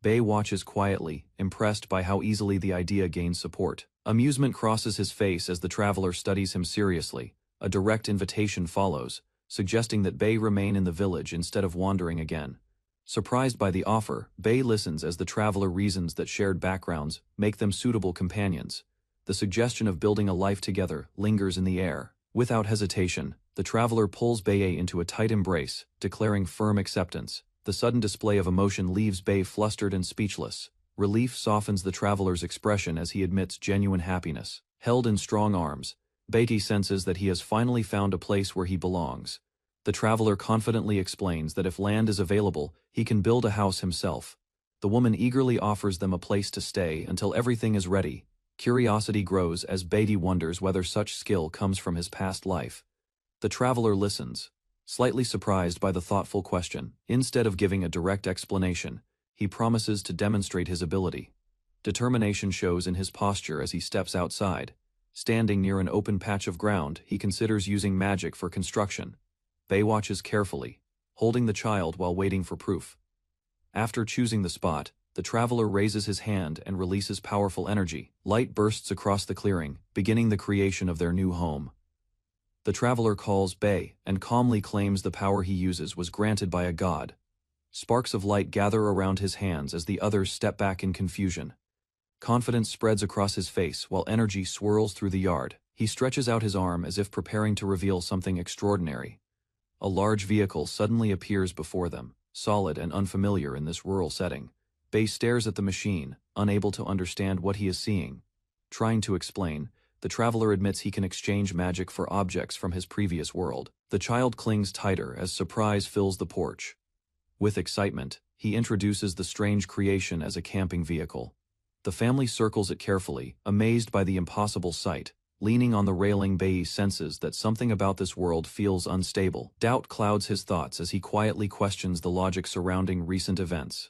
Bei watches quietly, impressed by how easily the idea gains support. Amusement crosses his face as the traveler studies him seriously. A direct invitation follows, suggesting that Bei remain in the village instead of wandering again. Surprised by the offer, Bei listens as the traveler reasons that shared backgrounds make them suitable companions. The suggestion of building a life together lingers in the air. Without hesitation, the traveler pulls Bei into a tight embrace, declaring firm acceptance. The sudden display of emotion leaves Bei flustered and speechless. Relief softens the traveler's expression as he admits genuine happiness. Held in strong arms, Beiki senses that he has finally found a place where he belongs. The traveler confidently explains that if land is available, he can build a house himself. The woman eagerly offers them a place to stay until everything is ready. Curiosity grows as Beiti wonders whether such skill comes from his past life. The traveler listens, slightly surprised by the thoughtful question. Instead of giving a direct explanation, he promises to demonstrate his ability. Determination shows in his posture as he steps outside. Standing near an open patch of ground, he considers using magic for construction. Bei watches carefully, holding the child while waiting for proof. After choosing the spot, the traveler raises his hand and releases powerful energy. Light bursts across the clearing, beginning the creation of their new home. The traveler calls Bei and calmly claims the power he uses was granted by a god. Sparks of light gather around his hands as the others step back in confusion. Confidence spreads across his face while energy swirls through the yard. He stretches out his arm as if preparing to reveal something extraordinary. A large vehicle suddenly appears before them, solid and unfamiliar in this rural setting. Bei stares at the machine, unable to understand what he is seeing. Trying to explain, the traveler admits he can exchange magic for objects from his previous world. The child clings tighter as surprise fills the porch. With excitement, he introduces the strange creation as a camping vehicle. The family circles it carefully, amazed by the impossible sight. Leaning on the railing, Bei senses that something about this world feels unstable. Doubt clouds his thoughts as he quietly questions the logic surrounding recent events.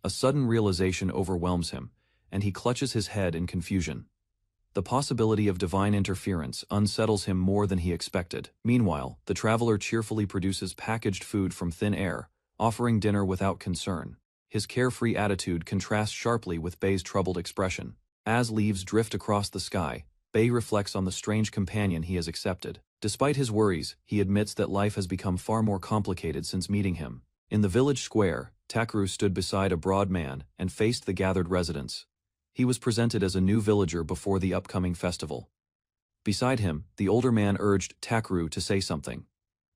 A sudden realization overwhelms him, and he clutches his head in confusion. The possibility of divine interference unsettles him more than he expected. Meanwhile, the traveler cheerfully produces packaged food from thin air, offering dinner without concern. His carefree attitude contrasts sharply with Bei's troubled expression. As leaves drift across the sky, Bei reflects on the strange companion he has accepted. Despite his worries, he admits that life has become far more complicated since meeting him. In the village square, Takuru stood beside a broad man and faced the gathered residents. He was presented as a new villager before the upcoming festival. Beside him, the older man urged Takuru to say something.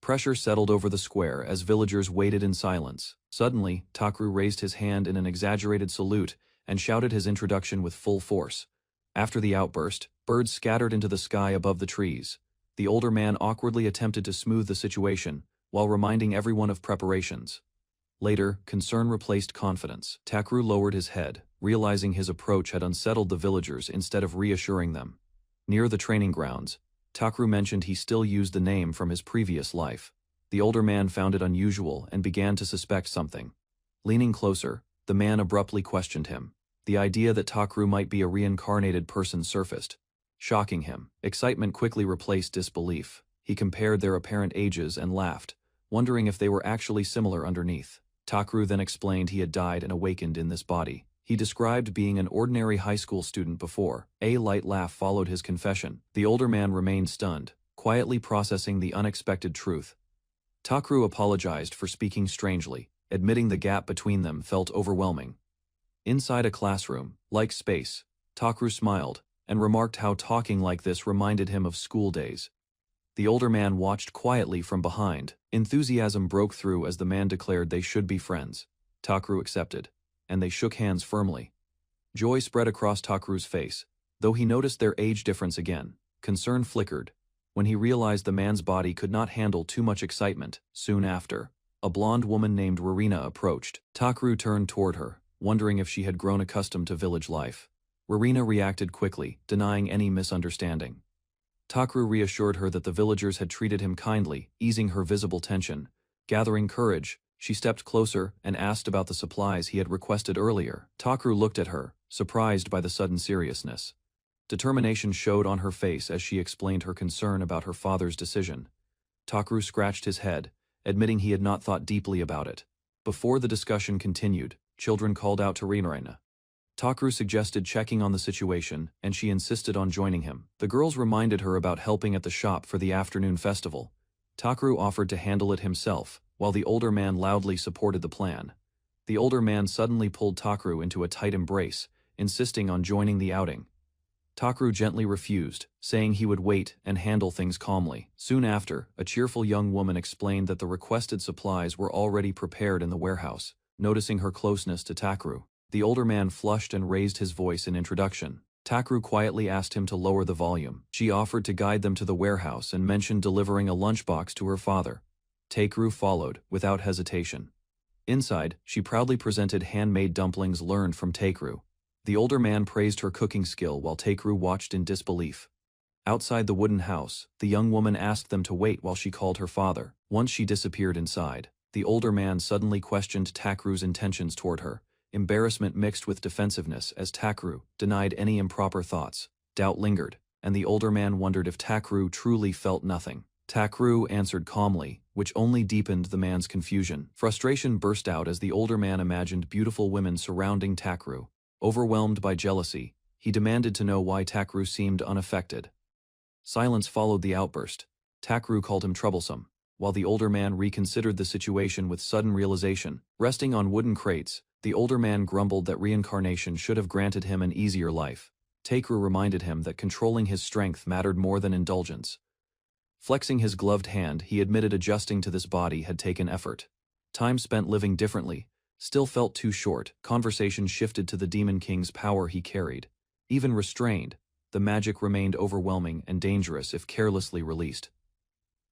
Pressure settled over the square as villagers waited in silence. Suddenly, Takuru raised his hand in an exaggerated salute and shouted his introduction with full force. After the outburst, birds scattered into the sky above the trees. The older man awkwardly attempted to smooth the situation, while reminding everyone of preparations. Later, concern replaced confidence. Takuru lowered his head, realizing his approach had unsettled the villagers instead of reassuring them. Near the training grounds, Takuru mentioned he still used the name from his previous life. The older man found it unusual and began to suspect something. Leaning closer, the man abruptly questioned him. The idea that Takuru might be a reincarnated person surfaced, shocking him. Excitement quickly replaced disbelief. He compared their apparent ages and laughed, wondering if they were actually similar underneath. Takuru then explained he had died and awakened in this body. He described being an ordinary high school student before. A light laugh followed his confession. The older man remained stunned, quietly processing the unexpected truth. Takuru apologized for speaking strangely, admitting the gap between them felt overwhelming. Inside a classroom, like space, Takuru smiled and remarked how talking like this reminded him of school days. The older man watched quietly from behind. Enthusiasm broke through as the man declared they should be friends. Takuru accepted, and they shook hands firmly. Joy spread across Takuru's face, though he noticed their age difference again. Concern flickered when he realized the man's body could not handle too much excitement. Soon after, a blonde woman named Rarina approached. Takuru turned toward her, wondering if she had grown accustomed to village life. Rowena reacted quickly, denying any misunderstanding. Takru reassured her that the villagers had treated him kindly, easing her visible tension. Gathering courage, she stepped closer and asked about the supplies he had requested earlier. Takru looked at her, surprised by the sudden seriousness. Determination showed on her face as she explained her concern about her father's decision. Takru scratched his head, admitting he had not thought deeply about it. Before the discussion continued, children called out to Rowena. Takru suggested checking on the situation, and she insisted on joining him. The girls reminded her about helping at the shop for the afternoon festival. Takru offered to handle it himself, while the older man loudly supported the plan. The older man suddenly pulled Takru into a tight embrace, insisting on joining the outing. Takru gently refused, saying he would wait and handle things calmly. Soon after, a cheerful young woman explained that the requested supplies were already prepared in the warehouse. Noticing her closeness to Takru, the older man flushed and raised his voice in introduction. Takru quietly asked him to lower the volume. She offered to guide them to the warehouse and mentioned delivering a lunchbox to her father. Takru followed, without hesitation. Inside, she proudly presented handmade dumplings learned from Takru. The older man praised her cooking skill while Takru watched in disbelief. Outside the wooden house, the young woman asked them to wait while she called her father. Once she disappeared inside, the older man suddenly questioned Takru's intentions toward her. Embarrassment mixed with defensiveness as Takru denied any improper thoughts. Doubt lingered, and the older man wondered if Takru truly felt nothing. Takru answered calmly, which only deepened the man's confusion. Frustration burst out as the older man imagined beautiful women surrounding Takru. Overwhelmed by jealousy, he demanded to know why Takru seemed unaffected. Silence followed the outburst. Takru called him troublesome, while the older man reconsidered the situation with sudden realization. Resting on wooden crates, the older man grumbled that reincarnation should have granted him an easier life. Takru reminded him that controlling his strength mattered more than indulgence. Flexing his gloved hand, he admitted adjusting to this body had taken effort. Time spent living differently still felt too short. Conversation shifted to the Demon King's power he carried. Even restrained, the magic remained overwhelming and dangerous if carelessly released.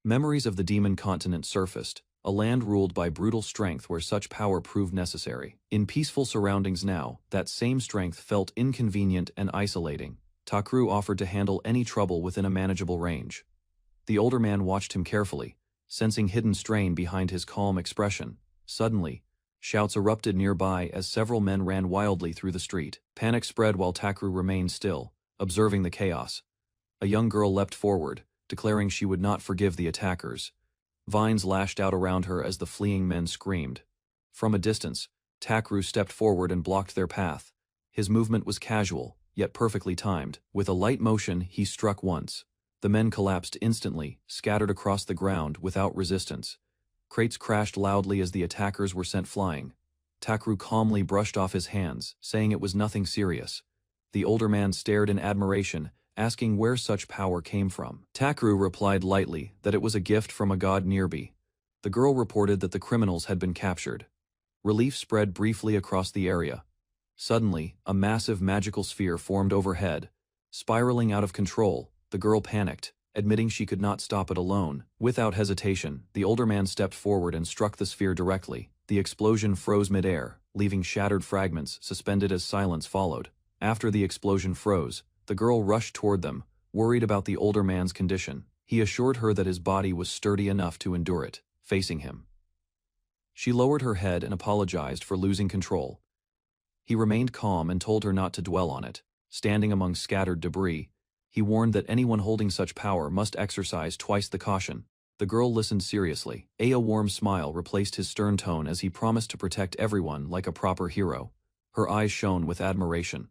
Memories of the demon continent surfaced, a land ruled by brutal strength where such power proved necessary. In peaceful surroundings now, that same strength felt inconvenient and isolating. Takru offered to handle any trouble within a manageable range. The older man watched him carefully, sensing hidden strain behind his calm expression. Suddenly, shouts erupted nearby as several men ran wildly through the street. Panic spread while Takru remained still, observing the chaos. A young girl leapt forward, declaring she would not forgive the attackers. Vines lashed out around her as the fleeing men screamed. From a distance, Takru stepped forward and blocked their path. His movement was casual, yet perfectly timed. With a light motion, he struck once. The men collapsed instantly, scattered across the ground without resistance. Crates crashed loudly as the attackers were sent flying. Takru calmly brushed off his hands, saying it was nothing serious. The older man stared in admiration, asking where such power came from. Takru replied lightly that it was a gift from a god nearby. The girl reported that the criminals had been captured. Relief spread briefly across the area. Suddenly, a massive magical sphere formed overhead. Spiraling out of control, the girl panicked, admitting she could not stop it alone. Without hesitation, the older man stepped forward and struck the sphere directly. The explosion froze midair, leaving shattered fragments suspended as silence followed. After the explosion froze, the girl rushed toward them, worried about the older man's condition. He assured her that his body was sturdy enough to endure it, facing him. She lowered her head and apologized for losing control. He remained calm and told her not to dwell on it. Standing among scattered debris, he warned that anyone holding such power must exercise twice the caution. The girl listened seriously. A warm smile replaced his stern tone as he promised to protect everyone like a proper hero. Her eyes shone with admiration.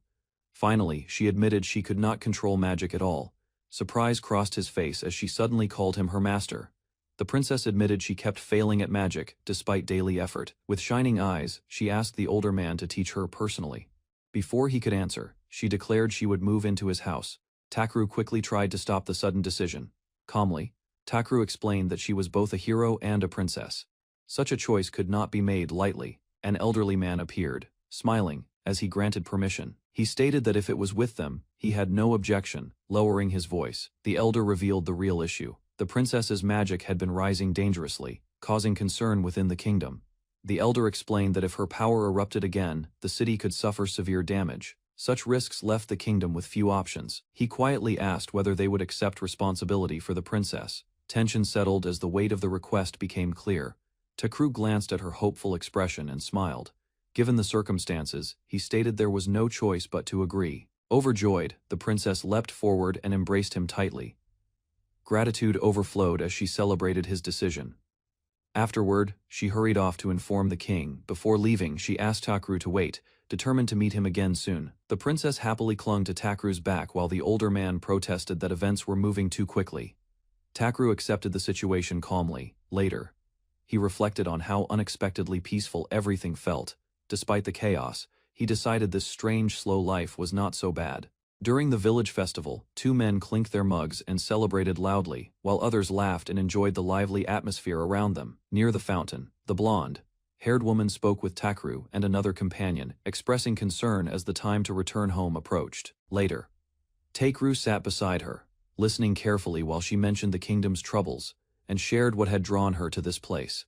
Finally, she admitted she could not control magic at all. Surprise crossed his face as she suddenly called him her master. The princess admitted she kept failing at magic, despite daily effort. With shining eyes, she asked the older man to teach her personally. Before he could answer, she declared she would move into his house. Takru quickly tried to stop the sudden decision. Calmly, Takru explained that she was both a hero and a princess. Such a choice could not be made lightly. An elderly man appeared, smiling, as he granted permission. He stated that if it was with them, he had no objection. Lowering his voice, the elder revealed the real issue. The princess's magic had been rising dangerously, causing concern within the kingdom. The elder explained that if her power erupted again, the city could suffer severe damage. Such risks left the kingdom with few options. He quietly asked whether they would accept responsibility for the princess. Tension settled as the weight of the request became clear. Takru glanced at her hopeful expression and smiled. Given the circumstances, he stated there was no choice but to agree. Overjoyed, the princess leapt forward and embraced him tightly. Gratitude overflowed as she celebrated his decision. Afterward, she hurried off to inform the king. Before leaving, she asked Takru to wait, determined to meet him again soon. The princess happily clung to Takru's back while the older man protested that events were moving too quickly. Takru accepted the situation calmly. Later, he reflected on how unexpectedly peaceful everything felt. Despite the chaos, he decided this strange, slow life was not so bad. During the village festival, two men clinked their mugs and celebrated loudly, while others laughed and enjoyed the lively atmosphere around them. Near the fountain, the blonde-haired woman spoke with Takru and another companion, expressing concern as the time to return home approached. Later, Takru sat beside her, listening carefully while she mentioned the kingdom's troubles, and shared what had drawn her to this place.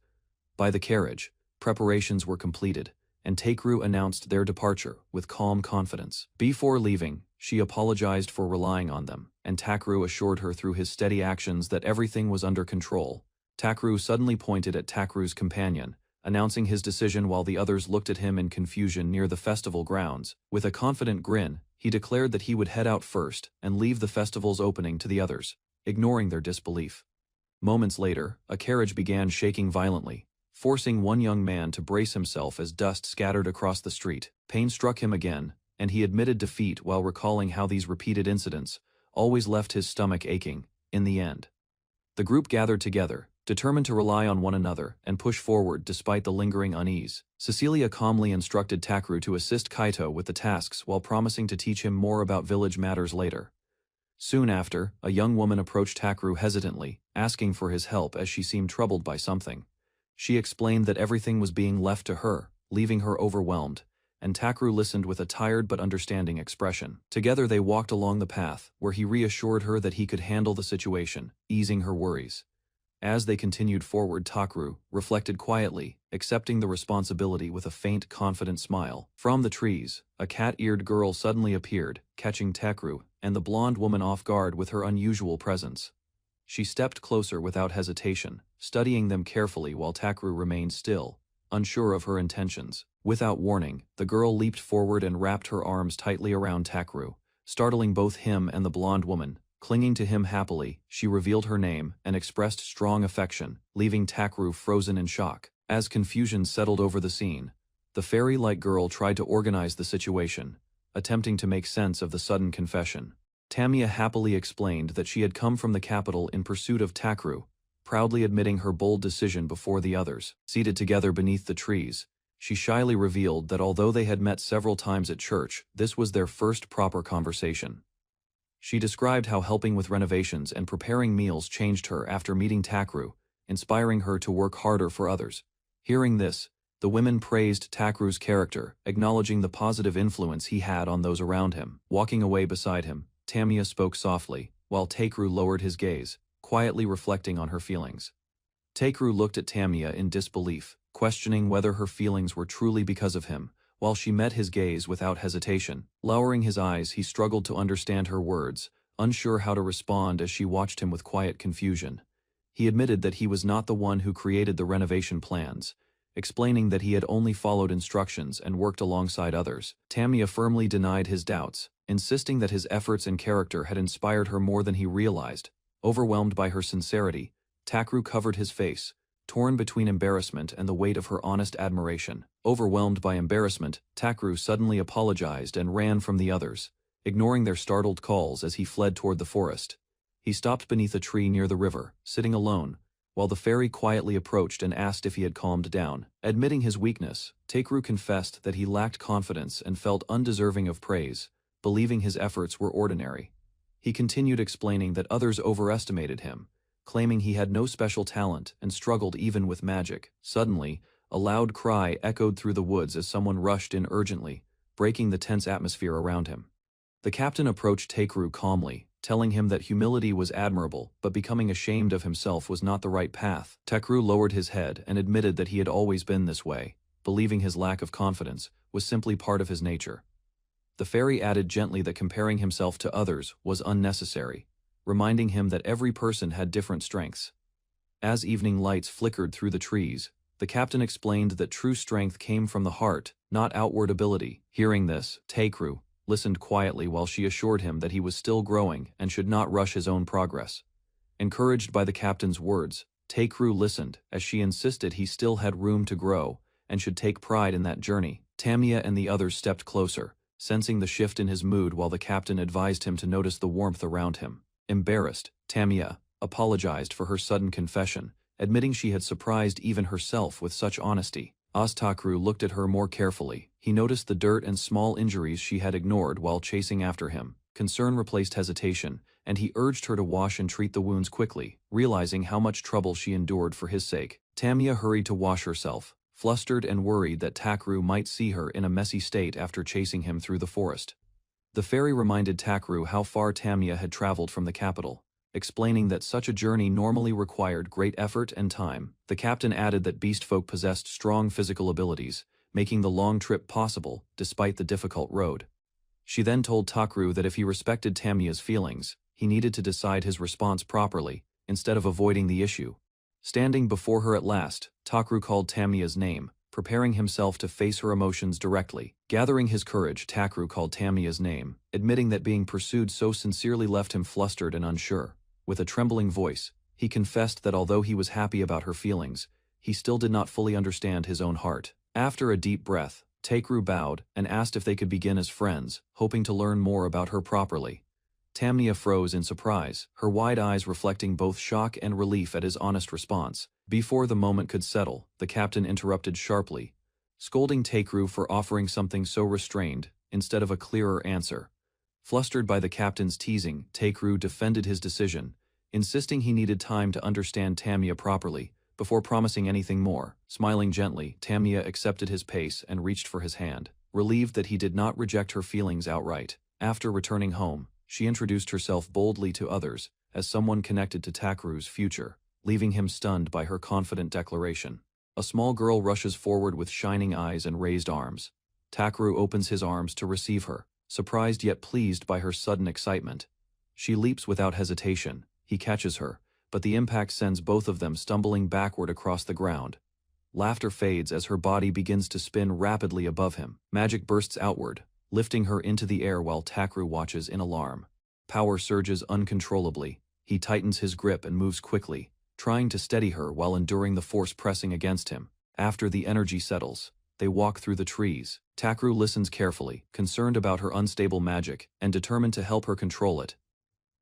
By the carriage, preparations were completed, and Takru announced their departure with calm confidence. Before leaving, she apologized for relying on them, and Takru assured her through his steady actions that everything was under control. Takru suddenly pointed at Takru's companion, announcing his decision while the others looked at him in confusion near the festival grounds. With a confident grin, he declared that he would head out first and leave the festival's opening to the others, ignoring their disbelief. Moments later, a carriage began shaking violently, forcing one young man to brace himself as dust scattered across the street. Pain struck him again, and he admitted defeat while recalling how these repeated incidents always left his stomach aching. In the end, the group gathered together, determined to rely on one another and push forward despite the lingering unease. Cecilia calmly instructed Takru to assist Kaito with the tasks while promising to teach him more about village matters later. Soon after, a young woman approached Takru hesitantly, asking for his help as she seemed troubled by something. She explained that everything was being left to her, leaving her overwhelmed, and Takru listened with a tired but understanding expression. Together they walked along the path, where he reassured her that he could handle the situation, easing her worries. As they continued forward, Takru reflected quietly, accepting the responsibility with a faint, confident smile. From the trees, a cat-eared girl suddenly appeared, catching Takru and the blonde woman off guard with her unusual presence. She stepped closer without hesitation, studying them carefully while Takru remained still, unsure of her intentions. Without warning, the girl leaped forward and wrapped her arms tightly around Takru, startling both him and the blonde woman. Clinging to him happily, she revealed her name and expressed strong affection, leaving Takru frozen in shock. As confusion settled over the scene, the fairy-like girl tried to organize the situation, attempting to make sense of the sudden confession. Tamiya happily explained that she had come from the capital in pursuit of Takru, proudly admitting her bold decision before the others. Seated together beneath the trees, she shyly revealed that although they had met several times at church, this was their first proper conversation. She described how helping with renovations and preparing meals changed her after meeting Takru, inspiring her to work harder for others. Hearing this, the women praised Takru's character, acknowledging the positive influence he had on those around him. Walking away beside him, Tamiya spoke softly, while Takru lowered his gaze, quietly reflecting on her feelings. Takru looked at Tamiya in disbelief, questioning whether her feelings were truly because of him. While she met his gaze without hesitation, lowering his eyes, he struggled to understand her words, unsure how to respond as she watched him with quiet confusion. He admitted that he was not the one who created the renovation plans, explaining that he had only followed instructions and worked alongside others. Tamiya firmly denied his doubts, insisting that his efforts and character had inspired her more than he realized. Overwhelmed by her sincerity, Takru covered his face, torn between embarrassment and the weight of her honest admiration. Overwhelmed by embarrassment, Takru suddenly apologized and ran from the others, ignoring their startled calls as he fled toward the forest. He stopped beneath a tree near the river, sitting alone, while the fairy quietly approached and asked if he had calmed down. Admitting his weakness, Takru confessed that he lacked confidence and felt undeserving of praise, believing his efforts were ordinary. He continued explaining that others overestimated him, claiming he had no special talent and struggled even with magic. Suddenly, a loud cry echoed through the woods as someone rushed in urgently, breaking the tense atmosphere around him. The captain approached Takeru calmly, telling him that humility was admirable, but becoming ashamed of himself was not the right path. Takeru lowered his head and admitted that he had always been this way, believing his lack of confidence was simply part of his nature. The fairy added gently that comparing himself to others was unnecessary, reminding him that every person had different strengths. As evening lights flickered through the trees, the captain explained that true strength came from the heart, not outward ability. Hearing this, Takeru listened quietly while she assured him that he was still growing and should not rush his own progress. Encouraged by the captain's words, Takeru listened as she insisted he still had room to grow and should take pride in that journey. Tamiya and the others stepped closer, sensing the shift in his mood while the captain advised him to notice the warmth around him. Embarrassed, Tamiya apologized for her sudden confession, admitting she had surprised even herself with such honesty. As Takeru looked at her more carefully, he noticed the dirt and small injuries she had ignored while chasing after him. Concern replaced hesitation, and he urged her to wash and treat the wounds quickly, realizing how much trouble she endured for his sake. Tamiya hurried to wash herself, flustered and worried that Takeru might see her in a messy state after chasing him through the forest. The fairy reminded Takeru how far Tamiya had traveled from the capital, explaining that such a journey normally required great effort and time. The captain added that beastfolk possessed strong physical abilities, making the long trip possible despite the difficult road. She then told Takeru that if he respected Tamiya's feelings, he needed to decide his response properly, instead of avoiding the issue. Standing before her at last, Takeru called Tamiya's name, preparing himself to face her emotions directly. Gathering his courage, Takeru called Tamiya's name, admitting that being pursued so sincerely left him flustered and unsure. With a trembling voice, he confessed that although he was happy about her feelings, he still did not fully understand his own heart. After a deep breath, Takeru bowed and asked if they could begin as friends, hoping to learn more about her properly. Tamiya froze in surprise, her wide eyes reflecting both shock and relief at his honest response. Before the moment could settle, the captain interrupted sharply, scolding Takeru for offering something so restrained, instead of a clearer answer. Flustered by the captain's teasing, Takeru defended his decision, insisting he needed time to understand Tamiya properly, before promising anything more. Smiling gently, Tamiya accepted his pace and reached for his hand, relieved that he did not reject her feelings outright. After returning home, she introduced herself boldly to others, as someone connected to Takeru's future, leaving him stunned by her confident declaration. A small girl rushes forward with shining eyes and raised arms. Takeru opens his arms to receive her, surprised yet pleased by her sudden excitement. She leaps without hesitation. He catches her, but the impact sends both of them stumbling backward across the ground. Laughter fades as her body begins to spin rapidly above him. Magic bursts outward, lifting her into the air while Takeru watches in alarm. Power surges uncontrollably. He tightens his grip and moves quickly, trying to steady her while enduring the force pressing against him. After the energy settles, they walk through the trees. Takeru listens carefully, concerned about her unstable magic, and determined to help her control it.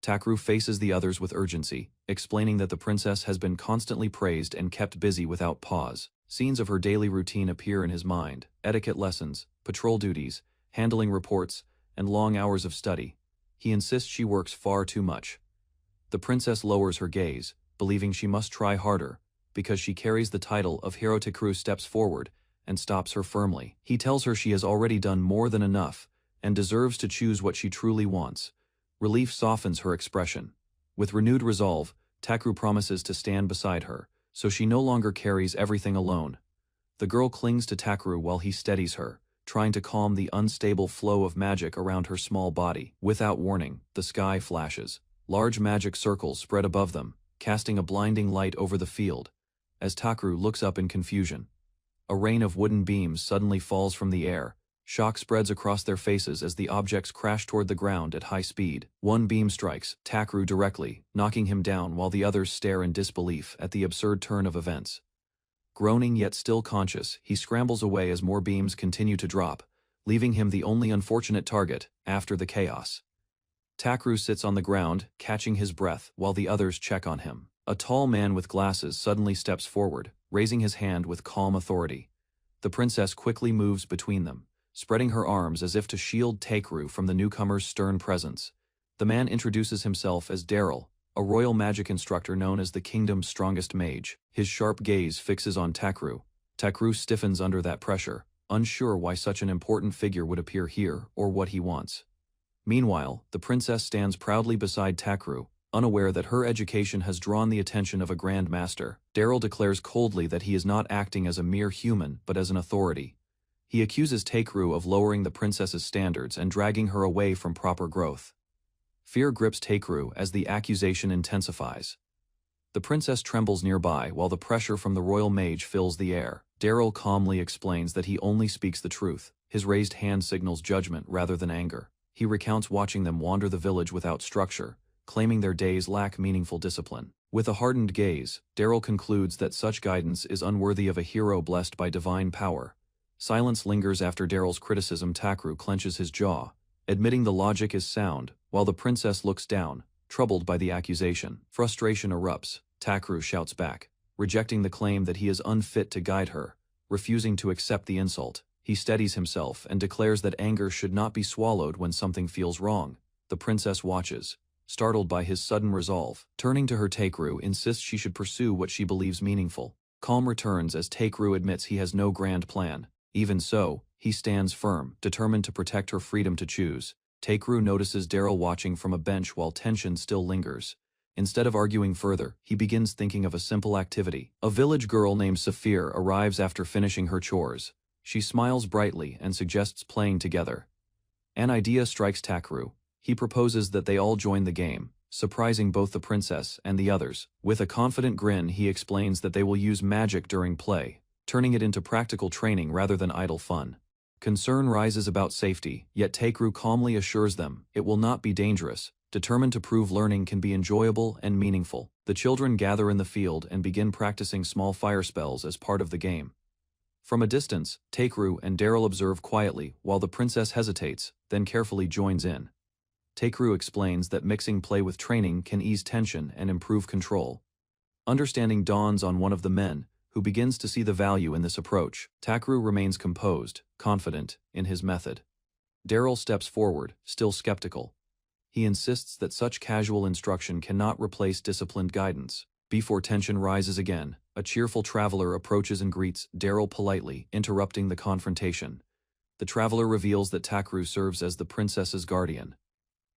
Takeru faces the others with urgency, explaining that the princess has been constantly praised and kept busy without pause. Scenes of her daily routine appear in his mind: etiquette lessons, patrol duties, handling reports, and long hours of study. He insists she works far too much. The princess lowers her gaze, believing she must try harder, because she carries the title of hero. Takeru steps forward and stops her firmly. He tells her she has already done more than enough and deserves to choose what she truly wants. Relief softens her expression. With renewed resolve, Takeru promises to stand beside her, so she no longer carries everything alone. The girl clings to Takeru while he steadies her, trying to calm the unstable flow of magic around her small body. Without warning, the sky flashes. Large magic circles spread above them, casting a blinding light over the field. As Takeru looks up in confusion, a rain of wooden beams suddenly falls from the air. Shock spreads across their faces as the objects crash toward the ground at high speed. One beam strikes Takeru directly, knocking him down while the others stare in disbelief at the absurd turn of events. Groaning yet still conscious, he scrambles away as more beams continue to drop, leaving him the only unfortunate target after the chaos. Takeru sits on the ground, catching his breath while the others check on him. A tall man with glasses suddenly steps forward, raising his hand with calm authority. The princess quickly moves between them, spreading her arms as if to shield Takeru from the newcomer's stern presence. The man introduces himself as Daryl, a royal magic instructor known as the kingdom's strongest mage. His sharp gaze fixes on Takeru. Takeru stiffens under that pressure, unsure why such an important figure would appear here or what he wants. Meanwhile, the princess stands proudly beside Takeru, unaware that her education has drawn the attention of a Grand Master. Daryl declares coldly that he is not acting as a mere human but as an authority. He accuses Takeru of lowering the princess's standards and dragging her away from proper growth. Fear grips Takeru as the accusation intensifies. The princess trembles nearby while the pressure from the royal mage fills the air. Daryl calmly explains that he only speaks the truth. His raised hand signals judgment rather than anger. He recounts watching them wander the village without structure, claiming their days lack meaningful discipline. With a hardened gaze, Daryl concludes that such guidance is unworthy of a hero blessed by divine power. Silence lingers after Daryl's criticism. Takeru clenches his jaw, admitting the logic is sound, while the princess looks down, troubled by the accusation. Frustration erupts. Takeru shouts back, rejecting the claim that he is unfit to guide her. Refusing to accept the insult, he steadies himself and declares that anger should not be swallowed when something feels wrong. The princess watches, startled by his sudden resolve. Turning to her, Takeru insists she should pursue what she believes meaningful. Calm returns as Takeru admits he has no grand plan. Even so, he stands firm, determined to protect her freedom to choose. Takeru notices Daryl watching from a bench while tension still lingers. Instead of arguing further, he begins thinking of a simple activity. A village girl named Saphir arrives after finishing her chores. She smiles brightly and suggests playing together. An idea strikes Takeru. He proposes that they all join the game, surprising both the princess and the others. With a confident grin, he explains that they will use magic during play, turning it into practical training rather than idle fun. Concern rises about safety, yet Takeru calmly assures them it will not be dangerous, determined to prove learning can be enjoyable and meaningful. The children gather in the field and begin practicing small fire spells as part of the game. From a distance, Takeru and Daryl observe quietly while the princess hesitates, then carefully joins in. Takeru explains that mixing play with training can ease tension and improve control. Understanding dawns on one of the men, who begins to see the value in this approach. Takeru remains composed, confident in his method. Daryl steps forward, still skeptical. He insists that such casual instruction cannot replace disciplined guidance. Before tension rises again, a cheerful traveler approaches and greets Daryl politely, interrupting the confrontation. The traveler reveals that Takeru serves as the princess's guardian.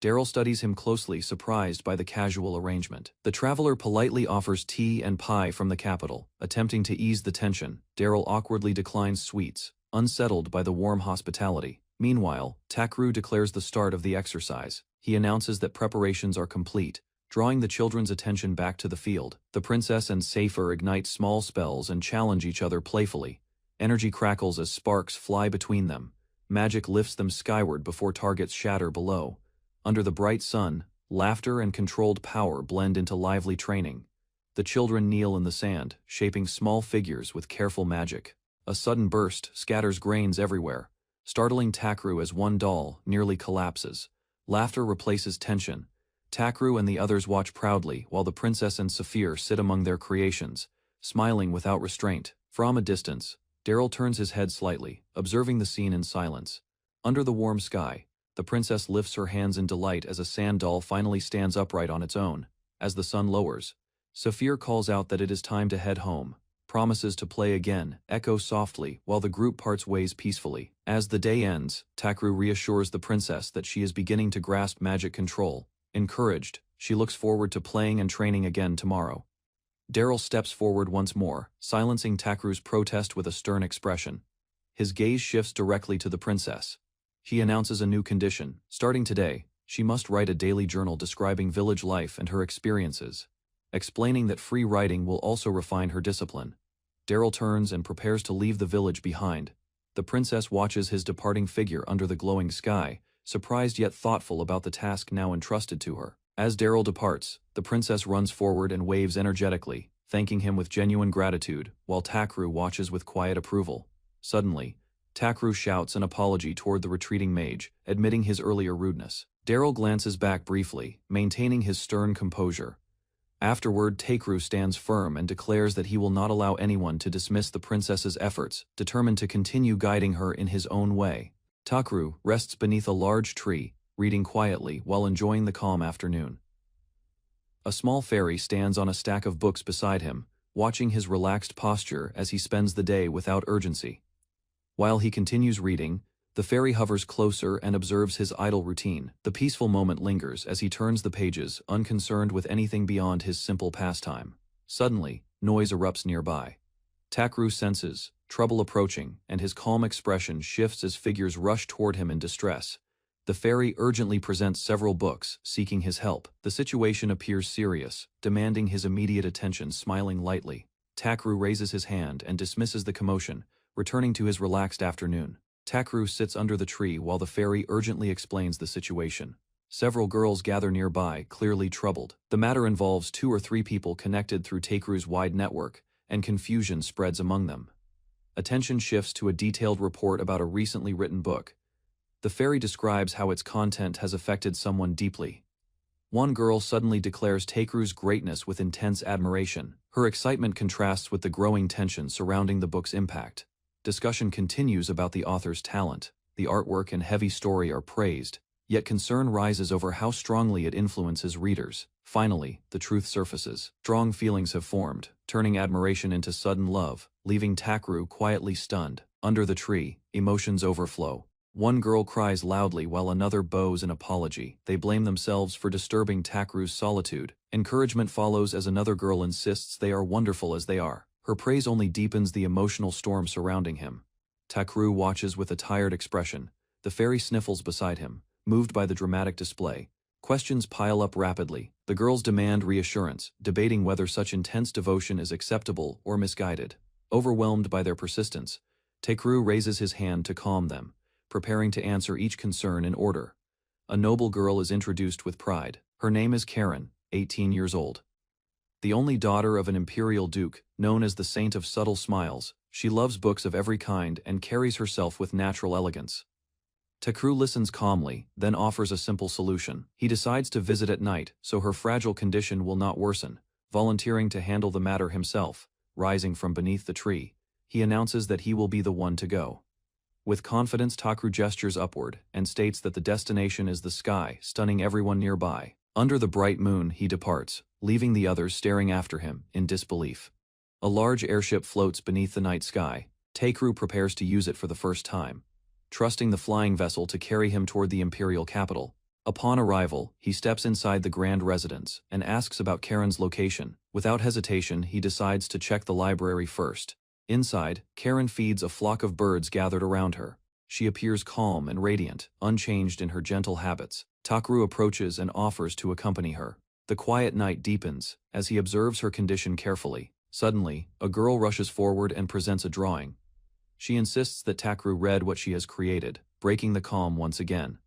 Daryl studies him closely, surprised by the casual arrangement. The traveler politely offers tea and pie from the capital. Attempting to ease the tension, Daryl awkwardly declines sweets, unsettled by the warm hospitality. Meanwhile, Takeru declares the start of the exercise. He announces that preparations are complete, drawing the children's attention back to the field. The princess and Saphir ignite small spells and challenge each other playfully. Energy crackles as sparks fly between them. Magic lifts them skyward before targets shatter below. Under the bright sun, laughter and controlled power blend into lively training. The children kneel in the sand, shaping small figures with careful magic. A sudden burst scatters grains everywhere, startling Takeru as one doll nearly collapses. Laughter replaces tension. Takeru and the others watch proudly while the princess and Saphir sit among their creations, smiling without restraint. From a distance, Daryl turns his head slightly, observing the scene in silence. Under the warm sky, the princess lifts her hands in delight as a sand doll finally stands upright on its own. As the sun lowers, Saphir calls out that it is time to head home. Promises to play again echo softly while the group parts ways peacefully. As the day ends, Takeru reassures the princess that she is beginning to grasp magic control. Encouraged, she looks forward to playing and training again tomorrow. Daryl steps forward once more, silencing Takeru's protest with a stern expression. His gaze shifts directly to the princess. He announces a new condition. Starting today, she must write a daily journal describing village life and her experiences, explaining that free writing will also refine her discipline. Daryl turns and prepares to leave the village behind. The princess watches his departing figure under the glowing sky, surprised yet thoughtful about the task now entrusted to her. As Daryl departs, the princess runs forward and waves energetically, thanking him with genuine gratitude, while Takeru watches with quiet approval. Suddenly, Takeru shouts an apology toward the retreating mage, admitting his earlier rudeness. Daryl glances back briefly, maintaining his stern composure. Afterward, Takeru stands firm and declares that he will not allow anyone to dismiss the princess's efforts, determined to continue guiding her in his own way. Takeru rests beneath a large tree, reading quietly while enjoying the calm afternoon. A small fairy stands on a stack of books beside him, watching his relaxed posture as he spends the day without urgency. While he continues reading, The fairy hovers closer and observes his idle routine. The peaceful moment lingers as he turns the pages, unconcerned with anything beyond his simple pastime. Suddenly, noise erupts nearby. Takru senses trouble approaching, and his calm expression shifts as figures rush toward him in distress. The fairy urgently presents several books, seeking his help. The situation appears serious, demanding his immediate attention. Smiling lightly, Takru raises his hand and dismisses the commotion, returning to his relaxed afternoon. Takru sits under the tree while the fairy urgently explains the situation. Several girls gather nearby, clearly troubled. The matter involves 2 or 3 people connected through Takru's wide network, and confusion spreads among them. Attention shifts to a detailed report about a recently written book. The fairy describes how its content has affected someone deeply. One girl suddenly declares Takru's greatness with intense admiration. Her excitement contrasts with the growing tension surrounding the book's impact. Discussion continues about the author's talent. The artwork and heavy story are praised, yet concern rises over how strongly it influences readers. Finally, the truth surfaces. Strong feelings have formed, turning admiration into sudden love, leaving Takru quietly stunned. Under the tree, emotions overflow. One girl cries loudly while another bows an apology. They blame themselves for disturbing Takru's solitude. Encouragement follows as another girl insists they are wonderful as they are. Her praise only deepens the emotional storm surrounding him. Takru watches with a tired expression. The fairy sniffles beside him, moved by the dramatic display. Questions pile up rapidly. The girls demand reassurance, debating whether such intense devotion is acceptable or misguided. Overwhelmed by their persistence, Takru raises his hand to calm them, preparing to answer each concern in order. A noble girl is introduced with pride. Her name is Karen, 18 years old. The only daughter of an imperial duke, known as the Saint of Subtle Smiles, she loves books of every kind and carries herself with natural elegance. Takru listens calmly, then offers a simple solution. He decides to visit at night so her fragile condition will not worsen, volunteering to handle the matter himself. Rising from beneath the tree, he announces that he will be the one to go. With confidence, Takru gestures upward and states that the destination is the sky, stunning everyone nearby. Under the bright moon, he departs, leaving the others staring after him in disbelief. A large airship floats beneath the night sky. Takru prepares to use it for the first time, trusting the flying vessel to carry him toward the imperial capital. Upon arrival, he steps inside the grand residence and asks about Karen's location. Without hesitation, he decides to check the library first. Inside, Karen feeds a flock of birds gathered around her. She appears calm and radiant, unchanged in her gentle habits. Takru approaches and offers to accompany her. The quiet night deepens as he observes her condition carefully. Suddenly, a girl rushes forward and presents a drawing. She insists that Takru read what she has created, breaking the calm once again.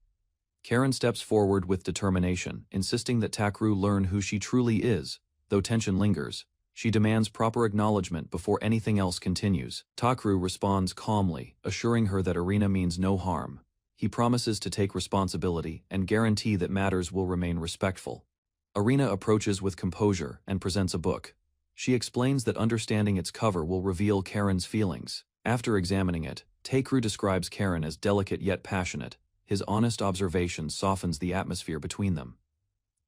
Karen steps forward with determination, insisting that Takru learn who she truly is. Though tension lingers, she demands proper acknowledgement before anything else continues. Takru responds calmly, assuring her that Arena means no harm. He promises to take responsibility and guarantee that matters will remain respectful. Arena approaches with composure and presents a book. She explains that understanding its cover will reveal Karen's feelings. After examining it, Takru describes Karen as delicate yet passionate. His honest observation softens the atmosphere between them.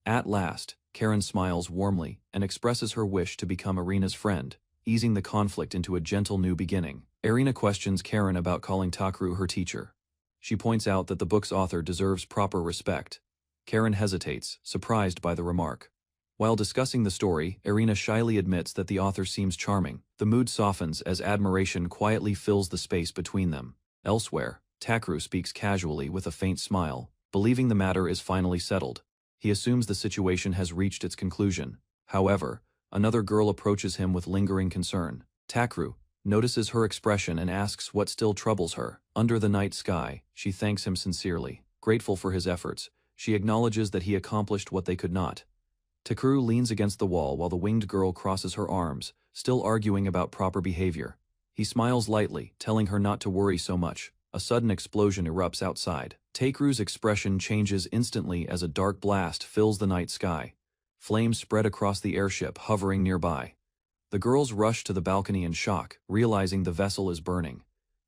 At last, Karen smiles warmly and expresses her wish to become Arena's friend, easing the conflict into a gentle new beginning. Arena questions Karen about calling Takru her teacher. She points out that the book's author deserves proper respect. Karen hesitates, surprised by the remark. While discussing the story, Arena shyly admits that the author seems charming. The mood softens as admiration quietly fills the space between them. Elsewhere, Takru speaks casually with a faint smile, believing the matter is finally settled. He assumes the situation has reached its conclusion. However, another girl approaches him with lingering concern. Takru notices her expression and asks what still troubles her. Under the night sky, she thanks him sincerely. Grateful for his efforts, she acknowledges that he accomplished what they could not. Takru leans against the wall while the winged girl crosses her arms, still arguing about proper behavior. He smiles lightly, telling her not to worry so much. A sudden explosion erupts outside. Takru's expression changes instantly as a dark blast fills the night sky. Flames spread across the airship hovering nearby. The girls rush to the balcony in shock, realizing the vessel is burning.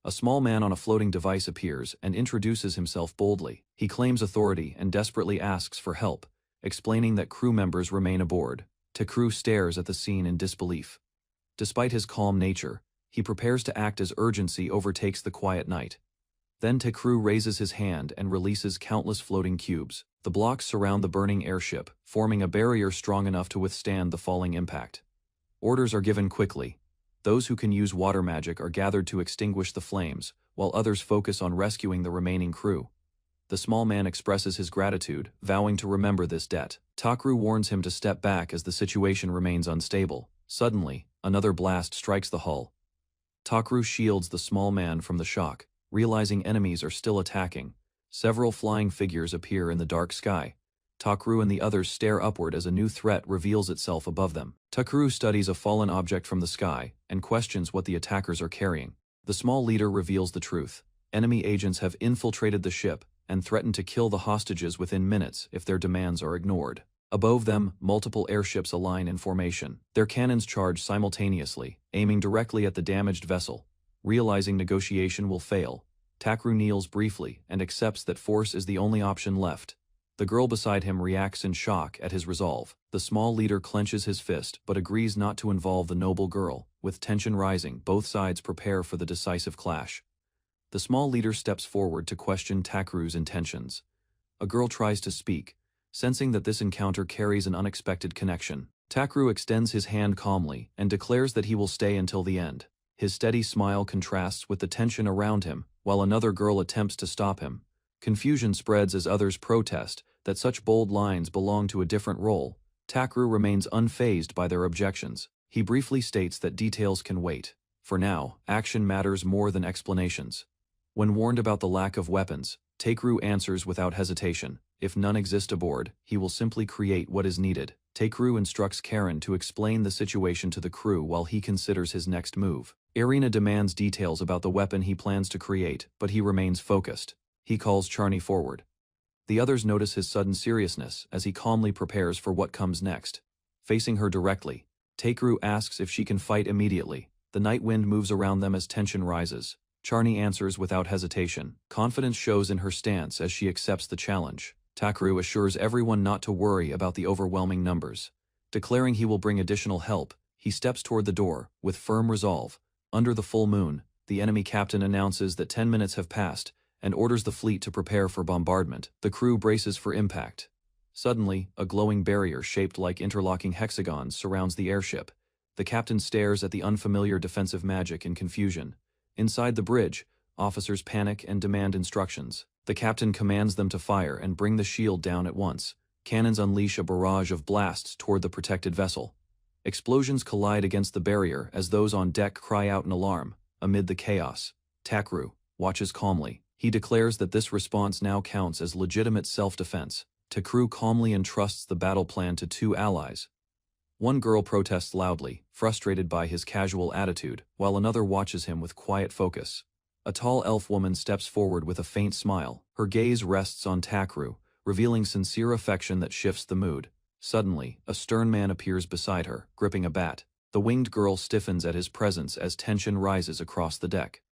A small man on a floating device appears and introduces himself boldly. He claims authority and desperately asks for help, explaining that crew members remain aboard. Takru stares at the scene in disbelief. Despite his calm nature, he prepares to act as urgency overtakes the quiet night. Then Takru raises his hand and releases countless floating cubes. The blocks surround the burning airship, forming a barrier strong enough to withstand the falling impact. Orders are given quickly. Those who can use water magic are gathered to extinguish the flames, while others focus on rescuing the remaining crew. The small man expresses his gratitude, vowing to remember this debt. Takru warns him to step back as the situation remains unstable. Suddenly, another blast strikes the hull. Takru shields the small man from the shock. Realizing enemies are still attacking, several flying figures appear in the dark sky. Takru and the others stare upward as a new threat reveals itself above them. Takru studies a fallen object from the sky and questions what the attackers are carrying. The small leader reveals the truth. Enemy agents have infiltrated the ship and threaten to kill the hostages within minutes if their demands are ignored. Above them, multiple airships align in formation. Their cannons charge simultaneously, aiming directly at the damaged vessel. Realizing negotiation will fail, Takru kneels briefly and accepts that force is the only option left. The girl beside him reacts in shock at his resolve. The small leader clenches his fist but agrees not to involve the noble girl. With tension rising, both sides prepare for the decisive clash. The small leader steps forward to question Takru's intentions. A girl tries to speak, sensing that this encounter carries an unexpected connection. Takru extends his hand calmly and declares that he will stay until the end. His steady smile contrasts with the tension around him, while another girl attempts to stop him. Confusion spreads as others protest that such bold lines belong to a different role. Takru remains unfazed by their objections. He briefly states that details can wait. For now, action matters more than explanations. When warned about the lack of weapons, Takru answers without hesitation. If none exist aboard, he will simply create what is needed. Takru instructs Karen to explain the situation to the crew while he considers his next move. Irina demands details about the weapon he plans to create, but he remains focused. He calls Charny forward. The others notice his sudden seriousness as he calmly prepares for what comes next. Facing her directly, Takru asks if she can fight immediately. The night wind moves around them as tension rises. Charny answers without hesitation. Confidence shows in her stance as she accepts the challenge. Takru assures everyone not to worry about the overwhelming numbers. Declaring he will bring additional help, he steps toward the door, with firm resolve. Under the full moon, the enemy captain announces that 10 minutes have passed, and orders the fleet to prepare for bombardment. The crew braces for impact. Suddenly, a glowing barrier shaped like interlocking hexagons surrounds the airship. The captain stares at the unfamiliar defensive magic in confusion. Inside the bridge, officers panic and demand instructions. The captain commands them to fire and bring the shield down at once. Cannons unleash a barrage of blasts toward the protected vessel. Explosions collide against the barrier as those on deck cry out in alarm. Amid the chaos, Takru watches calmly. He declares that this response now counts as legitimate self-defense. Takru calmly entrusts the battle plan to two allies. One girl protests loudly, frustrated by his casual attitude, while another watches him with quiet focus. A tall elf woman steps forward with a faint smile. Her gaze rests on Takru, revealing sincere affection that shifts the mood. Suddenly, a stern man appears beside her, gripping a bat. The winged girl stiffens at his presence as tension rises across the deck.